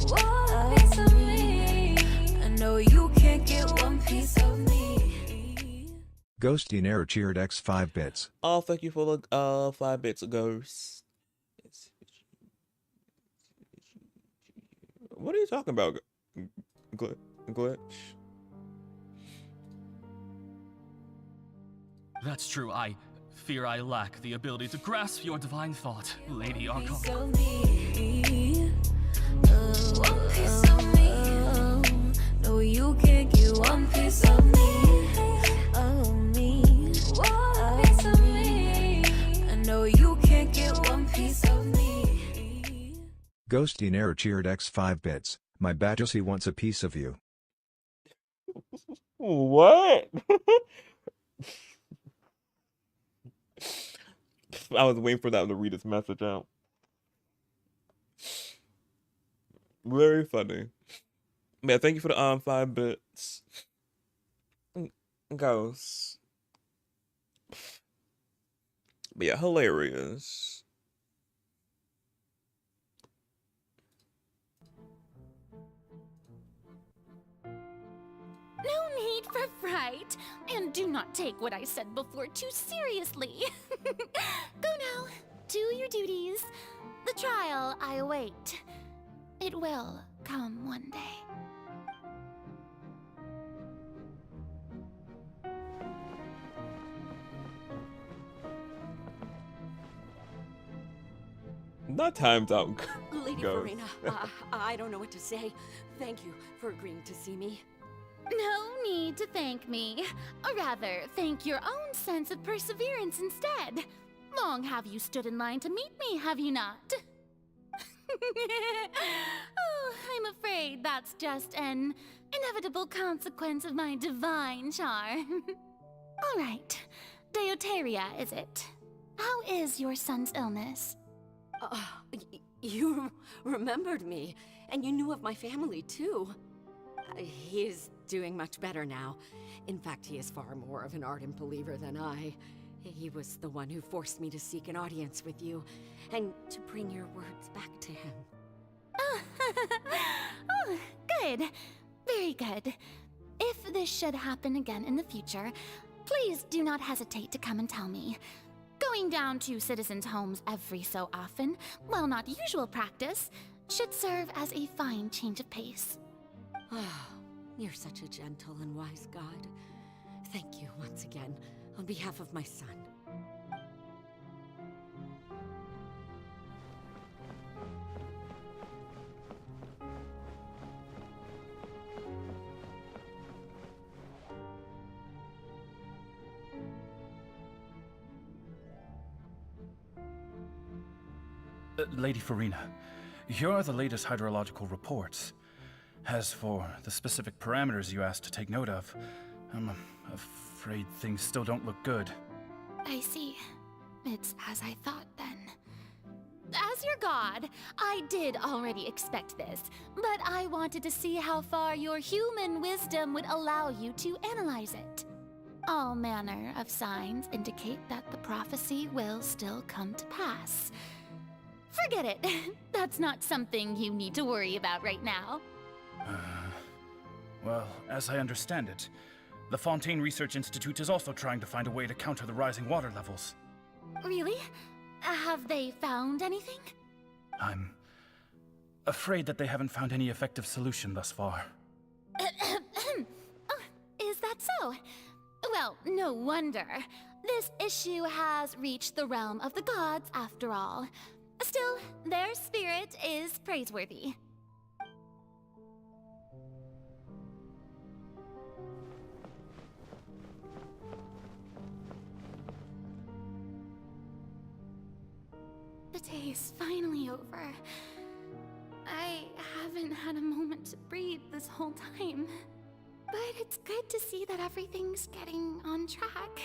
One piece of me. I know you can't get one piece of me. Ghosty Nair cheered X 5 bits. Oh, thank you for the 5 bits, Ghost. What are you talking about? Glitch? That's true, I fear I lack the ability to grasp your divine thought, Lady Archon. One piece of me. One piece of me. No, you can't get one piece of me. Oh, me. One piece of me. I know you can't get one piece of me. Ghosty Nair cheered X 5 bits. My Basilisk wants a piece of you. What? I was waiting for that to read his message out. Very funny. Yeah, thank you for the 5 bits. Ghost. But yeah, hilarious. No need for fright, and do not take what I said before too seriously. Go now, do your duties. The trial I await. It will come one day. Not timed out. Lady Ghost. Farina, I don't know what to say. Thank you for agreeing to see me. No need to thank me. Or rather, thank your own sense of perseverance instead. Long have you stood in line to meet me, have you not? Oh, I'm afraid that's just an inevitable consequence of my divine charm. All right, Deoteria, is it? How is your son's illness? You remembered me, and you knew of my family, too. He is doing much better now. In fact, he is far more of an ardent believer than I. He was the one who forced me to seek an audience with you, and to bring your words back to him. Oh, good. Very good. If this should happen again in the future, please do not hesitate to come and tell me. Going down to citizens' homes every so often, while not usual practice, should serve as a fine change of pace. You're such a gentle and wise God. Thank you once again, on behalf of my son. Lady Farina, here are the latest hydrological reports. As for the specific parameters you asked to take note of, I'm afraid things still don't look good. I see. It's as I thought then. As your god, I did already expect this, but I wanted to see how far your human wisdom would allow you to analyze it. All manner of signs indicate that the prophecy will still come to pass. Forget it. That's not something you need to worry about right now. Well, as I understand it, the Fontaine Research Institute is also trying to find a way to counter the rising water levels. Really? Have they found anything? I'm afraid that they haven't found any effective solution thus far. Is that so? Well, no wonder. This issue has reached the realm of the gods, after all. Still, their spirit is praiseworthy. The day is finally over. I haven't had a moment to breathe this whole time. But it's good to see that everything's getting on track.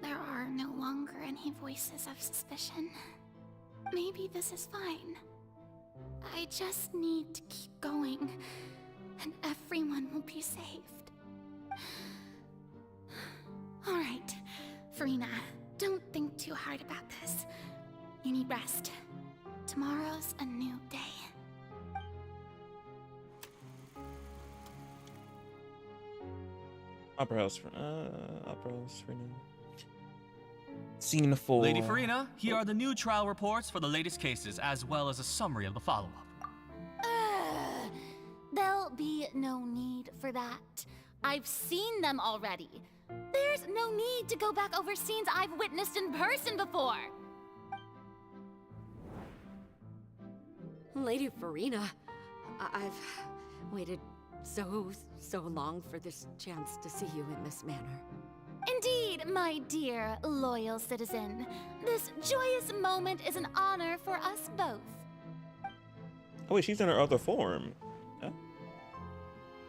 There are no longer any voices of suspicion. Maybe this is fine. I just need to keep going, and everyone will be saved. Alright, Farina, don't think too hard about this. You need rest. Tomorrow's a new day. Opera House for now. Scene 4. Lady Farina, here are the new trial reports for the latest cases, as well as a summary of the follow-up. There'll be no need for that. I've seen them already. There's no need to go back over scenes I've witnessed in person before. Lady Farina, I've waited so long for this chance to see you in this manner. Indeed, my dear, loyal citizen. This joyous moment is an honor for us both. Oh wait, she's in her other form. Huh?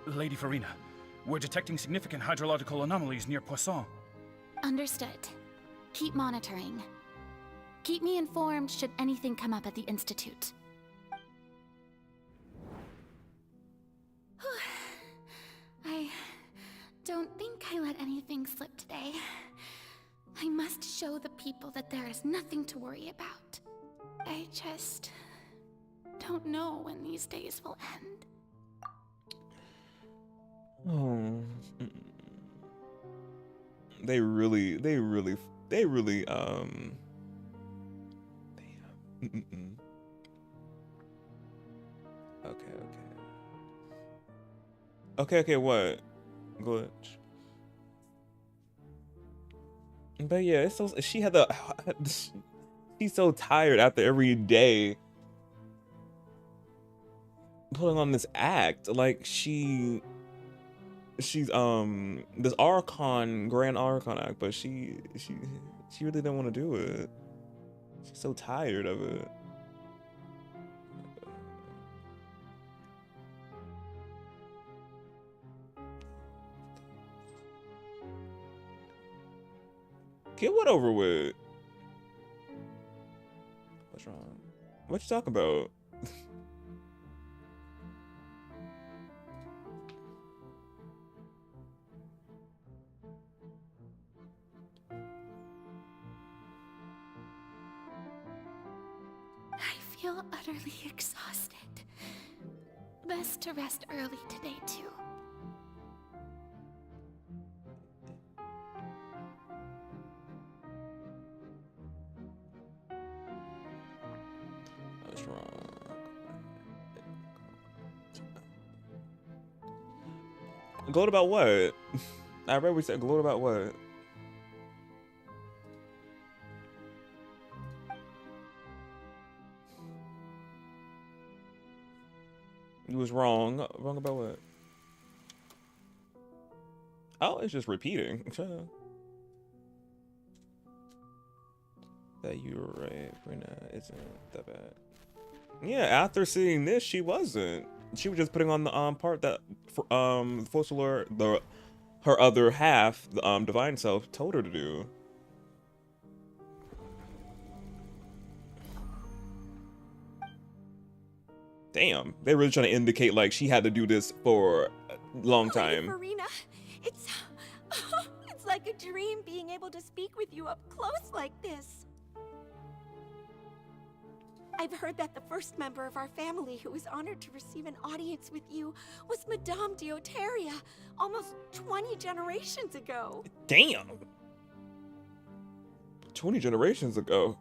Lady Farina, we're detecting significant hydrological anomalies near Poisson. Understood. Keep monitoring. Keep me informed should anything come up at the Institute. I don't think I let anything slip today. I must show the people that there is nothing to worry about. I just don't know when these days will end. Oh. They really Okay, what? Glitch. But yeah, it's so she had the she's so tired after every day putting on this act. Like she's this Grand Archon act, but she really didn't want to do it. She's so tired of it. Get what over with? What's wrong? What you talking about? I feel utterly exhausted. Best to rest early today, too. What's wrong? Gloat about what? I read we said gloat about what? You was wrong. Wrong about what? Oh, it's just repeating. That you were right, Brina isn't that bad. Yeah, after seeing this, she wasn't. She was just putting on the part that Fossilor, her other half, the divine self, told her to do. Damn, they're really trying to indicate like she had to do this for a long time. Farina, it's like a dream being able to speak with you up close like this. I've heard that the first member of our family who was honored to receive an audience with you was Madame Dioteria, almost 20 generations ago. Damn. 20 generations ago.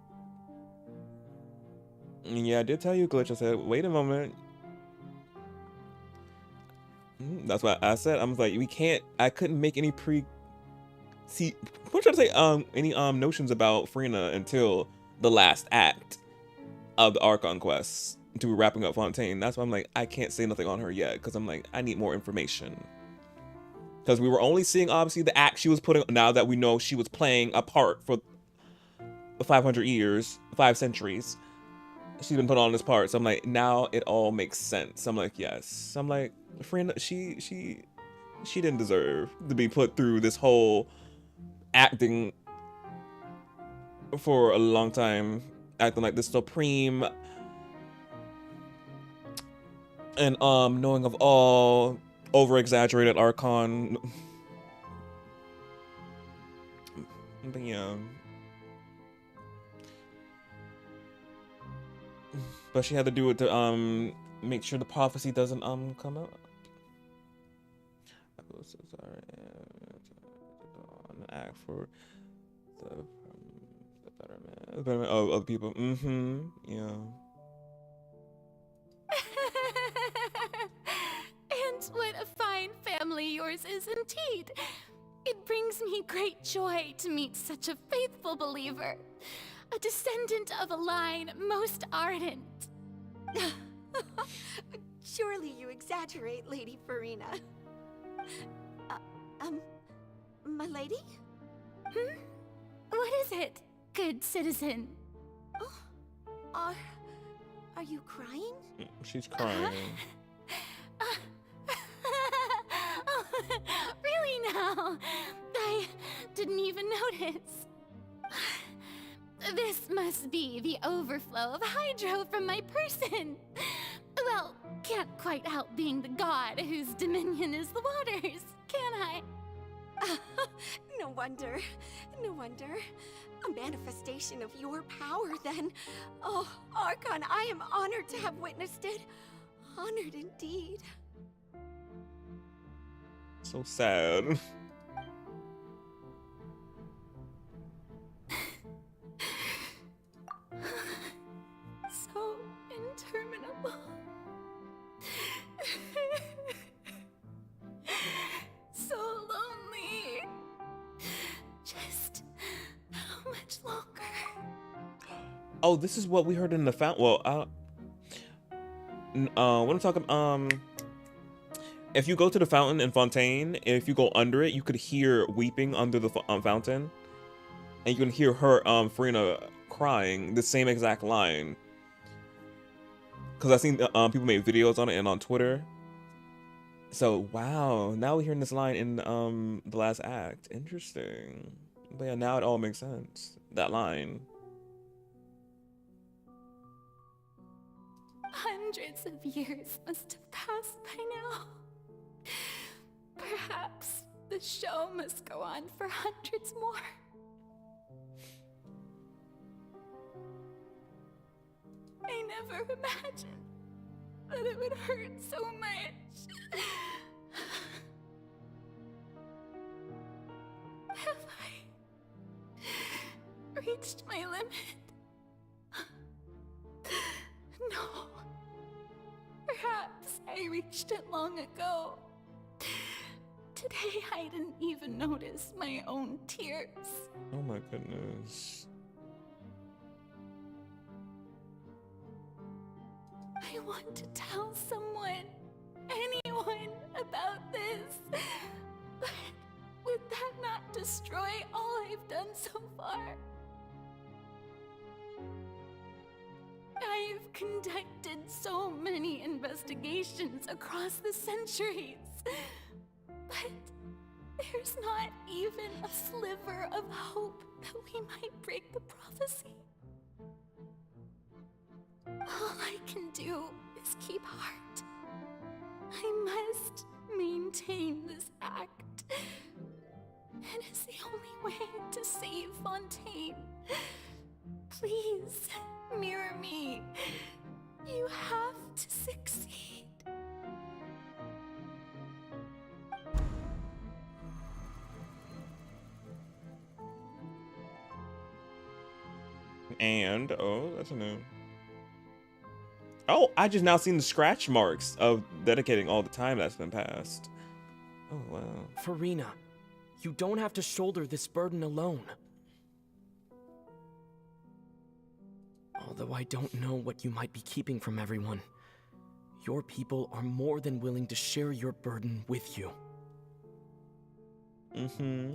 Yeah, I did tell you, Glitch. I said, wait a moment. That's what I said. I was like, I couldn't make any what should I say? Any notions about Farina until the last act of the Archon quest to wrapping up Fontaine. That's why I'm like, I can't say nothing on her yet, because I'm like, I need more information. Because we were only seeing obviously the act she was putting. Now that we know she was playing a part for 500 years, 5 centuries. She's been put on this part, so I'm like, now it all makes sense. I'm like, yes. I'm like, friend, she didn't deserve to be put through this whole acting for a long time, acting like the supreme and knowing of all, over-exaggerated Archon. But yeah. But she had to do it to make sure the prophecy doesn't come out. I was so sorry. Act for the betterment of other people. Yeah. And what a fine family yours is indeed. It brings me great joy to meet such a faithful believer. A descendant of a line most ardent. Surely you exaggerate, Lady Farina. My lady? What is it, good citizen? Are you crying? She's crying. Oh, really now? I didn't even notice. This must be the overflow of hydro from my person. Well, can't quite help being the god whose dominion is the waters, can I? No wonder. No wonder. A manifestation of your power, then. Oh, Archon, I am honored to have witnessed it. Honored indeed. So sad. So interminable. So lonely. Just how much longer? Oh, this is what we heard in the fountain. Well, what I'm talking, if you go to the fountain in Fontaine, if you go under it, you could hear weeping under the fountain, and you can hear her, Farina, crying the same exact line. Because I've seen people make videos on it and on Twitter. So wow, now we're hearing this line in the last act. Interesting. But yeah, now it all makes sense. That line. Hundreds of years must have passed by now. Perhaps the show must go on for hundreds more. I never imagined that it would hurt so much. Have I reached my limit? No. Perhaps I reached it long ago. Today I didn't even notice my own tears. Oh my goodness. I want to tell someone, anyone, about this. But would that not destroy all I've done so far? I've conducted so many investigations across the centuries, but there's not even a sliver of hope that we might break the prophecy. All I can do is keep heart. I must maintain this act. It is the only way to save Fontaine. Please, mirror me. You have to succeed. And oh, that's a new. Oh, I just now seen the scratch marks of dedicating all the time that's been passed. Oh wow. Farina, you don't have to shoulder this burden alone. Although I don't know what you might be keeping from everyone, your people are more than willing to share your burden with you. Mm-hmm.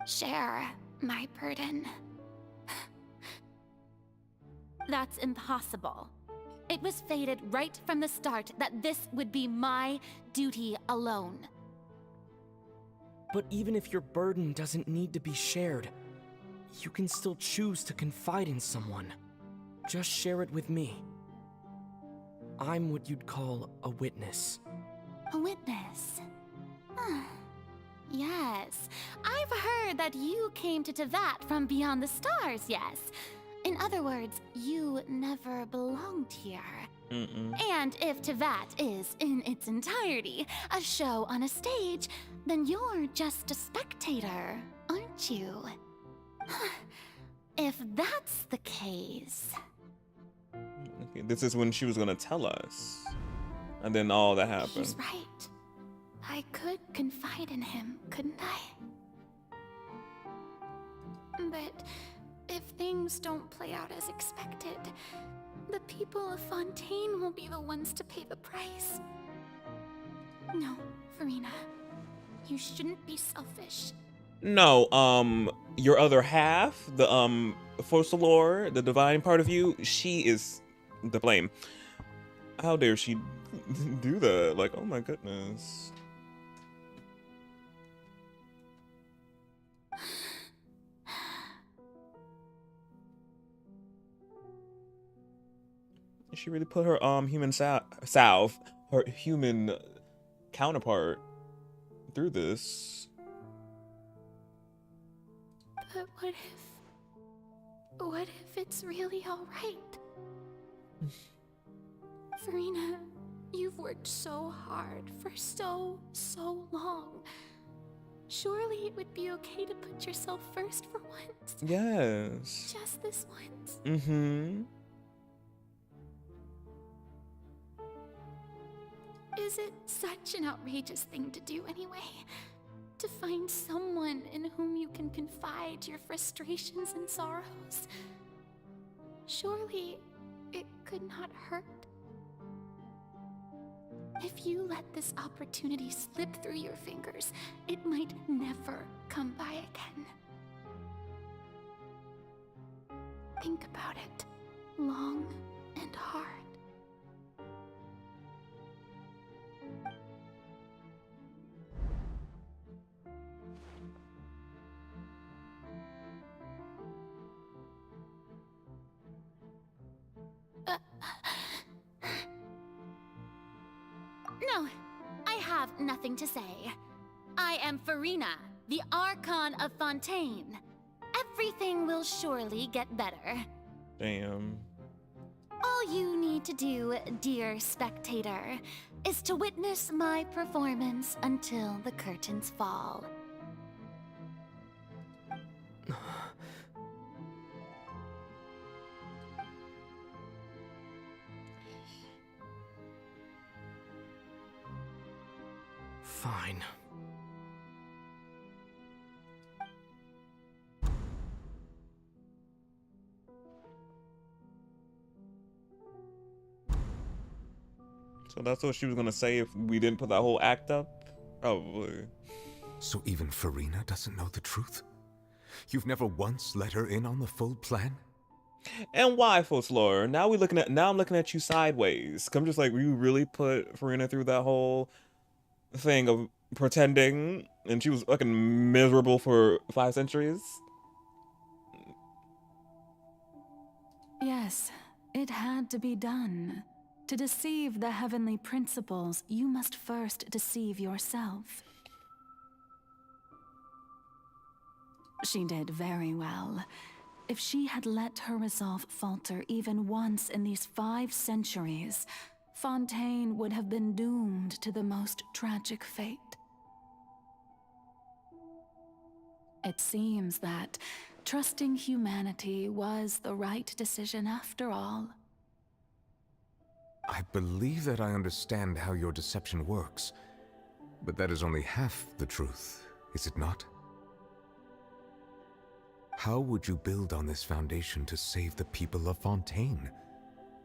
Share my burden. That's impossible. It was fated right from the start that this would be my duty alone. But even if your burden doesn't need to be shared, you can still choose to confide in someone. Just share it with me. I'm what you'd call a witness. A witness? Yes, I've heard that you came to Tevat from beyond the stars, yes. In other words, you never belonged here. And if Tevat is, in its entirety, a show on a stage, then you're just a spectator, aren't you? If that's the case... Okay, this is when she was gonna tell us. And then all that happened. He's right. I could confide in him, couldn't I? But if things don't play out as expected, the people of Fontaine will be the ones to pay the price. No, Farina. You shouldn't be selfish. No, your other half, the Fossilor, the divine part of you, she is the blame. How dare she do that? Like, oh my goodness. She really put her human salve, her human counterpart through this. But what if it's really all right? Farina, you've worked so hard for so long. Surely it would be okay to put yourself first for once. Yes. Just this once. Mm-hmm. Is it such an outrageous thing to do anyway? To find someone in whom you can confide your frustrations and sorrows? Surely it could not hurt. If you let this opportunity slip through your fingers, it might never come by again. Think about it long and hard. No, I have nothing to say. I am Farina, the Archon of Fontaine. Everything will surely get better. Damn. All you need to do, dear spectator, is to witness my performance until the curtains fall. Fine. So that's what she was gonna say if we didn't put that whole act up? Probably. So even Farina doesn't know the truth? You've never once let her in on the full plan? And why, Foslore? Now I'm looking at you sideways. I'm just like, you really put Farina through that whole thing of pretending, and she was fucking miserable for 5 centuries? Yes, it had to be done. To deceive the heavenly principles, you must first deceive yourself. She did very well. If she had let her resolve falter even once in these 5 centuries, Fontaine would have been doomed to the most tragic fate. It seems that trusting humanity was the right decision after all. I believe that I understand how your deception works, but that is only half the truth, is it not? How would you build on this foundation to save the people of Fontaine?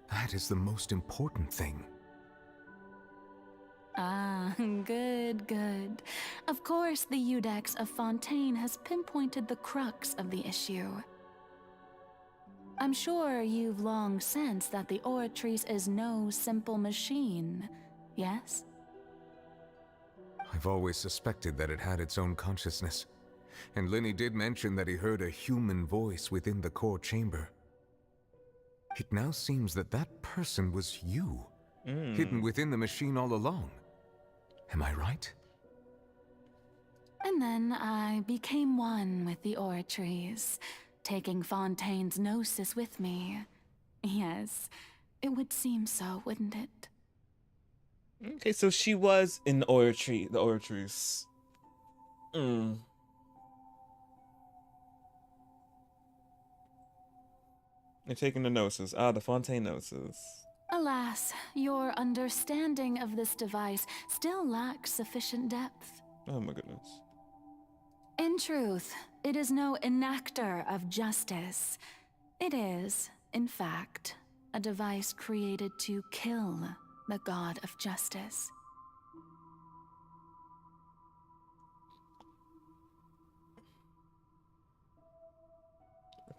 That is the most important thing. Ah, good. Of course, the Iudex of Fontaine has pinpointed the crux of the issue. I'm sure you've long sensed that the Oratrice is no simple machine, yes? I've always suspected that it had its own consciousness. And Lenny did mention that he heard a human voice within the core chamber. It now seems that that person was you, hidden within the machine all along. Am I right? And then I became one with the Oratrice, taking Fontaine's gnosis with me. Yes, it would seem so, wouldn't it? Okay, so she was in the Oratrice. You're taking the gnosis. Ah, the Fontaine gnosis. Alas, your understanding of this device still lacks sufficient depth. Oh my goodness. In truth, it is no enactor of justice. It is, in fact, a device created to kill the god of justice.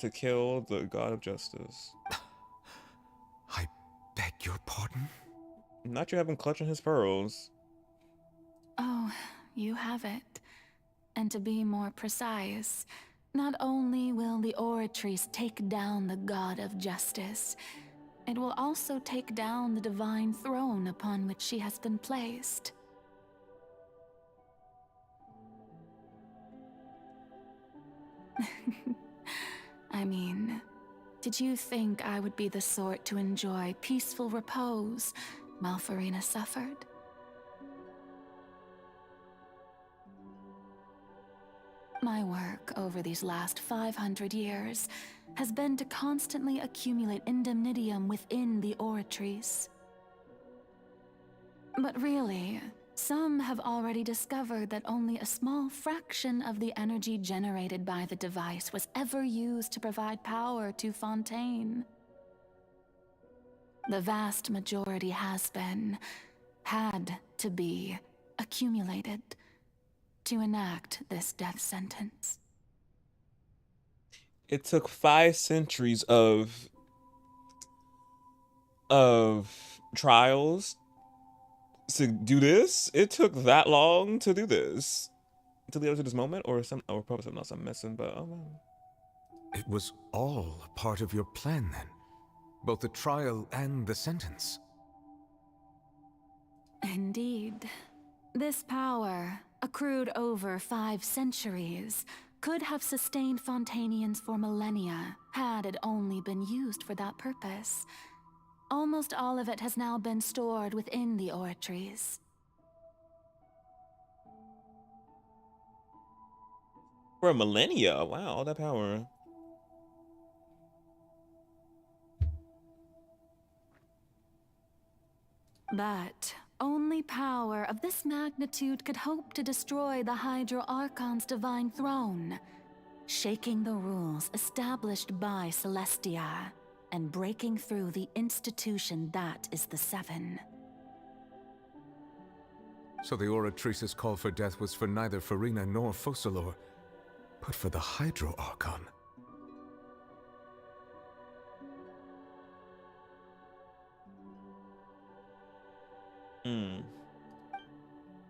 To kill the god of justice. I beg your pardon? Not you have him clutching his pearls. Oh, you have it. And to be more precise, not only will the Oratrice take down the god of justice, it will also take down the divine throne upon which she has been placed. I mean, did you think I would be the sort to enjoy peaceful repose while Farina suffered? My work over these last 500 years has been to constantly accumulate indemnitium within the Oratrice. But really, some have already discovered that only a small fraction of the energy generated by the device was ever used to provide power to Fontaine. The vast majority had to be, accumulated to enact this death sentence. It took 5 centuries of trials to do this. It took that long to do this, to lead up to this moment, or probably something else I'm missing. But oh man, it was all a part of your plan then, both the trial and the sentence. Indeed, this power, accrued over 5 centuries, could have sustained Fontainians for millennia had it only been used for that purpose. Almost all of it has now been stored within the Oratrice. for a millennia. Wow, all that power. But only power of this magnitude could hope to destroy the Hydro Archon's divine throne, shaking the rules established by Celestia and breaking through the institution that is the Seven. So the Oratrice's call for death was for neither Farina nor Focalor, but for the Hydro Archon.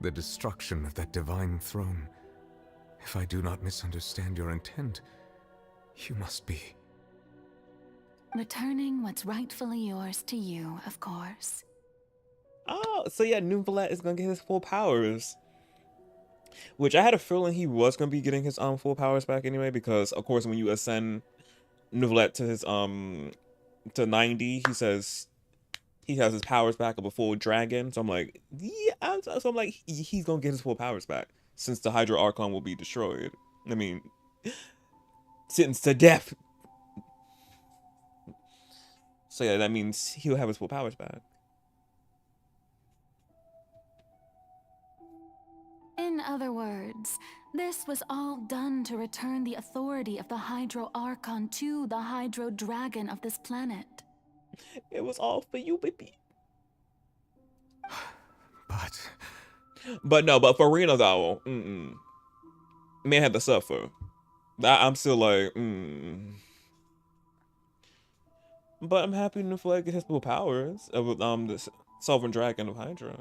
The destruction of that divine throne. If I do not misunderstand your intent, you must be... Returning what's rightfully yours to you, of course. Oh, so yeah, Nuvalet is gonna get his full powers. Which I had a feeling he was gonna be getting his full powers back anyway, because of course when you ascend Nuvalet to his to 90, he says he has his powers back of a full dragon. So I'm like, yeah, so I'm like, he's gonna get his full powers back since the Hydro Archon will be destroyed. I mean, sentenced to death. So yeah, that means he'll have his full powers back. In other words, this was all done to return the authority of the Hydro Archon to the Hydro Dragon of this planet. It was all for you, baby. But for Reno though, man had to suffer. I'm still like, But I'm happy Nuvalet get his full powers of the Sovereign Dragon of Hydra.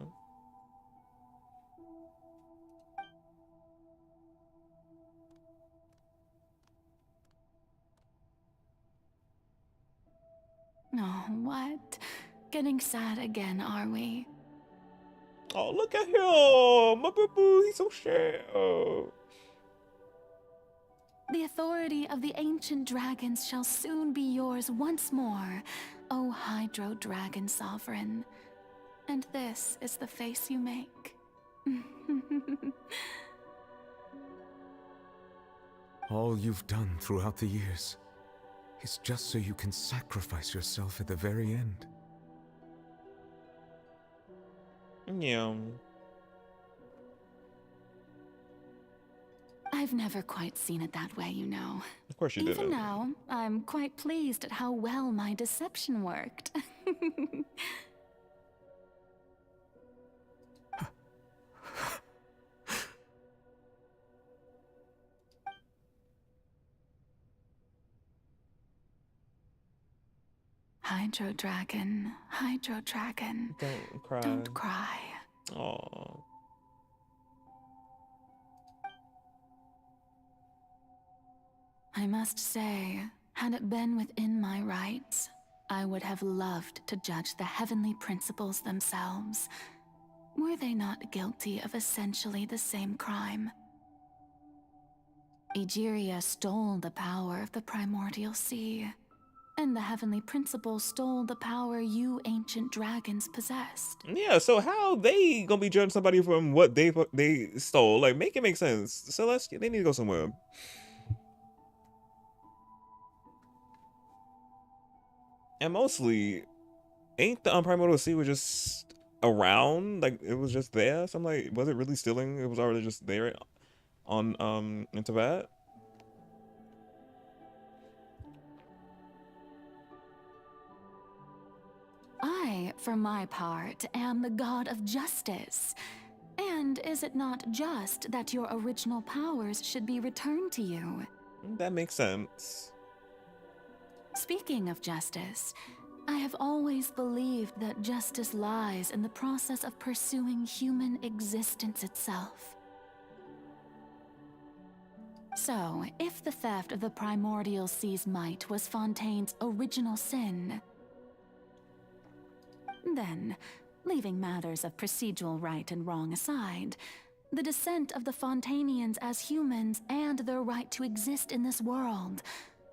Oh, what? Getting sad again, are we? Oh, look at him! My boo-boo, he's so sad. Oh. The authority of the ancient dragons shall soon be yours once more, O Hydro Dragon Sovereign. And this is the face you make. all you've done throughout the years is just so you can sacrifice yourself at the very end. Yeah. I've never quite seen it that way, you know. Of course you didn't. Even now, I'm quite pleased at how well my deception worked. Hydro Dragon, Hydro Dragon. Don't cry. Don't cry. Aww. I must say, had it been within my rights, I would have loved to judge the heavenly principles themselves. Were they not guilty of essentially the same crime? Egeria stole the power of the primordial sea, and the heavenly principles stole the power you ancient dragons possessed. Yeah, so how they gonna be judging somebody from what they stole? Like, make it make sense. Celestia, they need to go somewhere. And mostly, ain't the primordial sea was just around? Like, it was just there? So I'm like, was it really stealing? It was already just there on in Tibet? I, for my part, am the god of justice. And is it not just that your original powers should be returned to you? That makes sense. Speaking of justice, I have always believed that justice lies in the process of pursuing human existence itself. So, if the theft of the primordial sea's might was Fontaine's original sin, then, leaving matters of procedural right and wrong aside, the descent of the Fontainians as humans and their right to exist in this world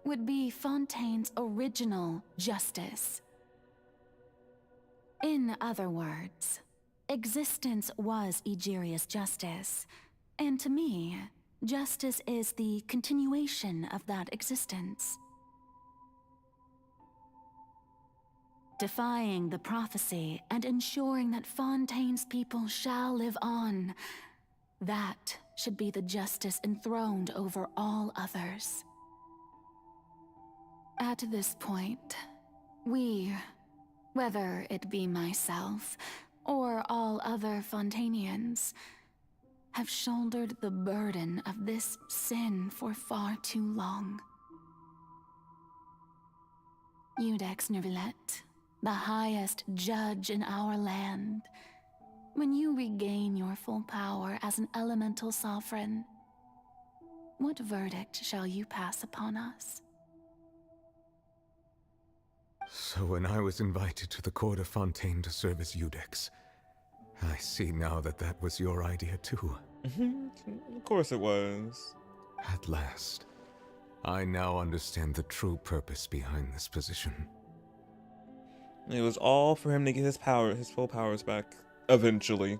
would be Fontaine's original justice. In other words, existence was Egeria's justice, and to me, justice is the continuation of that existence. Defying the prophecy and ensuring that Fontaine's people shall live on, that should be the justice enthroned over all others. At this point, we, whether it be myself or all other Fontanians, have shouldered the burden of this sin for far too long. Iudex Neuvillette, the highest judge in our land, when you regain your full power as an elemental sovereign, what verdict shall you pass upon us? So when I was invited to the court of Fontaine to serve as Iudex, I see now that that was your idea too. Of course it was. At last, I now understand the true purpose behind this position. It was all for him to get his full powers back, eventually.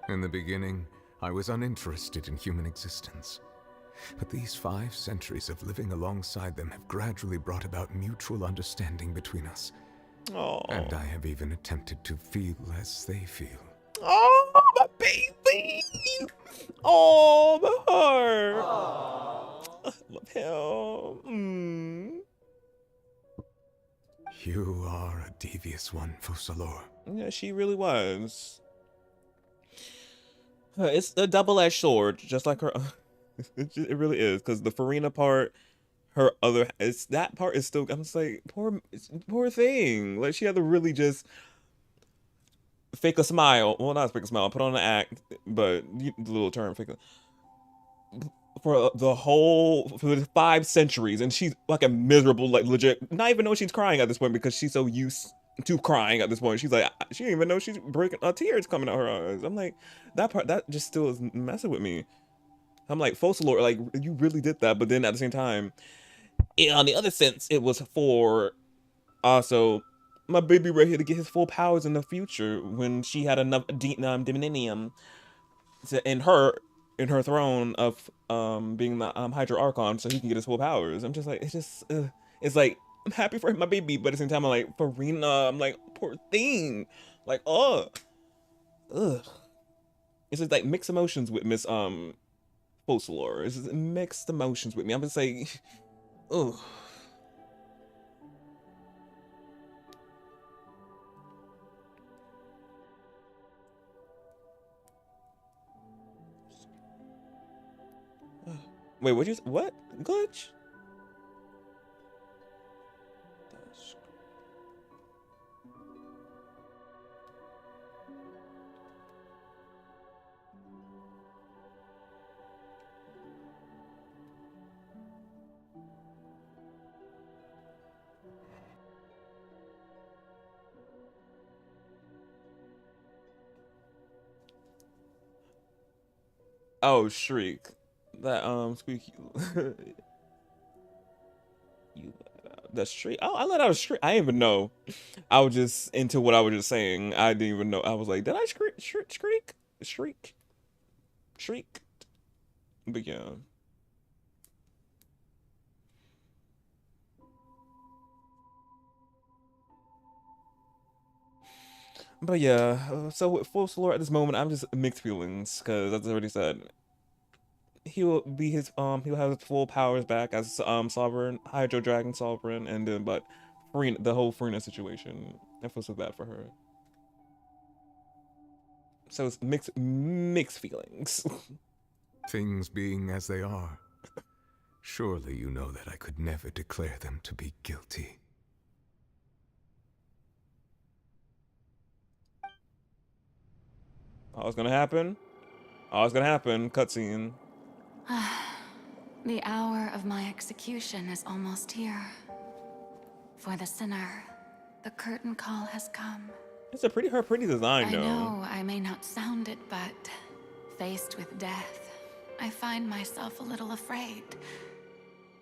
In the beginning, I was uninterested in human existence. But these 5 centuries of living alongside them have gradually brought about mutual understanding between us. Aww. And I have even attempted to feel as they feel. Oh, my baby! Oh, my heart! I love him. You are a devious one, Focalors. Yeah, she really was. It's a double-edged sword, just like her. It really is, because the Farina part, that part is still. I'm just like, poor thing. Like, she had to really just fake a smile. Well, not fake a smile, put on an act, but the little term, fake a. For the 5 centuries, and she's like a miserable, like legit, not even know she's crying at this point because she's so used to crying at this point. She's like, she didn't even know she's breaking, tears coming out her eyes. I'm like, that just still is messing with me. I'm like, Focalors, like, you really did that, but then at the same time, on the other sense, it was for also my baby right here to get his full powers in the future when she had enough Diminium in her throne of being the Hydra Archon, so he can get his full powers. I'm just like, it's like, I'm happy for my baby, but at the same time, I'm like, Farina, I'm like, poor thing, like, ugh. It's just like mixed emotions with Miss Focalors. It's just mixed emotions with me. I'm just like, ugh. Wait, what? Glitch? Oh, Shriek. That squeaky. That shriek. Oh, I let out a shriek. I didn't even know. I was just into what I was just saying. I didn't even know. I was like, did I shriek? But yeah. But yeah, so with Focalors at this moment, I'm just mixed feelings because as I already said, he'll have his full powers back as sovereign, Hydro Dragon sovereign, and then but Farina, the whole Farina situation, I feel so bad for her. So it's mixed feelings. Things being as they are, surely you know that I could never declare them to be guilty. All was gonna happen. Cutscene. The hour of my execution is almost here. For the sinner, the curtain call has come. It's a pretty design, though. I know I may not sound it, but faced with death, I find myself a little afraid.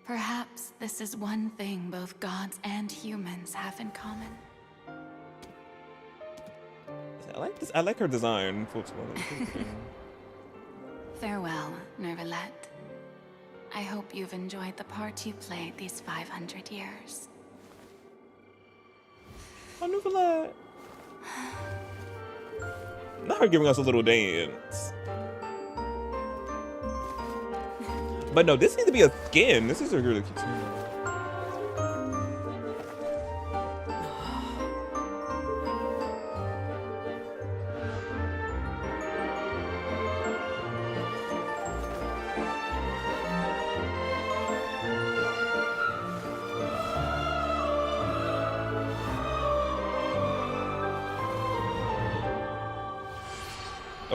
Perhaps this is one thing both gods and humans have in common. I like this. I like her design. Farewell, Neuvillette. I hope you've enjoyed the part you played these 500 years. Oh, Neuvillette. Not her giving us a little dance. But no, this needs to be a skin. This is a really cute skin.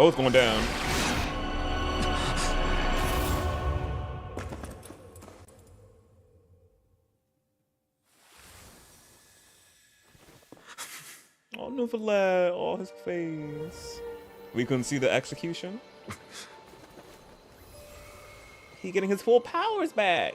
Oh, it's going down. Oh, Nouvelle, oh, his face. We couldn't see the execution. He getting his full powers back.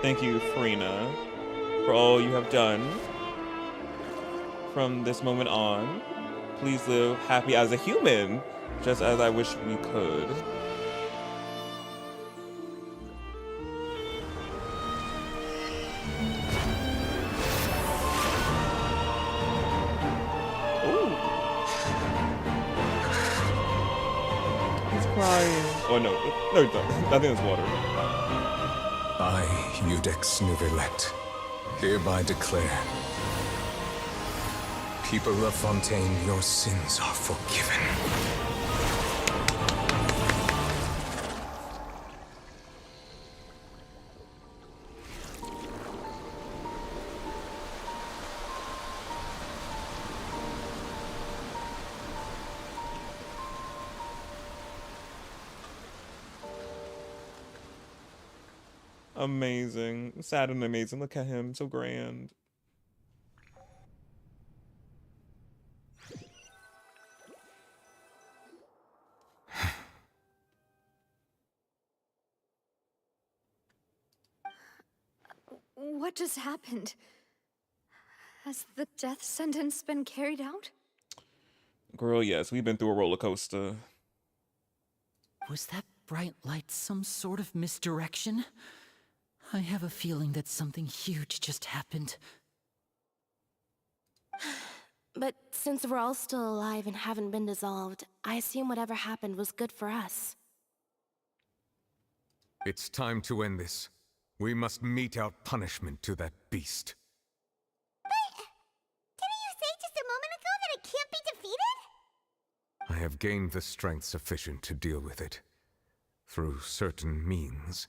Thank you, Farina, for all you have done. From this moment on, please live happy as a human, just as I wish we could. Ooh. He's crying. Oh no, no he's not. I think it's water. I, Iudex Nouvellette, hereby declare, people of Fontaine, your sins are forgiven. Amazing. Sad and amazing. Look at him. So grand. What just happened? Has the death sentence been carried out? Girl, yes. We've been through a roller coaster. Was that bright light some sort of misdirection? I have a feeling that something huge just happened. But since we're all still alive and haven't been dissolved, I assume whatever happened was good for us. It's time to end this. We must mete out punishment to that beast. Didn't you say just a moment ago that it can't be defeated? I have gained the strength sufficient to deal with it. Through certain means,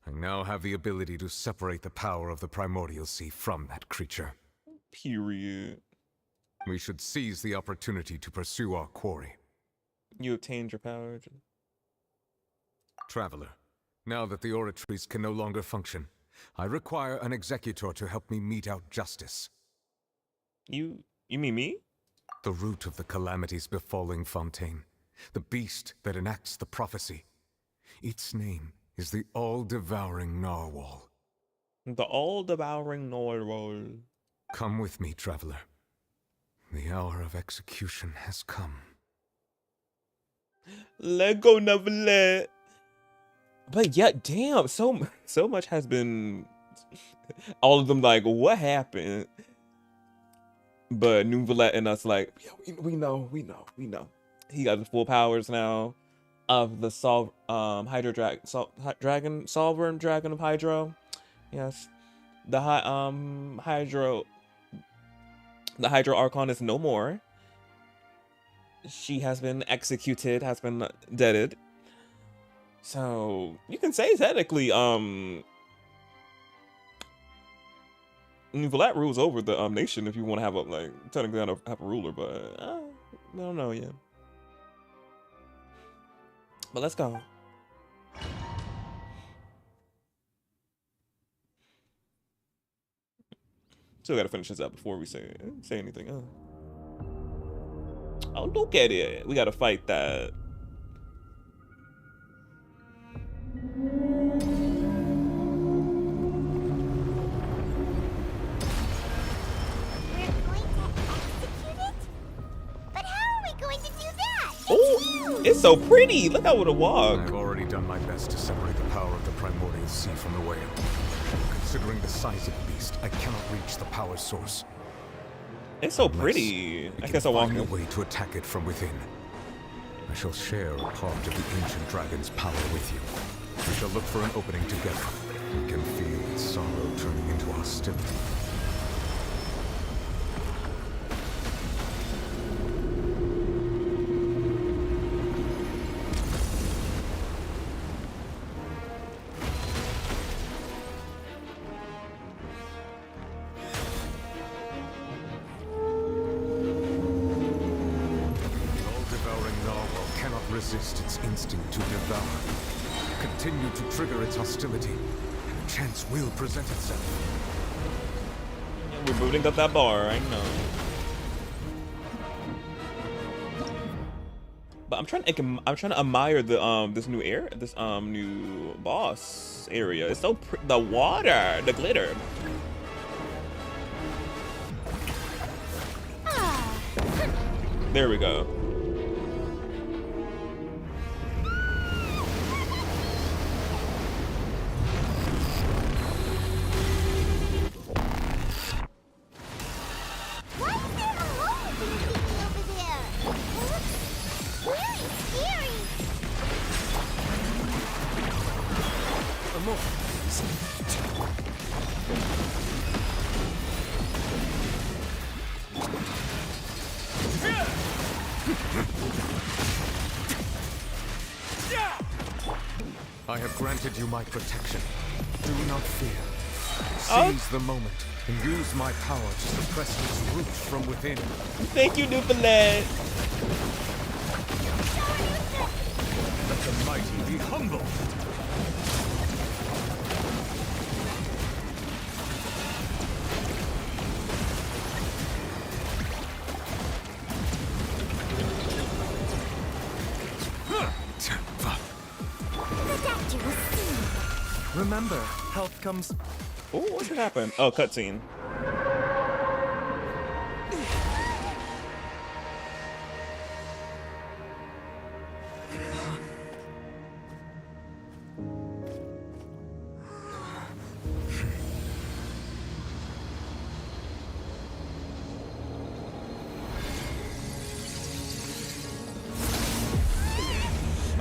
I now have the ability to separate the power of the Primordial Sea from that creature. Period. We should seize the opportunity to pursue our quarry. You obtained your power. Traveler, now that the oratories can no longer function, I require an executor to help me mete out justice. You mean me? The root of the calamities befalling Fontaine. The beast that enacts the prophecy. Its name is the all-devouring narwhal. The all-devouring narwhal. Come with me, traveler. The hour of execution has come. Let go, Nouvelle. But yeah, damn, so much has been. All of them like, what happened? But Nouvelle and us like, yeah, we know. He got the full powers now of the Sovereign Dragon of Hydro. Yes, the Hydro Archon is no more. She has been executed, has been deaded. So you can say technically, Nouvelle rules over the nation if you want to have a technically have a ruler, but I don't know yet. But let's go. Still gotta finish this up before we say anything. Oh, look at it. We gotta fight that. Oh, it's so pretty. Look how it walk. I've already done my best to separate the power of the Primordial Sea from the whale. Considering the size of the beast, I cannot reach the power source. It's so pretty. I guess I'll find a way to attack it from within. I shall share a part of the ancient dragon's power with you. We shall look for an opening together. We can feel its sorrow turning into hostility. resist its instinct to devour. Continue to trigger its hostility, and a chance will present itself. Yeah, we're booting up that bar, I know. But I'm trying to admire the this new new boss area. It's so the water, the glitter. There we go. I have granted you my protection. Do not fear. Seize the moment and use my power to suppress its roots from within. Thank you, Nupalet. Let the mighty be humble. Remember, health comes. Oh, what should happen? Oh, cutscene.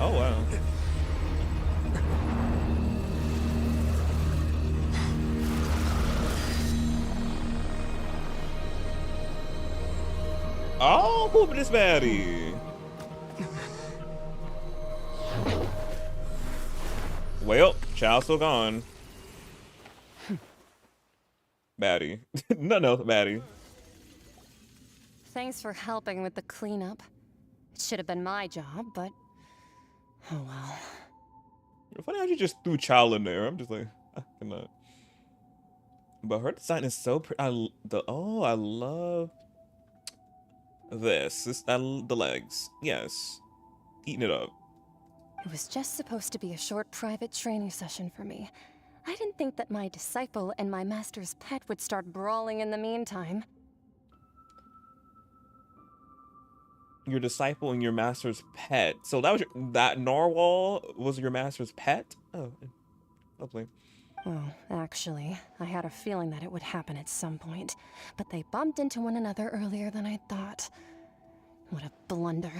Oh wow. Oh, whoop this baddie. Well, child's still gone. Baddie. no, baddie. Thanks for helping with the cleanup. It should have been my job, but oh well. Funny how you just threw child in there. I'm just like, I cannot. But her design is so pretty. I love this. The legs. Yes. Eating it up. It was just supposed to be a short private training session for me. I didn't think that my disciple and my master's pet would start brawling in the meantime. Your disciple and your master's pet. So that was that narwhal was your master's pet? Oh, lovely. Well, actually, I had a feeling that it would happen at some point, but they bumped into one another earlier than I thought. What a blunder.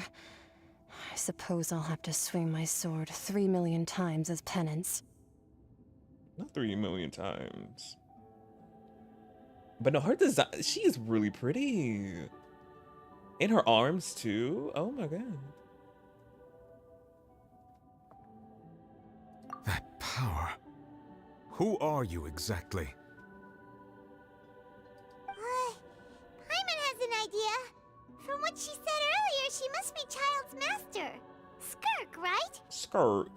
I suppose I'll have to swing my sword 3 million times as penance. Not 3 million times. But no, her design, she is really pretty. In her arms too. Oh my god. That power. Who are you exactly? Paimon has an idea. From what she said earlier, she must be Child's master. Skirk, right? Skirk.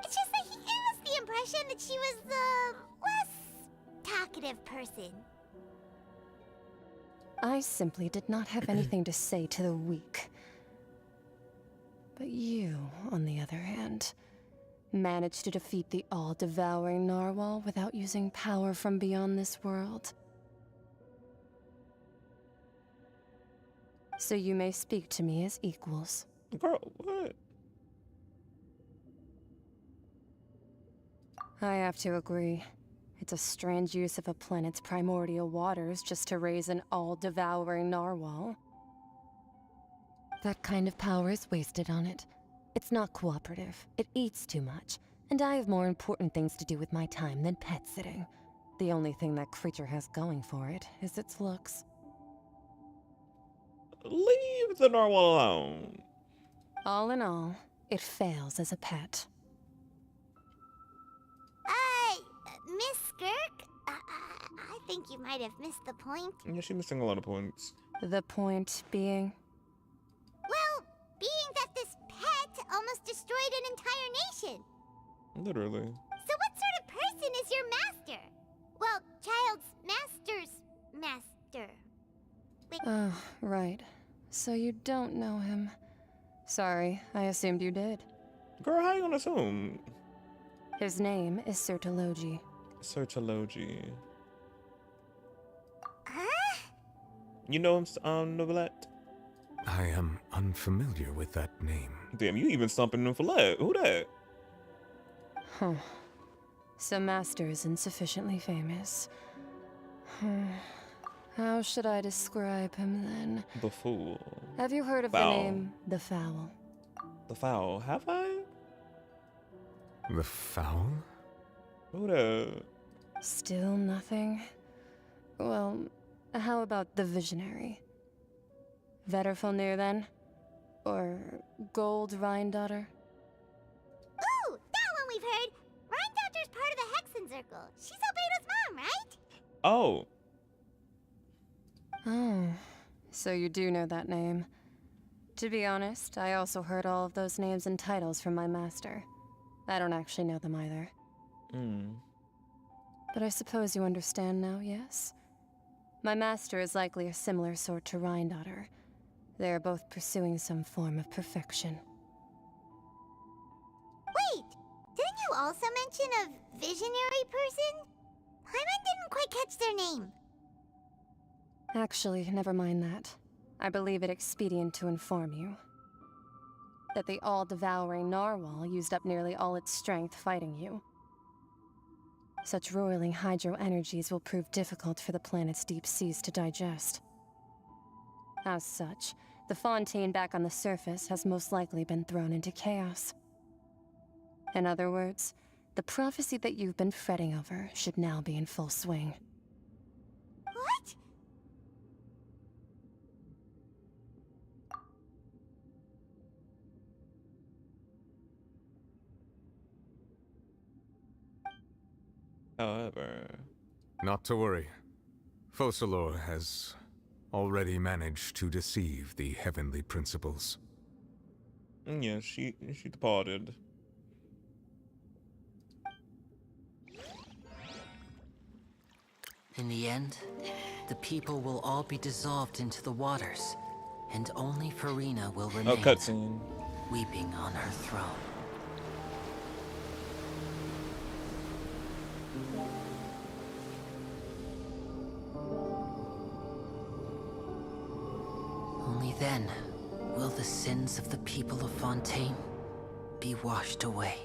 It's just that he gave us the impression that she was the less talkative person. I simply did not have anything to say to the weak. But you, on the other hand, managed to defeat the all-devouring narwhal without using power from beyond this world. So you may speak to me as equals. Girl, what? I have to agree. It's a strange use of a planet's primordial waters just to raise an all-devouring narwhal. That kind of power is wasted on it. It's not cooperative. It eats too much. And I have more important things to do with my time than pet sitting. The only thing that creature has going for it is its looks. Leave the narwhal alone. All in all, it fails as a pet. Miss Skirk? I think you might have missed the point. Yeah, she's missing a lot of points. The point being? Well, being an entire nation. Literally. So what sort of person is your master? Well, child's master's master. Oh, right. So you don't know him. Sorry, I assumed you did. Girl, how you gonna assume? His name is Sertologi. Sertologi. Huh? You know him, Novelette? I am unfamiliar with that name. Damn, you even stumping him for Follette. Who that? Huh. So Master isn't sufficiently famous. How should I describe him then? The Fool. Have you heard of Foul. the name The Foul? The Foul. Have I? The Foul? Who that? Still nothing? Well, how about the Visionary? Vetterfulnir then? Or Gold Rhine-Daughter? Ooh, that one we've heard. Rhine-Daughter's part of the Hexen Circle. She's Albedo's mom, right? Oh. Oh, so you do know that name. To be honest, I also heard all of those names and titles from my master. I don't actually know them either. But I suppose you understand now, yes? My master is likely a similar sort to Rhine-Daughter. They are both pursuing some form of perfection. Wait, didn't you also mention a visionary person? Paimon didn't quite catch their name. Actually, never mind that. I believe it expedient to inform you that the all-devouring narwhal used up nearly all its strength fighting you. Such roiling hydro energies will prove difficult for the planet's deep seas to digest. As such, the Fontaine back on the surface has most likely been thrown into chaos. In other words, the prophecy that you've been fretting over should now be in full swing. What? However... Not to worry. Focalor has already managed to deceive the heavenly principles. Yeah, she departed. In the end, the people will all be dissolved into the waters, and only Farina will remain, cutscene. weeping on her throne. Only then will the sins of the people of Fontaine be washed away.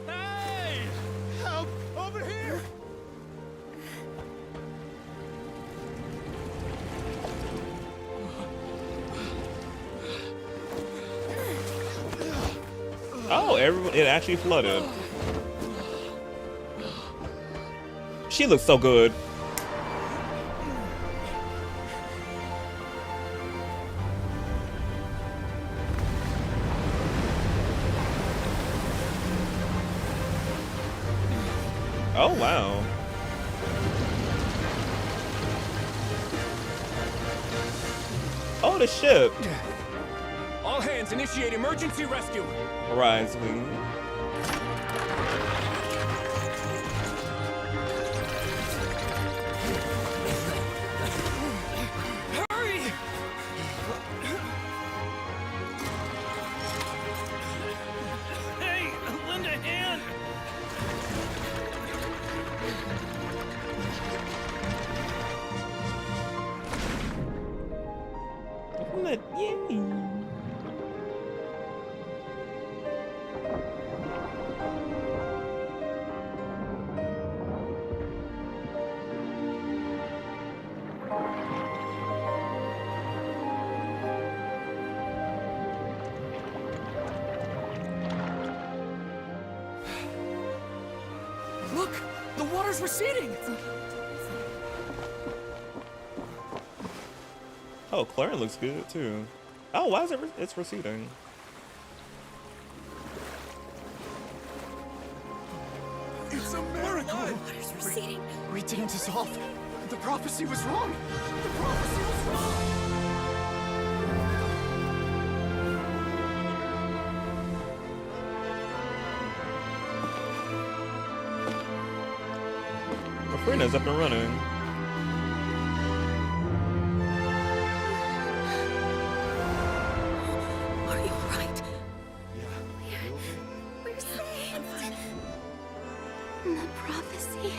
Hey! Help! Over here! Oh, everyone, it actually flooded. She looks so good. Oh, wow. Oh, the ship. All hands initiate emergency rescue. Ryzen. Hurry! Hey, lend a hand. Yay. Look, the water's receding. Oh, Claren looks good too. Oh, why is it? It's receding. It's a miracle! Water's receding. We didn't dissolve. The prophecy was wrong. The prophecy was wrong. Freena's up and running. Are you right? Yeah. We're saved. The prophecy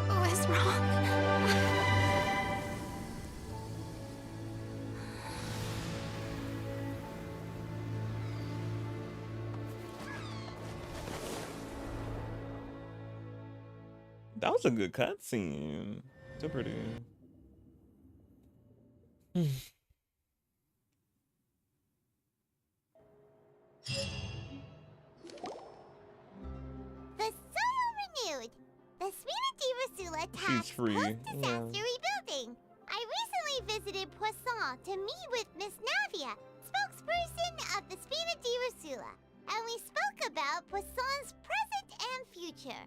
was wrong. That was a good cutscene. So pretty. The soil renewed. The Spina She's free. post-disaster rebuilding. I recently visited Poisson to meet with Miss Navia, spokesperson of the Spina di Rusula, and we spoke about Poisson's present and future.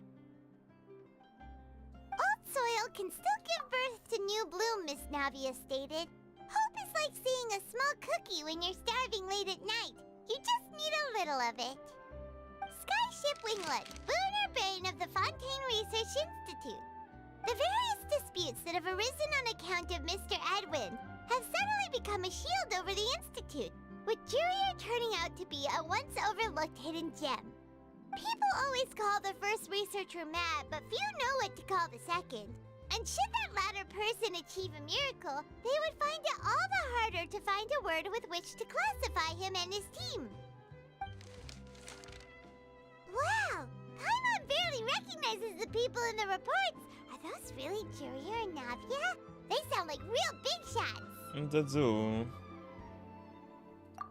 Old soil can still give birth to new bloom, Miss Navia stated. Hope is like seeing a small cookie when you're starving late at night. You just need a little of it. Skyship Winglet, lunar brain of the Fontaine Research Institute. The various disputes that have arisen on account of Mr. Edwin have suddenly become a shield over the Institute, with Jurier turning out to be a once overlooked hidden gem. People always call the first researcher mad, but few know what to call the second. And should that latter person achieve a miracle, they would find it all the harder to find a word with which to classify him and his team. Wow! Paimon barely recognizes the people in the reports. Are those really Jurier and Navia? They sound like real big shots. That's all.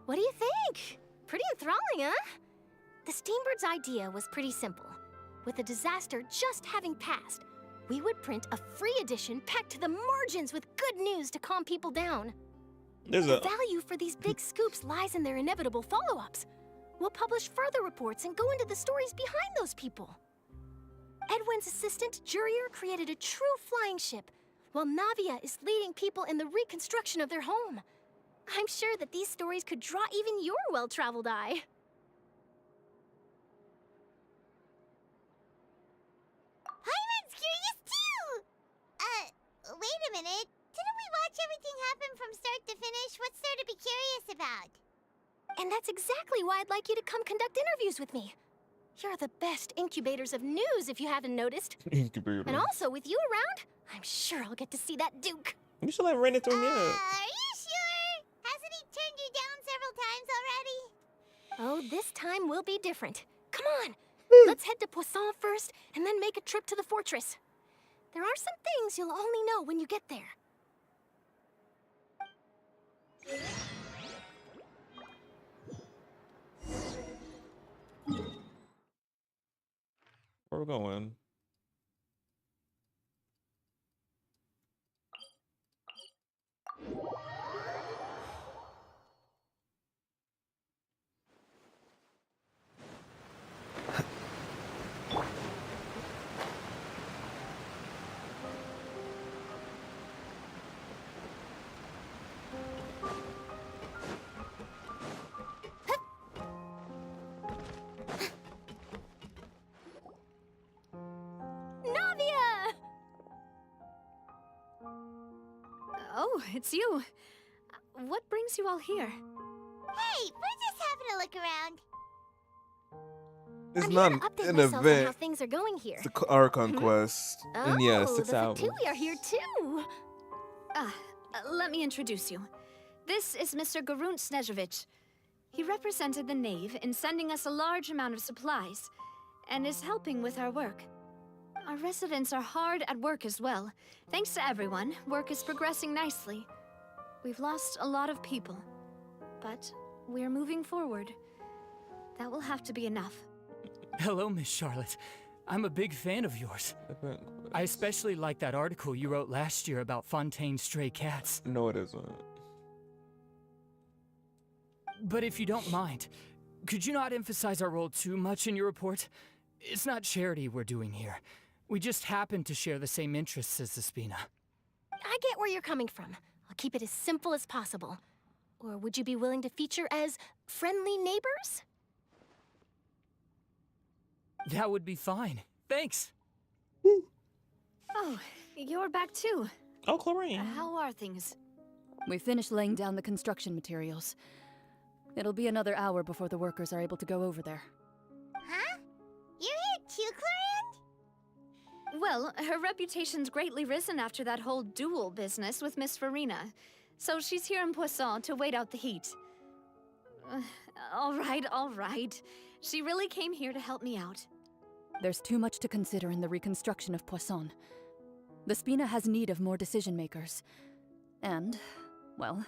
What do you think? Pretty enthralling, huh? The Steambird's idea was pretty simple. With the disaster just having passed, we would print a free edition packed to the margins with good news to calm people down. The value for these big scoops lies in their inevitable follow-ups. We'll publish further reports and go into the stories behind those people. Edwin's assistant, Jurier, created a true flying ship, while Navia is leading people in the reconstruction of their home. I'm sure that these stories could draw even your well-traveled eye. Paimon's curious too! Wait a minute. Didn't we watch everything happen from start to finish? What's there to be curious about? And that's exactly why I'd like you to come conduct interviews with me. You're the best incubators of news, if you haven't noticed. Incubator. And also, with you around, I'm sure I'll get to see that Duke. You should let Rennie through yet. Are you sure? Hasn't he turned you down several times already? Oh, this time will be different. Come on, let's head to Poisson first, and then make a trip to the fortress. There are some things you'll only know when you get there. Where we going? Navia! Oh, it's you. What brings you all here? Hey, we're just having a look around. It's I'm not here to update an myself on how event. things are going here. It's an Archon quest. And yeah, Oh, 6 the hours. Fatui are here too. Let me introduce you. This is Mr. Garunt Snežević. He represented the Knave in sending us a large amount of supplies, and is helping with our work. Our residents are hard at work as well. Thanks to everyone, work is progressing nicely. We've lost a lot of people, but we're moving forward. That will have to be enough. Hello, Miss Charlotte. I'm a big fan of yours. I especially like that article you wrote last year about Fontaine's stray cats. No, it isn't. But if you don't mind, could you not emphasize our role too much in your report? It's not charity we're doing here. We just happen to share the same interests as the Spina. I get where you're coming from. I'll keep it as simple as possible. Or would you be willing to feature as friendly neighbors? That would be fine. Thanks. Oh, you're back too. Oh, Chlorine. How are things? We finished laying down the construction materials. It'll be another hour before the workers are able to go over there. Huh? You're here too, Clorinde? Well, her reputation's greatly risen after that whole duel business with Miss Farina. So she's here in Poisson to wait out the heat. All right. She really came here to help me out. There's too much to consider in the reconstruction of Poisson. The Spina has need of more decision-makers. And, well,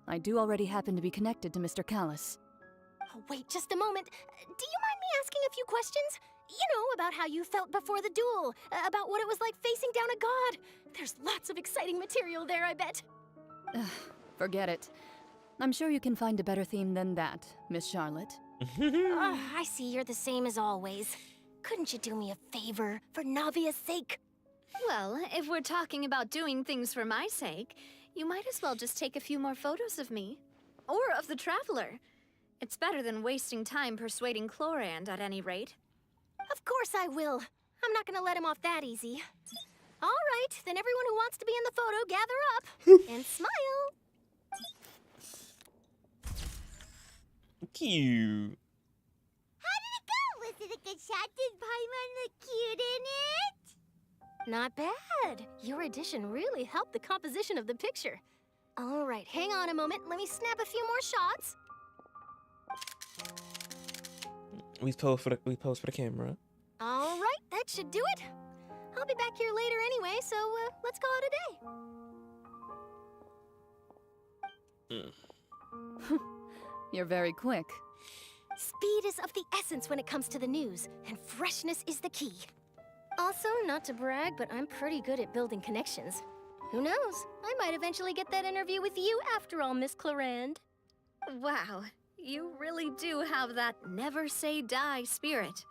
I do already happen to be connected to Mr. Callis. Oh, wait just a moment. Do you mind me asking a few questions? You know, about how you felt before the duel, about what it was like facing down a god. There's lots of exciting material there, I bet. Forget it. I'm sure you can find a better theme than that, Miss Charlotte. I see you're the same as always. Couldn't you do me a favor, for Navia's sake? Well, if we're talking about doing things for my sake, you might as well just take a few more photos of me. Or of the Traveler. It's better than wasting time persuading Chlorinde, at any rate. Of course I will. I'm not gonna let him off that easy. All right, then everyone who wants to be in the photo, gather up. And smile. Cute. How did it go? Was it a good shot? Did Paimon look cute in it? Not bad. Your addition really helped the composition of the picture. All right, hang on a moment. Let me snap a few more shots. We post for the camera. All right, that should do it. I'll be back here later anyway, so let's call it a day. You're very quick. Speed is of the essence when it comes to the news, and freshness is the key. Also, not to brag, but I'm pretty good at building connections. Who knows? I might eventually get that interview with you after all, Miss Chlorinde. Wow, you really do have that never say die spirit.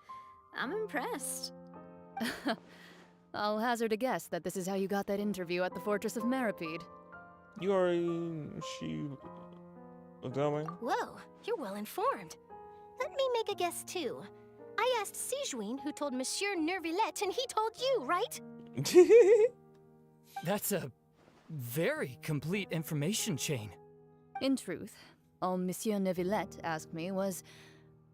I'm impressed. I'll hazard a guess that this is how you got that interview at the Fortress of Meripede. You are she going? Whoa, you're well informed. Let me make a guess too. I asked Sijuin who told Monsieur Nervillette, and he told you, right? That's a very complete information chain. In truth, all Monsieur Nervillette asked me was,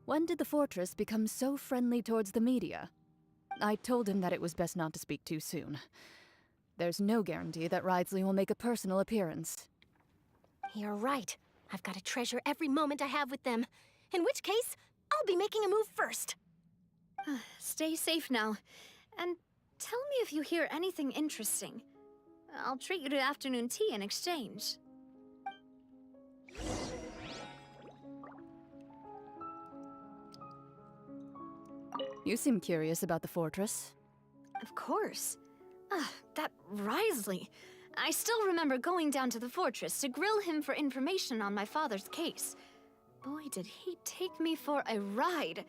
when did the Fortress become so friendly towards the media? I told him that it was best not to speak too soon. There's no guarantee that Wriothesley will make a personal appearance. You're right. I've got to treasure every moment I have with them. In which case, I'll be making a move first. Stay safe now. And tell me if you hear anything interesting. I'll treat you to afternoon tea in exchange. You seem curious about the Fortress. Of course. That Wriothesley. I still remember going down to the Fortress to grill him for information on my father's case. Boy, did he take me for a ride.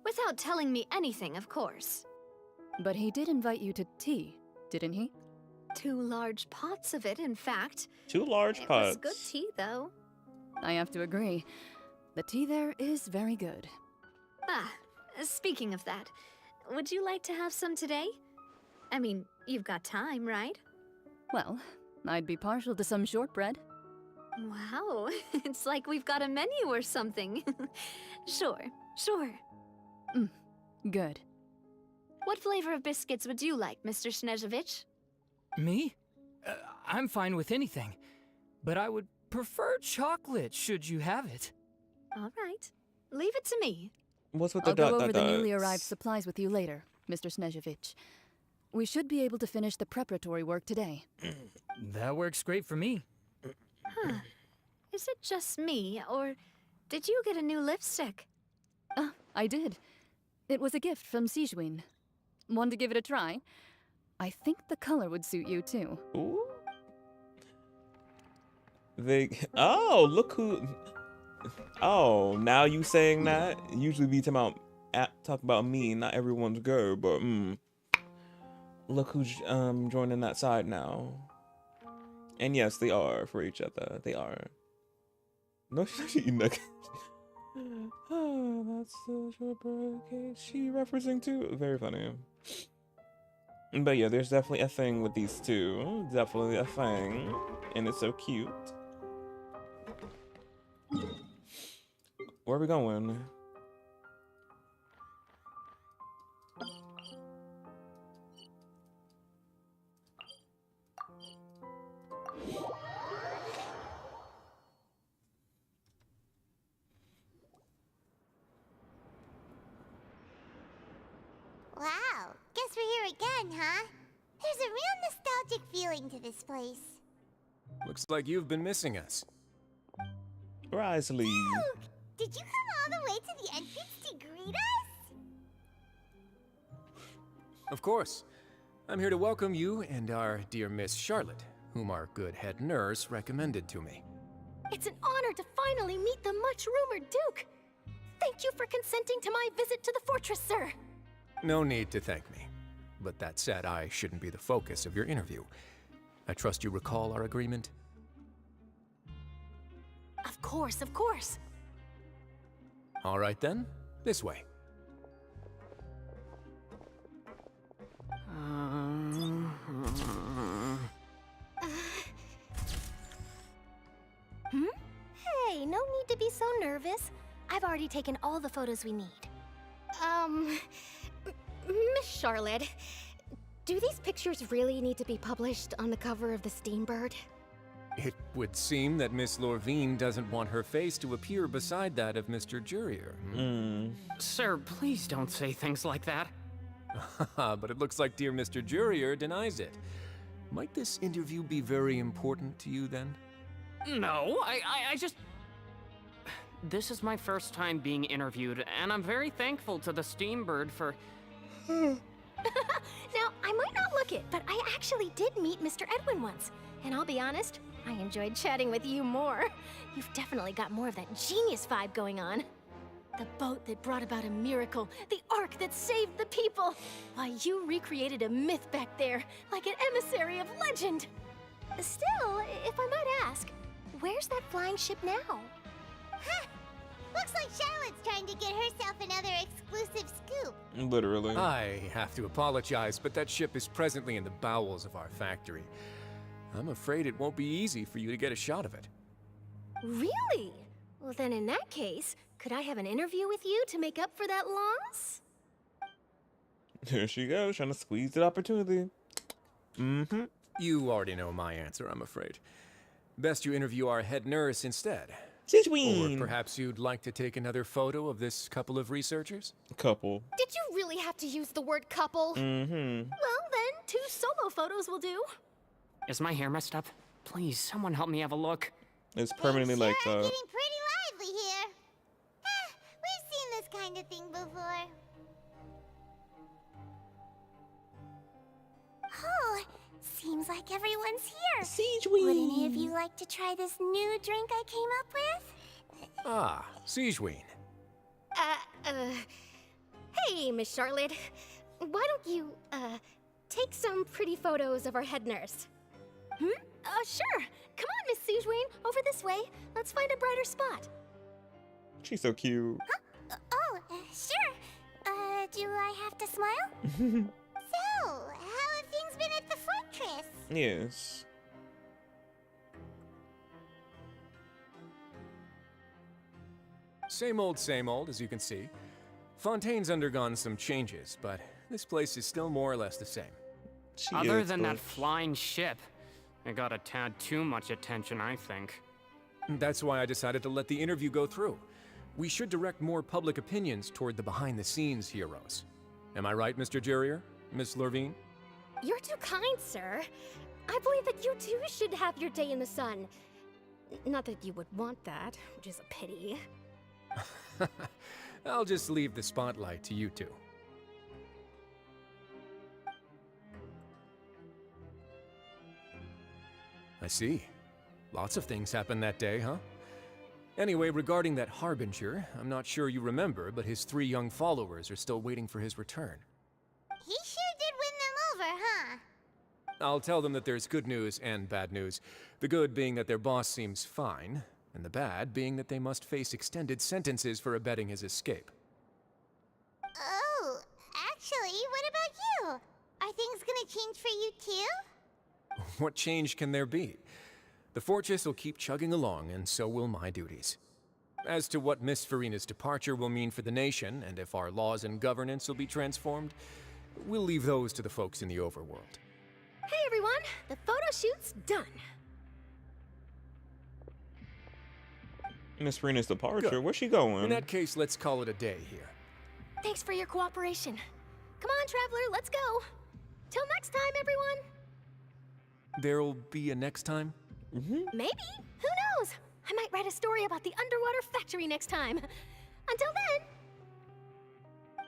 Without telling me anything, of course. But he did invite you to tea, didn't he? 2 large pots of it, in fact. 2 large It pots. was good tea, though. I have to agree. The tea there is very good. Speaking of that, would you like to have some today? I mean, you've got time, right? Well, I'd be partial to some shortbread. Wow, it's like we've got a menu or something. Sure. Good. What flavor of biscuits would you like, Mr. Snezhevich? Me? I'm fine with anything. But I would prefer chocolate, should you have it. All right. Leave it to me. What's with the I'll go over the newly arrived supplies with you later, Mr. Snezhevich. We should be able to finish the preparatory work today. That works great for me. Is it just me, or did you get a new lipstick? I did. It was a gift from Sijuin. Want to give it a try? I think the color would suit you too. Ooh. Oh, look who. Oh, now you saying that? Usually we talk about me, not everyone's girl, but look who's joining that side now. And yes, they are for each other. They are. No, she's eating nuggets. Oh, that's such a birthday. She referencing too. Very funny. But yeah, there's definitely a thing with these two. Definitely a thing, and it's so cute. Where are we going? Wow, guess we're here again, huh? There's a real nostalgic feeling to this place. Looks like you've been missing us. Ryzen. Luke, did you come all the way to the entrance to greet us? Of course. I'm here to welcome you and our dear Miss Charlotte, whom our good head nurse recommended to me. It's an honor to finally meet the much-rumored Duke. Thank you for consenting to my visit to the fortress, sir. No need to thank me. But that said, I shouldn't be the focus of your interview. I trust you recall our agreement? Of course, of course. All right then, this way. Hey, no need to be so nervous. I've already taken all the photos we need. Miss Charlotte, do these pictures really need to be published on the cover of the Steambird? It would seem that Miss Lorvine doesn't want her face to appear beside that of Mr. Jurier. Sir, please don't say things like that. But it looks like dear Mr. Jurier denies it. Might this interview be very important to you then? No, I just... This is my first time being interviewed, and I'm very thankful to the Steambird for... Now, I might not look it, but I actually did meet Mr. Edwin once. And I'll be honest, I enjoyed chatting with you more. You've definitely got more of that genius vibe going on. The boat that brought about a miracle, the ark that saved the people. Why, you recreated a myth back there, like an emissary of legend. Still, if I might ask, where's that flying ship now? Huh. Looks like Charlotte's trying to get herself another exclusive scoop. Literally. I have to apologize, but that ship is presently in the bowels of our factory. I'm afraid it won't be easy for you to get a shot of it. Really? Well, then in that case, could I have an interview with you to make up for that loss? Here she goes, trying to squeeze that opportunity. You already know my answer, I'm afraid. Best you interview our head nurse instead. Or perhaps you'd like to take another photo of this couple of researchers? Couple. Did you really have to use the word couple? Well, then, 2 solo photos will do. Is my hair messed up? Please, someone help me have a look. It's permanently like that. Getting pretty lively here. We've seen this kind of thing before. Oh, seems like everyone's here. Siege Would any of you like to try this new drink I came up with? Ah, Siegeween. Hey, Miss Charlotte. Why don't you, take some pretty photos of our head nurse? Sure. Come on, Miss Siegeween. Over this way. Let's find a brighter spot. She's so cute. Sure. Do I have to smile? So, how have things been at the fortress? Yes. Same old, as you can see. Fontaine's undergone some changes, but this place is still more or less the same. Other than that flying ship, it got a tad too much attention, I think. That's why I decided to let the interview go through. We should direct more public opinions toward the behind-the-scenes heroes. Am I right, Mr. Jurier? Miss Lorvine? You're too kind, sir. I believe that you too should have your day in the sun. Not that you would want that, which is a pity. I'll just leave the spotlight to you two. I see. Lots of things happened that day, huh? Anyway, regarding that Harbinger, I'm not sure you remember, but his 3 young followers are still waiting for his return. He sure did win them over, huh? I'll tell them that there's good news and bad news. The good being that their boss seems fine, and the bad being that they must face extended sentences for abetting his escape. Oh, actually, what about you? Are things gonna change for you too? What change can there be? The fortress will keep chugging along, and so will my duties. As to what Miss Farina's departure will mean for the nation, and if our laws and governance will be transformed, we'll leave those to the folks in the overworld. Hey everyone, the photo shoot's done. Miss Farina's departure? Good. Where's she going? In that case, let's call it a day here. Thanks for your cooperation. Come on, Traveler, let's go. Till next time, everyone. There'll be a next time? Maybe. Who knows? I might write a story about the underwater factory next time. Until then.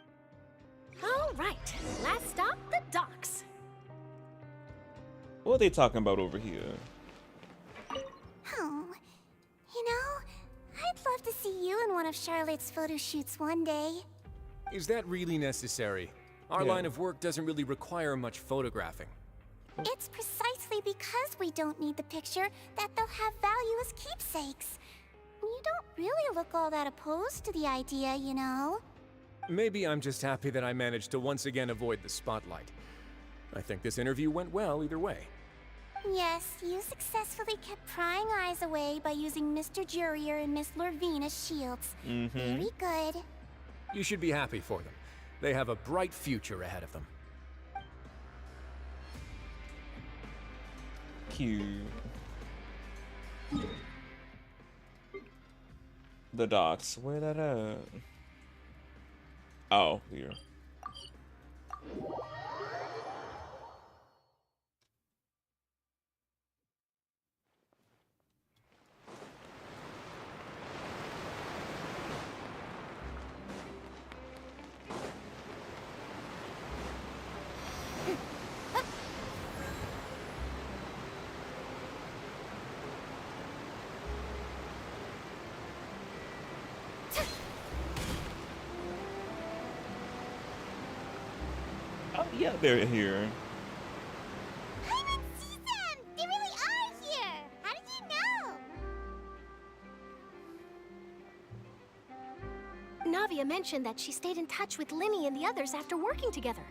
All right, last stop, the docks. What are they talking about over here? Oh, you know, I'd love to see you in one of Charlotte's photo shoots one day. Is that really necessary? Our line of work doesn't really require much photographing. It's precisely because we don't need the picture that they'll have value as keepsakes. You don't really look all that opposed to the idea, you know. Maybe I'm just happy that I managed to once again avoid the spotlight. I think this interview went well either way. Yes, you successfully kept prying eyes away by using Mr. Jurier and Miss Lorvine as shields. Very good. You should be happy for them. They have a bright future ahead of them. Cute. The docks. Where that at? Oh, here. Yeah, they're here. I didn't see them! They really are here! How did you know? Navia mentioned that she stayed in touch with Linny and the others after working together.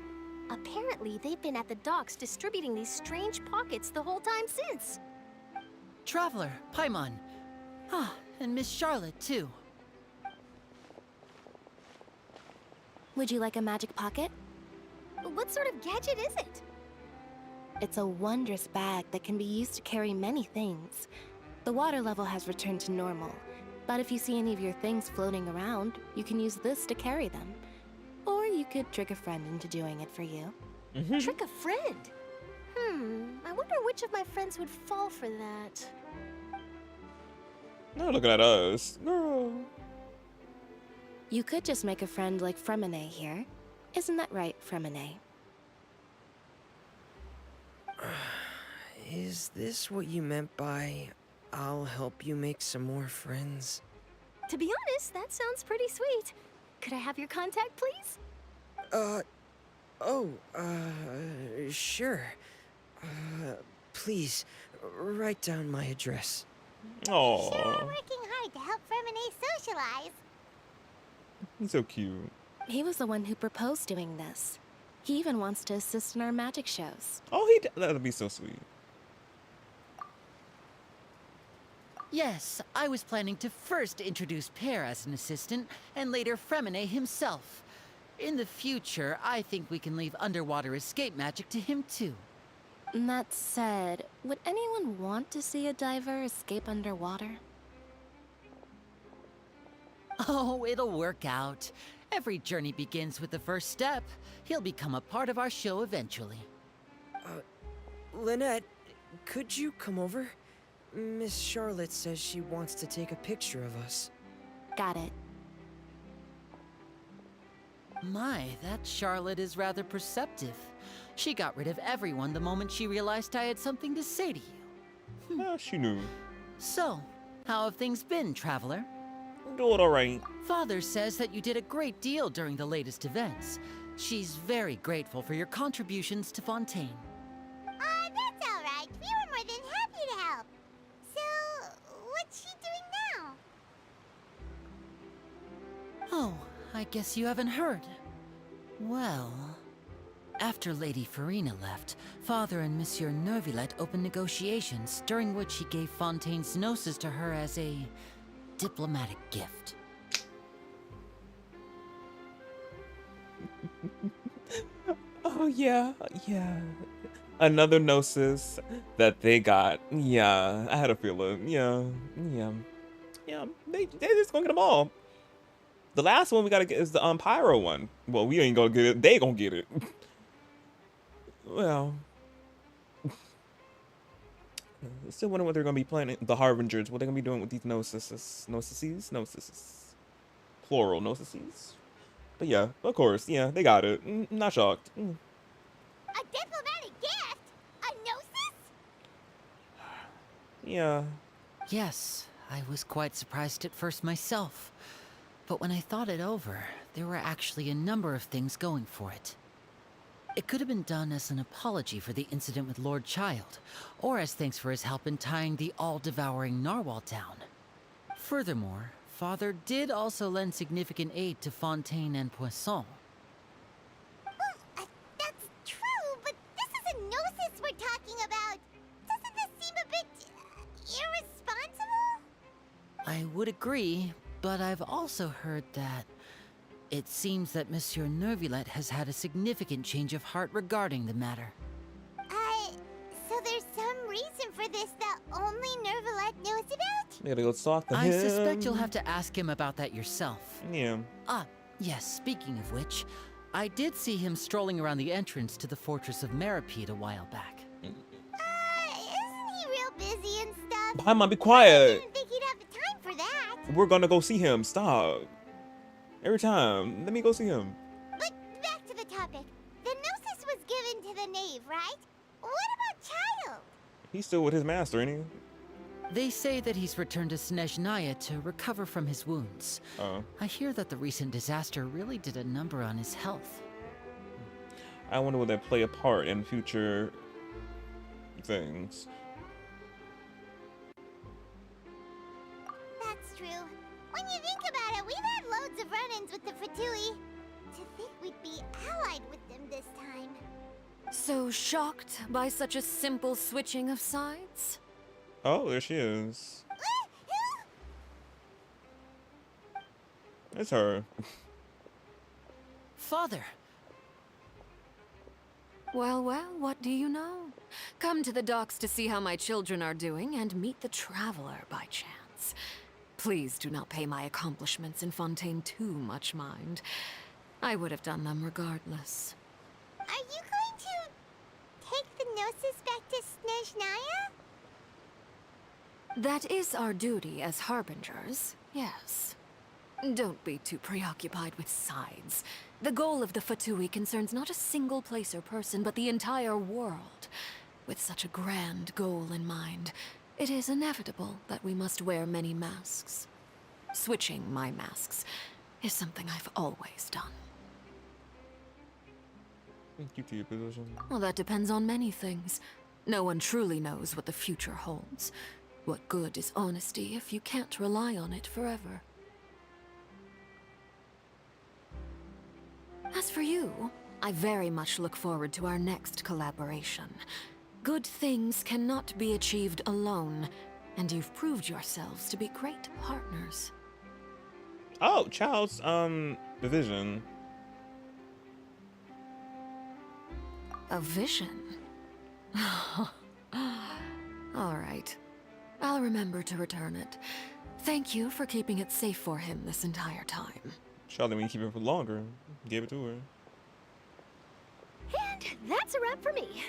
Apparently, they've been at the docks distributing these strange pockets the whole time since. Traveler, Paimon. Ah, and Miss Charlotte, too. Would you like a magic pocket? What sort of gadget is it? It's a wondrous bag that can be used to carry many things. The water level has returned to normal, but if you see any of your things floating around, you can use this to carry them. Or you could trick a friend into doing it for you. Trick a friend? I wonder which of my friends would fall for that. No, looking at us. Girl. You could just make a friend like Fremine here. Isn't that right, Fremine? Is this what you meant by, I'll help you make some more friends? To be honest, that sounds pretty sweet. Could I have your contact, please? Sure. Please, write down my address. Oh. Sure are working hard to help Fremine socialize. He's so cute. He was the one who proposed doing this. He even wants to assist in our magic shows. Oh, that'd be so sweet. Yes, I was planning to first introduce Pear as an assistant, and later Fremine himself. In the future, I think we can leave underwater escape magic to him too. That said, would anyone want to see a diver escape underwater? Oh, it'll work out. Every journey begins with the first step. He'll become a part of our show eventually. Lynette, could you come over? Miss Charlotte says she wants to take a picture of us. Got it. My, that Charlotte is rather perceptive. She got rid of everyone the moment she realized I had something to say to you. She knew. So, how have things been, Traveler? Doing alright. Father says that you did a great deal during the latest events. She's very grateful for your contributions to Fontaine. That's alright. We were more than happy to help. So, what's she doing now? Oh, I guess you haven't heard. Well, after Lady Farina left, Father and Monsieur Neuvillette opened negotiations, during which he gave Fontaine's gnosis to her as a diplomatic gift. Oh yeah. Another gnosis that they got. Yeah, I had a feeling. Yeah. They just gonna get them all. The last one we gotta get is the Pyro one. Well, we ain't gonna get it. They gonna get it. Well, still wondering what they're gonna be planning. The Harbingers, what they're gonna be doing with these gnosises, plural gnosises. But yeah, of course, yeah, they got it. Not shocked. A diplomatic gift? A gnosis? Yeah. Yes, I was quite surprised at first myself. But when I thought it over, there were actually a number of things going for it. It could have been done as an apology for the incident with Lord Child, or as thanks for his help in tying the all-devouring narwhal down. Furthermore, Father did also lend significant aid to Fontaine and Poisson. Well, that's true, but this is a gnosis we're talking about. Doesn't this seem a bit irresponsible? I would agree, but I've also heard that it seems that Monsieur Neuvillette has had a significant change of heart regarding the matter. So there's some reason for this that only Neuvillette knows about? They gotta go talk to him. I suspect you'll have to ask him about that yourself. Yeah. Yes, speaking of which, I did see him strolling around the entrance to the Fortress of Meripede a while back. Isn't he real busy and stuff? I might be quiet. I didn't think he'd have the time for that. We're gonna go see him. Stop. Every time. Let me go see him. But back to the topic. The gnosis was given to the knave, right? What about Child? He's still with his master, ain't he? They say that he's returned to Snezhnaya to recover from his wounds. I hear that the recent disaster really did a number on his health. I wonder will that play a part in future things. That's true. When you think about it, we've had loads of run-ins with the Fatui. To think we'd be allied with them this time. So shocked by such a simple switching of sides? Oh, there she is. It's her. Father! Well, what do you know? Come to the docks to see how my children are doing and meet the Traveler by chance. Please do not pay my accomplishments in Fontaine too much mind. I would have done them regardless. Are you going to take the gnosis back to Snezhnaya? That is our duty as harbingers, yes. Don't be too preoccupied with sides. The goal of the Fatui concerns not a single place or person, but the entire world. With such a grand goal in mind, it is inevitable that we must wear many masks. Switching my masks is something I've always done. Keep to your position. Well, that depends on many things. No one truly knows what the future holds. What good is honesty if you can't rely on it forever? As for you, I very much look forward to our next collaboration. Good things cannot be achieved alone, and you've proved yourselves to be great partners. Oh, Child's division. A vision? All right. I'll remember to return it. Thank you for keeping it safe for him this entire time. Child didn't mean to keep it for longer. Gave it to her. And that's a wrap for me.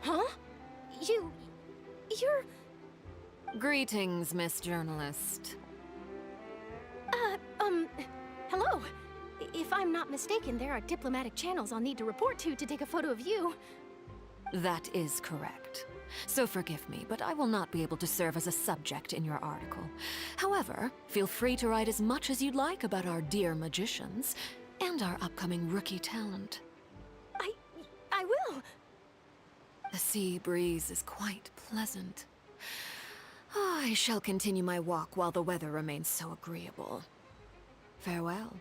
Huh? You're... Greetings, Miss Journalist. Hello. If I'm not mistaken, there are diplomatic channels I'll need to report to take a photo of you. That is correct. so forgive me, but I will not be able to serve as a subject in your article. However, feel free to write as much as you'd like about our dear magicians and our upcoming rookie talent. I will. The sea breeze is quite pleasant. I shall continue my walk while the weather remains so agreeable. Farewell.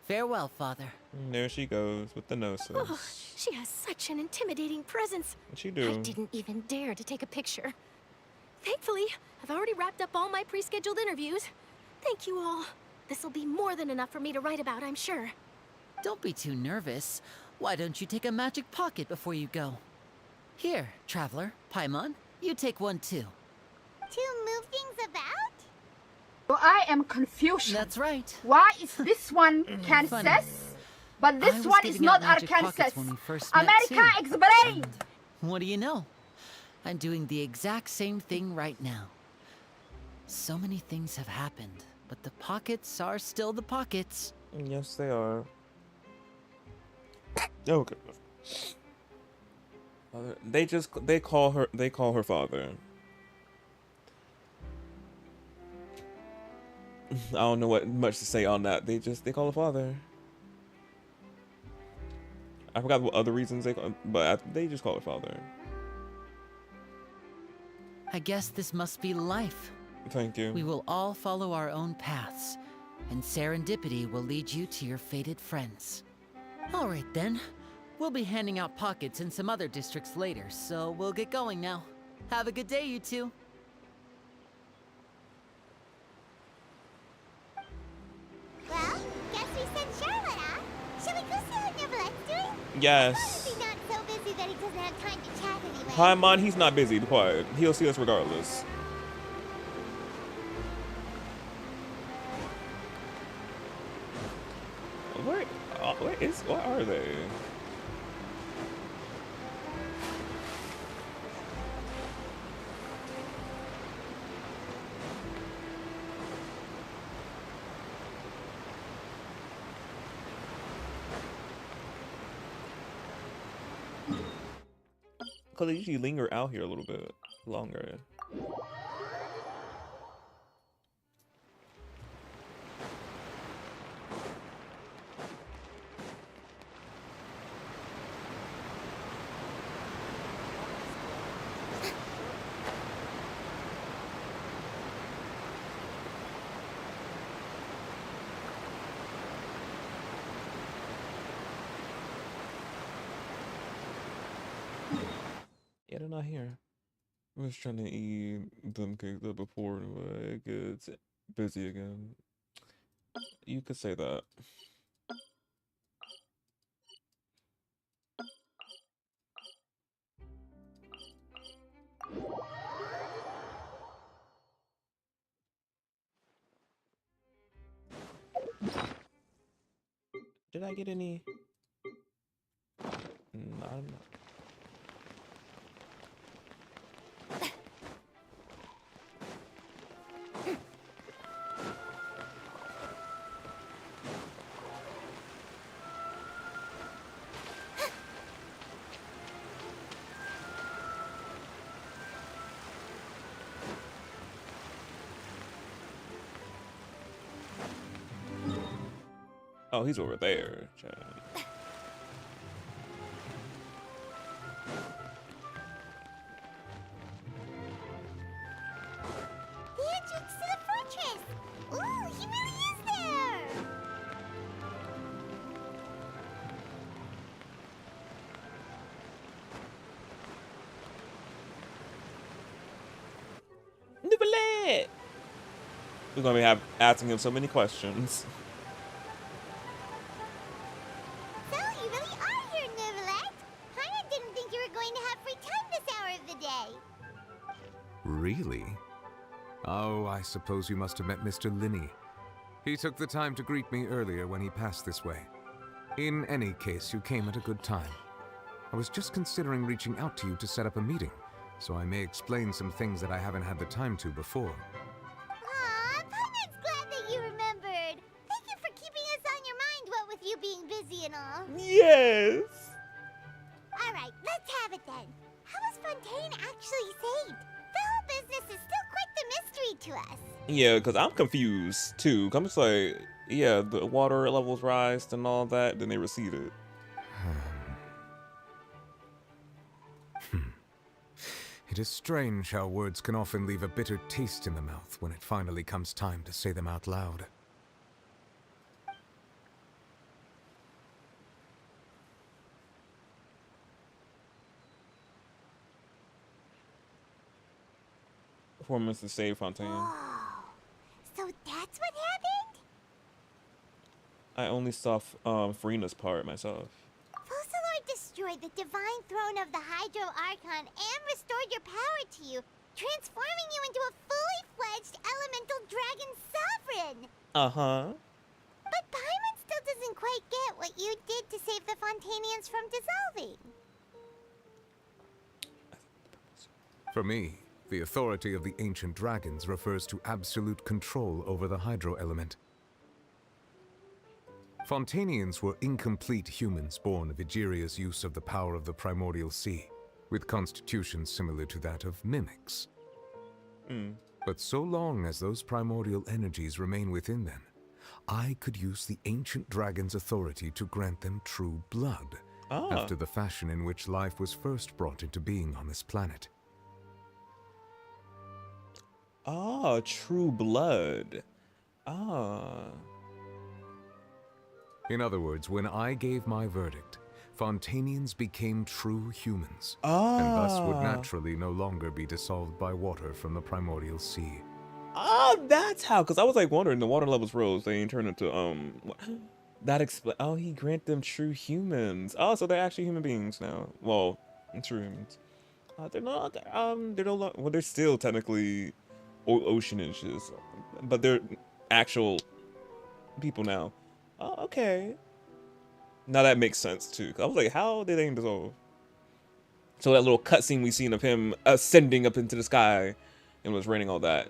Farewell, Father. There she goes with the noses. Oh, she has such an intimidating presence. What'd she do? I didn't even dare to take a picture. Thankfully, I've already wrapped up all my pre-scheduled interviews. Thank you all. This'll be more than enough for me to write about, I'm sure. Don't be too nervous. Why don't you take a magic pocket before you go? Here, Traveler, Paimon, you take one too. To move things about? Well, I am confused. That's right. Why is this one Kansas, but this one is not Arkansas? America, explain! What do you know? I'm doing the exact same thing right now. So many things have happened, but the pockets are still the pockets. Yes, they are. Okay. They call her father. I don't know what much to say on that. They call her father. I forgot what other reasons they just call her father. I guess this must be life. Thank you. We will all follow our own paths, and serendipity will lead you to your fated friends. All right then. We'll be handing out pockets in some other districts later, so we'll get going now. Have a good day, you two. Well, guess we sent Charlotte, huh? Shall we go see what Neverlette's doing? Yes. He's not so busy that he doesn't have time to chat anyway. Paimon, he's not busy. Be quiet. He'll see us regardless. What are they? Because they usually linger out here a little bit longer. Yeah, they're not here. I was trying to eat them cakes up before it gets busy again. You could say that. Did I get any? No, I'm not. Oh, he's over there, Chad. The entrance to the fortress! Ooh, he really is there! Neverlet! We're gonna be asking him so many questions. So, you really are here, Neverlet! Paimon didn't think you were going to have free time this hour of the day. Really? Oh, I suppose you must have met Mr. Linney. He took the time to greet me earlier when he passed this way. In any case, you came at a good time. I was just considering reaching out to you to set up a meeting, so I may explain some things that I haven't had the time to before. Aw, Paimon's glad that you remembered. Thank you for keeping us on your mind, what with you being busy and all. Yes! Alright, let's have it then. How was Fontaine actually saved? The whole business is still quite the mystery to us. Yeah, because I'm confused too. I'm just like, yeah, the water levels rise and all that, then they receded. It is strange how words can often leave a bitter taste in the mouth when it finally comes time to say them out loud. Performance to save Fontaine. Whoa. So that's what happened? I only saw Farina's part myself. Focalor destroyed the divine throne of the Hydro Archon and restored your power to you, transforming you into a fully fledged elemental dragon sovereign. Uh-huh. But Paimon still doesn't quite get what you did to save the Fontanians from dissolving. For me, the authority of the ancient dragons refers to absolute control over the hydro element. Fontanians were incomplete humans born of Egeria's use of the power of the primordial sea, with constitutions similar to that of mimics. But so long as those primordial energies remain within them, I could use the ancient dragon's authority to grant them true blood, after the fashion in which life was first brought into being on this planet. Ah, true blood. Ah. In other words, when I gave my verdict, Fontanians became true humans, and thus would naturally no longer be dissolved by water from the primordial sea. Oh, that's how. Because I was like wondering, the water levels rose. They ain't turned into that explain. Oh, he grant them true humans. Oh, so they're actually human beings now. Well, true humans. They're not. They're no longer. Well, they're still technically ocean inches, but they're actual people now. Oh, okay. Now that makes sense too. I was like, how did they dissolve? So that little cutscene we seen of him ascending up into the sky and was raining all that.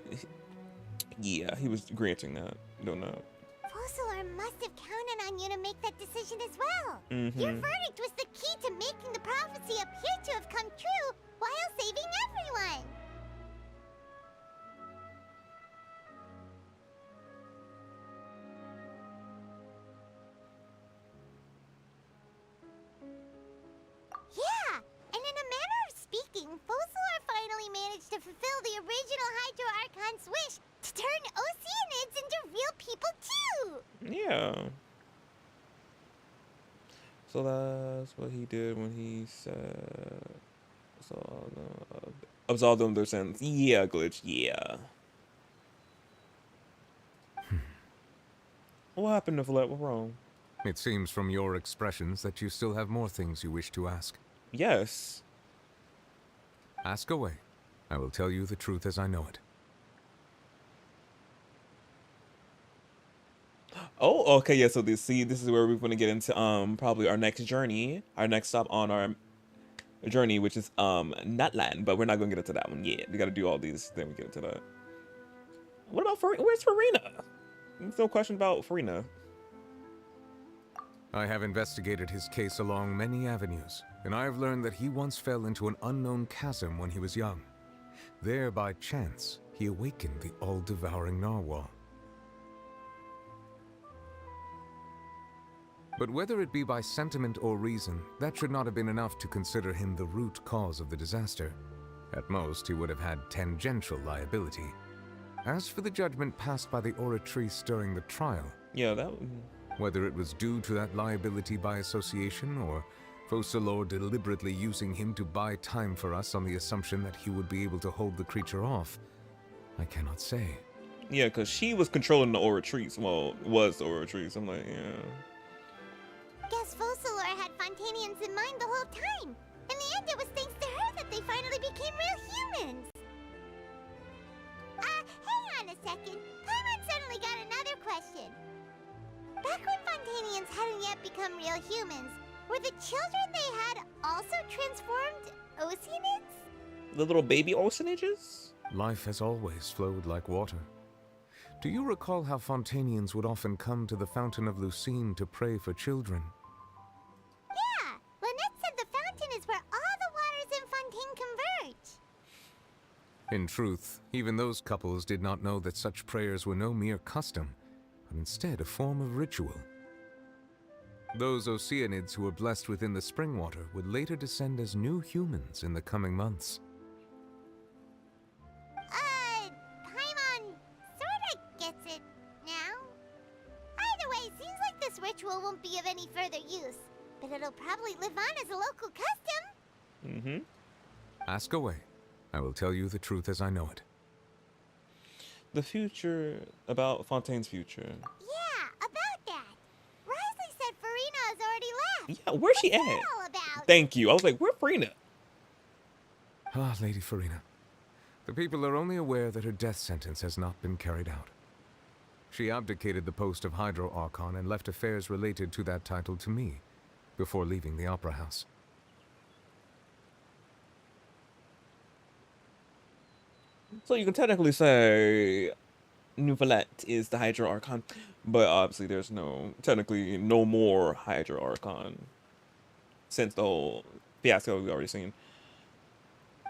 Yeah, he was granting that. You don't know. Focalor must have counted on you to make that decision as well. Your verdict was the key to making the prophecy appear to have come true while saving everyone. Yeah, and in a manner of speaking, Focalor finally managed to fulfill the original Hydro Archon's wish to turn Oceanids into real people too! Yeah. So that's what he did when he said, absolve them of their sins. Yeah, Glitch, yeah. What happened to Villette? What's wrong? It seems from your expressions that you still have more things you wish to ask. Yes. Ask away. I will tell you the truth as I know it. Oh, okay, yeah, so this is where we're going to get into probably our next journey, our next stop on our journey, which is Nutland, but we're not going to get into that one yet. We got to do all these, then we get into that. What about where's Farina? There's no question about Farina. I have investigated his case along many avenues, and I have learned that he once fell into an unknown chasm when he was young. There, by chance, he awakened the all-devouring narwhal. But whether it be by sentiment or reason, that should not have been enough to consider him the root cause of the disaster. At most, he would have had tangential liability. As for the judgment passed by the Oratrice during the trial, yeah, that whether it was due to that liability by association, or Focalor deliberately using him to buy time for us on the assumption that he would be able to hold the creature off, I cannot say. Yeah, because she was controlling the Oratrice. Well, was the Oratrice. I'm like, yeah. Guess Focalor had Fontanians in mind the whole time. In the end, it was thanks to her that they finally became real humans. Hang on a second. Paimon suddenly got another question. Back when Fontanians hadn't yet become real humans, were the children they had also transformed Oceanids? The little baby Oceanages? Life has always flowed like water. Do you recall how Fontanians would often come to the Fountain of Lucine to pray for children? Yeah, Lynette said the fountain is where all the waters in Fontaine In truth, even those couples did not know that such prayers were no mere custom, but instead a form of ritual. Those Oceanids who were blessed within the spring water would later descend as new humans in the coming months. Paimon sorta gets it now. Either way, seems like this ritual won't be of any further use, but it'll probably live on as a local custom. Mm-hmm. Ask away. I will tell you the truth as I know it. The future, about Fontaine's future. Yeah, about that. Risley said Farina has already left. Yeah, where's she What's at? that all about? Thank you. I was like, where's Farina? Ah, Lady Farina. The people are only aware that her death sentence has not been carried out. She abdicated the post of Hydro Archon and left affairs related to that title to me, before leaving the Opera House. So you can technically say Nouvellette is the Hydro Archon, but obviously there's technically no more Hydro Archon since the whole fiasco we've already seen.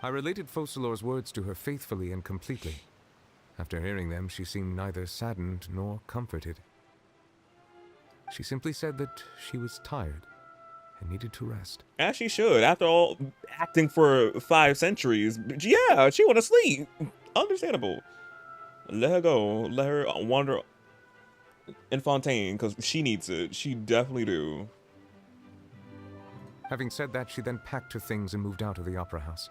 I related Focalor's words to her faithfully and completely. After hearing them, she seemed neither saddened nor comforted. She simply said that she was tired and needed to rest. As she should. After all, acting for 5 centuries, yeah, she want to sleep. Understandable. Let her go. Let her wander in Fontaine, because she needs it. She definitely do. Having said that, she then packed her things and moved out of the Opera House,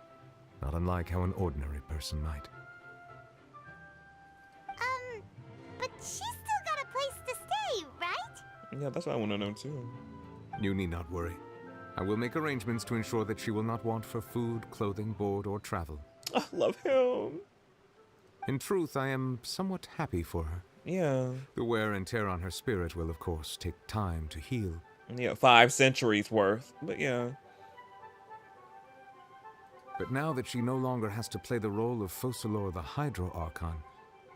not unlike how an ordinary person might. But she's still got a place to stay, right? Yeah, that's what I want to know too. You need not worry. I will make arrangements to ensure that she will not want for food, clothing, board, or travel. I love him. In truth, I am somewhat happy for her. Yeah. The wear and tear on her spirit will, of course, take time to heal. Yeah, 5 centuries worth, but yeah. But now that she no longer has to play the role of Focalor the Hydro Archon,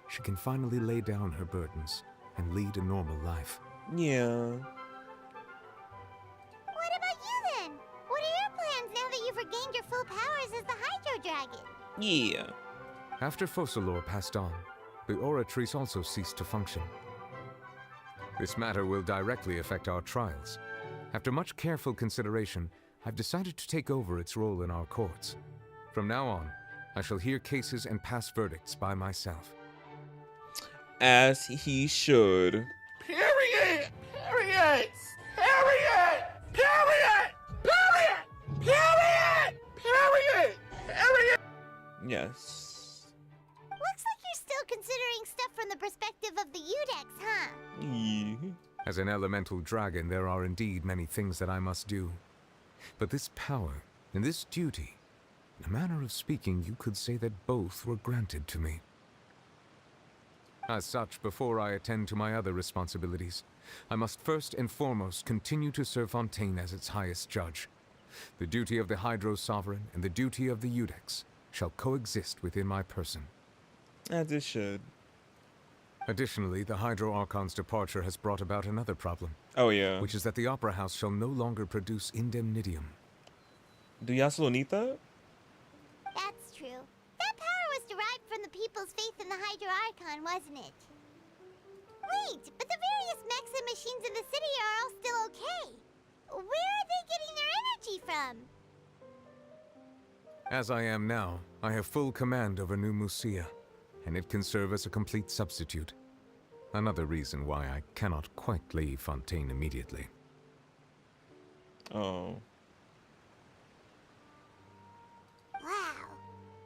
she can finally lay down her burdens and lead a normal life. Yeah. What about you then? What are your plans now that you've regained your full powers as the Hydro Dragon? Yeah. After Focalor passed on, the Oratrice also ceased to function. This matter will directly affect our trials. After much careful consideration, I've decided to take over its role in our courts. From now on, I shall hear cases and pass verdicts by myself. As he should. Period! Period! Period! Period! Period! Period! Period! Period! Yes. Looks like you're still considering stuff from the perspective of the Udex, huh? Yeah. As an elemental dragon, there are indeed many things that I must do. But this power and this duty, in a manner of speaking, you could say that both were granted to me. As such, before I attend to my other responsibilities, I must first and foremost continue to serve Fontaine as its highest judge. The duty of the Hydro Sovereign and the duty of the Udex shall coexist within my person. As it should. Additionally, the Hydro Archon's departure has brought about another problem. Oh, yeah. Which is that the Opera House shall no longer produce indemnitium. Do y'all still need that? That's true. That power was derived from the people's faith in the Hydro Archon, wasn't it? Wait, but the various mechs and machines in the city are all still okay. Where are they getting their energy from? As I am now, I have full command over New Musia, and it can serve as a complete substitute. Another reason why I cannot quite leave Fontaine immediately. Oh. Wow.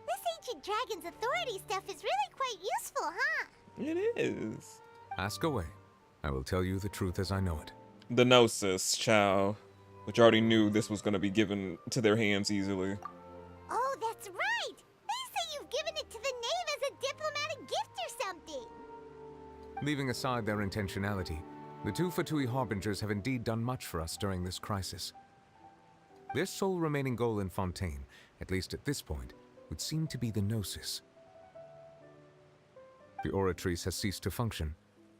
This ancient dragon's authority stuff is really quite useful, huh? It is. Ask away. I will tell you the truth as I know it. The Gnosis, child. Which already knew this was going to be given to their hands easily. Oh, that's right! They say you've given it to the knave as a diplomatic gift or something! Leaving aside their intentionality, the two Fatui Harbingers have indeed done much for us during this crisis. Their sole remaining goal in Fontaine, at least at this point, would seem to be the Gnosis. The Oratrice has ceased to function.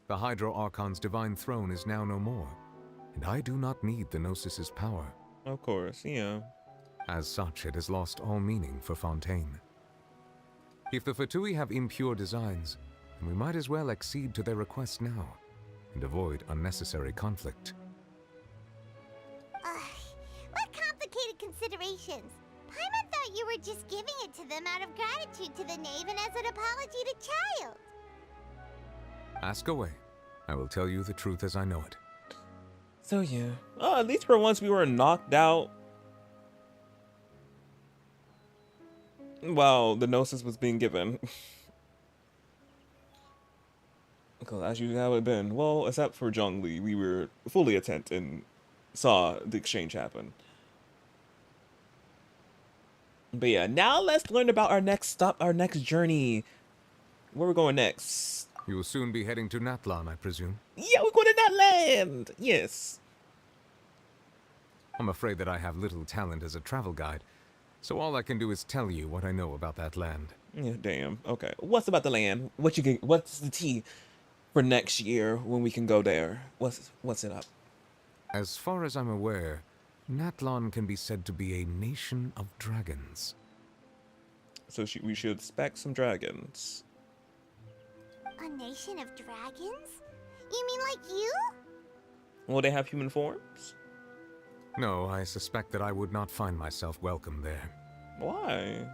The Hydro Archon's divine throne is now no more, and I do not need the Gnosis's power. Of course, yeah. As such, it has lost all meaning for Fontaine. If the Fatui have impure designs, then we might as well accede to their request now and avoid unnecessary conflict. What complicated considerations? Paimon thought you were just giving it to them out of gratitude to the knave and as an apology to Child. Ask away. I will tell you the truth as I know it. So yeah. Oh, at least for once we were knocked out while the Gnosis was being given. Because as you have it been, well, except for Zhongli, we were fully attent and saw the exchange happen. But yeah, now let's learn about our next stop, our next journey. Where we're going next? You will soon be heading to Natlan, I presume. Yeah, we're going to Natland! Yes. I'm afraid that I have little talent as a travel guide, so all I can do is tell you what I know about that land. Yeah, damn. Okay. What's about the land? What you get? What's the tea for next year when we can go there? What's it up? As far as I'm aware, Natlan can be said to be a nation of dragons. So we should expect some dragons. A nation of dragons? You mean like you? Will they have human forms? No, I suspect that I would not find myself welcome there. Why?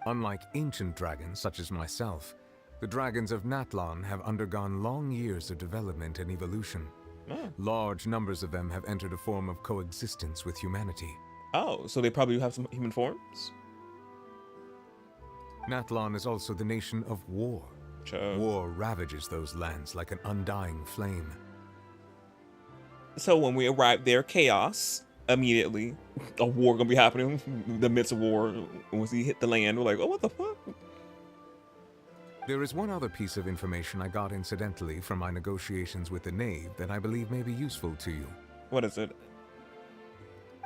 Unlike ancient dragons such as myself, the dragons of Natlan have undergone long years of development and evolution. Oh. Large numbers of them have entered a form of coexistence with humanity. Oh, so they probably have some human forms? Natlan is also the nation of war. Sure. War ravages those lands like an undying flame. So when we arrive there, chaos immediately. A war gonna be happening in the midst of war. Once we hit the land, we're like, oh, what the fuck? There is one other piece of information I got incidentally from my negotiations with the Knave that I believe may be useful to you. What is it?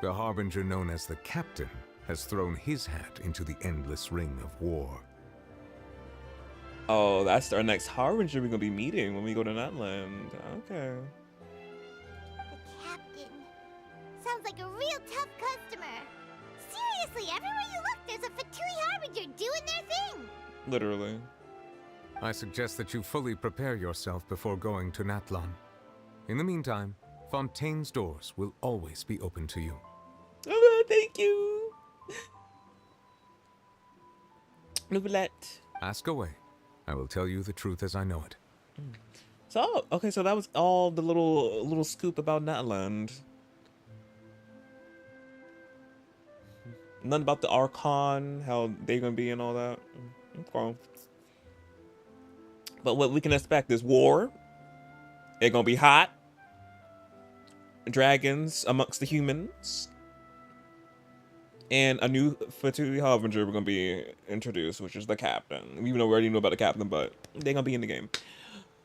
The Harbinger known as the Captain has thrown his hat into the endless ring of war. Oh, that's our next Harbinger we're gonna be meeting when we go to Natland. Okay. The Captain. Sounds like a real tough customer. Seriously, everywhere you look, there's a Fatui Harbinger doing their thing. Literally. I suggest that you fully prepare yourself before going to Natlan. In the meantime, Fontaine's doors will always be open to you. Oh, thank you. Nouvellette. Ask away. I will tell you the truth as I know it. So, okay, so that was all the little scoop about Natland. None about the Archon, how they're gonna be and all that. Okay. But what we can expect is war. It's gonna be hot. Dragons amongst the humans. And a new Fatui Harbinger we're gonna be introduced, which is the Captain. Even though we already know about the Captain, but they're gonna be in the game.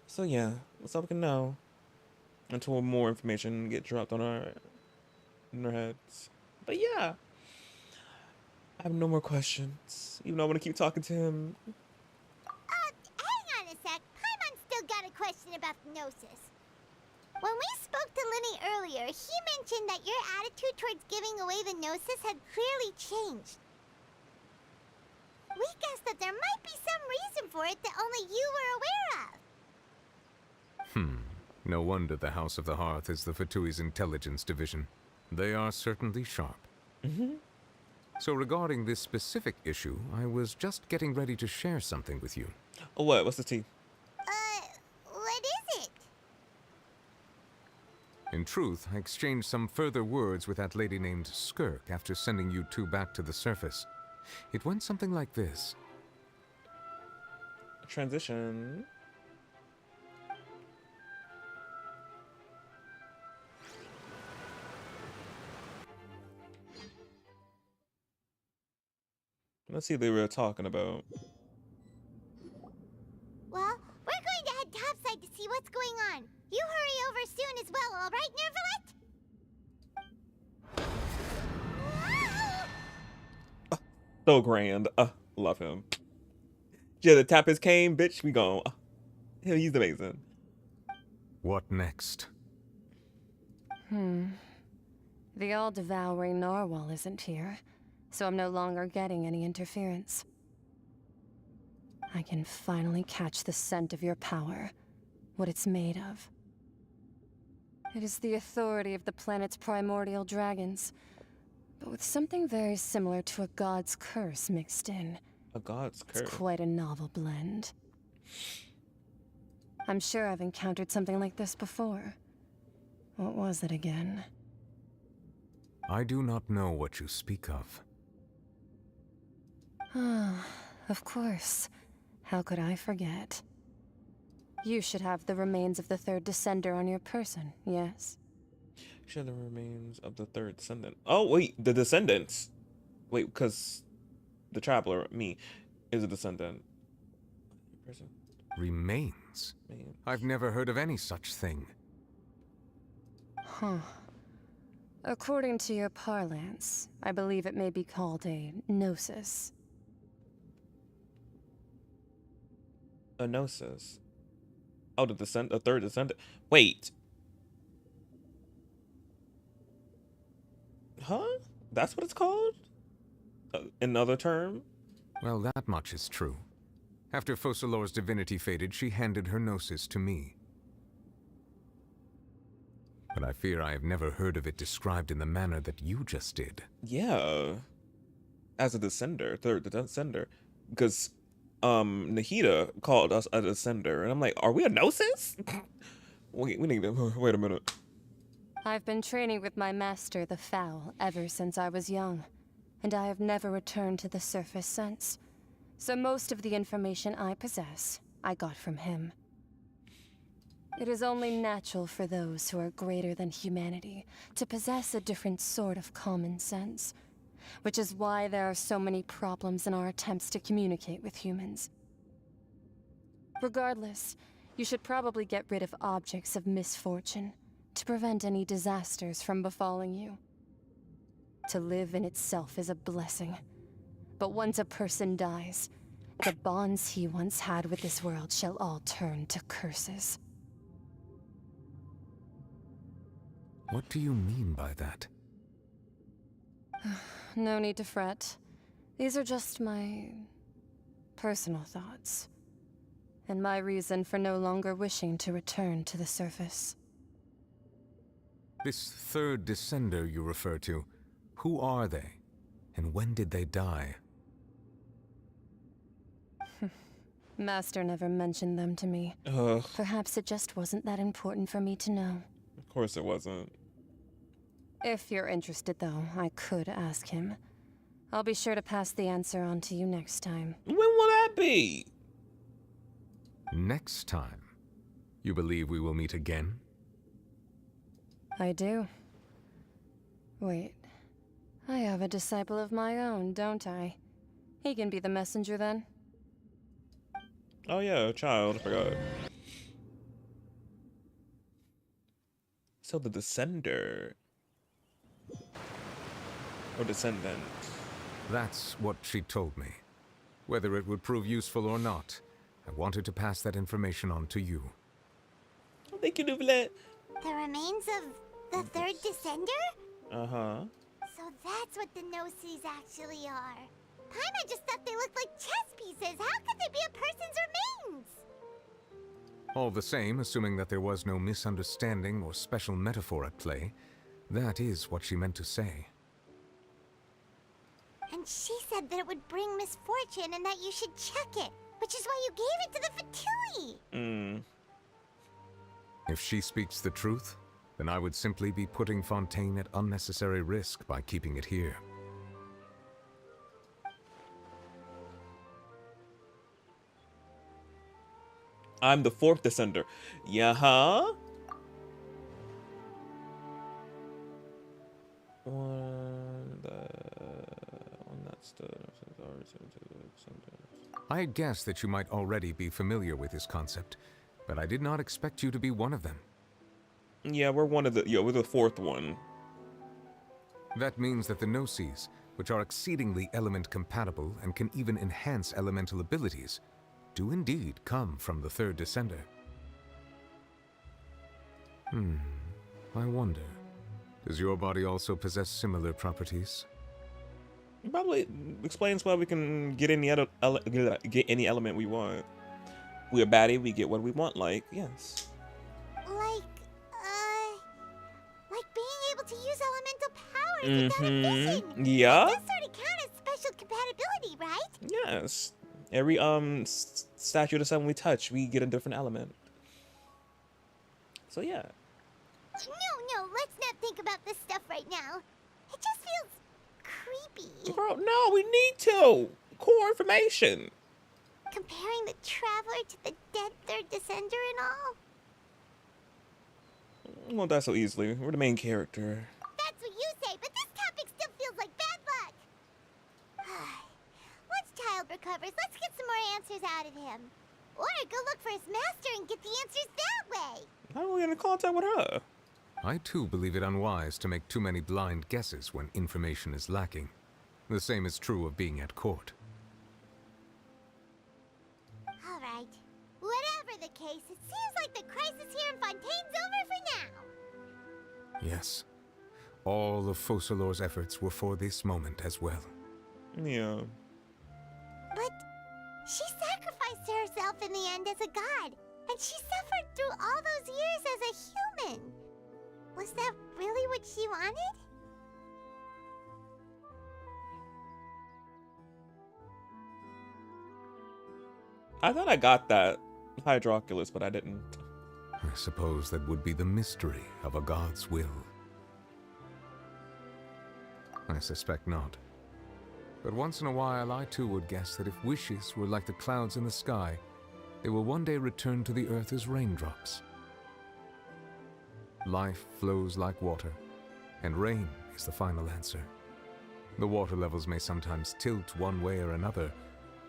So yeah, that's all we can know. Until more information get dropped on our heads. But yeah. I have no more questions. Even though I want to keep talking to him. Hang on a sec. Paimon's still got a question about the Gnosis. When we spoke to Linny earlier, he mentioned that your attitude towards giving away the Gnosis had clearly changed. We guessed that there might be some reason for it that only you were aware of. No wonder the House of the Hearth is the Fatui's intelligence division. They are certainly sharp. So regarding this specific issue, I was just getting ready to share something with you. Oh, what? What's the tea? What is it? In truth, I exchanged some further words with that lady named Skirk after sending you two back to the surface. It went something like this. Transition. Let's see what they were talking about. Well, we're going to head topside to see what's going on. You hurry over soon as well, all right, Nervalette? So grand. Love him. Yeah, to tap his cane, bitch, we gone. He's amazing. What next? The all-devouring narwhal isn't here, so I'm no longer getting any interference. I can finally catch the scent of your power, what it's made of. It is the authority of the planet's primordial dragons, but with something very similar to a god's curse mixed in. A god's curse? It's quite a novel blend. I'm sure I've encountered something like this before. What was it again? I do not know what you speak of. Ah, of course. How could I forget? You should have the remains of the third descender on your person, yes? Share the remains of the third descendant. Oh, wait, the descendants. Wait, because the traveler, me, is a descendant. Person. Remains? I've never heard of any such thing. Huh. According to your parlance, I believe it may be called a gnosis. A gnosis? Oh, a third descendant. Wait. Huh? That's what it's called? Another term? Well, that much is true. After Focalor's divinity faded, she handed her gnosis to me. But I fear I have never heard of it described in the manner that you just did. Yeah. As a descender, third descender. Because, Nahida called us a descender. And I'm like, are we a gnosis? we need to, wait a minute. I've been training with my master, the Foul, ever since I was young. And I have never returned to the surface since. So most of the information I possess, I got from him. It is only natural for those who are greater than humanity to possess a different sort of common sense, which is why there are so many problems in our attempts to communicate with humans. Regardless, you should probably get rid of objects of misfortune to prevent any disasters from befalling you. To live in itself is a blessing, but once a person dies, the bonds he once had with this world shall all turn to curses. What do you mean by that? No need to fret. These are just my personal thoughts, and my reason for no longer wishing to return to the surface. This third descender you refer to, who are they? And when did they die? Master never mentioned them to me. Perhaps it just wasn't that important for me to know. Of course it wasn't. If you're interested, though, I could ask him. I'll be sure to pass the answer on to you next time. When will that be? Next time? You believe we will meet again? I do. Wait. I have a disciple of my own, don't I? He can be the messenger then. Oh yeah, a child, I forgot. So the descender. Or descendant. That's what she told me. Whether it would prove useful or not, I wanted to pass that information on to you. Thank you, Nouvellette. The remains of the third descender? Uh-huh. So that's what the Gnosis actually are. Paimon just thought they looked like chess pieces. How could they be a person's remains? All the same, assuming that there was no misunderstanding or special metaphor at play, that is what she meant to say. And she said that it would bring misfortune and that you should check it, which is why you gave it to the Fatui. If she speaks the truth, then I would simply be putting Fontaine at unnecessary risk by keeping it here. I'm the fourth descender. Yeah, huh? I guessed that you might already be familiar with this concept, but I did not expect you to be one of them. Yeah, we're we're the fourth one. That means that the Gnosis, which are exceedingly element compatible and can even enhance elemental abilities, do indeed come from the third descender. I wonder, does your body also possess similar properties? Probably explains why we can get any other get any element we want. We're a baddie, we get what we want. Like yes. Like being able to use elemental powers without a vision. Yeah. That sort of count as special compatibility, right? Yes. Every statue of the sun we touch, we get a different element. So yeah. No, let's not think about this stuff right now. It just feels creepy. Bro, no, we need to. Core information. Comparing the Traveler to the dead third Descender and all. Well, that's so easily. We're the main character. That's what you say, but this topic still feels like bad luck. Once Child recovers, let's get some more answers out of him. Or go look for his master and get the answers that way. How do we get in contact with her? I too believe it unwise to make too many blind guesses when information is lacking. The same is true of being at court. All right. Whatever the case, it seems like the crisis here in Fontaine's over for now. Yes. All of Focalor's efforts were for this moment as well. Yeah. But she sacrificed herself in the end as a god, and she suffered through all those years as a human. Was that really what she wanted? I thought I got that Hydroculus, but I didn't. I suppose that would be the mystery of a god's will. I suspect not. But once in a while, I too would guess that if wishes were like the clouds in the sky, they will one day return to the earth as raindrops. Life flows like water, and rain is the final answer. The water levels may sometimes tilt one way or another,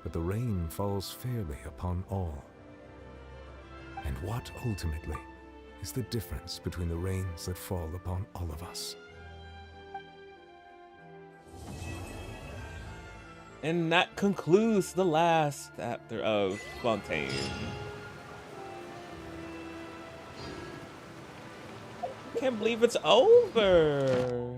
but the rain falls fairly upon all. And what ultimately is the difference between the rains that fall upon all of us? And that concludes the last chapter of Fontaine. Can't believe it's over.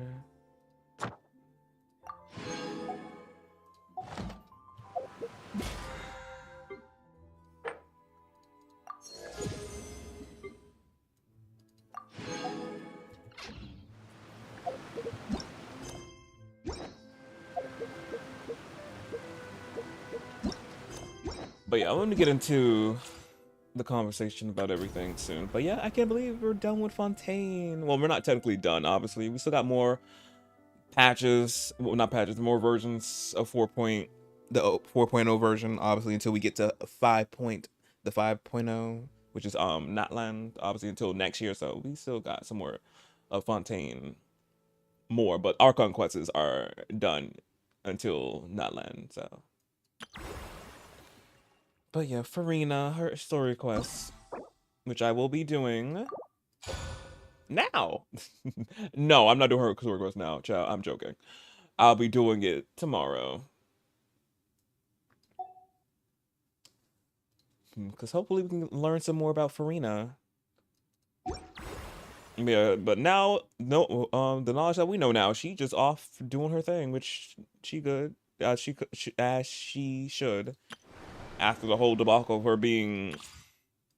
But yeah, I want to get into the conversation about everything soon. But yeah, I can't believe we're done with Fontaine. Well, we're not technically done, obviously. We still got more patches, well, not patches, more versions of the 4.0 version, obviously, until we get to the 5.0, which is Natland, obviously, until next year. So we still got some more of Fontaine more, but our conquests are done until Natland, so. But yeah, Farina, her story quest, which I will be doing now. No, I'm not doing her story quest now, child. I'm joking. I'll be doing it tomorrow. Because hopefully we can learn some more about Farina. Yeah, but now, no, the knowledge that we know now, she just off doing her thing, which she good, as she should. After the whole debacle of her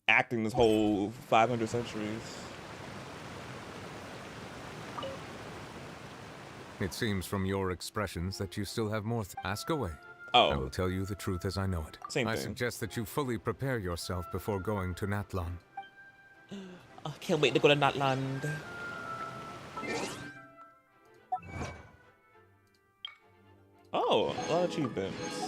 acting this whole 500 centuries. It seems from your expressions that you still have more. Ask away. Oh. I will tell you the truth as I know it. Same I thing. suggest that you fully prepare yourself before going to Natlan. I can't wait to go to Natland. Oh, a lot of achievements.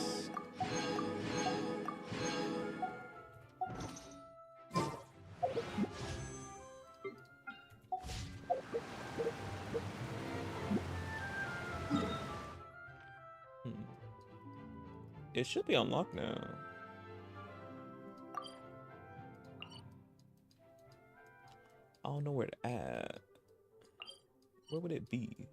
It should be unlocked now. I don't know where to add. Where would it be?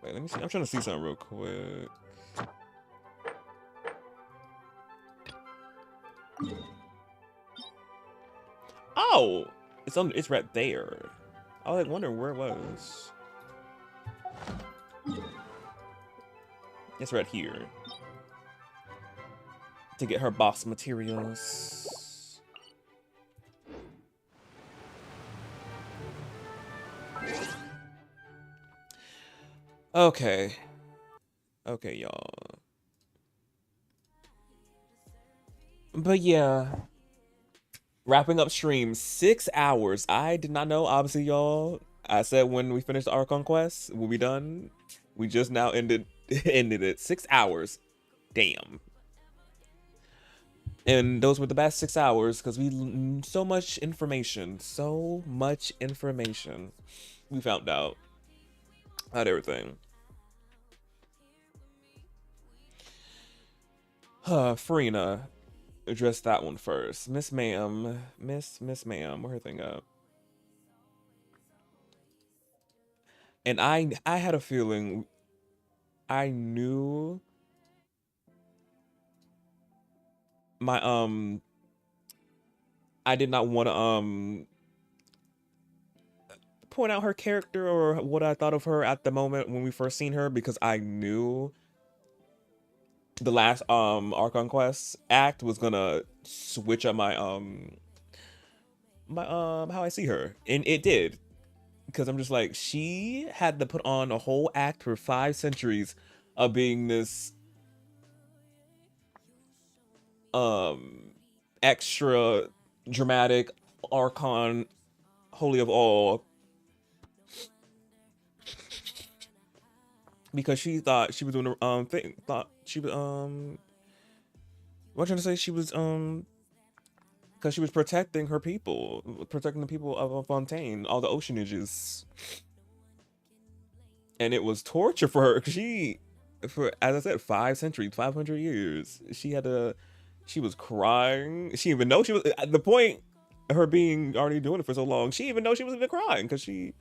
Wait, let me see. I'm trying to see something real quick. Oh, it's right there. I was like wondering where it was. It's right here. To get her boss materials. Okay. Okay, y'all. But yeah. Wrapping up stream, 6 hours. I did not know, obviously, y'all. I said when we finished the Archon quest, we'll be done. We just now ended it. 6 hours. Damn. And those were the best 6 hours because so much information. So much information. We found out about everything. Farina. Address that one first. Miss Ma'am. Miss Ma'am. Where her thing up? And I had a feeling I knew my I did not want to point out her character or what I thought of her at the moment when we first seen her, because I knew the last Archon quest act was gonna switch up my how I see her, and it did, because I'm just like, she had to put on a whole act for 5 centuries of being this extra dramatic Archon, holy of all, because she thought she was doing the thing, thought she was what trying to say, she was because she was protecting her people, protecting the people of Fontaine, all the oceanages, and it was torture for her. She, for, as I said, 5 centuries, 500 years, she had to, she was crying. She didn't even know she was at the point of her being already doing it for so long. She didn't even know she was even crying, because she,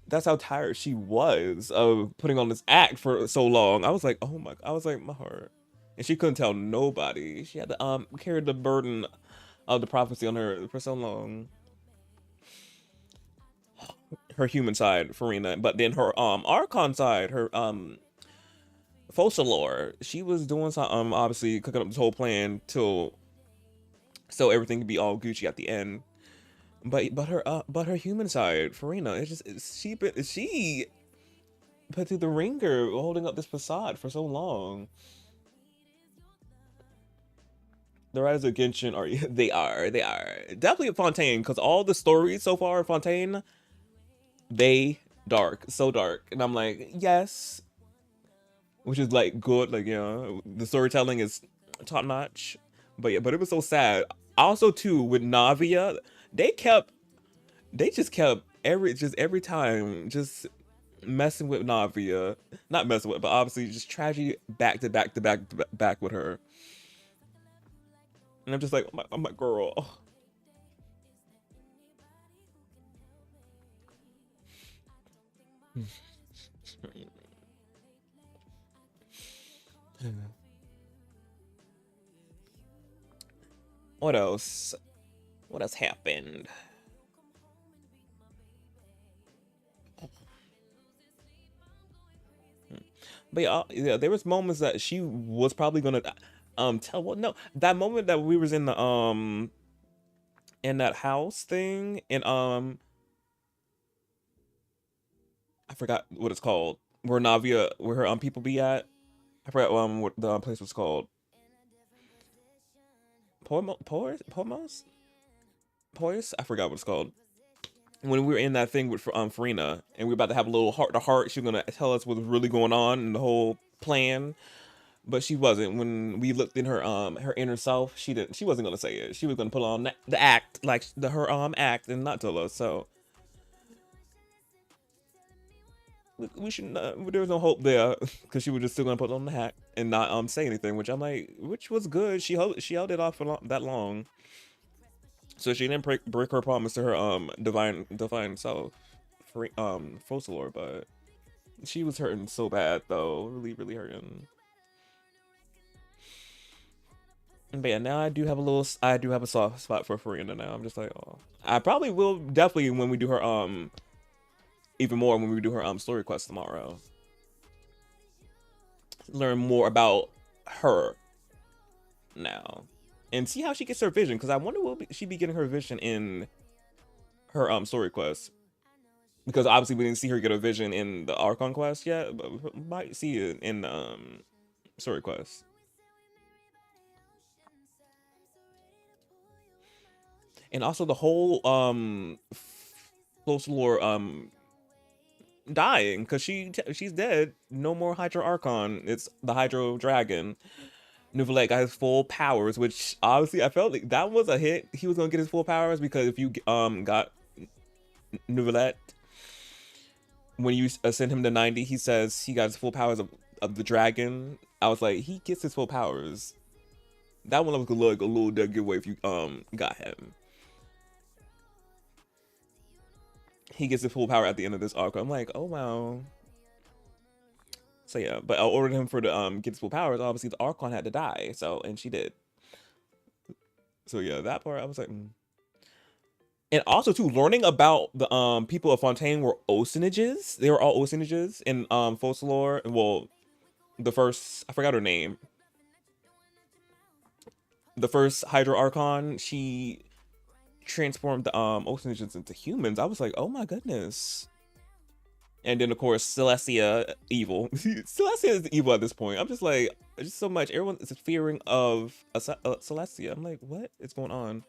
that's how tired she was of putting on this act for so long. I was like, oh my, I was like, my heart. And she couldn't tell nobody. She had to carry the burden of the prophecy on her for so long. Her human side, Farina, but then her Archon side, her Focalor, she was doing some obviously cooking up this whole plan till so everything could be all Gucci at the end. But her human side, Farina, it's just she put through the ringer holding up this facade for so long. The writers of Genshin are they are definitely Fontaine, because all the stories so far of Fontaine, they dark, so dark, and I'm like, yes, which is like good, like, yeah, the storytelling is top notch, but yeah, but it was so sad. Also too with Navia, they just kept every time just messing with Navia, not messing with, but obviously just tragedy back to back to back to back with her. And I'm just like, oh my girl. What else? What else happened? But yeah, there was moments that she was probably gonna tell, well, no, that moment that we was in the in that house thing, and I forgot what it's called, where Navia, where her people be at. I forgot what the place was called. Pois? I forgot what it's called. When we were in that thing with Farina, and we were about to have a little heart to heart, she was gonna tell us what was really going on in the whole plan, but she wasn't. When we looked in her her inner self, she wasn't gonna say it. She was gonna put on the act, like her act, and not tell us. So we should there was no hope there, because she was just still gonna put on the hack and not say anything, which I'm like, which was good. She held it off for that long, so she didn't break her promise to her divine self, Focalor, but she was hurting so bad though, really hurting. But yeah, now I do have a soft spot for Farina now. I'm just like, oh, I probably will definitely when we do her even more when we do her story quest tomorrow. Learn more about her now and see how she gets her vision, because I wonder will she be getting her vision in her story quest, because obviously we didn't see her get a vision in the Archon quest yet, but we might see it in the story quest. And also the whole close lore dying, because she's dead. No more Hydro Archon. It's the Hydro Dragon. Neuvillette got his full powers, which obviously I felt like that was a hit. He was gonna get his full powers, because if you got Neuvillette, when you send him to 90, he says he got his full powers of the dragon. I was like, he gets his full powers. That one was like a little dead giveaway if you got him. He gets his full power at the end of this arc. I'm like, oh wow. So yeah, but I ordered him for the get his full powers. Obviously, the Archon had to die, so and she did. So yeah, that part I was like, And also too, learning about the people of Fontaine were Oceanages. They were all Oceanages in Focalor. Well, the first, I forgot her name. The first Hydro Archon, she transformed the Oceanages into humans. I was like, oh my goodness. And then of course Celestia, evil. Celestia is evil at this point. I'm just like, just so much. Everyone is fearing of Celestia. I'm like, what is going on?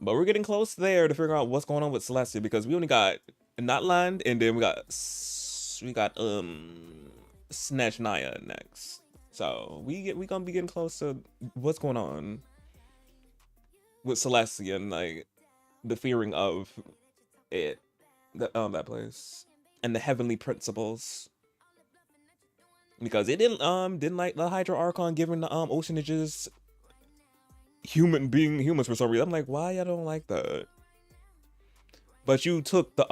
But we're getting close there to figure out what's going on with Celestia, because we only got Notland, and then we got Snatch Naya next. So we gonna be getting close to what's going on with Celestia and like the fearing of it, that place, and the heavenly principles, because it didn't like the Hydro Archon giving the Oceanages humans for some reason. I'm like, why y'all don't like that? But you took the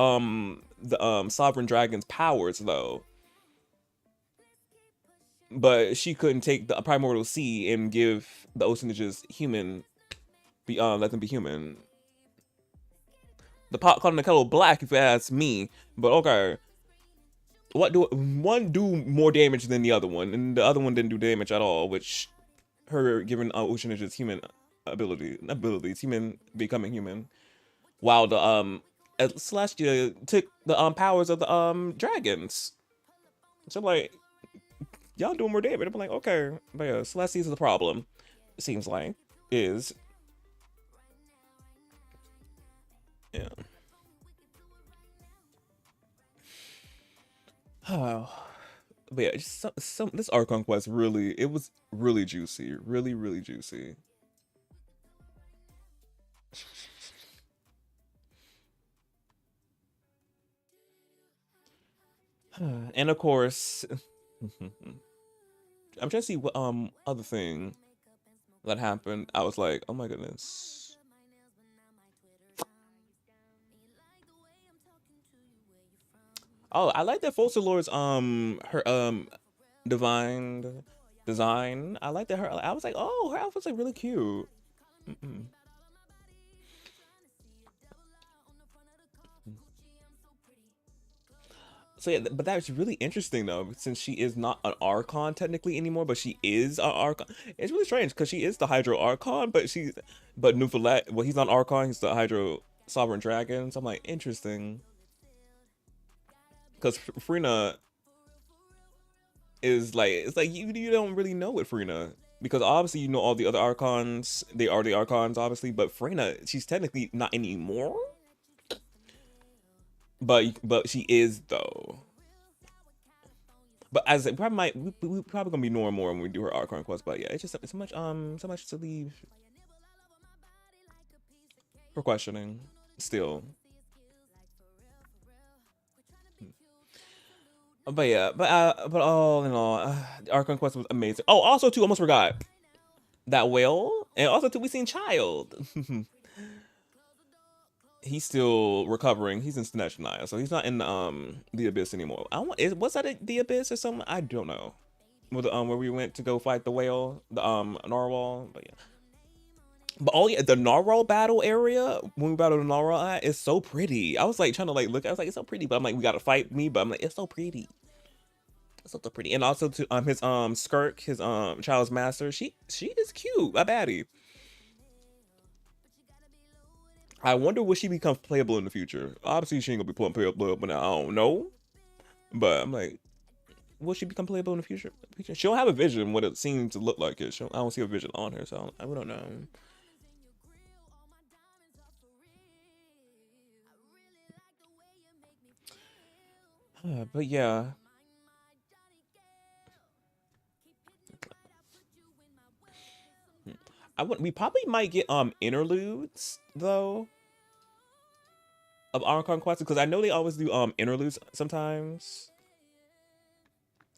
Sovereign Dragon's powers though. But she couldn't take the Primordial Sea and give the Oceanages human, let them be human. The pot calling the kettle black, if you ask me. But okay, one do more damage than the other one, and the other one didn't do damage at all. Which her giving Oceanages human abilities, human becoming human, while the Celestia took the powers of the dragons. So I'm like, y'all doing more damage. I'm like, okay, but yeah, Celestia's the problem. It seems like is. Yeah. Oh, but yeah, just some this Archon quest it was really juicy, really juicy. And of course, I'm trying to see what other thing that happened. I was like, oh my goodness. Oh, I like that Focalor's her divine design. I like that her. I was like, oh, her outfit's like really cute. So yeah, but that's really interesting though, since she is not an Archon technically anymore, but she is an Archon. It's really strange because she is the Hydro Archon, but Neuvillette, well, he's not Archon, he's the Hydro Sovereign Dragon. So I'm like, interesting. Because Frina is like, it's like you don't really know with Frina, because obviously you know all the other Archons, they are the Archons obviously, but Frina, she's technically not anymore. But she is though. But as it probably we probably gonna be more and more when we do her Archon quest. But yeah, it's just so much to leave for questioning still. But yeah, but all in all, the Archon quest was amazing. Oh, also too, almost forgot that whale, and also too, we seen Child. He's still recovering. He's in Snatch Naya, so he's not in the Abyss anymore. Was that the Abyss or something? I don't know. with where we went to go fight the whale, the narwhal. But yeah. But oh yeah, the narwhal battle area when we battled the narwhal at is so pretty. I was like trying to like look. I was like, it's so pretty, but I'm like, we gotta fight me. But I'm like, it's so pretty. It's so pretty. And also to his Skirk, his child's master. She is cute. A baddie. I wonder will she become playable in the future. Obviously, she ain't gonna be playable, but I don't know. But I'm like, will she become playable in the future? She don't have a vision what it seems to look like. I don't see a vision on her, so I don't know. But yeah. We probably might get interludes though of Archon quests, because I know they always do interludes sometimes.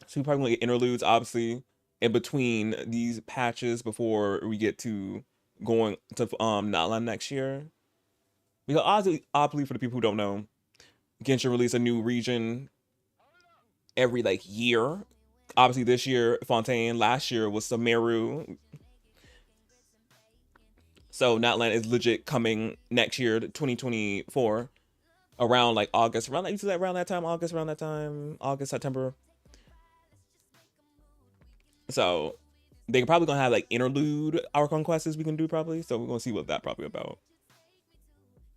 So we probably want to get interludes obviously in between these patches before we get to going to Notland next year. Because obviously for the people who don't know, Genshin released a new region every like year. Obviously this year Fontaine, last year was Sumeru. So Notland is legit coming next year, 2024, around like August, around that time, August, September. So they're probably gonna have like interlude Archon quests we can do probably. So we're gonna see what that probably about.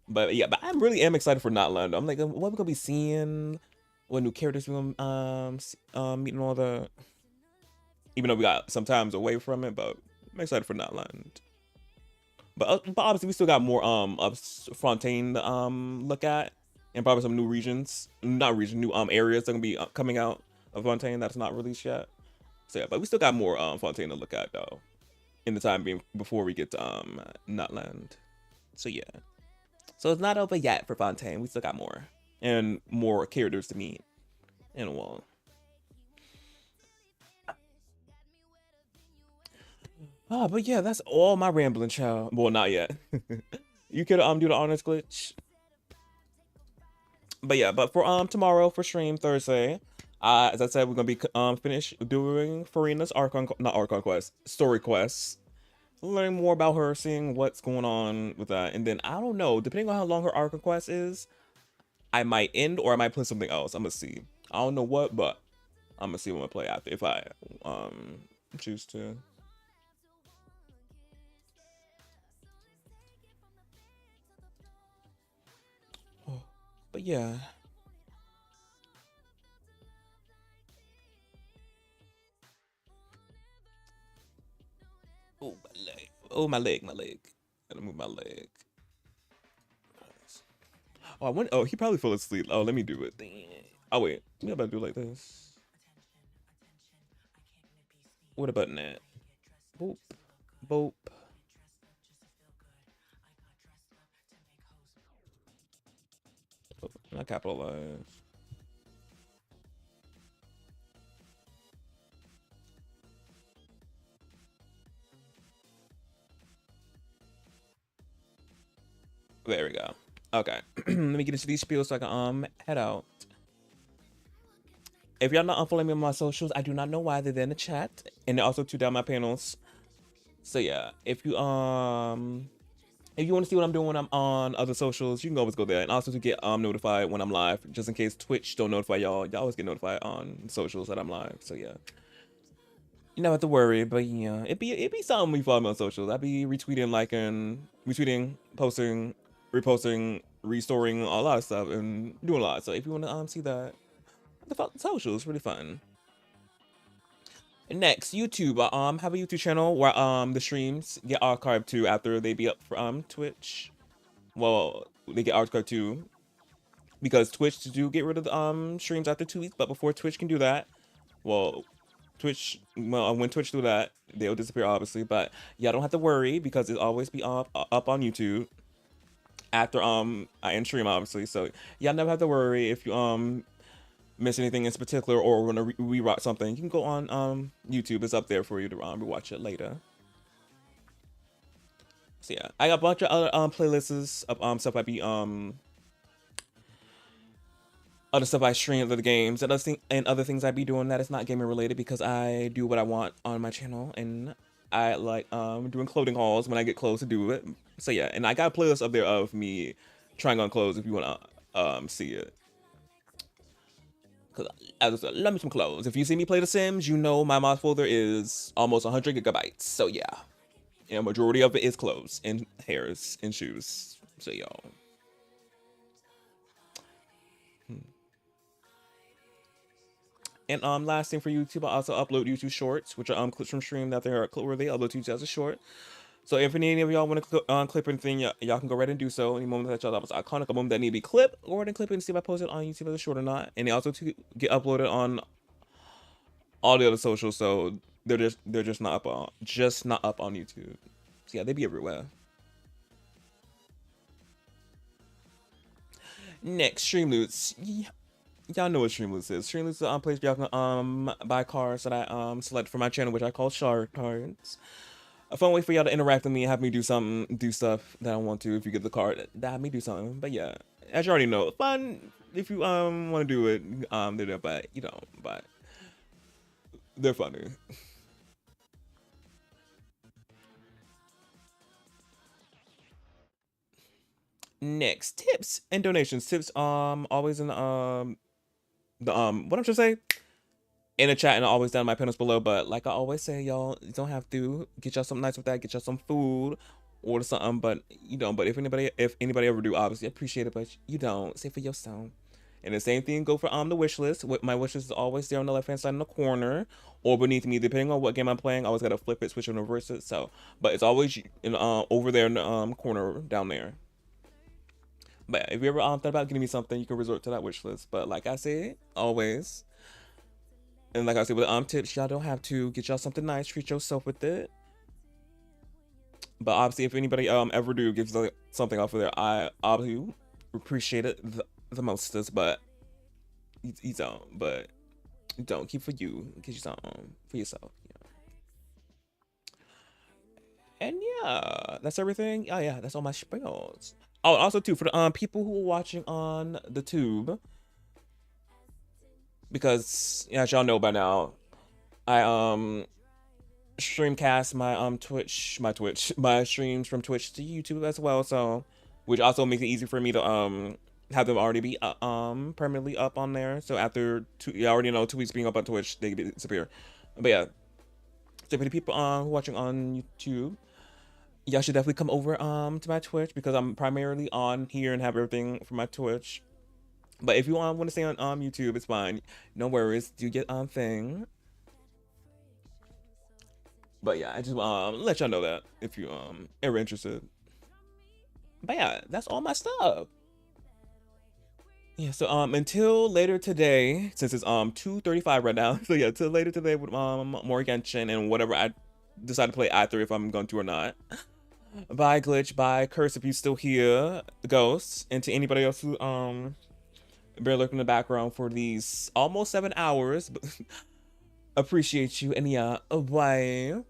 But yeah, but I'm really excited for Notland. I'm like, what we're gonna be seeing, what new characters we're gonna meeting all the. Even though we got some times away from it, but I'm excited for Notland. But obviously we still got more of Fontaine look at, and probably some new regions, new areas that are gonna be coming out of Fontaine that's not released yet. So yeah, but we still got more Fontaine to look at though, in the time being before we get to Notland. So yeah, so it's not over yet for Fontaine. We still got more and more characters to meet in a while. But yeah, that's all my rambling, child. Well, not yet. You could do the honors glitch. But yeah, but for tomorrow for stream Thursday, as I said, we're gonna be finish doing Farina's story quests, learning more about her, seeing what's going on with that, and then I don't know, depending on how long her Archon quest is, I might end or I might play something else. I'm gonna see. I don't know what, but I'm gonna see what I play after if I choose to. But yeah. Oh, my leg. Oh, my leg. Gotta move my leg. Oh, I went. Oh, he probably fell asleep. Oh, let me do it. Oh, wait. Maybe I better do it like this. Where the button at? Boop. Boop. Oh, not capitalize. There we go. Okay. Let me get into these spiels so I can head out. If y'all not unfollowing me on my socials, I do not know why. They're there in the chat. And they're also down my panels. So yeah, if you want to see what I'm doing when I'm on other socials, you can always go there. And also to get notified when I'm live, just in case Twitch don't notify y'all. Y'all always get notified on socials that I'm live. So yeah. You don't have to worry, but yeah, it'd be something we follow me on socials. I'd be retweeting, liking, posting, reposting, restoring a lot of stuff and doing a lot. So if you want to see that, the socials really fun. Next, YouTube. Have a YouTube channel where the streams get archived too after they be up for Twitch. Well, they get archived too because Twitch do get rid of the streams after 2 weeks. But before Twitch can do that, well, when Twitch do that, they'll disappear obviously. But y'all don't have to worry because it'll always be up on YouTube after I end stream obviously. So y'all never have to worry if you miss anything in particular or want to rewatch something. You can go on YouTube. It's up there for you to rewatch it later. So yeah, I got a bunch of other playlists of stuff I be other stuff I stream, other games, and other things I be doing that is not gaming related, because I do what I want on my channel, and I like doing clothing hauls when I get clothes to do it. So yeah, and I got a playlist up there of me trying on clothes if you want to see it. Cause I just love me some clothes. If you see me play The Sims, you know my mod folder is almost 100 gigabytes. So yeah, and majority of it is clothes and hairs and shoes. So y'all. And last thing for YouTube, I also upload YouTube Shorts, which are clips from stream that they're clip-worthy. I upload YouTube as a short. So if any of y'all want to clip anything, y'all can go right and do so. Any moment that y'all thought was iconic, a moment that need to be clipped, go ahead and clip it and see if I post it on YouTube as a short or not. And they also get uploaded on all the other socials, so they're just not up on YouTube. So yeah, they be everywhere. Next, stream loots. Y'all know what stream loots is. Stream loots is a place y'all can buy cards that I select for my channel, which I call shard cards. A fun way for y'all to interact with me and have me do stuff that I want to. If you get the card, that have me do something. But yeah, as you already know, fun if you want to do it. They're there, but you don't. But they're funny. Next, tips and donations. Tips always in what I'm trying to say, in the chat and always down in my panels below. But like I always say, y'all, you don't have to get y'all something nice with that. Get y'all some food, order something. But you don't. But if anybody ever do, obviously appreciate it. But you don't. Say for yourself. And the same thing go for the wish list. My wish list is always there on the left hand side in the corner or beneath me, depending on what game I'm playing. I always gotta flip it, switch it, and reverse it. So, but it's always in over there in the corner down there. But if you ever thought about getting me something, you can resort to that wish list. But like I said, always. And like I said, with tips, y'all don't have to get y'all something nice. Treat yourself with it. But obviously, if anybody ever do give something off of there, I obviously appreciate it the mostest. But you don't. But don't keep for you. Get you something for yourself. Yeah. And yeah, that's everything. Oh yeah, that's all my spells. Oh, also too, for the people who are watching on the tube, because as y'all know by now, I streamcast my streams from Twitch to YouTube as well, so which also makes it easy for me to have them already be permanently up on there. So after you already know 2 weeks being up on Twitch, they disappear. But yeah, so for the people who are watching on YouTube, y'all should definitely come over to my Twitch, because I'm primarily on here and have everything for my Twitch. But if you want to stay on YouTube, it's fine. No worries. Do get on thing. But yeah, I just let y'all know that if you ever interested. But yeah, that's all my stuff. Yeah, so until later today, since it's 2:35 right now. So yeah, till later today with more Genshin and whatever I decide to play after, if I'm going to or not. Bye Glitch, bye Curse if you still here, Ghosts, and to anybody else who bear lurking in the background for these almost 7 hours. Appreciate you, and yeah, bye.